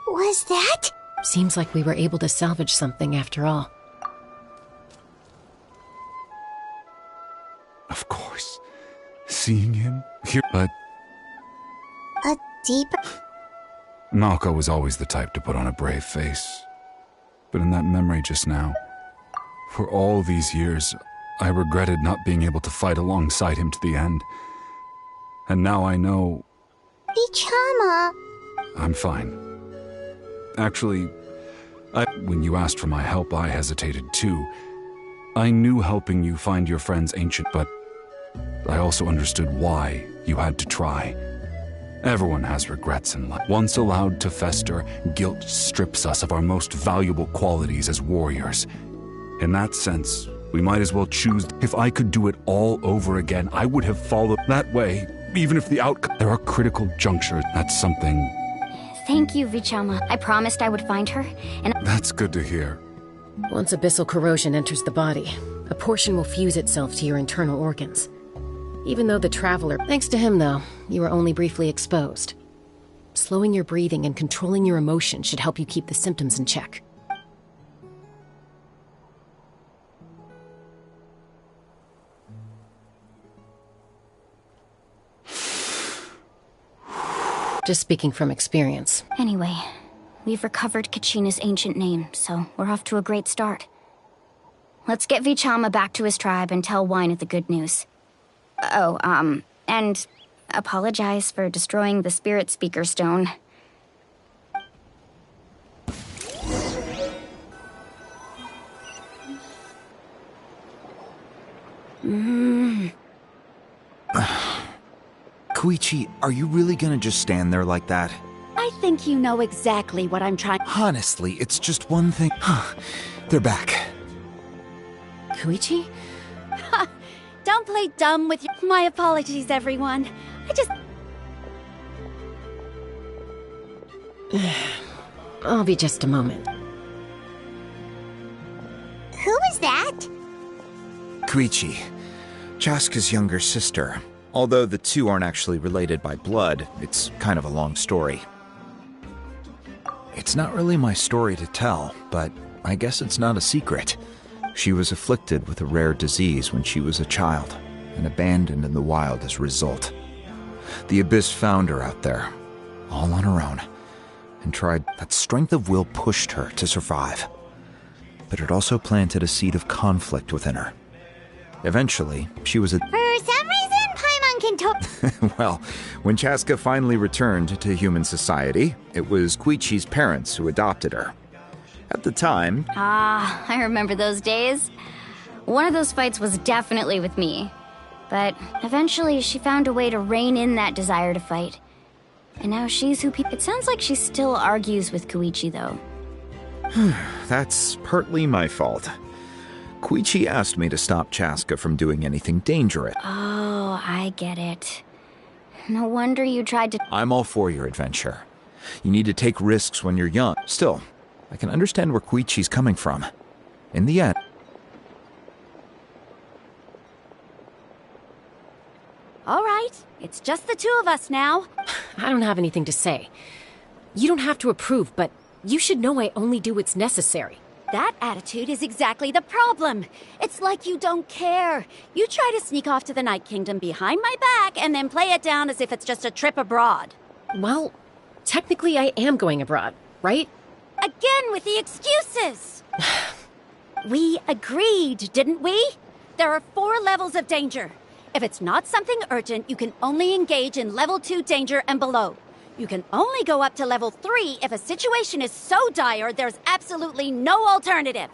Was that? Seems like we were able to salvage something after all. Of course. Seeing him here, but... A deep... Malko was always the type to put on a brave face. But in that memory just now, for all these years, I regretted not being able to fight alongside him to the end. And now I know Vichama. I'm fine. Actually, when you asked for my help, I hesitated too. I knew helping you find your friend's ancient, but I also understood why you had to try. Everyone has regrets in life. Once allowed to fester, guilt strips us of our most valuable qualities as warriors. In that sense, we might as well choose. If I could do it all over again, I would have followed that way, even if the outcome. There are critical junctures. That's something. Thank you, Vichama. I promised I would find her, and That's good to hear. Once abyssal corrosion enters the body, a portion will fuse itself to your internal organs. Even though the Traveler... Thanks to him, though, you were only briefly exposed. Slowing your breathing and controlling your emotions should help you keep the symptoms in check. Just speaking from experience. Anyway, we've recovered Kachina's ancient name, so we're off to a great start. Let's get Vichama back to his tribe and tell Wyneth the good news. Oh, and apologize for destroying the Spirit Speaker Stone. Koichi, are you really gonna just stand there like that? I think you know exactly what I'm trying. Honestly, it's just one thing. They're back. Koichi? Don't play dumb with your... My apologies, everyone. I just... I'll be just a moment. Who was that? Koichi, Chaska's younger sister. Although the two aren't actually related by blood, it's kind of a long story. It's not really my story to tell, but I guess it's not a secret. She was afflicted with a rare disease when she was a child, and abandoned in the wild as a result. The Abyss found her out there, all on her own, and tried. That strength of will pushed her to survive. But it also planted a seed of conflict within her. Eventually, she was For some reason, Paimon can well, when Chaska finally returned to human society, it was Koichi's parents who adopted her. At the time... Ah, I remember those days. One of those fights was definitely with me. But eventually she found a way to rein in that desire to fight. And now she's who people... It sounds like she still argues with Koichi, though. That's partly my fault. Koichi asked me to stop Chaska from doing anything dangerous. Oh, I get it. No wonder you tried to... I'm all for your adventure. You need to take risks when you're young. Still, I can understand where Koichi's coming from. In the end... All right, it's just the two of us now. I don't have anything to say. You don't have to approve, but you should know I only do what's necessary. That attitude is exactly the problem. It's like you don't care. You try to sneak off to the Night Kingdom behind my back and then play it down as if it's just a trip abroad. Well, technically I am going abroad, right? Again with the excuses! We agreed, didn't we? There are 4 levels of danger. If it's not something urgent, you can only engage in level 2 danger and below. You can only go up to level 3 if a situation is so dire there's absolutely no alternative.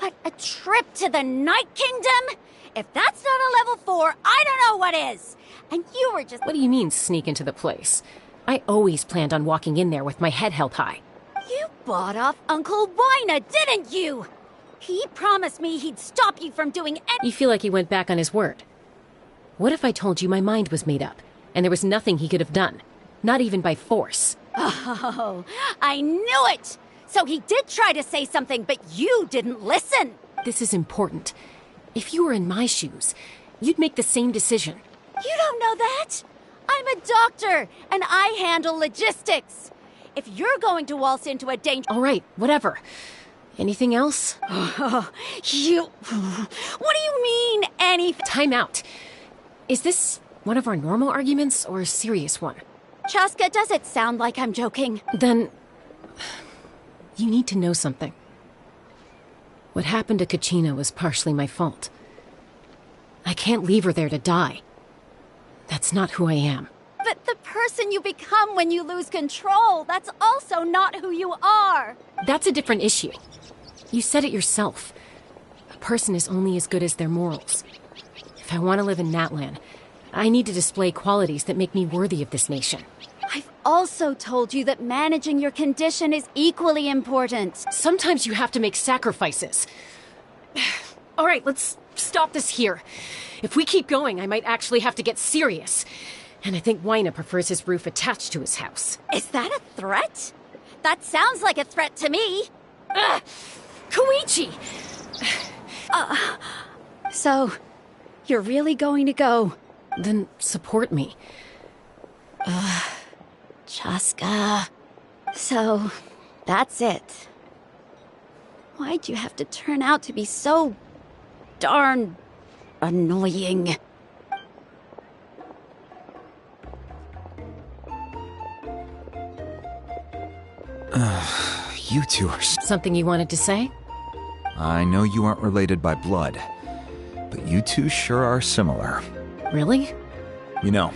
But a trip to the Night Kingdom? If that's not a level 4, I don't know what is. And you were just... What do you mean, sneak into the place? I always planned on walking in there with my head held high. You bought off Uncle Wina, didn't you? He promised me he'd stop you from doing any... You feel like he went back on his word. What if I told you my mind was made up, and there was nothing he could have done? Not even by force. Oh, I knew it! So he did try to say something, but you didn't listen. This is important. If you were in my shoes, you'd make the same decision. You don't know that? I'm a doctor, and I handle logistics. If you're going to waltz into a danger... All right, whatever. Anything else? What do you mean, anything? Time out. Is this one of our normal arguments or a serious one? Chaska, does it sound like I'm joking? Then... you need to know something. What happened to Kachina was partially my fault. I can't leave her there to die. That's not who I am. But the person you become when you lose control. That's also not who you are. That's a different issue. You said it yourself. A person is only as good as their morals. If I want to live in Natlan, I need to display qualities that make me worthy of this nation. I've also told you that managing your condition is equally important. Sometimes you have to make sacrifices. All right, let's stop this here. If we keep going, I might actually have to get serious. And I think Wyna prefers his roof attached to his house. Is that a threat? That sounds like a threat to me. Koichi! So, you're really going to go? Then support me. Chaska. So, that's it. Why'd you have to turn out to be so darn annoying? You two are... Something you wanted to say? I know you aren't related by blood, but you two sure are similar. Really? You know,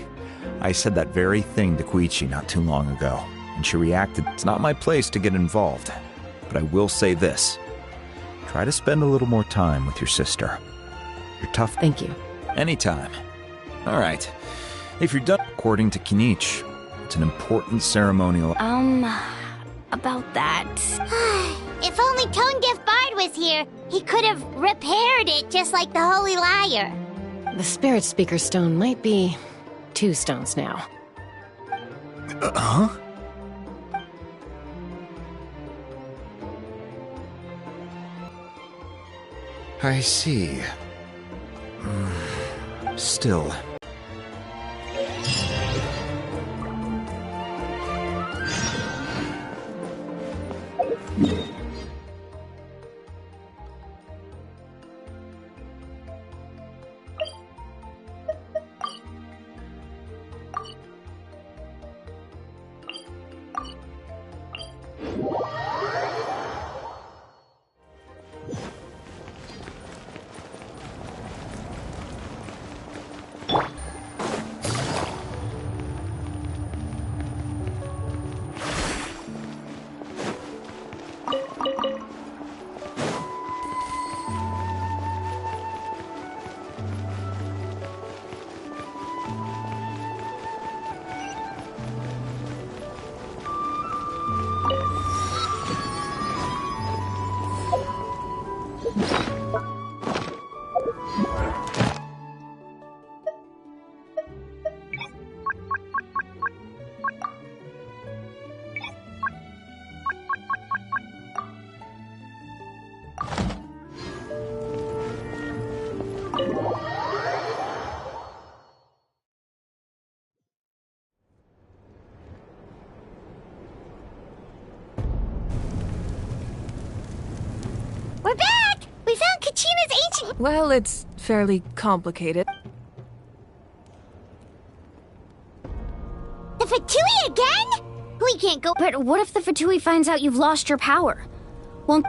I said that very thing to Koichi not too long ago, and she reacted, "It's not my place to get involved, but I will say this. Try to spend a little more time with your sister. You're tough." Thank you. Anytime. All right. If you're done, according to Kinich, it's an important ceremonial... About that... If only Tonegif Bard was here, he could have repaired it just like the Holy Liar. The Spirit Speaker Stone might be 2 stones now. Huh? I see. Still... We're back! We found Kachina's ancient... Well, it's fairly complicated. The Fatui again? We can't go... But what if the Fatui finds out you've lost your power? Well...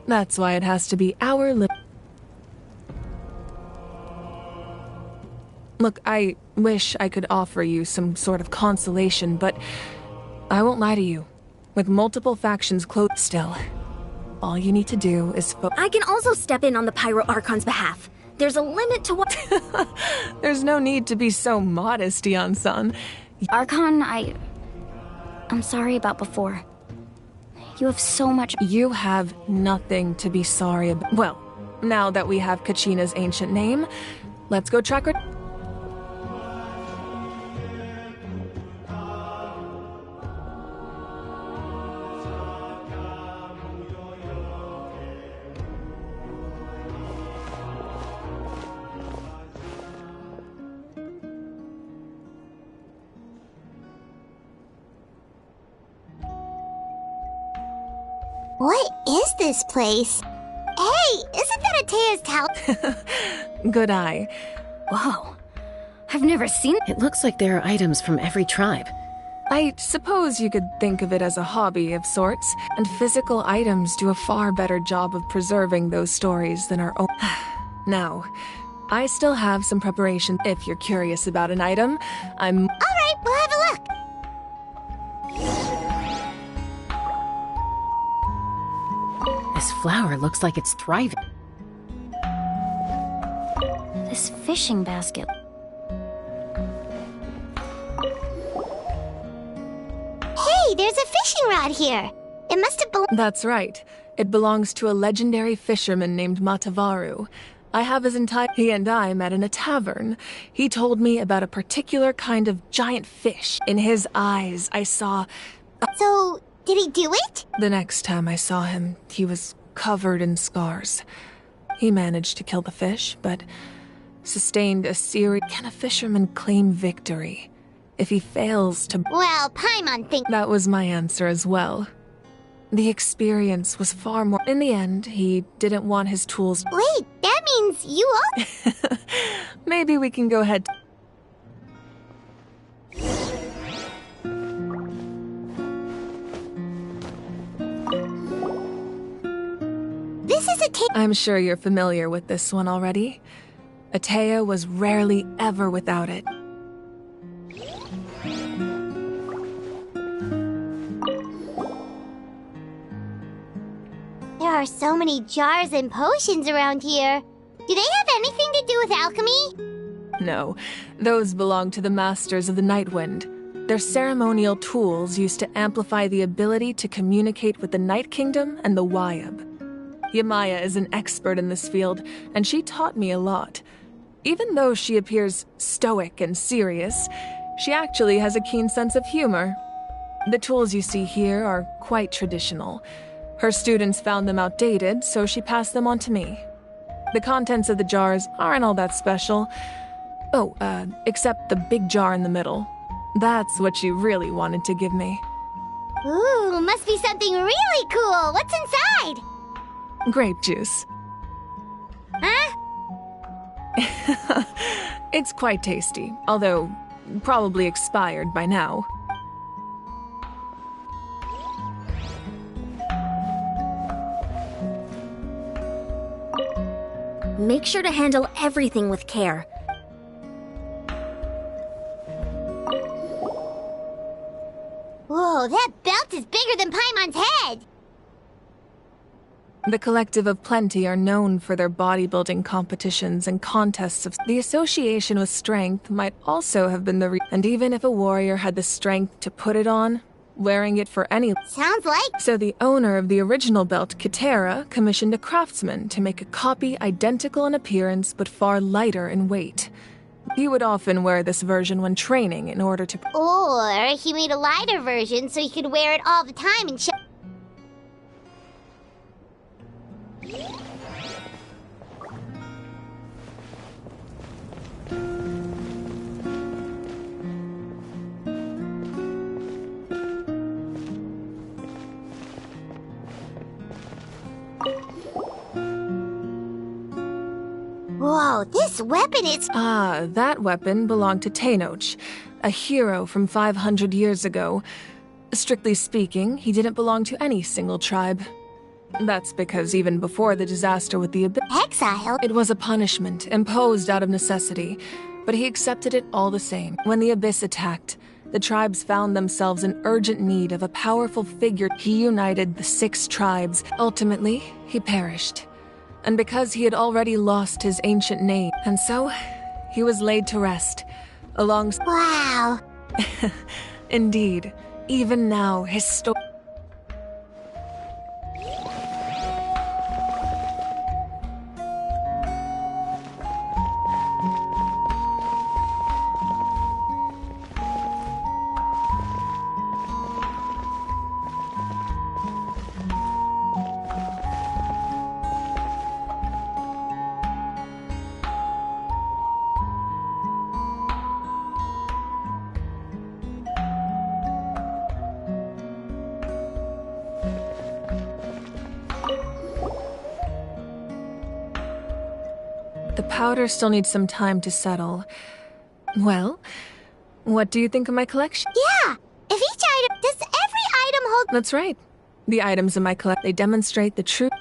That's why it has to be our Look, I wish I could offer you some sort of consolation, but I won't lie to you. With multiple factions close still, all you need to do is I can also step in on the Pyro Archon's behalf. There's a limit to what... There's no need to be so modest, Dion-san. Archon, I'm sorry about before. You have so much... You have nothing to be sorry about. Well, now that we have Kachina's ancient name, let's go track her... What is this place? Hey, isn't that Atea's tower? Good eye. Whoa. I've never seen... It looks like there are items from every tribe. I suppose you could think of it as a hobby of sorts, and physical items do a far better job of preserving those stories than our own. Now, I still have some preparation if you're curious about an item. Alright, we'll have a look. This flower looks like it's thriving. This fishing basket. Hey, there's a fishing rod here. It must have belonged. That's right. It belongs to a legendary fisherman named Matavaru. I have his entire. He and I met in a tavern. He told me about a particular kind of giant fish. In his eyes, I saw. So, did he do it? The next time I saw him, he was covered in scars. He managed to kill the fish, but sustained a serious. Can a fisherman claim victory if he fails to? Well, Paimon thinks. That was my answer as well. The experience was far more. In the end, he didn't want his tools. Wait, that means you all. Maybe we can go ahead. This is a I'm sure you're familiar with this one already. Atea was rarely ever without it. There are so many jars and potions around here. Do they have anything to do with alchemy? No, those belong to the Masters of the Nightwind. They're ceremonial tools used to amplify the ability to communicate with the Night Kingdom and the Wayab. Yamaya is an expert in this field, and she taught me a lot. Even though she appears stoic and serious, she actually has a keen sense of humor. The tools you see here are quite traditional. Her students found them outdated, so she passed them on to me. The contents of the jars aren't all that special. Oh, except the big jar in the middle. That's what she really wanted to give me. Ooh, must be something really cool. What's inside? Grape juice. Huh? It's quite tasty, although probably expired by now. Make sure to handle everything with care. Whoa, that belt is bigger than Paimon's head! The Collective of Plenty are known for their bodybuilding competitions and contests of. The association with strength might also have been and even if a warrior had the strength to put it on, wearing it for any. Sounds like. So the owner of the original belt, Kitera, commissioned a craftsman to make a copy identical in appearance but far lighter in weight. He would often wear this version when training in order to. Or he made a lighter version so he could wear it all the time and show. Whoa, this weapon is. Ah, that weapon belonged to Tenoch, a hero from 500 years ago. Strictly speaking, he didn't belong to any single tribe. That's because even before the disaster with the Abyss, exile, it was a punishment imposed out of necessity, but he accepted it all the same. When the Abyss attacked, the tribes found themselves in urgent need of a powerful figure. He united the 6 tribes. Ultimately, he perished. And because he had already lost his ancient name, and so he was laid to rest, alongside. Wow. Indeed, even now, his story. The powder still needs some time to settle. Well, what do you think of my collection? Yeah! If each item. Does every item hold. That's right. The items in my collection, they demonstrate the truth.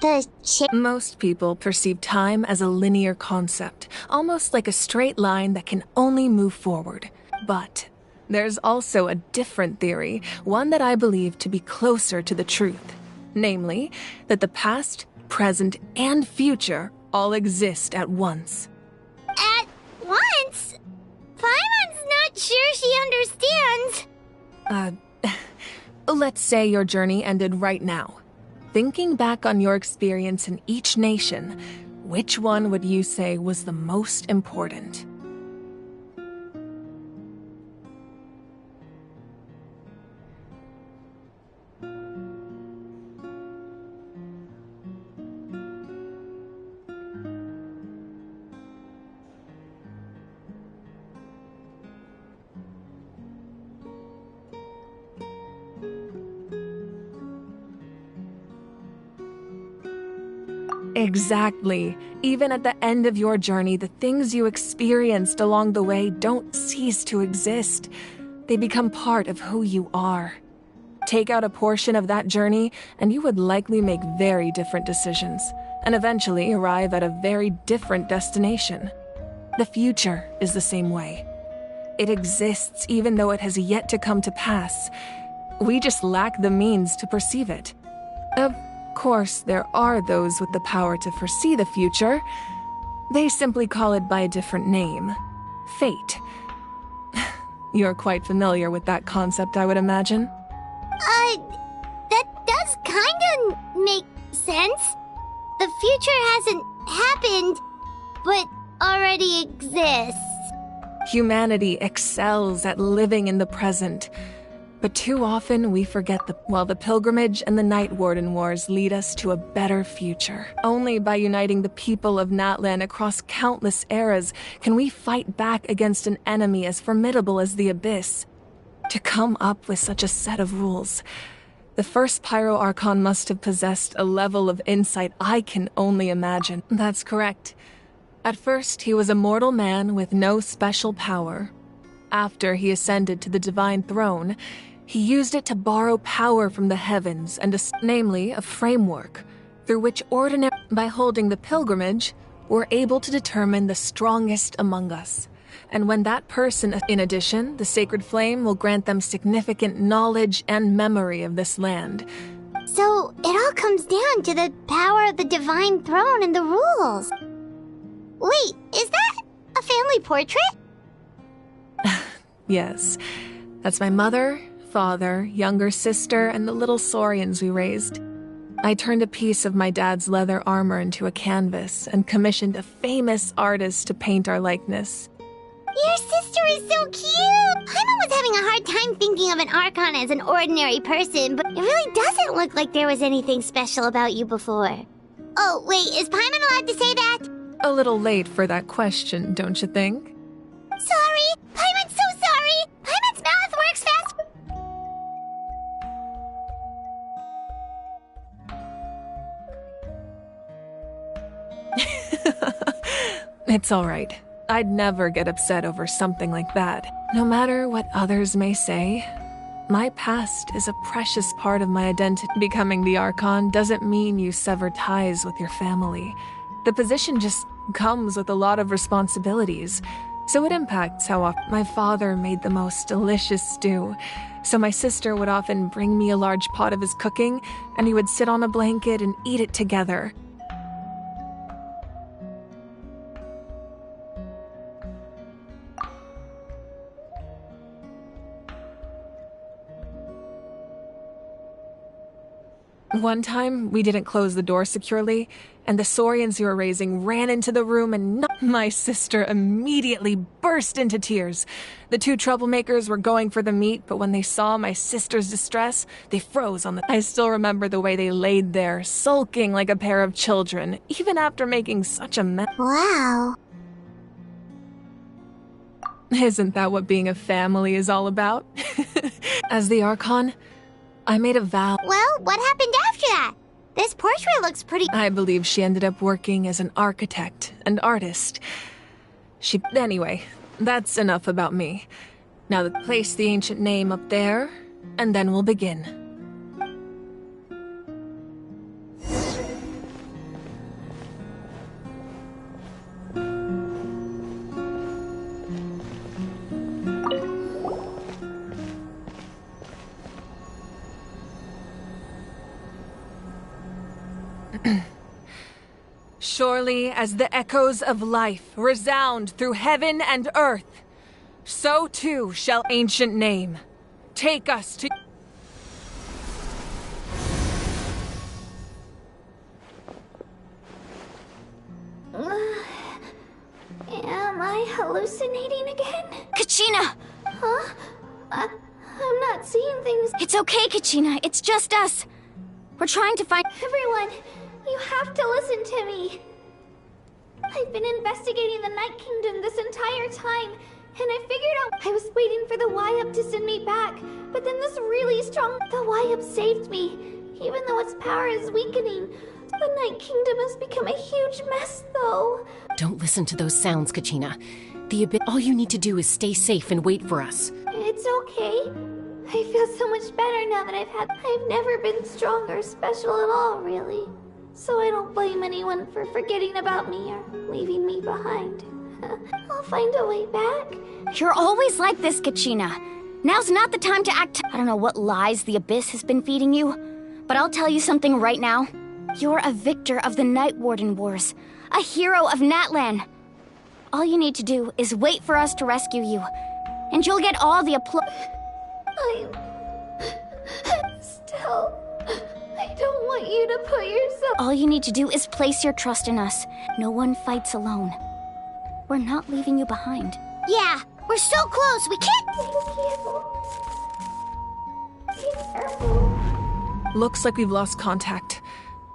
Most people perceive time as a linear concept, almost like a straight line that can only move forward. But there's also a different theory, one that I believe to be closer to the truth. Namely, that the past, present, and future all exist at once. At once? Paimon's not sure she understands. Let's say your journey ended right now. Thinking back on your experience in each nation, which one would you say was the most important? Exactly. Even at the end of your journey, the things you experienced along the way don't cease to exist. They become part of who you are. Take out a portion of that journey, and you would likely make very different decisions, and eventually arrive at a very different destination. The future is the same way. It exists even though it has yet to come to pass. We just lack the means to perceive it. Of course, there are those with the power to foresee the future. They simply call it by a different name. Fate. You're quite familiar with that concept, I would imagine. That does kinda make sense. The future hasn't happened, but already exists. Humanity excels at living in the present. But too often we forget while the pilgrimage and the Night Warden Wars lead us to a better future. Only by uniting the people of Natlan across countless eras can we fight back against an enemy as formidable as the Abyss. To come up with such a set of rules, the first Pyro Archon must have possessed a level of insight I can only imagine. That's correct. At first, he was a mortal man with no special power. After he ascended to the divine throne, he used it to borrow power from the heavens and namely a framework through which by holding the pilgrimage, we're able to determine the strongest among us. And when that person, in addition, the sacred flame will grant them significant knowledge and memory of this land. So it all comes down to the power of the divine throne and the rules. Wait, is that a family portrait? Yes, that's my mother, father, younger sister, and the little saurians we raised. I turned a piece of my dad's leather armor into a canvas and commissioned a famous artist to paint our likeness. Your sister is so cute! Paimon was having a hard time thinking of an Archon as an ordinary person, but it really doesn't look like there was anything special about you before. Oh, wait, is Paimon allowed to say that? A little late for that question, don't you think? Sorry! Paimon's so sorry! Paimon's mouth works fast. It's all right. I'd never get upset over something like that. No matter what others may say, my past is a precious part of my identity. Becoming the Archon doesn't mean you sever ties with your family. The position just comes with a lot of responsibilities, so it impacts how often. My father made the most delicious stew, so my sister would often bring me a large pot of his cooking, and he would sit on a blanket and eat it together. One time, we didn't close the door securely, and the saurians you were raising ran into the room and my sister immediately burst into tears. The two troublemakers were going for the meat, but when they saw my sister's distress, they froze on the... I still remember the way they laid there, sulking like a pair of children, even after making such a mess. Wow. Isn't that what being a family is all about? As the Archon, I made a vow. Well, what happened after that? This portrait looks pretty... I believe she ended up working as an architect and artist. Anyway, that's enough about me. Now place the ancient name up there, and then we'll begin. Surely as the echoes of life resound through heaven and earth, so too shall ancient name take us to... Am I hallucinating again? Kachina! Huh? I'm not seeing things. It's okay, Kachina. It's just us. We're trying to find... Everyone, you have to listen to me. I've been investigating the Night Kingdom this entire time, and I figured out I was waiting for the Y-Up to send me back, but then this really strong... The Y-Up saved me, even though its power is weakening. The Night Kingdom has become a huge mess, though. Don't listen to those sounds, Kachina. All you need to do is stay safe and wait for us. It's okay. I feel so much better now that I've never been strong or special at all, really. So I don't blame anyone for forgetting about me or leaving me behind. I'll find a way back. You're always like this, Kachina. Now's not the time to act... I don't know what lies the Abyss has been feeding you, but I'll tell you something right now. You're a victor of the Night Warden Wars, a hero of Natlan. All you need to do is wait for us to rescue you, and you'll get all the applause. Still, I don't want you to put yourself... All you need to do is place your trust in us. No one fights alone. We're not leaving you behind. Yeah, we're so close, we can't... Looks like we've lost contact.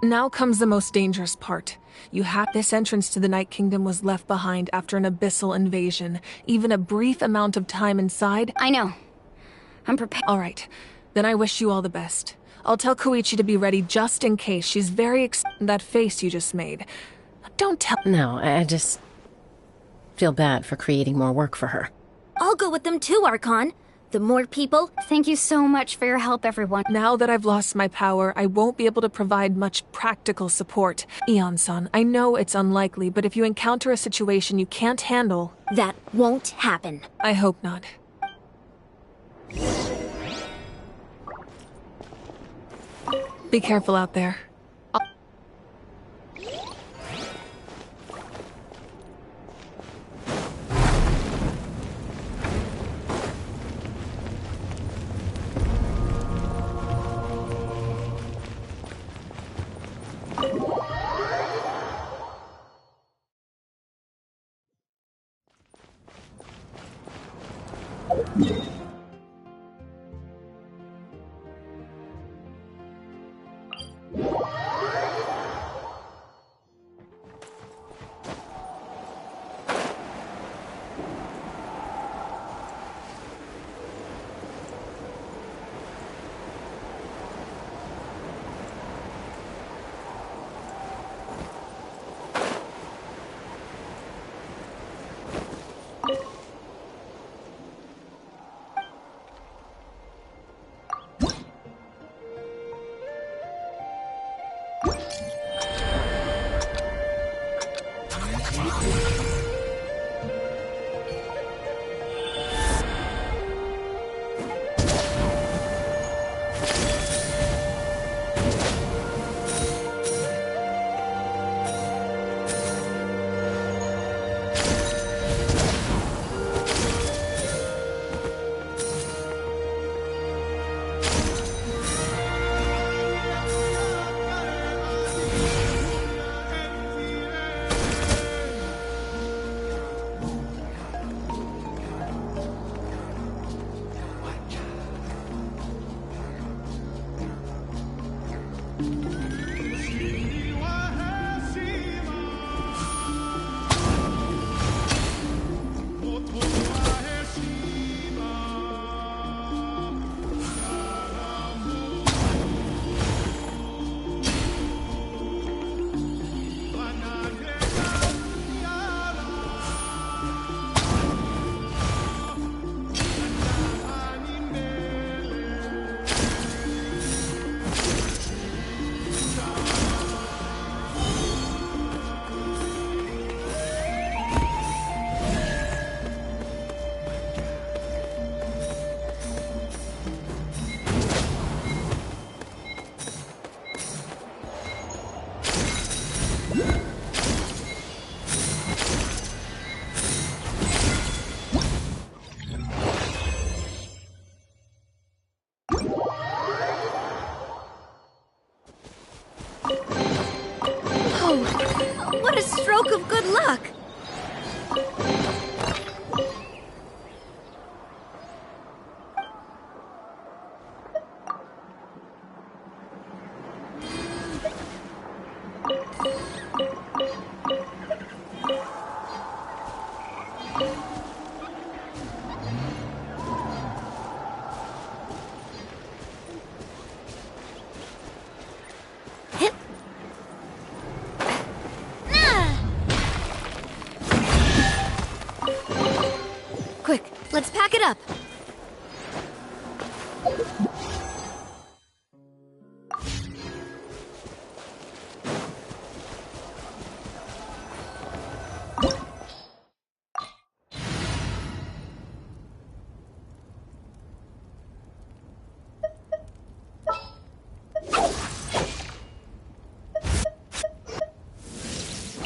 Now comes the most dangerous part. This entrance to the Night Kingdom was left behind after an abyssal invasion. Even a brief amount of time inside... I know. I'm prepared. All right. Then I wish you all the best. I'll tell Koichi to be ready just in case. She's very that face you just made. Don't tell... No, I just... feel bad for creating more work for her. I'll go with them too, Archon. The more people... Thank you so much for your help, everyone. Now that I've lost my power, I won't be able to provide much practical support. Eon-san, I know it's unlikely, but if you encounter a situation you can't handle... That won't happen. I hope not. Be careful out there. Yeah. stroke of good luck. Quick, let's pack it up.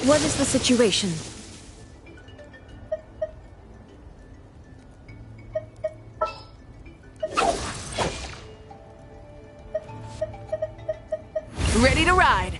What is the situation? Ready to ride.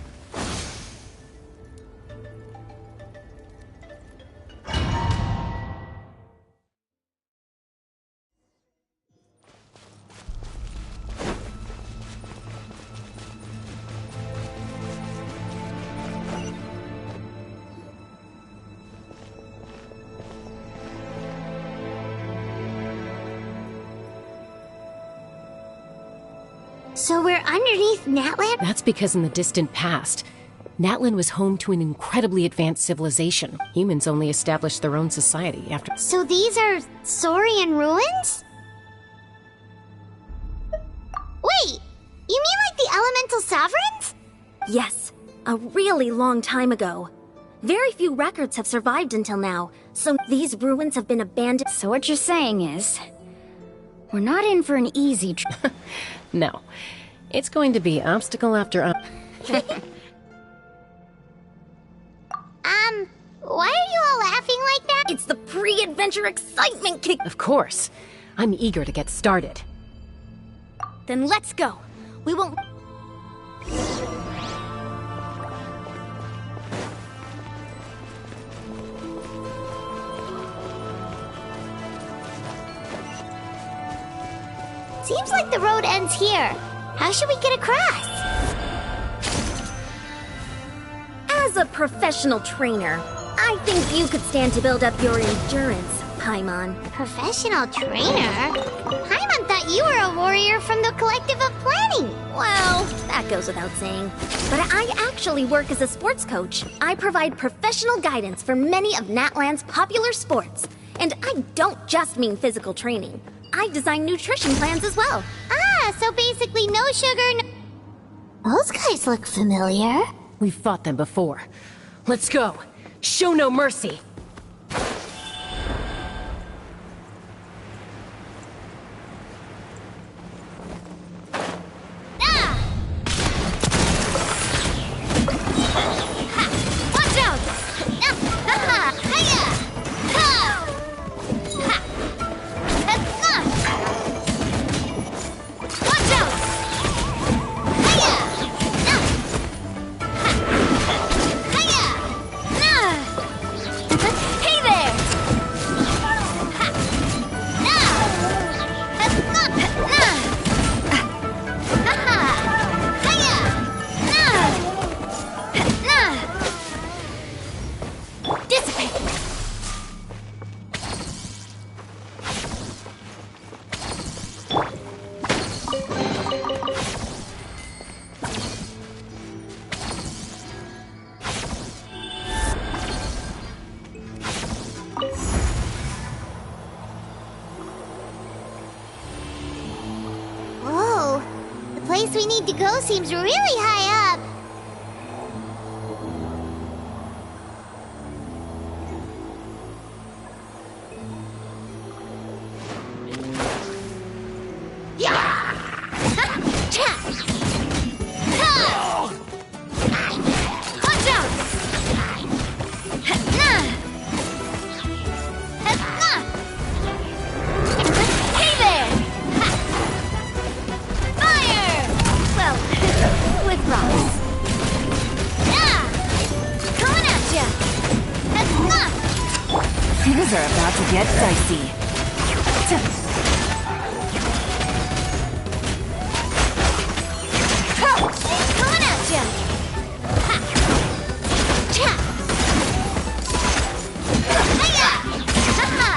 So we're underneath Natlan? That's because in the distant past, Natlan was home to an incredibly advanced civilization. Humans only established their own society after... So these are Saurian ruins? Wait, you mean like the elemental sovereigns? Yes, a really long time ago. Very few records have survived until now, so these ruins have been abandoned. So what you're saying is, we're not in for an easy No. It's going to be obstacle after Why are you all laughing like that? It's the pre-adventure excitement kick. Of course. I'm eager to get started. Then let's go. We won't... Seems like the road ends here. How should we get across? As a professional trainer, I think you could stand to build up your endurance, Paimon. Professional trainer? Paimon thought you were a warrior from the Collective of Planning. Well, that goes without saying. But I actually work as a sports coach. I provide professional guidance for many of Natlan's popular sports. And I don't just mean physical training. I design nutrition plans as well. Ah, so basically no sugar, Those guys look familiar. We've fought them before. Let's go. Show no mercy. Whoa, the place we need to go seems really high up. With rocks. Things are about to get dicey. Coming at ya! Ha! Cha! Hiya! Ha-ha!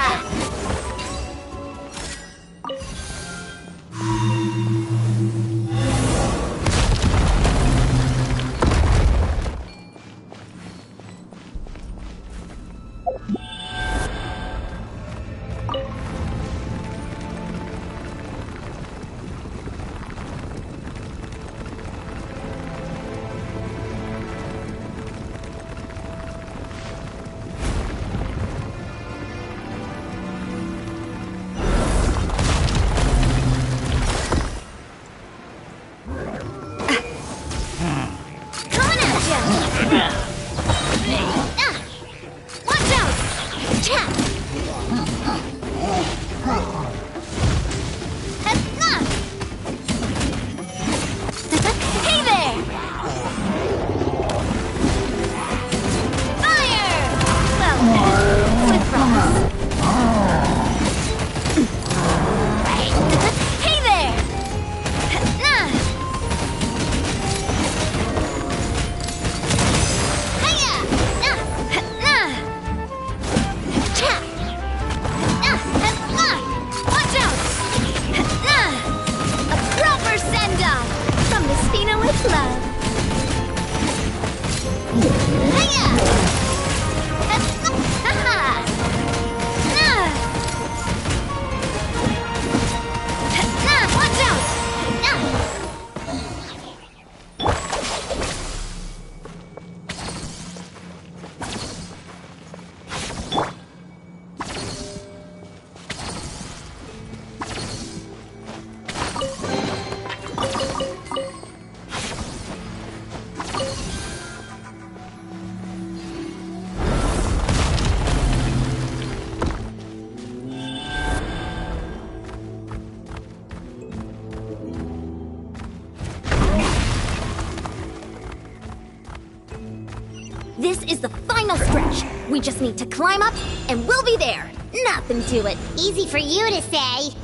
Watch out! Cha! Hey there! Fire! Well then, with promise. Hey there! Watch out! A proper send-off from the Spina with love. Hiya! Ha-ha! Watch out! This is the final stretch. We just need to climb up, and we'll be there. Nothing to it. Easy for you to say.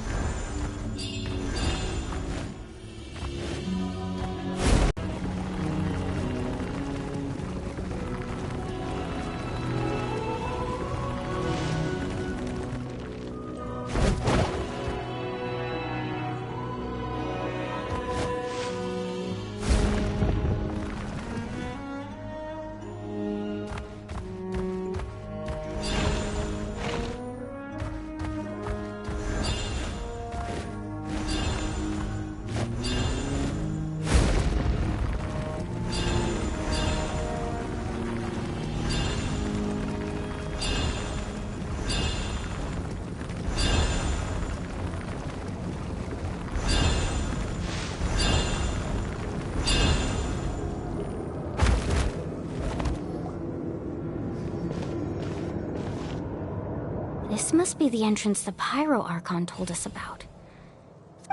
This must be the entrance the Pyro Archon told us about.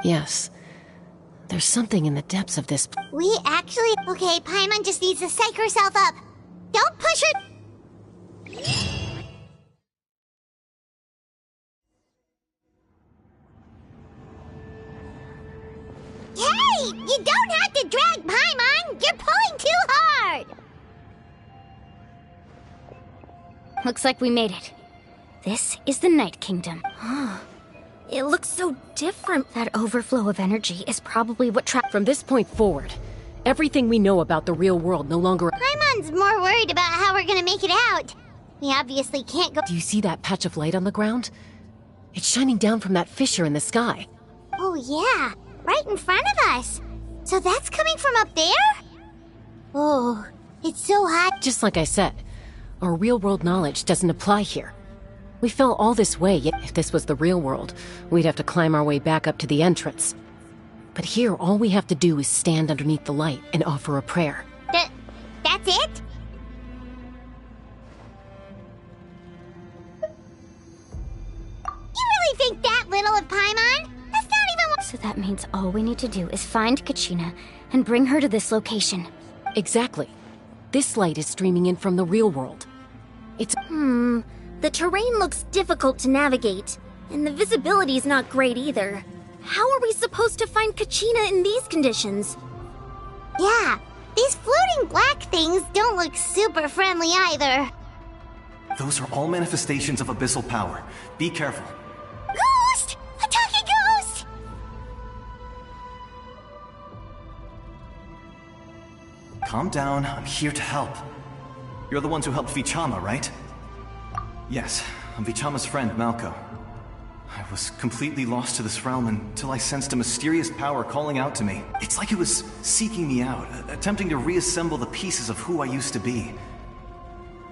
Yes. There's something in the depths of this. We actually... Okay, Paimon just needs to psych herself up. Don't push her... Hey! You don't have to drag Paimon! You're pulling too hard! Looks like we made it. This is the Night Kingdom. It looks so different. That overflow of energy is probably what From this point forward, everything we know about the real world no longer... Paimon's more worried about how we're gonna make it out. We obviously can't go... Do you see that patch of light on the ground? It's shining down from that fissure in the sky. Oh yeah, right in front of us. So that's coming from up there? Oh, it's so hot. Just like I said, our real-world knowledge doesn't apply here. We fell all this way, yet if this was the real world, we'd have to climb our way back up to the entrance. But here, all we have to do is stand underneath the light and offer a prayer. That's it? You really think that little of Paimon? That's not even what... So that means all we need to do is find Kachina and bring her to this location. Exactly. This light is streaming in from the real world. It's... The terrain looks difficult to navigate, and the visibility's not great either. How are we supposed to find Kachina in these conditions? Yeah, these floating black things don't look super friendly either. Those are all manifestations of abyssal power. Be careful. Ghost! Attacking ghost! Calm down, I'm here to help. You're the ones who helped Vichama, right? Yes, I'm Vichama's friend, Malko. I was completely lost to this realm until I sensed a mysterious power calling out to me. It's like it was seeking me out, attempting to reassemble the pieces of who I used to be.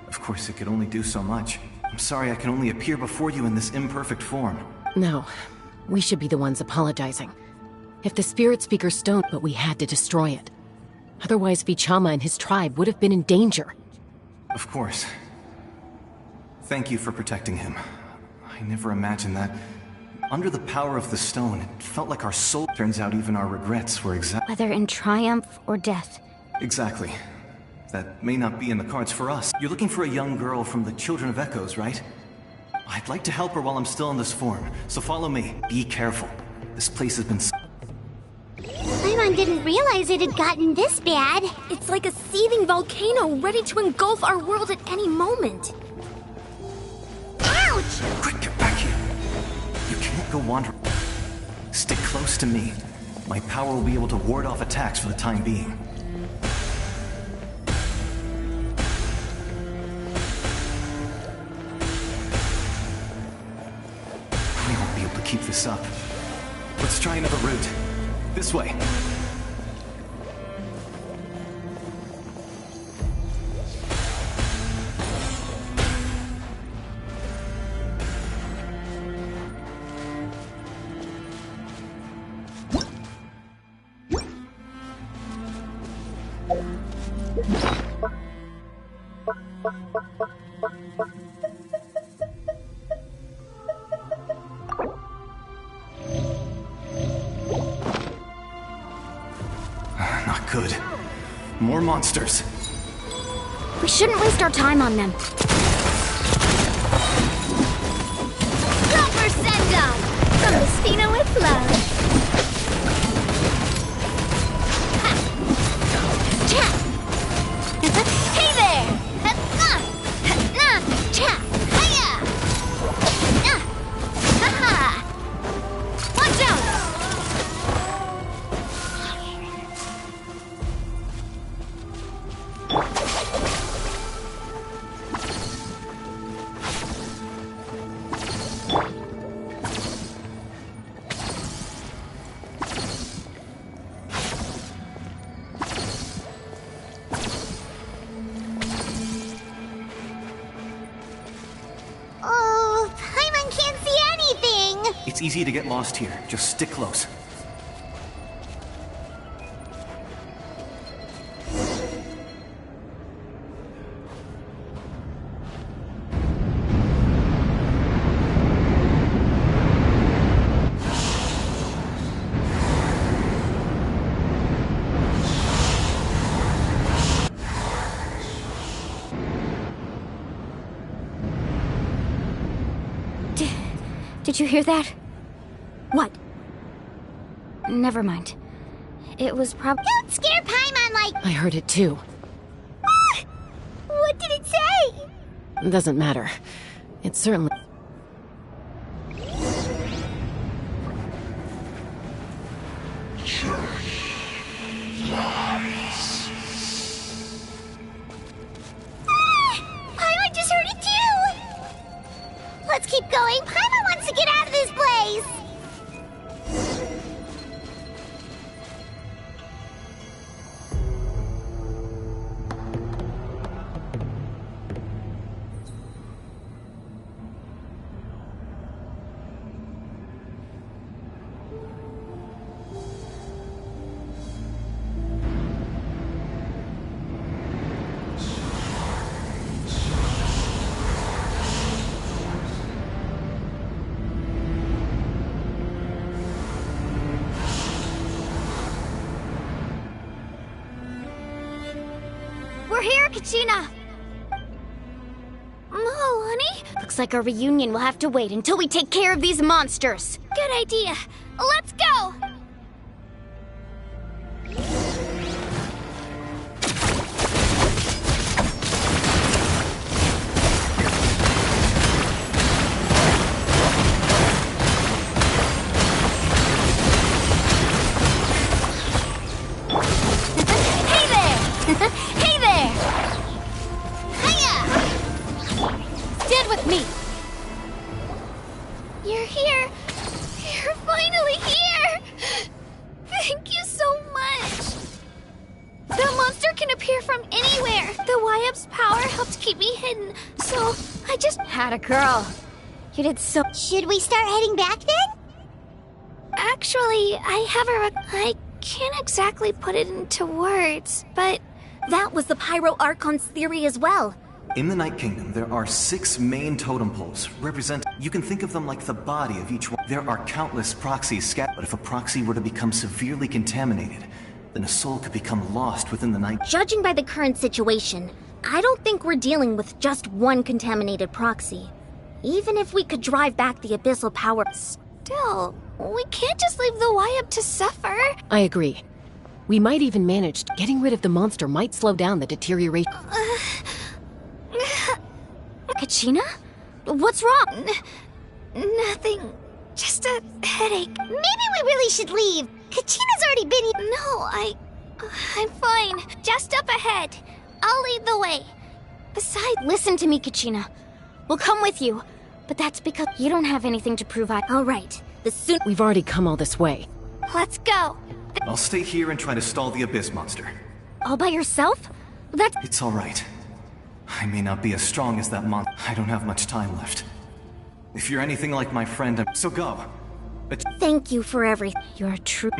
Of course, it could only do so much. I'm sorry I can only appear before you in this imperfect form. No, we should be the ones apologizing. If the Spirit Speaker stoned, but we had to destroy it. Otherwise, Vichama and his tribe would have been in danger. Of course. Thank you for protecting him. I never imagined that. Under the power of the stone, it felt like our soul. Turns out even our regrets were Whether in triumph or death. Exactly. That may not be in the cards for us. You're looking for a young girl from the Children of Echoes, right? I'd like to help her while I'm still in this form, so follow me. Be careful. This place has been... Paimon didn't realize it had gotten this bad. It's like a seething volcano ready to engulf our world at any moment. Ouch! Quick, get back here. You can't go wandering. Stick close to me. My power will be able to ward off attacks for the time being. We won't be able to keep this up. Let's try another route. This way. Not good. More monsters. We shouldn't waste our time on them. Proper send-off from the Spina with love. Hey there! Watch out! Oh, Paimon can't see anything! It's easy to get lost here. Just stick close. Did you hear that? What? Never mind. It was probably... Don't scare Paimon like... I heard it too. Ah! What did it say? Doesn't matter. It certainly... Paimon just heard it too! Let's keep going. Paimon wants to get out of this place! We're here, Kachina! Oh, honey? The Looks like our reunion will have to wait until we take care of these monsters. Good idea. Let's go! Hey there! Hey there! Hiya! Stand with me! You're here! You're finally here! Thank you so much! The monster can appear from anywhere! The YF's power helped keep me hidden, so I just... Had a girl. You did so... Should we start heading back then? Actually, I have I can't exactly put it into words, but... That was the Pyro Archon's theory as well. In the Night Kingdom, there are 6 main totem poles, You can think of them like the body of each one. There are countless proxies scattered, but if a proxy were to become severely contaminated, then a soul could become lost within the night. Judging by the current situation, I don't think we're dealing with just one contaminated proxy. Even if we could drive back the abyssal power... Still, we can't just leave the YF to suffer. I agree. We might even manage... Getting rid of the monster might slow down the deterioration. Kachina? What's wrong? Nothing. Just a headache. Maybe we really should leave. Kachina's already been here. No, I'm fine. Just up ahead. I'll lead the way. Besides... Listen to me, Kachina. We'll come with you. But that's because you don't have anything to prove. All right. We've already come all this way. Let's go. I'll stay here and try to stall the Abyss monster. All by yourself? It's all right. I may not be as strong as that monster. I don't have much time left. If you're anything like my friend, so go. Thank you for everything. You're true.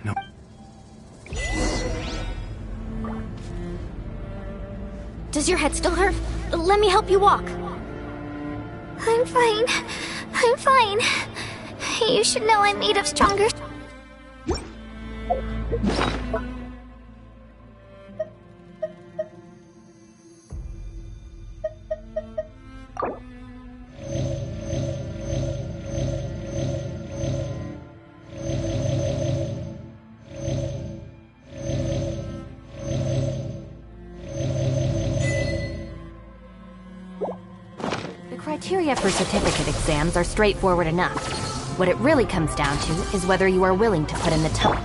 No. Does your head still hurt? Let me help you walk. I'm fine. I'm fine. You should know I'm made of stronger... The criteria for certificate exams are straightforward enough. What it really comes down to is whether you are willing to put in the time.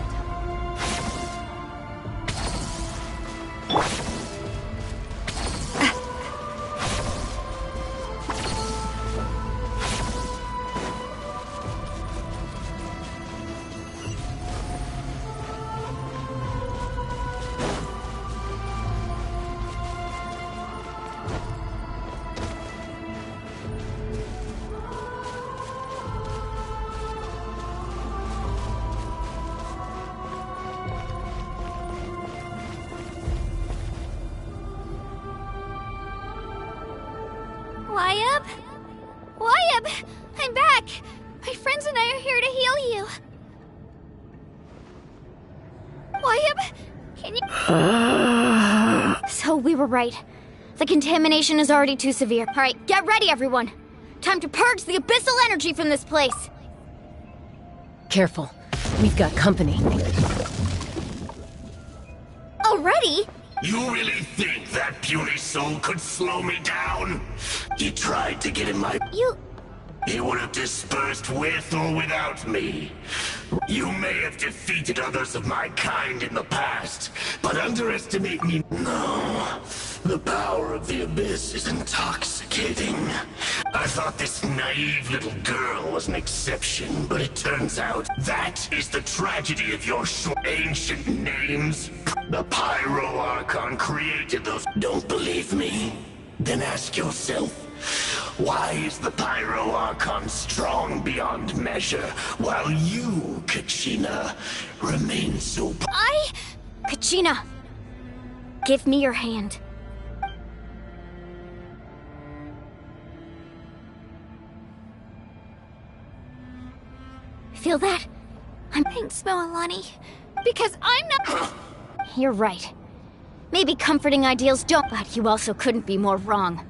YF? YF! I'm back! My friends and I are here to heal you. YF, can you... So we were right. The contamination is already too severe. All right, get ready, everyone. Time to purge the abyssal energy from this place. Careful. We've got company. Already? You really think that puny soul could slow me down? He tried to get in my... He would have dispersed with or without me. You may have defeated others of my kind in the past, but underestimate me... No. The power of the Abyss is intoxicating. I thought this naive little girl was an exception, but it turns out that is the tragedy of your ancient names. The Pyro Archon created those... Don't believe me? Then ask yourself, why is the Pyro Archon strong beyond measure, while you, Kachina, remain so... Kachina! Give me your hand. Feel that? Thanks, Moalani. Because I'm not... You're right. Maybe comforting ideals don't, but you also couldn't be more wrong.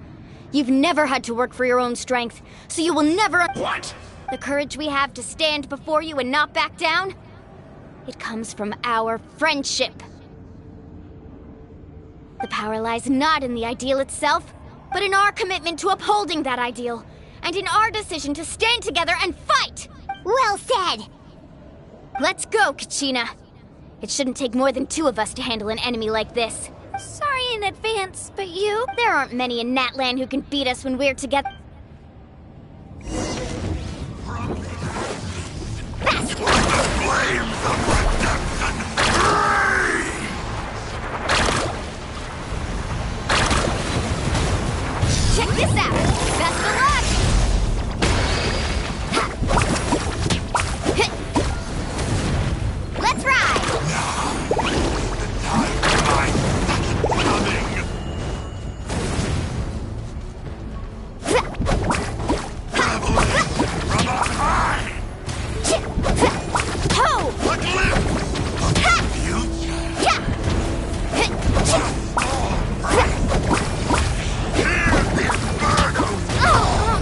You've never had to work for your own strength, so you will never— What? The courage we have to stand before you and not back down? It comes from our friendship. The power lies not in the ideal itself, but in our commitment to upholding that ideal, and in our decision to stand together and fight! Well said! Let's go, Kachina. It shouldn't take more than 2 of us to handle an enemy like this. Sorry in advance, but you— There aren't many in Natlan who can beat us when we're together. Check this out! Best of luck! Let's ride!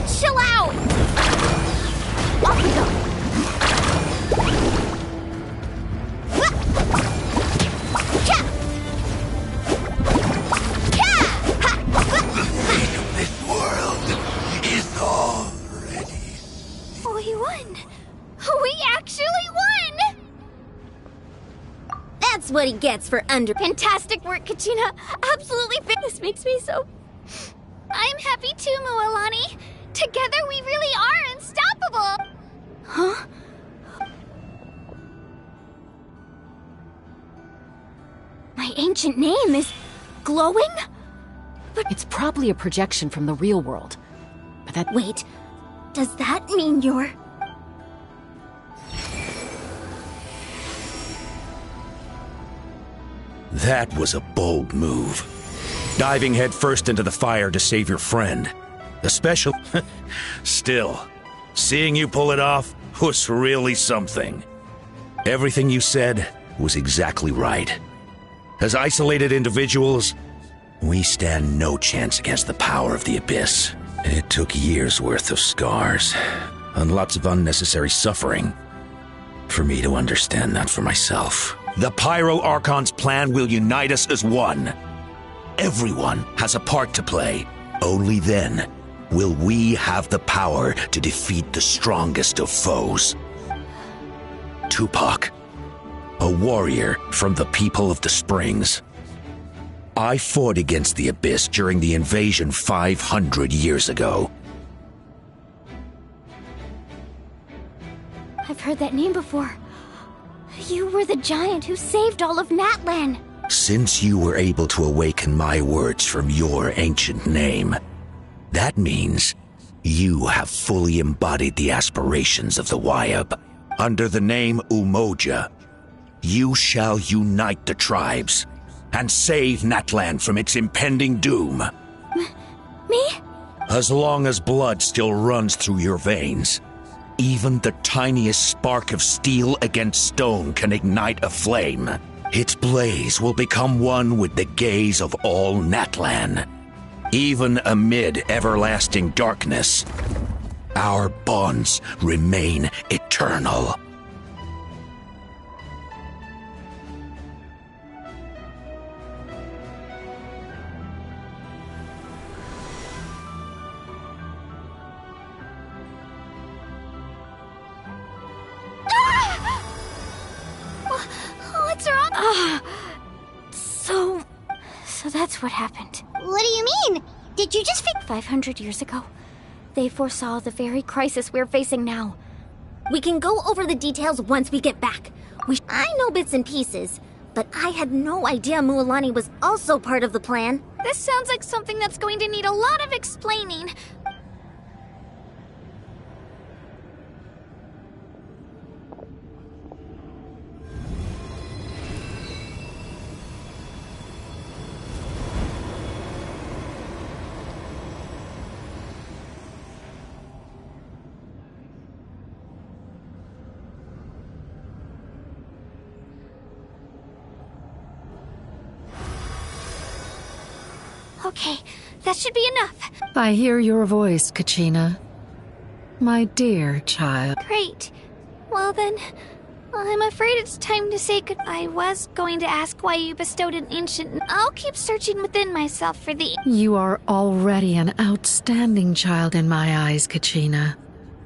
Chill out! Off we go! This world is already... We won! We actually won! That's what he gets for under— Fantastic work, Kachina! Absolutely this makes me so— I'm happy too, Mualani. Together we really are unstoppable! Huh? My ancient name is glowing? But it's probably a projection from the real world. But that— Wait, does that mean you're— That was a bold move. Diving headfirst into the fire to save your friend. Especially... Still, seeing you pull it off was really something. Everything you said was exactly right. As isolated individuals, we stand no chance against the power of the Abyss. It took years' worth of scars, and lots of unnecessary suffering, for me to understand that for myself. The Pyro Archon's plan will unite us as one. Everyone has a part to play. Only then will we have the power to defeat the strongest of foes. Tupac, a warrior from the people of the Springs. I fought against the Abyss during the invasion 500 years ago. I've heard that name before. You were the giant who saved all of Natlan. Since you were able to awaken my words from your ancient name, that means you have fully embodied the aspirations of the Wyab. Under the name Umoja, you shall unite the tribes and save Natlan from its impending doom. Me? As long as blood still runs through your veins, even the tiniest spark of steel against stone can ignite a flame. Its blaze will become one with the gaze of all Natlan. Even amid everlasting darkness, our bonds remain eternal. What's wrong? So that's what happened. What do you mean? Did you just 500 years ago, they foresaw the very crisis we're facing now. We can go over the details once we get back. I know bits and pieces, but I had no idea Mualani was also part of the plan. This sounds like something that's going to need a lot of explaining. Okay, that should be enough. I hear your voice, Kachina. My dear child. Great. Well then, I'm afraid it's time to say goodbye. I was going to ask why you bestowed an ancient... I'll keep searching within myself for the... You are already an outstanding child in my eyes, Kachina.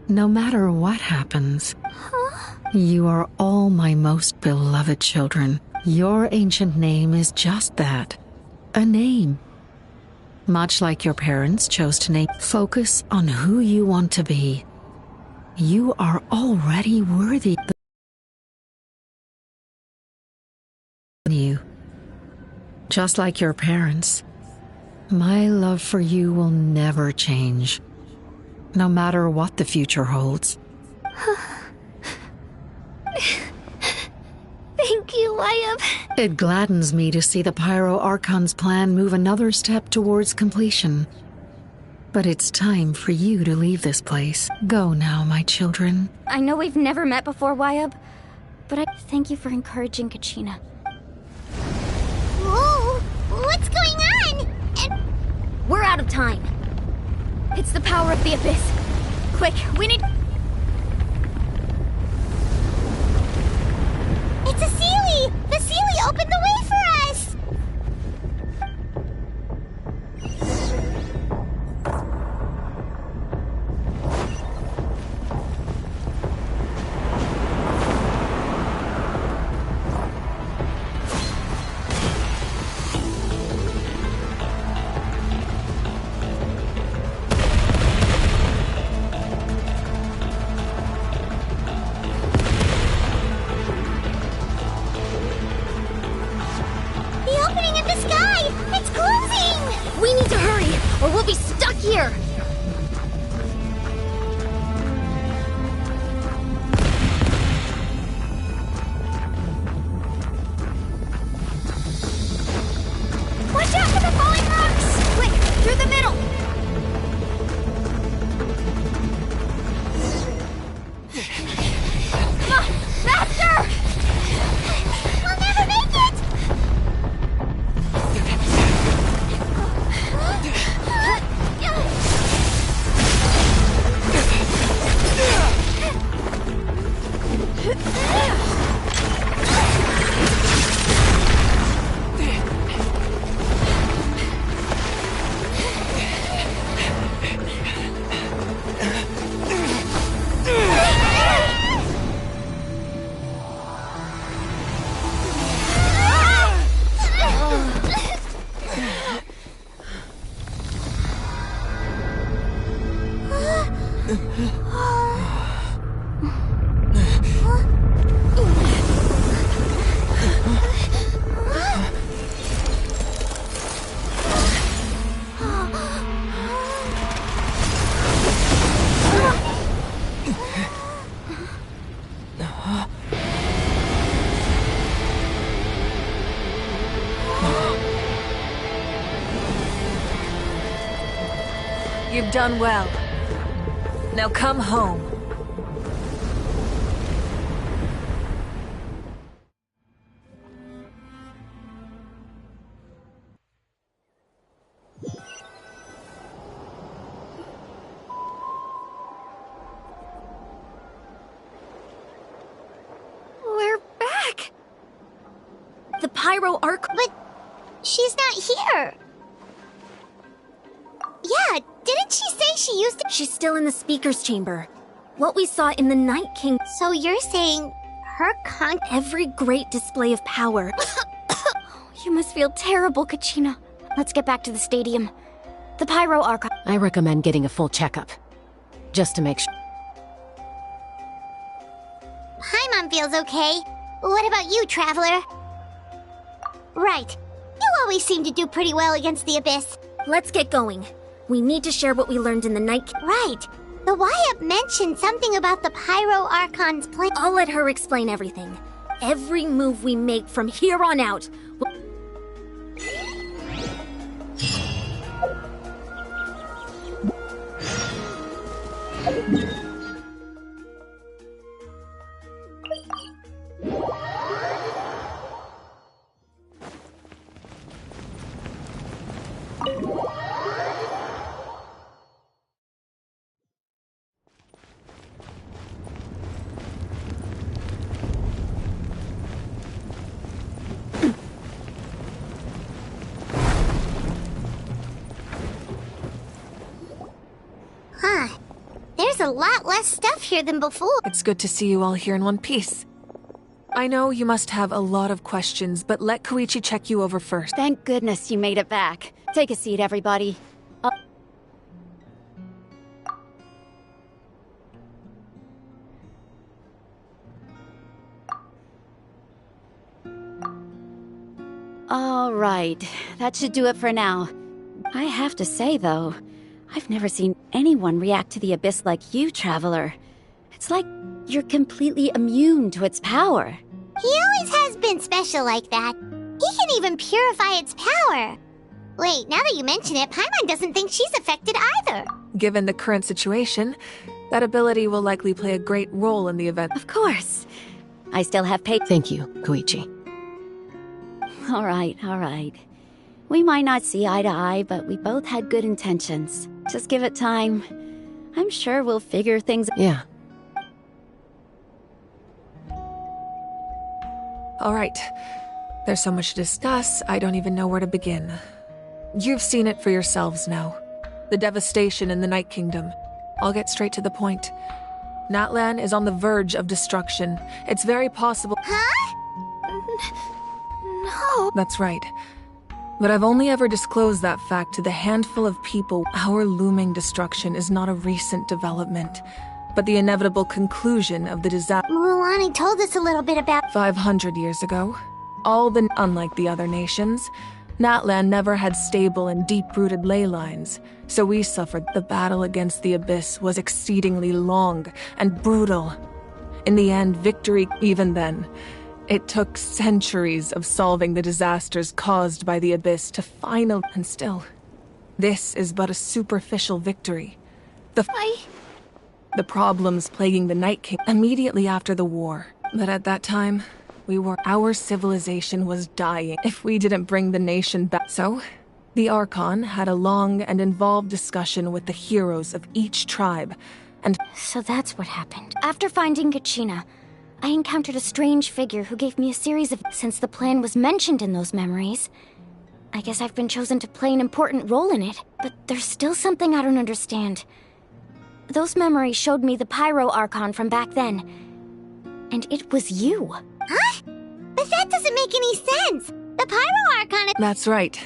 No matter what happens. Huh? You are all my most beloved children. Your ancient name is just that. A name. Much like your parents chose to name. Focus on who you want to be. You are already worthy. You. Just like your parents, my love for you will never change, no matter what the future holds. Thank you, Wyatt. It gladdens me to see the Pyro Archon's plan move another step towards completion. But it's time for you to leave this place. Go now, my children. I know we've never met before, Wyatt, but I thank you for encouraging Kachina. Whoa! What's going on? We're out of time. It's the power of the Abyss. Quick, we need... It's a Seelie! The Seelie opened the way for us! Here! Watch out for the falling rocks! Quick, through the middle! Faster! We'll never make it! You've done well. Now come home. We're back! The Pyro Arc... But she's not here. Yeah, didn't she say she used to... She's still in the Speaker's Chamber. What we saw in the Night King... So you're saying her Every great display of power. You must feel terrible, Kachina. Let's get back to the stadium. The Pyro Arc... I recommend getting a full checkup. Just to make sure. Paimon feels okay. What about you, Traveler? Right. You always seem to do pretty well against the Abyss. Let's get going. We need to share what we learned in the night... Right. The Wyatt mentioned something about the Pyro Archon's plan. I'll let her explain everything. Every move we make from here on out... a lot less stuff here than before. It's good to see you all here in one piece. I know you must have a lot of questions, but let Koichi check you over first. Thank goodness you made it back. Take a seat, everybody. All right, that should do it for now. I have to say, though, I've never seen anyone react to the Abyss like you, Traveler. It's like you're completely immune to its power. He always has been special like that. He can even purify its power. Wait, now that you mention it, Paimon doesn't think she's affected either. Given the current situation, that ability will likely play a great role in the event. Of course. I still have Thank you, Koichi. All right. We might not see eye to eye, but we both had good intentions. Just give it time. I'm sure we'll figure things out. Yeah. All right. There's so much to discuss, I don't even know where to begin. You've seen it for yourselves now. The devastation in the Night Kingdom. I'll get straight to the point. Natlan is on the verge of destruction. It's very possible— Huh? No. That's right. But I've only ever disclosed that fact to the handful of people. Our looming destruction is not a recent development, but the inevitable conclusion of the disaster. Mualani told us a little bit about— 500 years ago. Unlike the other nations, Natlan never had stable and deep-rooted ley lines, so we suffered. The battle against the Abyss was exceedingly long and brutal. In the end, victory. Even then, it took centuries of solving the disasters caused by the Abyss to finally— And still, this is but a superficial victory. The problems plaguing the Night King immediately after the war. But at that time, our civilization was dying if we didn't bring the nation back. So, the Archon had a long and involved discussion with the heroes of each tribe, and— So that's what happened. After finding Gachina, I encountered a strange figure who gave me a series of— Since the plan was mentioned in those memories, I guess I've been chosen to play an important role in it. But there's still something I don't understand. Those memories showed me the Pyro Archon from back then. And it was you. Huh? But that doesn't make any sense. The Pyro Archon is— That's right.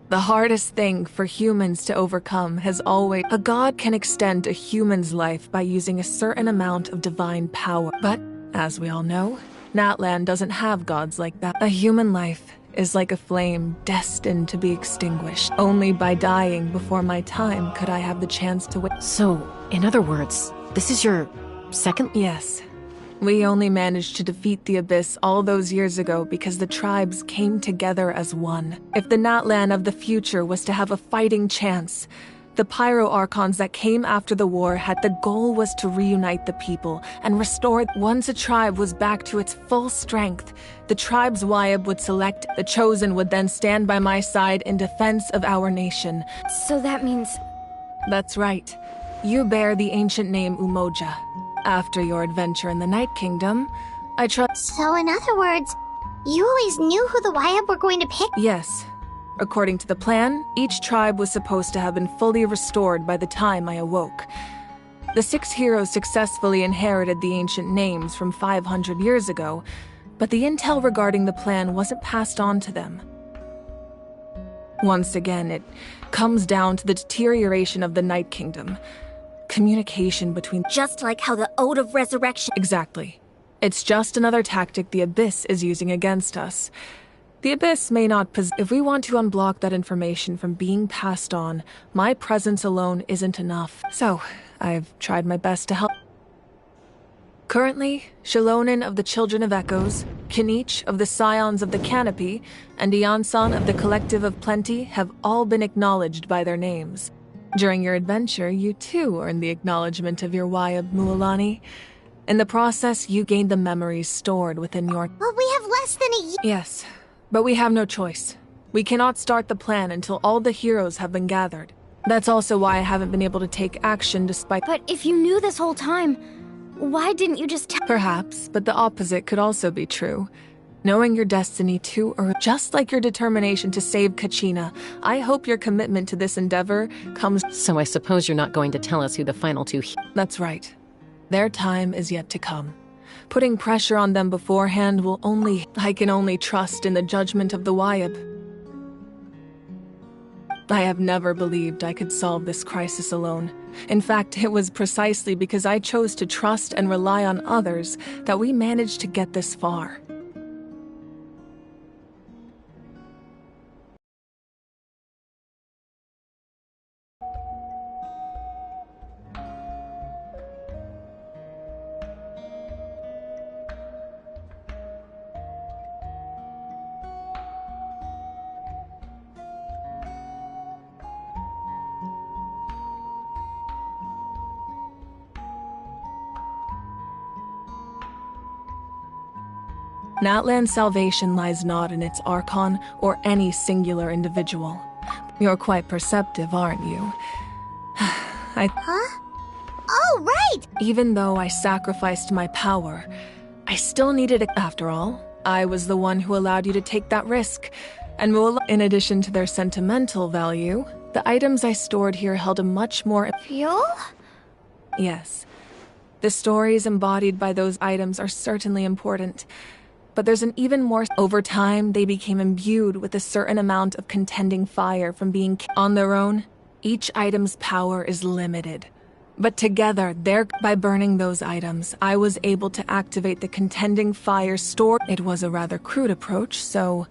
The hardest thing for humans to overcome has always— A god can extend a human's life by using a certain amount of divine power. But, as we all know, Natlan doesn't have gods like that. A human life is like a flame destined to be extinguished. Only by dying before my time could I have the chance to win. So, in other words, this is your second— Yes. We only managed to defeat the Abyss all those years ago because the tribes came together as one. If the Natlan of the future was to have a fighting chance, the Pyro Archons that came after the war had— The goal was to reunite the people and restore— Once a tribe was back to its full strength, the tribe's Wyab would select— The Chosen would then stand by my side in defense of our nation. So that means— That's right. You bear the ancient name Umoja. After your adventure in the Night Kingdom, I trust— So in other words, you always knew who the Wyab were going to pick? Yes. According to the plan, each tribe was supposed to have been fully restored by the time I awoke. The 6 heroes successfully inherited the ancient names from 500 years ago, but the intel regarding the plan wasn't passed on to them. Once again, it comes down to the deterioration of the Night Kingdom. Communication between— Just like how the Ode of Resurrection— Exactly. It's just another tactic the Abyss is using against us. The Abyss may not possess— If we want to unblock that information from being passed on, my presence alone isn't enough. So, I've tried my best to help. Currently, Shilonin of the Children of Echoes, Kinich of the Scions of the Canopy, and Iansan of the Collective of Plenty have all been acknowledged by their names. During your adventure, you too earned the acknowledgement of your Wyab, Mualani. In the process, you gained the memories stored within your— Well, we have less than a year— Yes, but we have no choice. We cannot start the plan until all the heroes have been gathered. That's also why I haven't been able to take action despite— But if you knew this whole time, why didn't you just tell— Perhaps, but the opposite could also be true. Knowing your destiny too early, just like your determination to save Kachina, I hope your commitment to this endeavor comes. So I suppose you're not going to tell us who the final two. That's right. Their time is yet to come. Putting pressure on them beforehand will only. I can only trust in the judgment of the Wyab. I have never believed I could solve this crisis alone. In fact, it was precisely because I chose to trust and rely on others that we managed to get this far. Natlan's salvation lies not in its Archon or any singular individual. You're quite perceptive, aren't you? Huh? Oh, right! Even though I sacrificed my power, I still needed it. After all, I was the one who allowed you to take that risk. And in addition to their sentimental value, the items I stored here held a much more... Fuel? Yes. The stories embodied by those items are certainly important. But there's an even more... Over time, they became imbued with a certain amount of contending fire from being... On their own, each item's power is limited. But together, by burning those items, I was able to activate the contending fire stored... It was a rather crude approach, so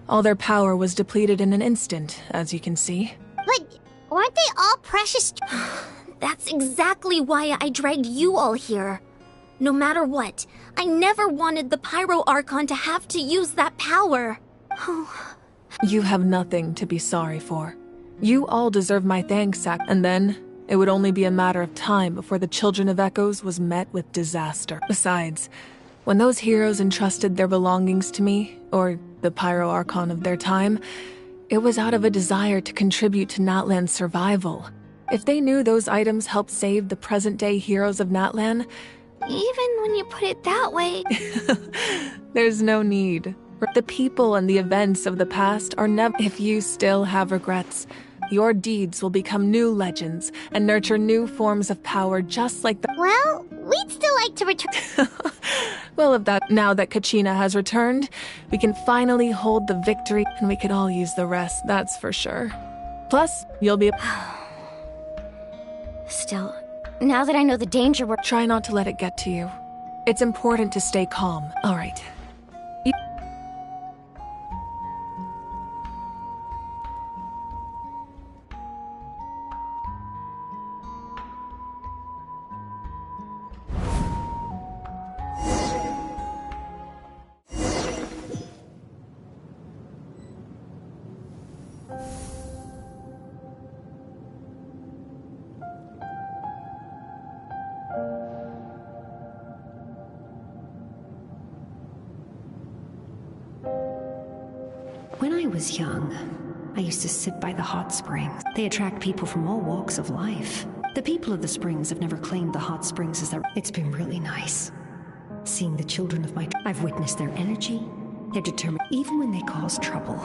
all their power was depleted in an instant, as you can see. But weren't they all precious... That's exactly why I dragged you all here. No matter what, I never wanted the Pyro Archon to have to use that power. You have nothing to be sorry for. You all deserve my thanks, and then it would only be a matter of time before the Children of Echoes was met with disaster. Besides, when those heroes entrusted their belongings to me, or the Pyro Archon of their time, it was out of a desire to contribute to Natlan's survival. If they knew those items helped save the present-day heroes of Natlan... Even when you put it that way... There's no need. The people and the events of the past are never... If you still have regrets, your deeds will become new legends and nurture new forms of power just like the... Well, we'd still like to return... Well, now that Kachina has returned, we can finally hold the victory, and we could all use the rest, that's for sure. Plus, you'll be... Still... Now that I know the danger, Try not to let it get to you. It's important to stay calm, all right? When I was young, I used to sit by the hot springs. They attract people from all walks of life. The people of the springs have never claimed the hot springs as their... It's been really nice. Seeing the children of my... I've witnessed their energy, their determination, even when they cause trouble.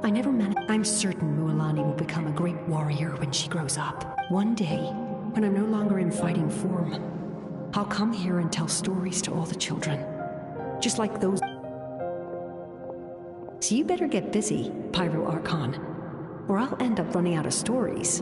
I never managed... I'm certain Mualani will become a great warrior when she grows up. One day, when I'm no longer in fighting form, I'll come here and tell stories to all the children. Just like those... So you better get busy, Pyro Archon, or I'll end up running out of stories.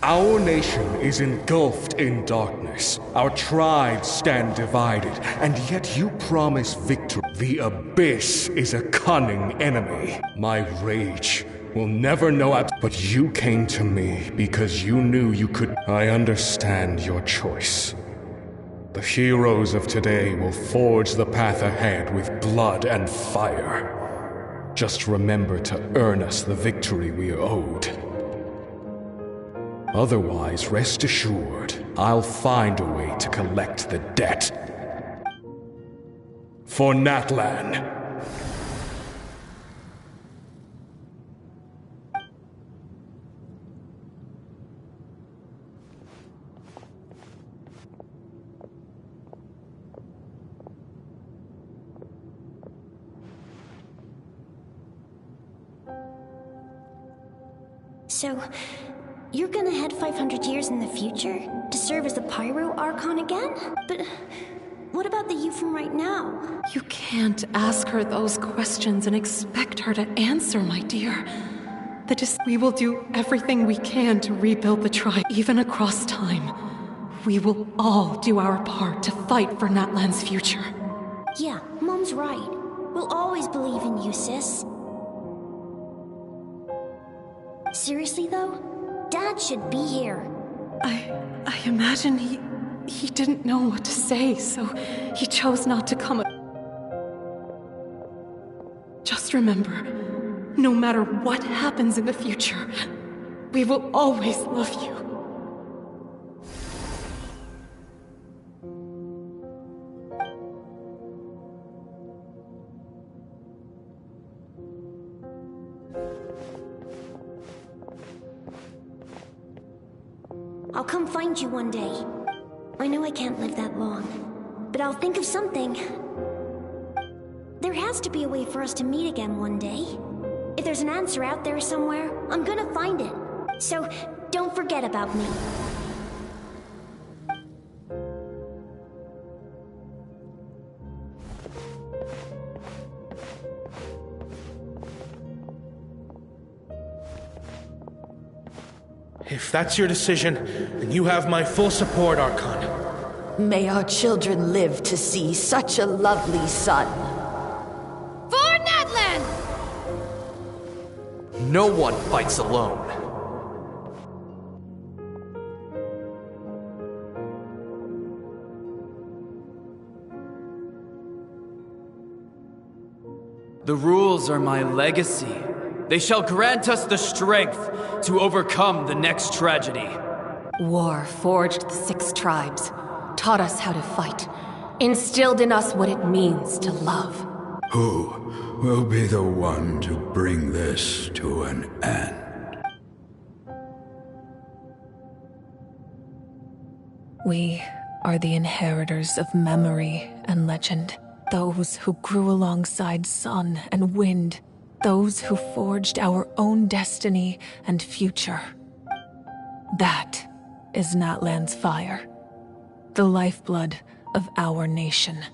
Our nation is engulfed in darkness. Our tribes stand divided, and yet you promise victory. The Abyss is a cunning enemy. My rage will never know it, but you came to me because you knew you could. I understand your choice. The heroes of today will forge the path ahead with blood and fire. Just remember to earn us the victory we are owed. Otherwise, rest assured, I'll find a way to collect the debt. For Natlan. So, you're gonna head 500 years in the future to serve as a Pyro Archon again? But what about the you from right now? You can't ask her those questions and expect her to answer, my dear. We will do everything we can to rebuild the tribe, even across time. We will all do our part to fight for Natlan's future. Yeah, Mom's right. We'll always believe in you, sis. Seriously, though? Dad should be here. I imagine he didn't know what to say, so he chose not to come. Just remember, no matter what happens in the future, we will always love you. I'll come find you one day. I know I can't live that long, but I'll think of something. There has to be a way for us to meet again one day. If there's an answer out there somewhere, I'm gonna find it. So, don't forget about me. If that's your decision, then you have my full support, Archon. May our children live to see such a lovely son. For Natlan! No one fights alone. The rules are my legacy. They shall grant us the strength to overcome the next tragedy. War forged the 6 tribes, taught us how to fight, instilled in us what it means to love. Who will be the one to bring this to an end? We are the inheritors of memory and legend. Those who grew alongside sun and wind. Those who forged our own destiny and future. That is Natlan's fire. The lifeblood of our nation.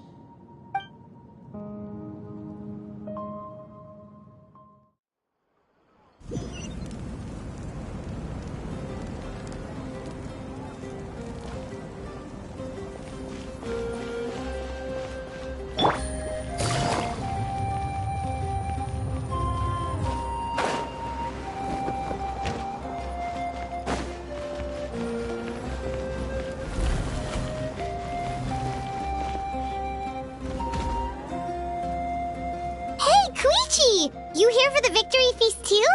You here for the victory feast too?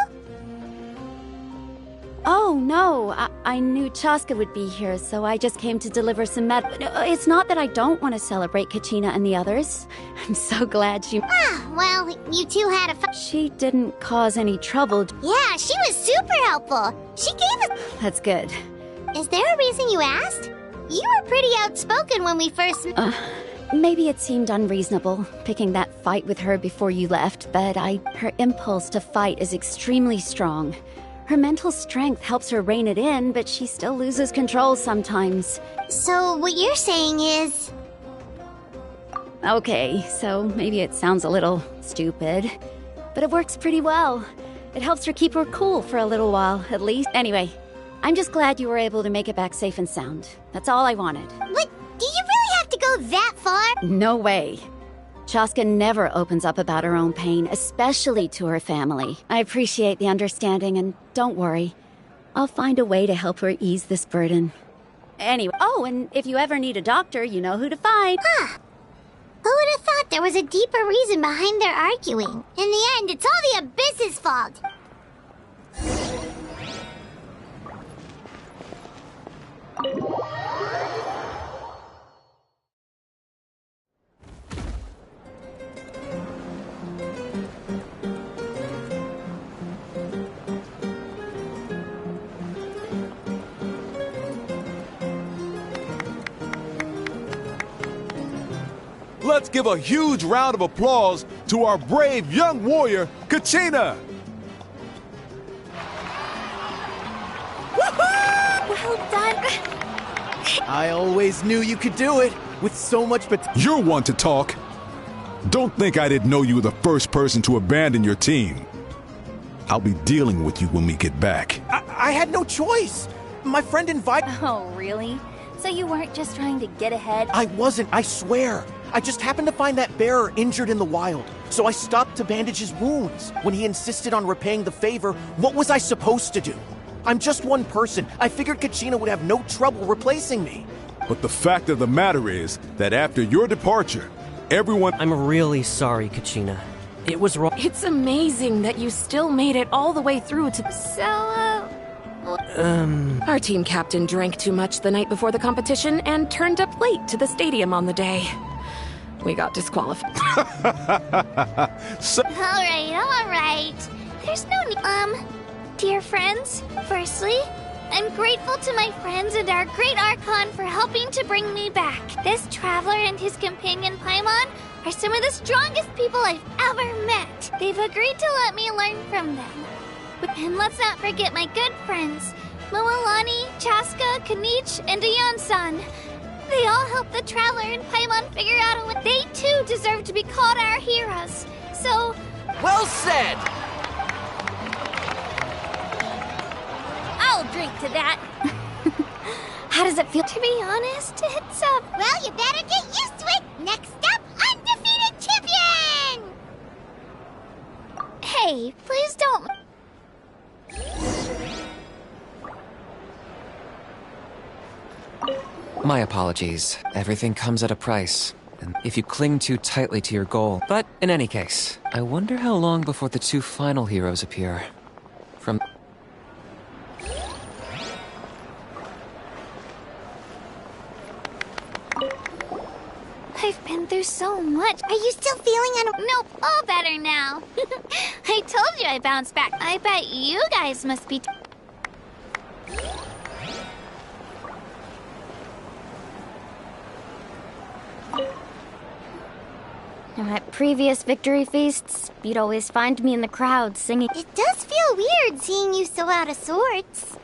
Oh, no. I knew Chaska would be here, so I just came to deliver some It's not that I don't want to celebrate Kachina and the others. I'm so glad she... Well, you two had a fun... She didn't cause any trouble. Yeah, she was super helpful. She gave us... That's good. Is there a reason you asked? You were pretty outspoken when we first... Maybe it seemed unreasonable, picking that fight with her before you left, but her impulse to fight is extremely strong. Her mental strength helps her rein it in, but she still loses control sometimes. So what you're saying is... Okay, so maybe it sounds a little stupid, but it works pretty well. It helps her keep her cool for a little while, at least. Anyway, I'm just glad you were able to make it back safe and sound. That's all I wanted. What? Do you really have to go that far? No way. Chaska never opens up about her own pain, especially to her family. I appreciate the understanding, and don't worry. I'll find a way to help her ease this burden. Anyway, oh, and if you ever need a doctor, you know who to find. Huh. Who would have thought there was a deeper reason behind their arguing? In the end, it's all the Abyss's fault. Let's give a huge round of applause to our brave young warrior, Kachina! Well done! I always knew you could do it, with so much potential. You're one to talk. Don't think I didn't know you were the first person to abandon your team. I'll be dealing with you when we get back. I had no choice. My friend invited. Oh, really? So you weren't just trying to get ahead? I wasn't, I swear. I just happened to find that bearer injured in the wild, so I stopped to bandage his wounds. When he insisted on repaying the favor, what was I supposed to do? I'm just one person. I figured Kachina would have no trouble replacing me. But the fact of the matter is that after your departure, everyone— I'm really sorry, Kachina. It was wrong. It's amazing that you still made it all the way through to... Our team captain drank too much the night before the competition and turned up late to the stadium on the day. We got disqualified. Alright. There's no need. Dear friends, firstly, I'm grateful to my friends and our great Archon for helping to bring me back. This traveler and his companion Paimon are some of the strongest people I've ever met. They've agreed to let me learn from them. And let's not forget my good friends, Moalani, Chaska, Kanich, and Ayan-san. They all helped the Traveler and Paimon figure out a way. They too deserve to be called our heroes. So... Well said! I'll drink to that. How does it feel? To be honest, it's Well, you better get used to it. Next up, undefeated champion! Hey, please don't... My apologies. Everything comes at a price, and if you cling too tightly to your goal. But in any case, I wonder how long before the two final heroes appear. From... I've been through so much. Are you still feeling Nope, all better now. I told you I bounced back. I bet you guys must be... At previous victory feasts, you'd always find me in the crowd singing. It does feel weird seeing you so out of sorts.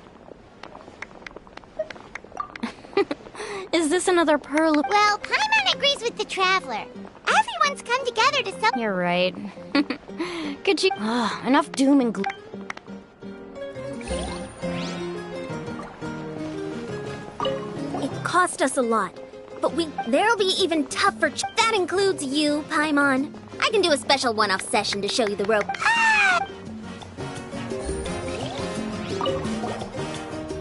Is this another pearl? Well, Paimon agrees with the Traveler. Everyone's come together to celebrate. You're right. Could you... enough doom and gloom. It cost us a lot, but there'll be even tougher. That includes you, Paimon. I can do a special one-off session to show you the rope.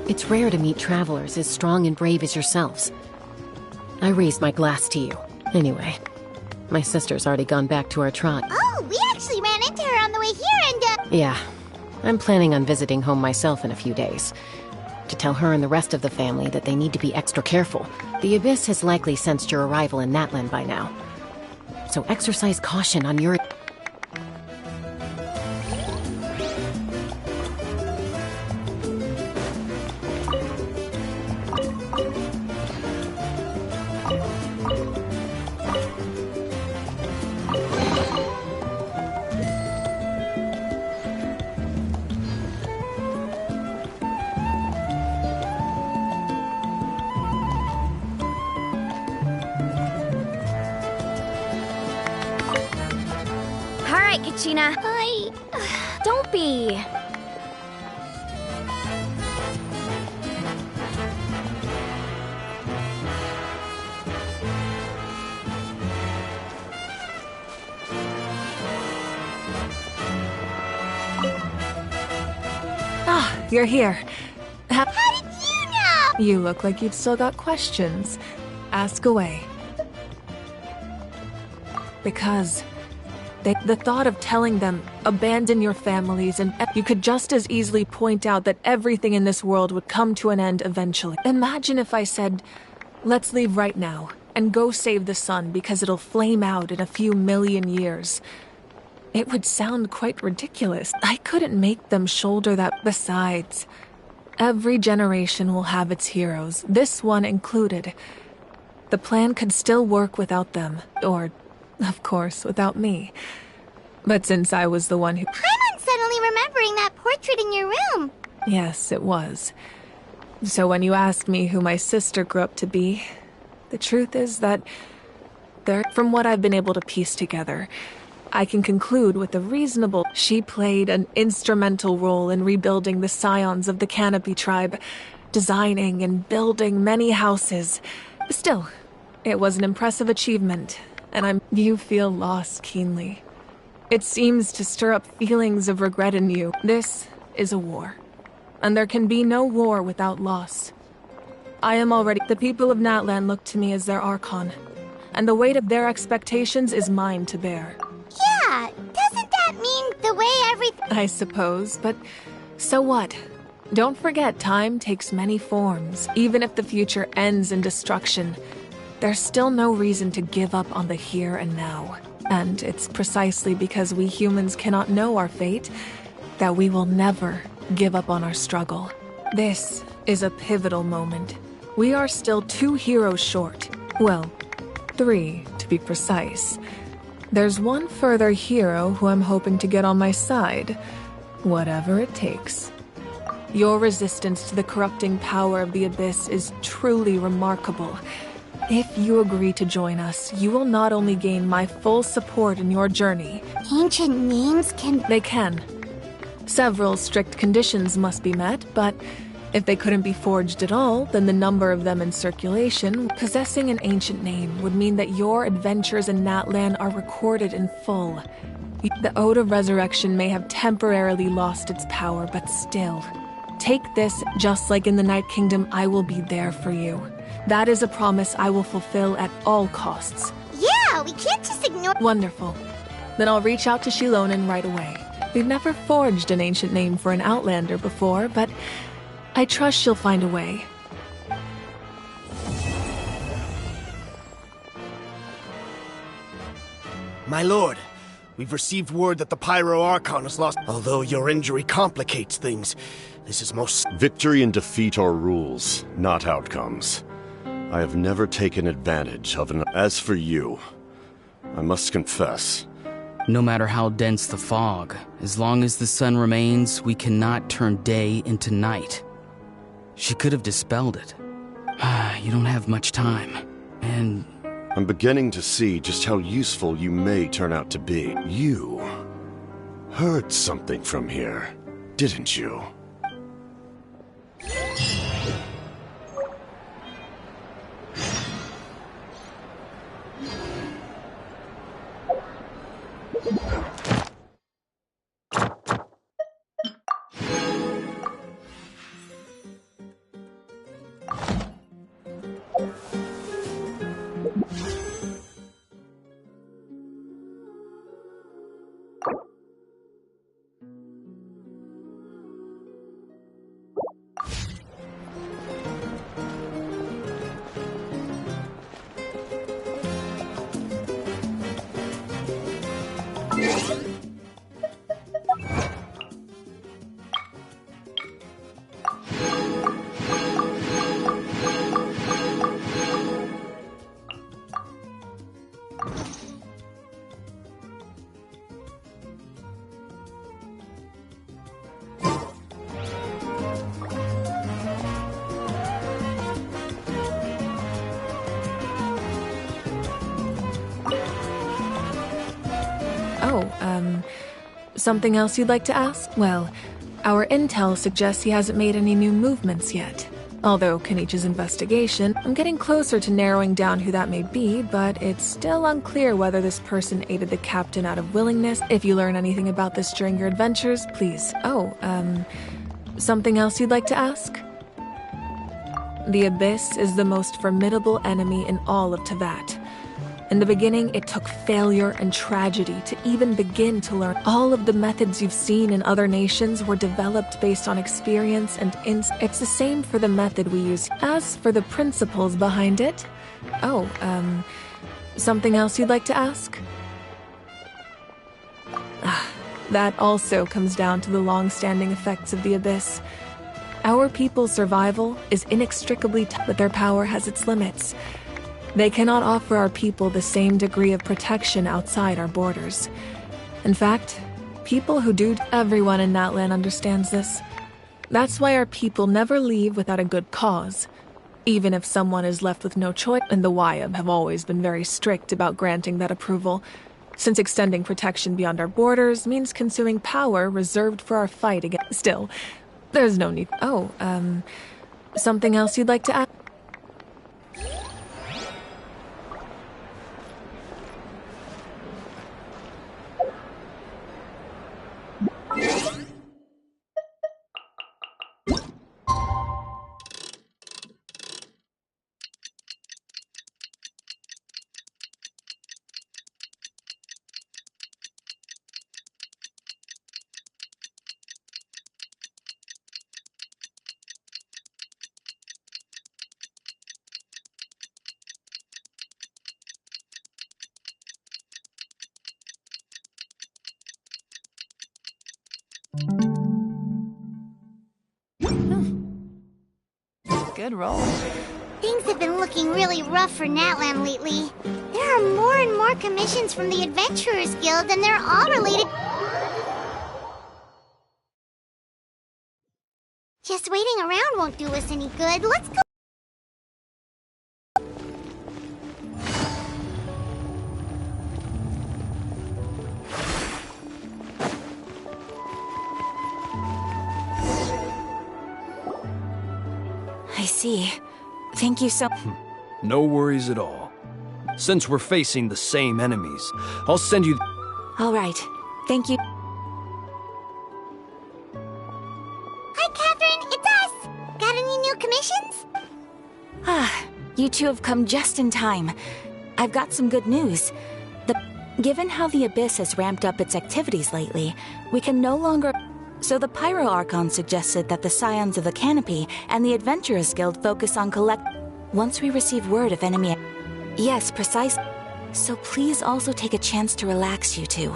It's rare to meet travelers as strong and brave as yourselves. I raised my glass to you. Anyway, my sister's already gone back to our tribe. Oh, we actually ran into her on the way here and, Yeah, I'm planning on visiting home myself in a few days. To tell her and the rest of the family that they need to be extra careful. The Abyss has likely sensed your arrival in Natlan by now. So exercise caution on your... Alright, Kachina. Don't be. You're here. How did you know? You look like you've still got questions. Ask away. Because the thought of telling them, abandon your families, and you could just as easily point out that everything in this world would come to an end eventually. Imagine if I said, let's leave right now, and go save the sun because it'll flame out in a few million years. It would sound quite ridiculous. I couldn't make them shoulder that. Besides, every generation will have its heroes, this one included. The plan could still work without them, or, of course, without me. But since I was the one who— I'm suddenly remembering that portrait in your room. Yes, it was. So when you asked me who my sister grew up to be, the truth is that from what I've been able to piece together, I can conclude with a reasonable— She played an instrumental role in rebuilding the scions of the Canopy tribe, designing and building many houses. Still, it was an impressive achievement, and you feel loss keenly. It seems to stir up feelings of regret in you. This is a war, and there can be no war without loss. I am already— The people of Natlan look to me as their Archon, and the weight of their expectations is mine to bear. Yeah, doesn't that mean the way everything— I suppose, but so what? Don't forget, time takes many forms. Even if the future ends in destruction, there's still no reason to give up on the here and now. And it's precisely because we humans cannot know our fate that we will never give up on our struggle. This is a pivotal moment. We are still 2 heroes short. Well, 3 to be precise. There's one further hero who I'm hoping to get on my side, whatever it takes. Your resistance to the corrupting power of the Abyss is truly remarkable. If you agree to join us, you will not only gain my full support in your journey— Ancient names can— They can. Several strict conditions must be met, but if they couldn't be forged at all, then the number of them in circulation— Possessing an ancient name would mean that your adventures in Natlan are recorded in full. The Ode of Resurrection may have temporarily lost its power, but still. Take this, just like in the Night Kingdom, I will be there for you. That is a promise I will fulfill at all costs. Yeah, we can't just ignore— Wonderful. Then I'll reach out to Shilonen right away. We've never forged an ancient name for an Outlander before, but I trust she'll find a way. My lord, we've received word that the Pyro Archon has lost. Although your injury complicates things, this is most— Victory and defeat are rules, not outcomes. I have never taken advantage of an— As for you, I must confess— No matter how dense the fog, as long as the sun remains, we cannot turn day into night. She could have dispelled it. You don't have much time, and— I'm beginning to see just how useful you may turn out to be. You heard something from here, didn't you? Something else you'd like to ask? Well, our intel suggests he hasn't made any new movements yet. Although Kenichi's investigation, I'm getting closer to narrowing down who that may be, but it's still unclear whether this person aided the captain out of willingness. If you learn anything about this during your adventures, please. Something else you'd like to ask? The Abyss is the most formidable enemy in all of Tevat. In the beginning, it took failure and tragedy to even begin to learn. All of the methods you've seen in other nations were developed based on experience and it's the same for the method we use. As for the principles behind it... Oh, something else you'd like to ask? That also comes down to the long-standing effects of the Abyss. Our people's survival is inextricably tied, but their power has its limits. They cannot offer our people the same degree of protection outside our borders. In fact, people who do... Everyone in Natlan understands this. That's why our people never leave without a good cause, even if someone is left with no choice. And the Wyab have always been very strict about granting that approval, since extending protection beyond our borders means consuming power reserved for our fight against... Still, there's no need... Oh, something else you'd like to add? Good roll. Things have been looking really rough for Natlan lately. There are more and more commissions from the Adventurers Guild, and they're all related... Just waiting around won't do us any good. Let's go... I see. Thank you so... No worries at all. Since we're facing the same enemies, I'll send you... All right. Thank you. Hi, Catherine. It's us. Got any new commissions? You two have come just in time. I've got some good news. Given how the Abyss has ramped up its activities lately, we can no longer... So the Pyro Archon suggested that the Scions of the Canopy and the Adventurers Guild focus on once we receive word of enemy... Yes, precisely. So please also take a chance to relax, you two.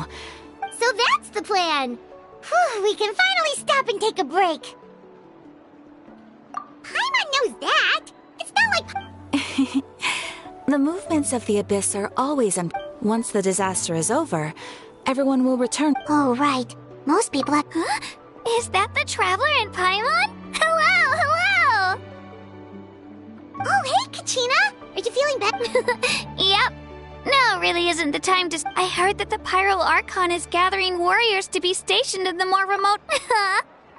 So that's the plan! Whew, we can finally stop and take a break. Paimon knows that! It's not like... The movements of the Abyss are always once the disaster is over, everyone will return. Oh, right. Most people have... Huh? Is that the Traveler in Paimon? Hello, hello! Oh, hey, Kachina! Are you feeling better? Yep. Now really isn't the time to... I heard that the Pyro Archon is gathering warriors to be stationed in the more remote...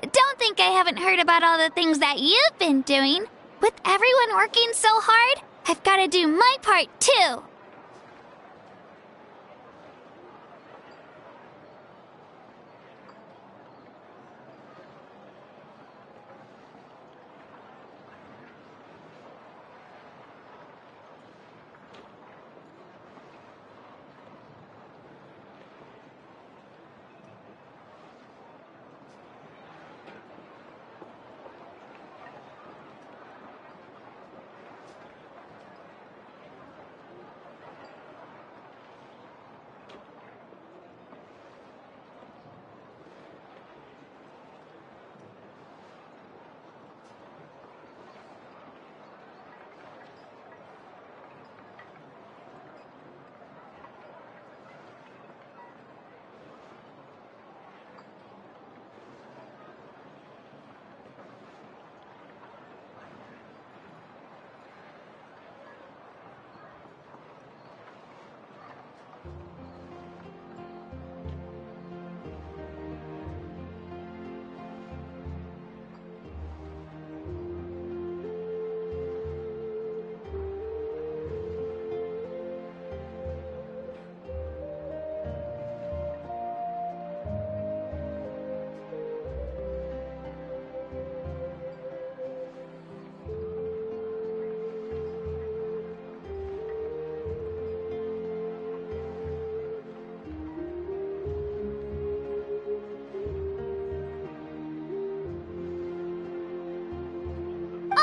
Don't think I haven't heard about all the things that you've been doing. With everyone working so hard, I've got to do my part, too.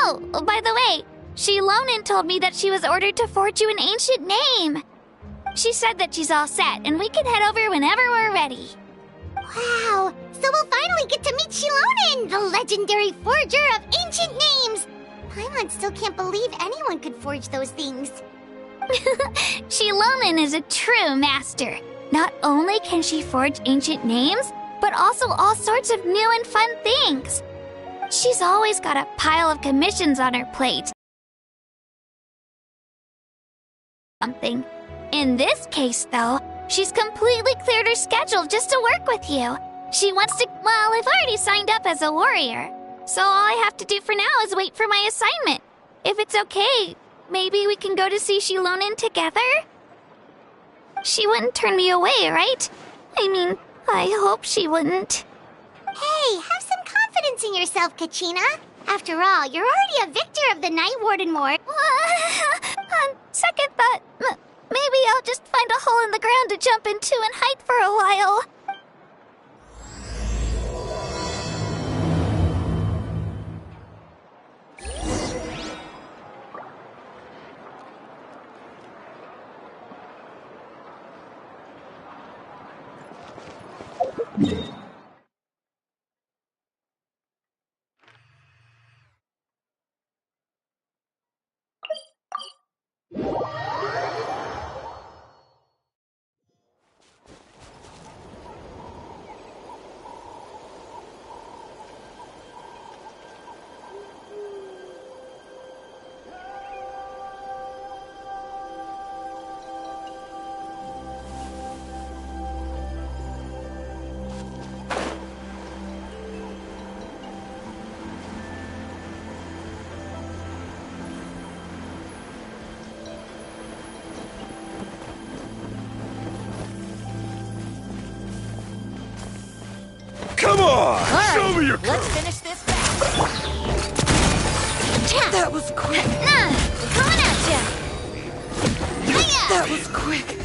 Oh, by the way, Shilonin told me that she was ordered to forge you an ancient name. She said that she's all set, and we can head over whenever we're ready. Wow, so we'll finally get to meet Shilonin, the legendary forger of ancient names! Paimon still can't believe anyone could forge those things. Shilonin is a true master. Not only can she forge ancient names, but also all sorts of new and fun things. She's always got a pile of commissions on her plate. Something. In this case, though, she's completely cleared her schedule just to work with you. She wants to... Well, I've already signed up as a warrior, so all I have to do for now is wait for my assignment. If it's okay, maybe we can go to see Shilonin together? She wouldn't turn me away, right? I mean, I hope she wouldn't. Hey, have some confidence in yourself, Kachina. After all, you're already a victor of the Night Warden War. On second thought, maybe I'll just find a hole in the ground to jump into and hide for a while. Come on! Right, Show me your let's finish this fast. That was quick. Coming at ya! That was quick.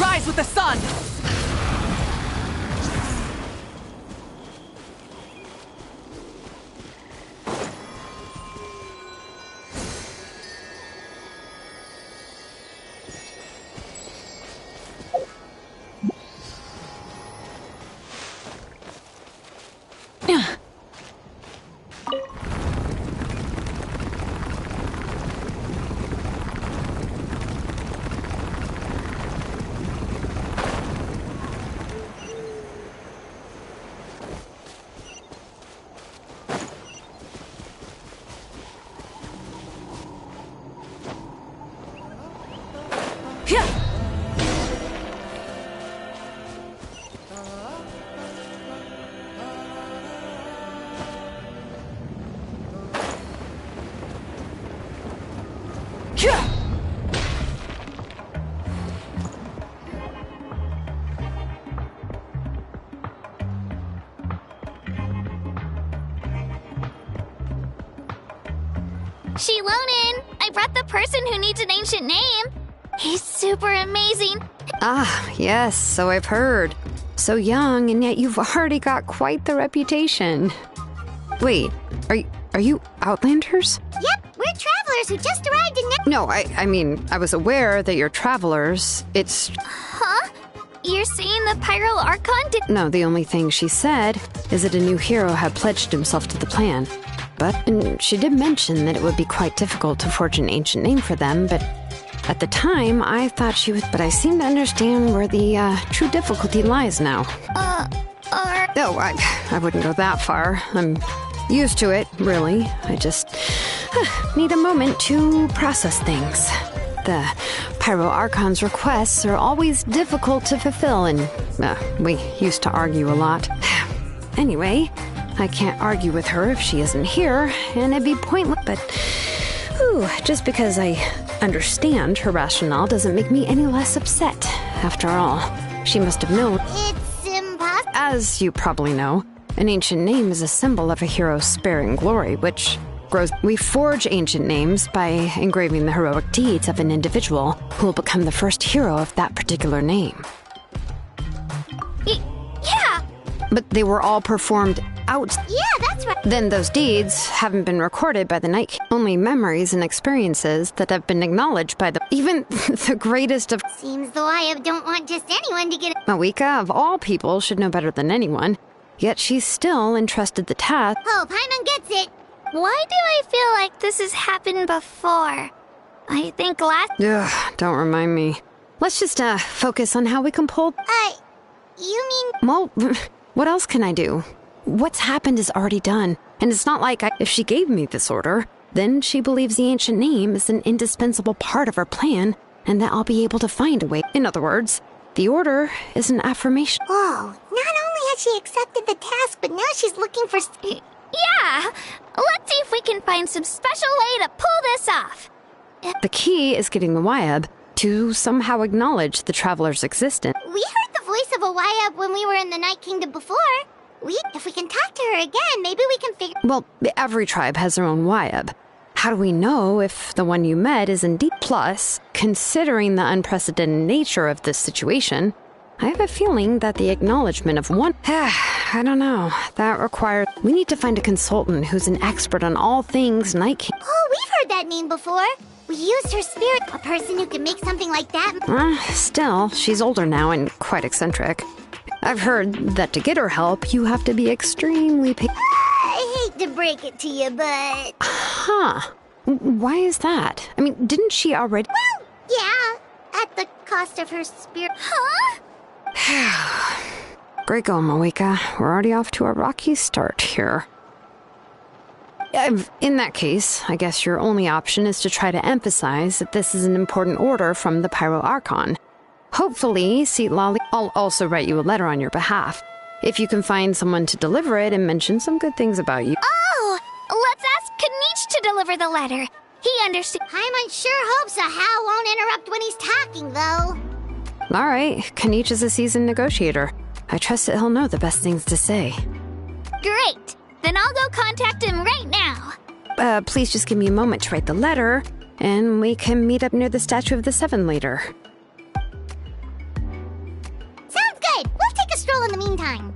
Rise with the sun! Shilonin, I brought the person who needs an ancient name. He's super amazing. Ah, yes, so I've heard. So young, and yet you've already got quite the reputation. Wait, are you Outlanders? Yep, we're travelers who just arrived in... No, I mean, I was aware that you're travelers. It's... Huh? You're saying the Pyro Archon did... No, the only thing she said is that a new hero had pledged himself to the plan. And she did mention that it would be quite difficult to forge an ancient name for them, but at the time, I thought she was... But I seem to understand where the true difficulty lies now. No, I wouldn't go that far. I'm used to it, really. I just need a moment to process things. The Pyro Archon's requests are always difficult to fulfill, and we used to argue a lot. Anyway, I can't argue with her if she isn't here, and it'd be pointless. But, just because I understand her rationale doesn't make me any less upset. After all, she must have known. It's impossible. As you probably know, an ancient name is a symbol of a hero's sparing glory, which grows. We forge ancient names by engraving the heroic deeds of an individual who will become the first hero of that particular name. Yeah! But they were all performed out. Yeah, that's right. Then those deeds haven't been recorded by the Night King. Only memories and experiences that have been acknowledged by even the greatest of... Seems the Wyab don't want just anyone to get... Mawika, of all people, should know better than anyone. Yet she's still entrusted the task. Oh, Paimon gets it. Why do I feel like this has happened before? I think last... Ugh, don't remind me. Let's just, focus on how we can pull... You mean... Well, what else can I do? What's happened is already done, and it's not like if she gave me this order, then she believes the ancient name is an indispensable part of her plan, and that I'll be able to find a way. In other words, the order is an affirmation. Whoa, not only has she accepted the task, but now she's looking for... Yeah! Let's see if we can find some special way to pull this off. The key is getting the Wyab to somehow acknowledge the traveler's existence. We heard the voice of a Wyab when we were in the Night Kingdom before. If we can talk to her again, maybe we can figure... Well, every tribe has their own Wyab. How do we know if the one you met is indeed... Plus, considering the unprecedented nature of this situation, I have a feeling that the acknowledgement of one... I don't know. That requires... We need to find a consultant who's an expert on all things Night King. Oh, we've heard that name before. We used her spirit. A person who can make something like that. Still, she's older now and quite eccentric. I've heard that to get her help, you have to be extremely... I hate to break it to you, but... Huh. Why is that? I mean, didn't she already... Well, yeah. At the cost of her spirit. Huh? Great going, Mawika. We're already off to a rocky start here. In that case, I guess your only option is to try to emphasize that this is an important order from the Pyro Archon. Hopefully, Seat Lolly... I'll also write you a letter on your behalf. If you can find someone to deliver it and mention some good things about you. Oh! Let's ask Kanich to deliver the letter. He understands. Paimon sure hopes a Hal won't interrupt when he's talking, though. All right, Kanich is a seasoned negotiator. I trust that he'll know the best things to say. Great! Then I'll go contact him right now. Please just give me a moment to write the letter, and we can meet up near the Statue of the Seven later. Sounds good! We'll take a stroll in the meantime.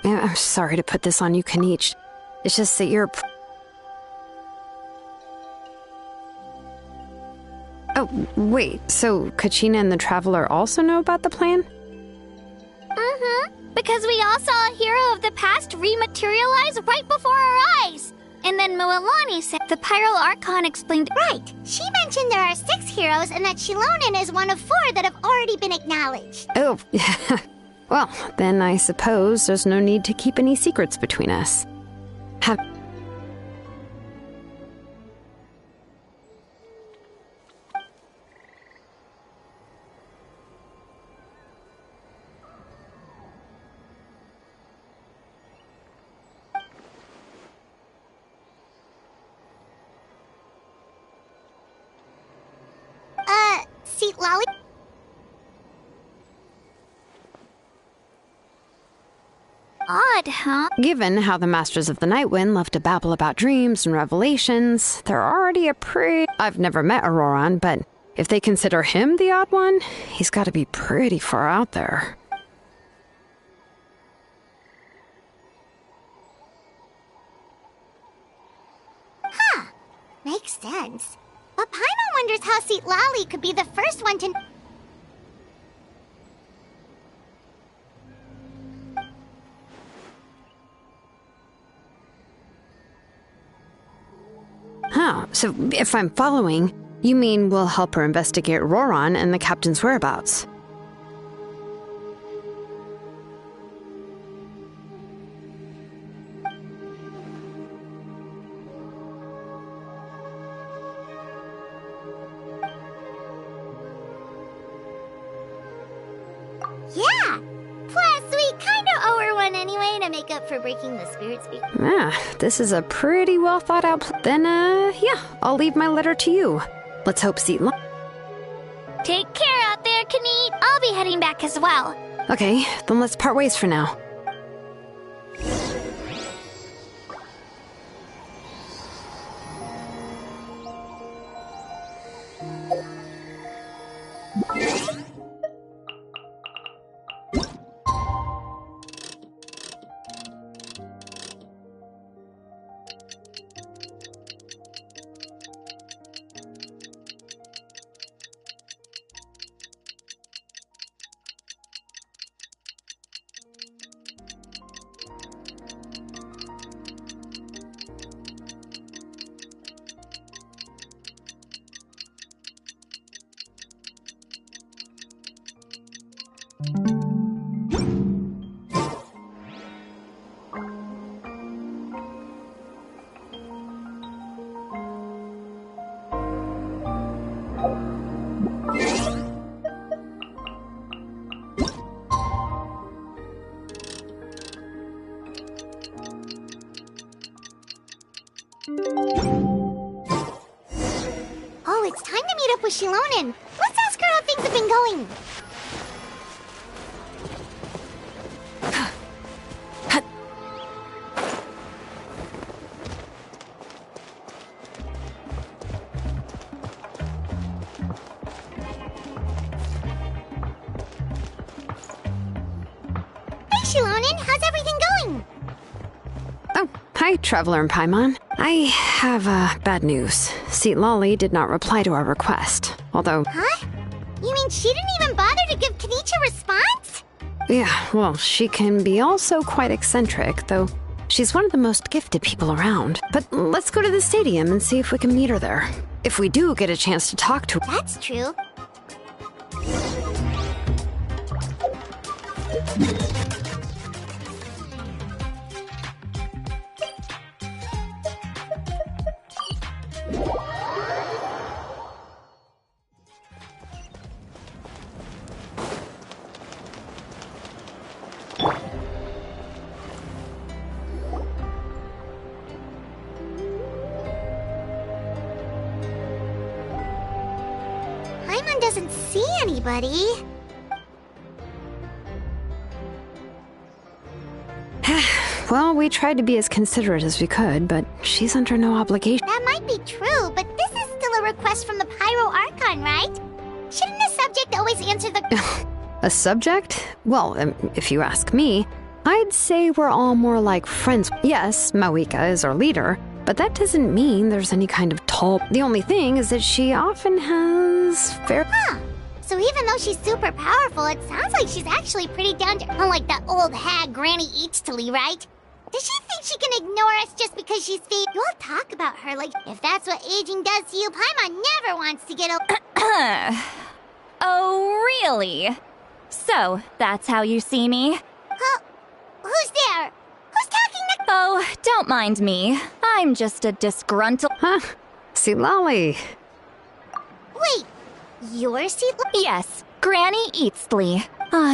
I'm sorry to put this on you, Kanich. It's just that you're... Oh, wait, so Kachina and the Traveler also know about the plan? Mm-hmm. Because we all saw a hero of the past rematerialize right before our eyes. And then Mualani said the Pyro Archon explained... Right. She mentioned there are 6 heroes and that Shilonen is one of 4 that have already been acknowledged. Oh, well, then I suppose there's no need to keep any secrets between us. Seat Lolly? Odd, huh? Given how the Masters of the Nightwind love to babble about dreams and revelations, they're already a pretty... I've never met Auroran, but if they consider him the odd one, he's got to be pretty far out there. Huh. Makes sense. But Paimon wonders how Seat Lolly could be the first one to... Oh, so if I'm following, you mean we'll help her investigate Roran and the captain's whereabouts? to make up for breaking the spirit speak. This is a pretty well thought out Then, yeah, I'll leave my letter to you. Let's hope Take care out there, Kanit. I'll be heading back as well. Okay, then let's part ways for now. Oh, it's time to meet up with Shilonen. Let's ask her how things have been going. Hey, Shilonen, how's everything going? Oh, hi, Traveler and Paimon. I have bad news. Lolly did not reply to our request, although... Huh? You mean she didn't even bother to give Kanichi a response? Yeah, well, she can be also quite eccentric, though she's one of the most gifted people around. But let's go to the stadium and see if we can meet her there. If we do get a chance to talk to her... That's true. Paimon doesn't see anybody. Well, we tried to be as considerate as we could, but she's under no obligation. That might be true, but this is still a request from the Pyro Archon, right? Shouldn't the subject always answer the... A subject? Well, if you ask me, I'd say we're all more like friends. Yes, Mawika is our leader, but that doesn't mean there's any kind of tall... The only thing is that she often has fair... Huh. So even though she's super powerful, it sounds like she's actually pretty down to... Unlike that old hag Granny Eatstily, right? Does she think she can ignore us just because she's fake? You all talk about her like if that's what aging does to you, Paimon never wants to get over... Oh, really? So, that's how you see me? Huh? Who's there? Who's talking next? Oh, don't mind me. I'm just a disgruntled... Huh? Lolly. Wait, you're Lolly? Yes, Granny Eatstly.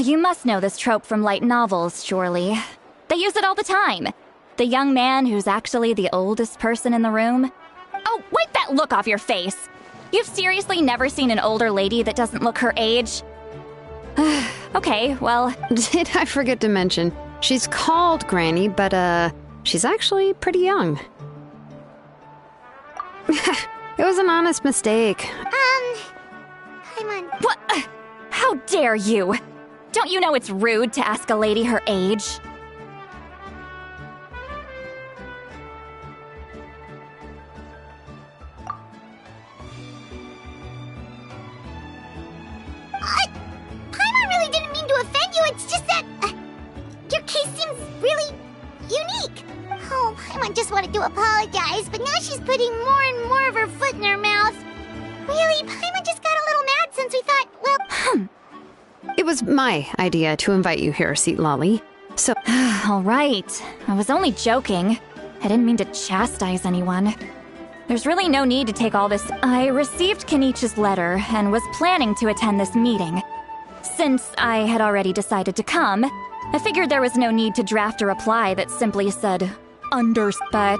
You must know this trope from light novels, surely. They use it all the time. The young man who's actually the oldest person in the room. Oh, wipe that look off your face! You've seriously never seen an older lady that doesn't look her age? Okay, well... Did I forget to mention, she's called Granny, but, she's actually pretty young. It was an honest mistake. Paimon... What? How dare you? Don't you know it's rude to ask a lady her age? Paimon really didn't mean to offend you, it's just that... your case seems really unique. Oh, Paimon just wanted to apologize, but now she's putting more and more of her foot in her mouth. Really, Paimon just got a little mad since we thought, well... It was my idea to invite you here, Lolly. So... All right. I was only joking. I didn't mean to chastise anyone. There's really no need to take all this... I received Kanichi's letter and was planning to attend this meeting. Since I had already decided to come, I figured there was no need to draft a reply that simply said, but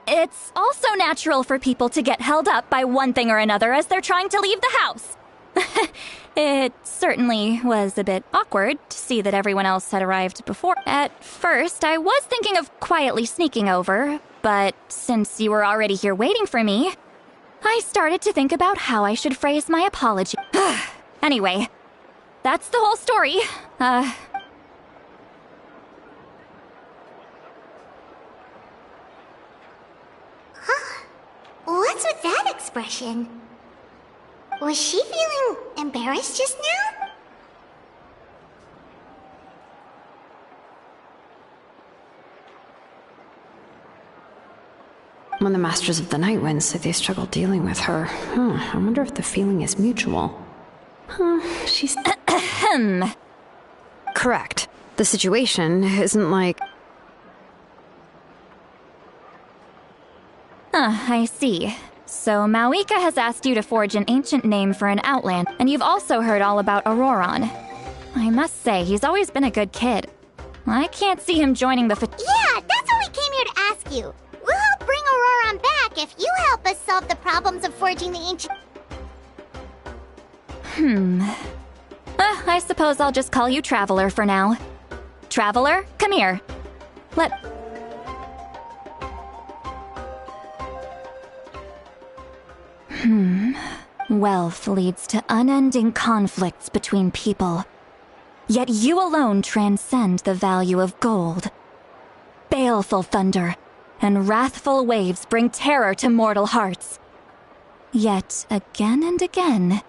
it's also natural for people to get held up by one thing or another as they're trying to leave the house. It certainly was a bit awkward to see that everyone else had arrived before. At first, I was thinking of quietly sneaking over, but since you were already here waiting for me, I started to think about how I should phrase my apology. Anyway, that's the whole story. What's with that expression? Was she feeling embarrassed just now? When the Masters of the Nightwind say they struggle dealing with her, I wonder if the feeling is mutual. She's... Correct. The situation isn't like... I see. So Mawika has asked you to forge an ancient name for an outland, and you've also heard all about Auroron. I must say, he's always been a good kid. I can't see him joining the Yeah, that's what we came here to ask you. We'll help bring Auroron back if you help us solve the problems of forging the ancient... I suppose I'll just call you Traveler for now. Traveler, come here. Wealth leads to unending conflicts between people. Yet you alone transcend the value of gold. Baleful thunder and wrathful waves bring terror to mortal hearts. Yet again and again,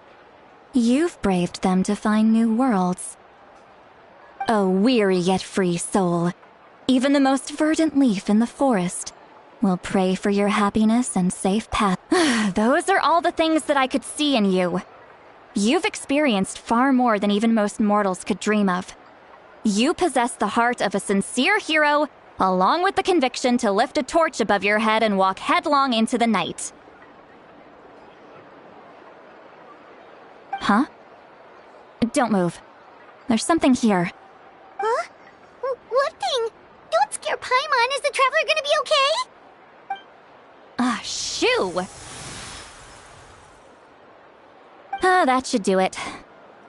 you've braved them to find new worlds. O weary yet free soul, even the most verdant leaf in the forest will pray for your happiness and safe path. Those are all the things that I could see in you. You've experienced far more than even most mortals could dream of. You possess the heart of a sincere hero, along with the conviction to lift a torch above your head and walk headlong into the night. Huh? Don't move. There's something here. Huh? What thing? Don't scare Paimon. Is the Traveler gonna be okay? Shoo! That should do it.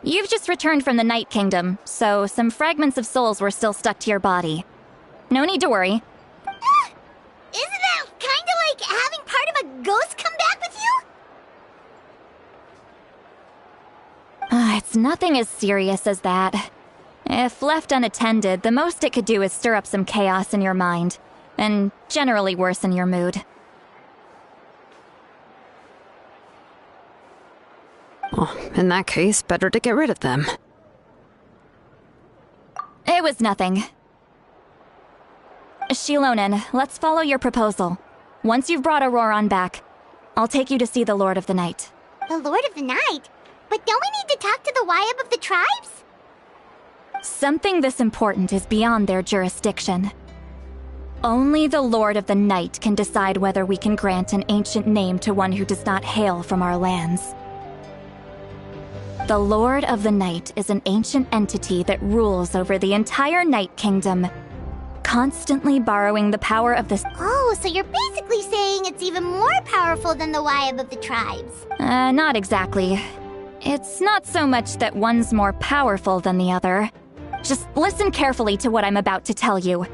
You've just returned from the Night Kingdom, so some fragments of souls were still stuck to your body. No need to worry. Isn't that kinda like having part of a ghost come back with you? It's nothing as serious as that. If left unattended, the most it could do is stir up some chaos in your mind, and generally worsen your mood. Well, in that case, better to get rid of them. It was nothing. Shilonen, let's follow your proposal. Once you've brought Auroron back, I'll take you to see the Lord of the Night. The Lord of the Night? But don't we need to talk to the Wyab of the tribes? Something this important is beyond their jurisdiction. Only the Lord of the Night can decide whether we can grant an ancient name to one who does not hail from our lands. The Lord of the Night is an ancient entity that rules over the entire Night Kingdom, constantly borrowing the power of this. Oh, so you're basically saying it's even more powerful than the Wyab of the tribes. Not exactly. It's not so much that one's more powerful than the other. Just listen carefully to what I'm about to tell you.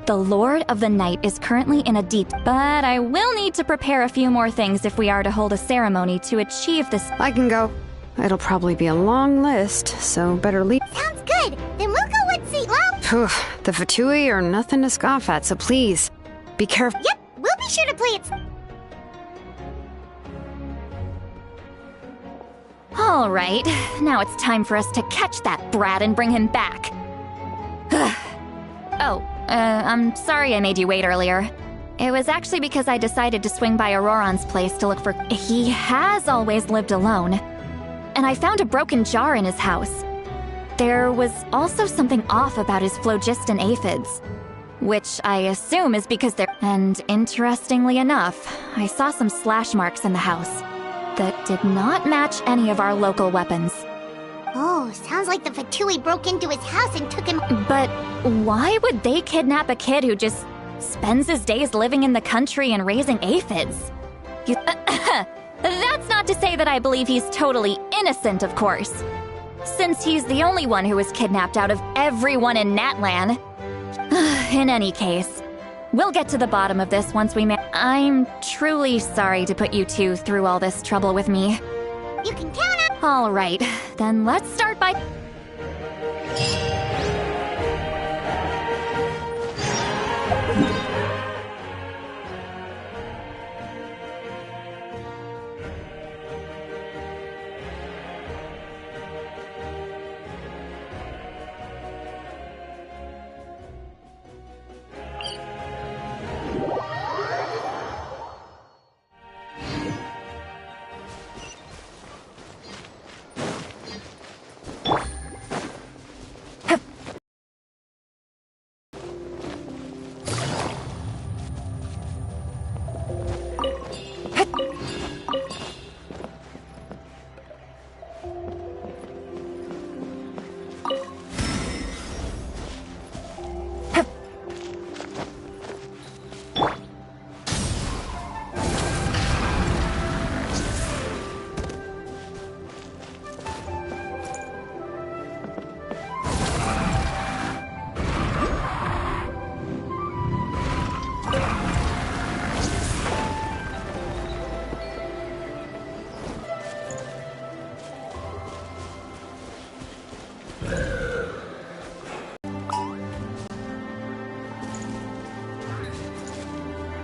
The Lord of the Night is currently in a deep, but I will need to prepare a few more things if we are to hold a ceremony to achieve this. I can go. It'll probably be a long list, so better leave. Sounds good. Then we'll go with Seatlo. The Fatui are nothing to scoff at, so please, be careful. Yep, we'll be sure to play it. All right, now it's time for us to catch that brat and bring him back. I'm sorry I made you wait earlier. It was actually because I decided to swing by Auroron's place to look for... He has always lived alone. And I found a broken jar in his house. There was also something off about his phlogiston aphids, which I assume is because they're... And interestingly enough, I saw some slash marks in the house that did not match any of our local weapons. Oh, sounds like the Fatui broke into his house and took him. But why would they kidnap a kid who just spends his days living in the country and raising aphids? That's not to say that I believe he's totally innocent, of course. Since he's the only one who was kidnapped out of everyone in Natlan. In any case, we'll get to the bottom of this once we I'm truly sorry to put you two through all this trouble with me. You can count on. All right, then let's start by...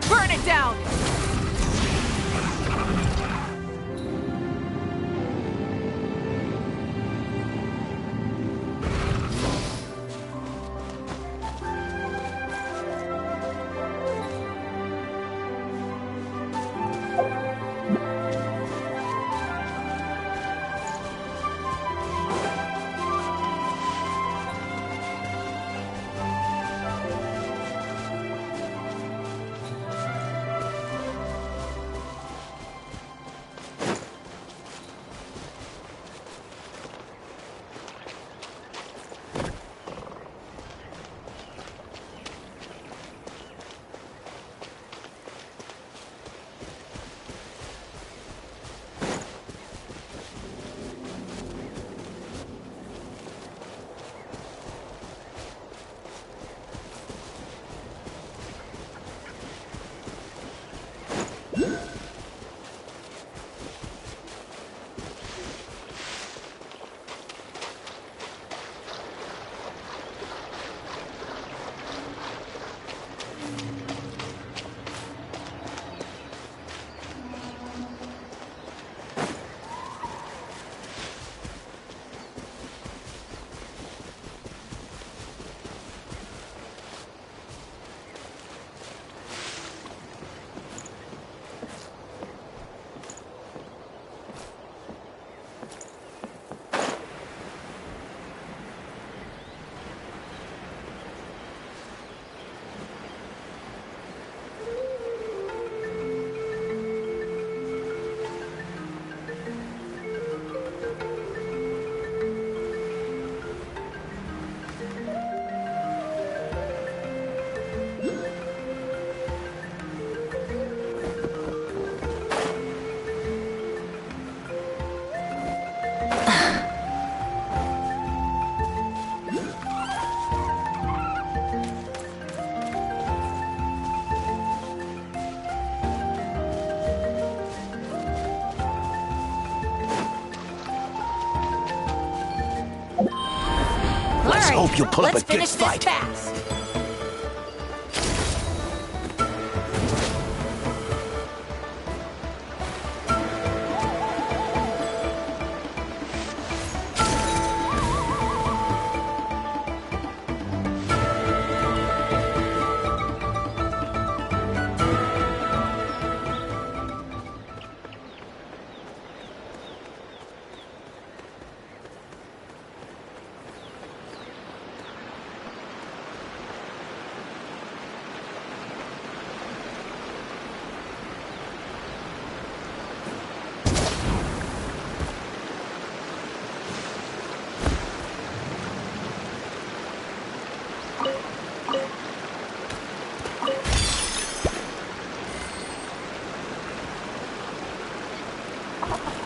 Burn it down! Let's hope you pull up a good Let's finish fight. this fast. Why?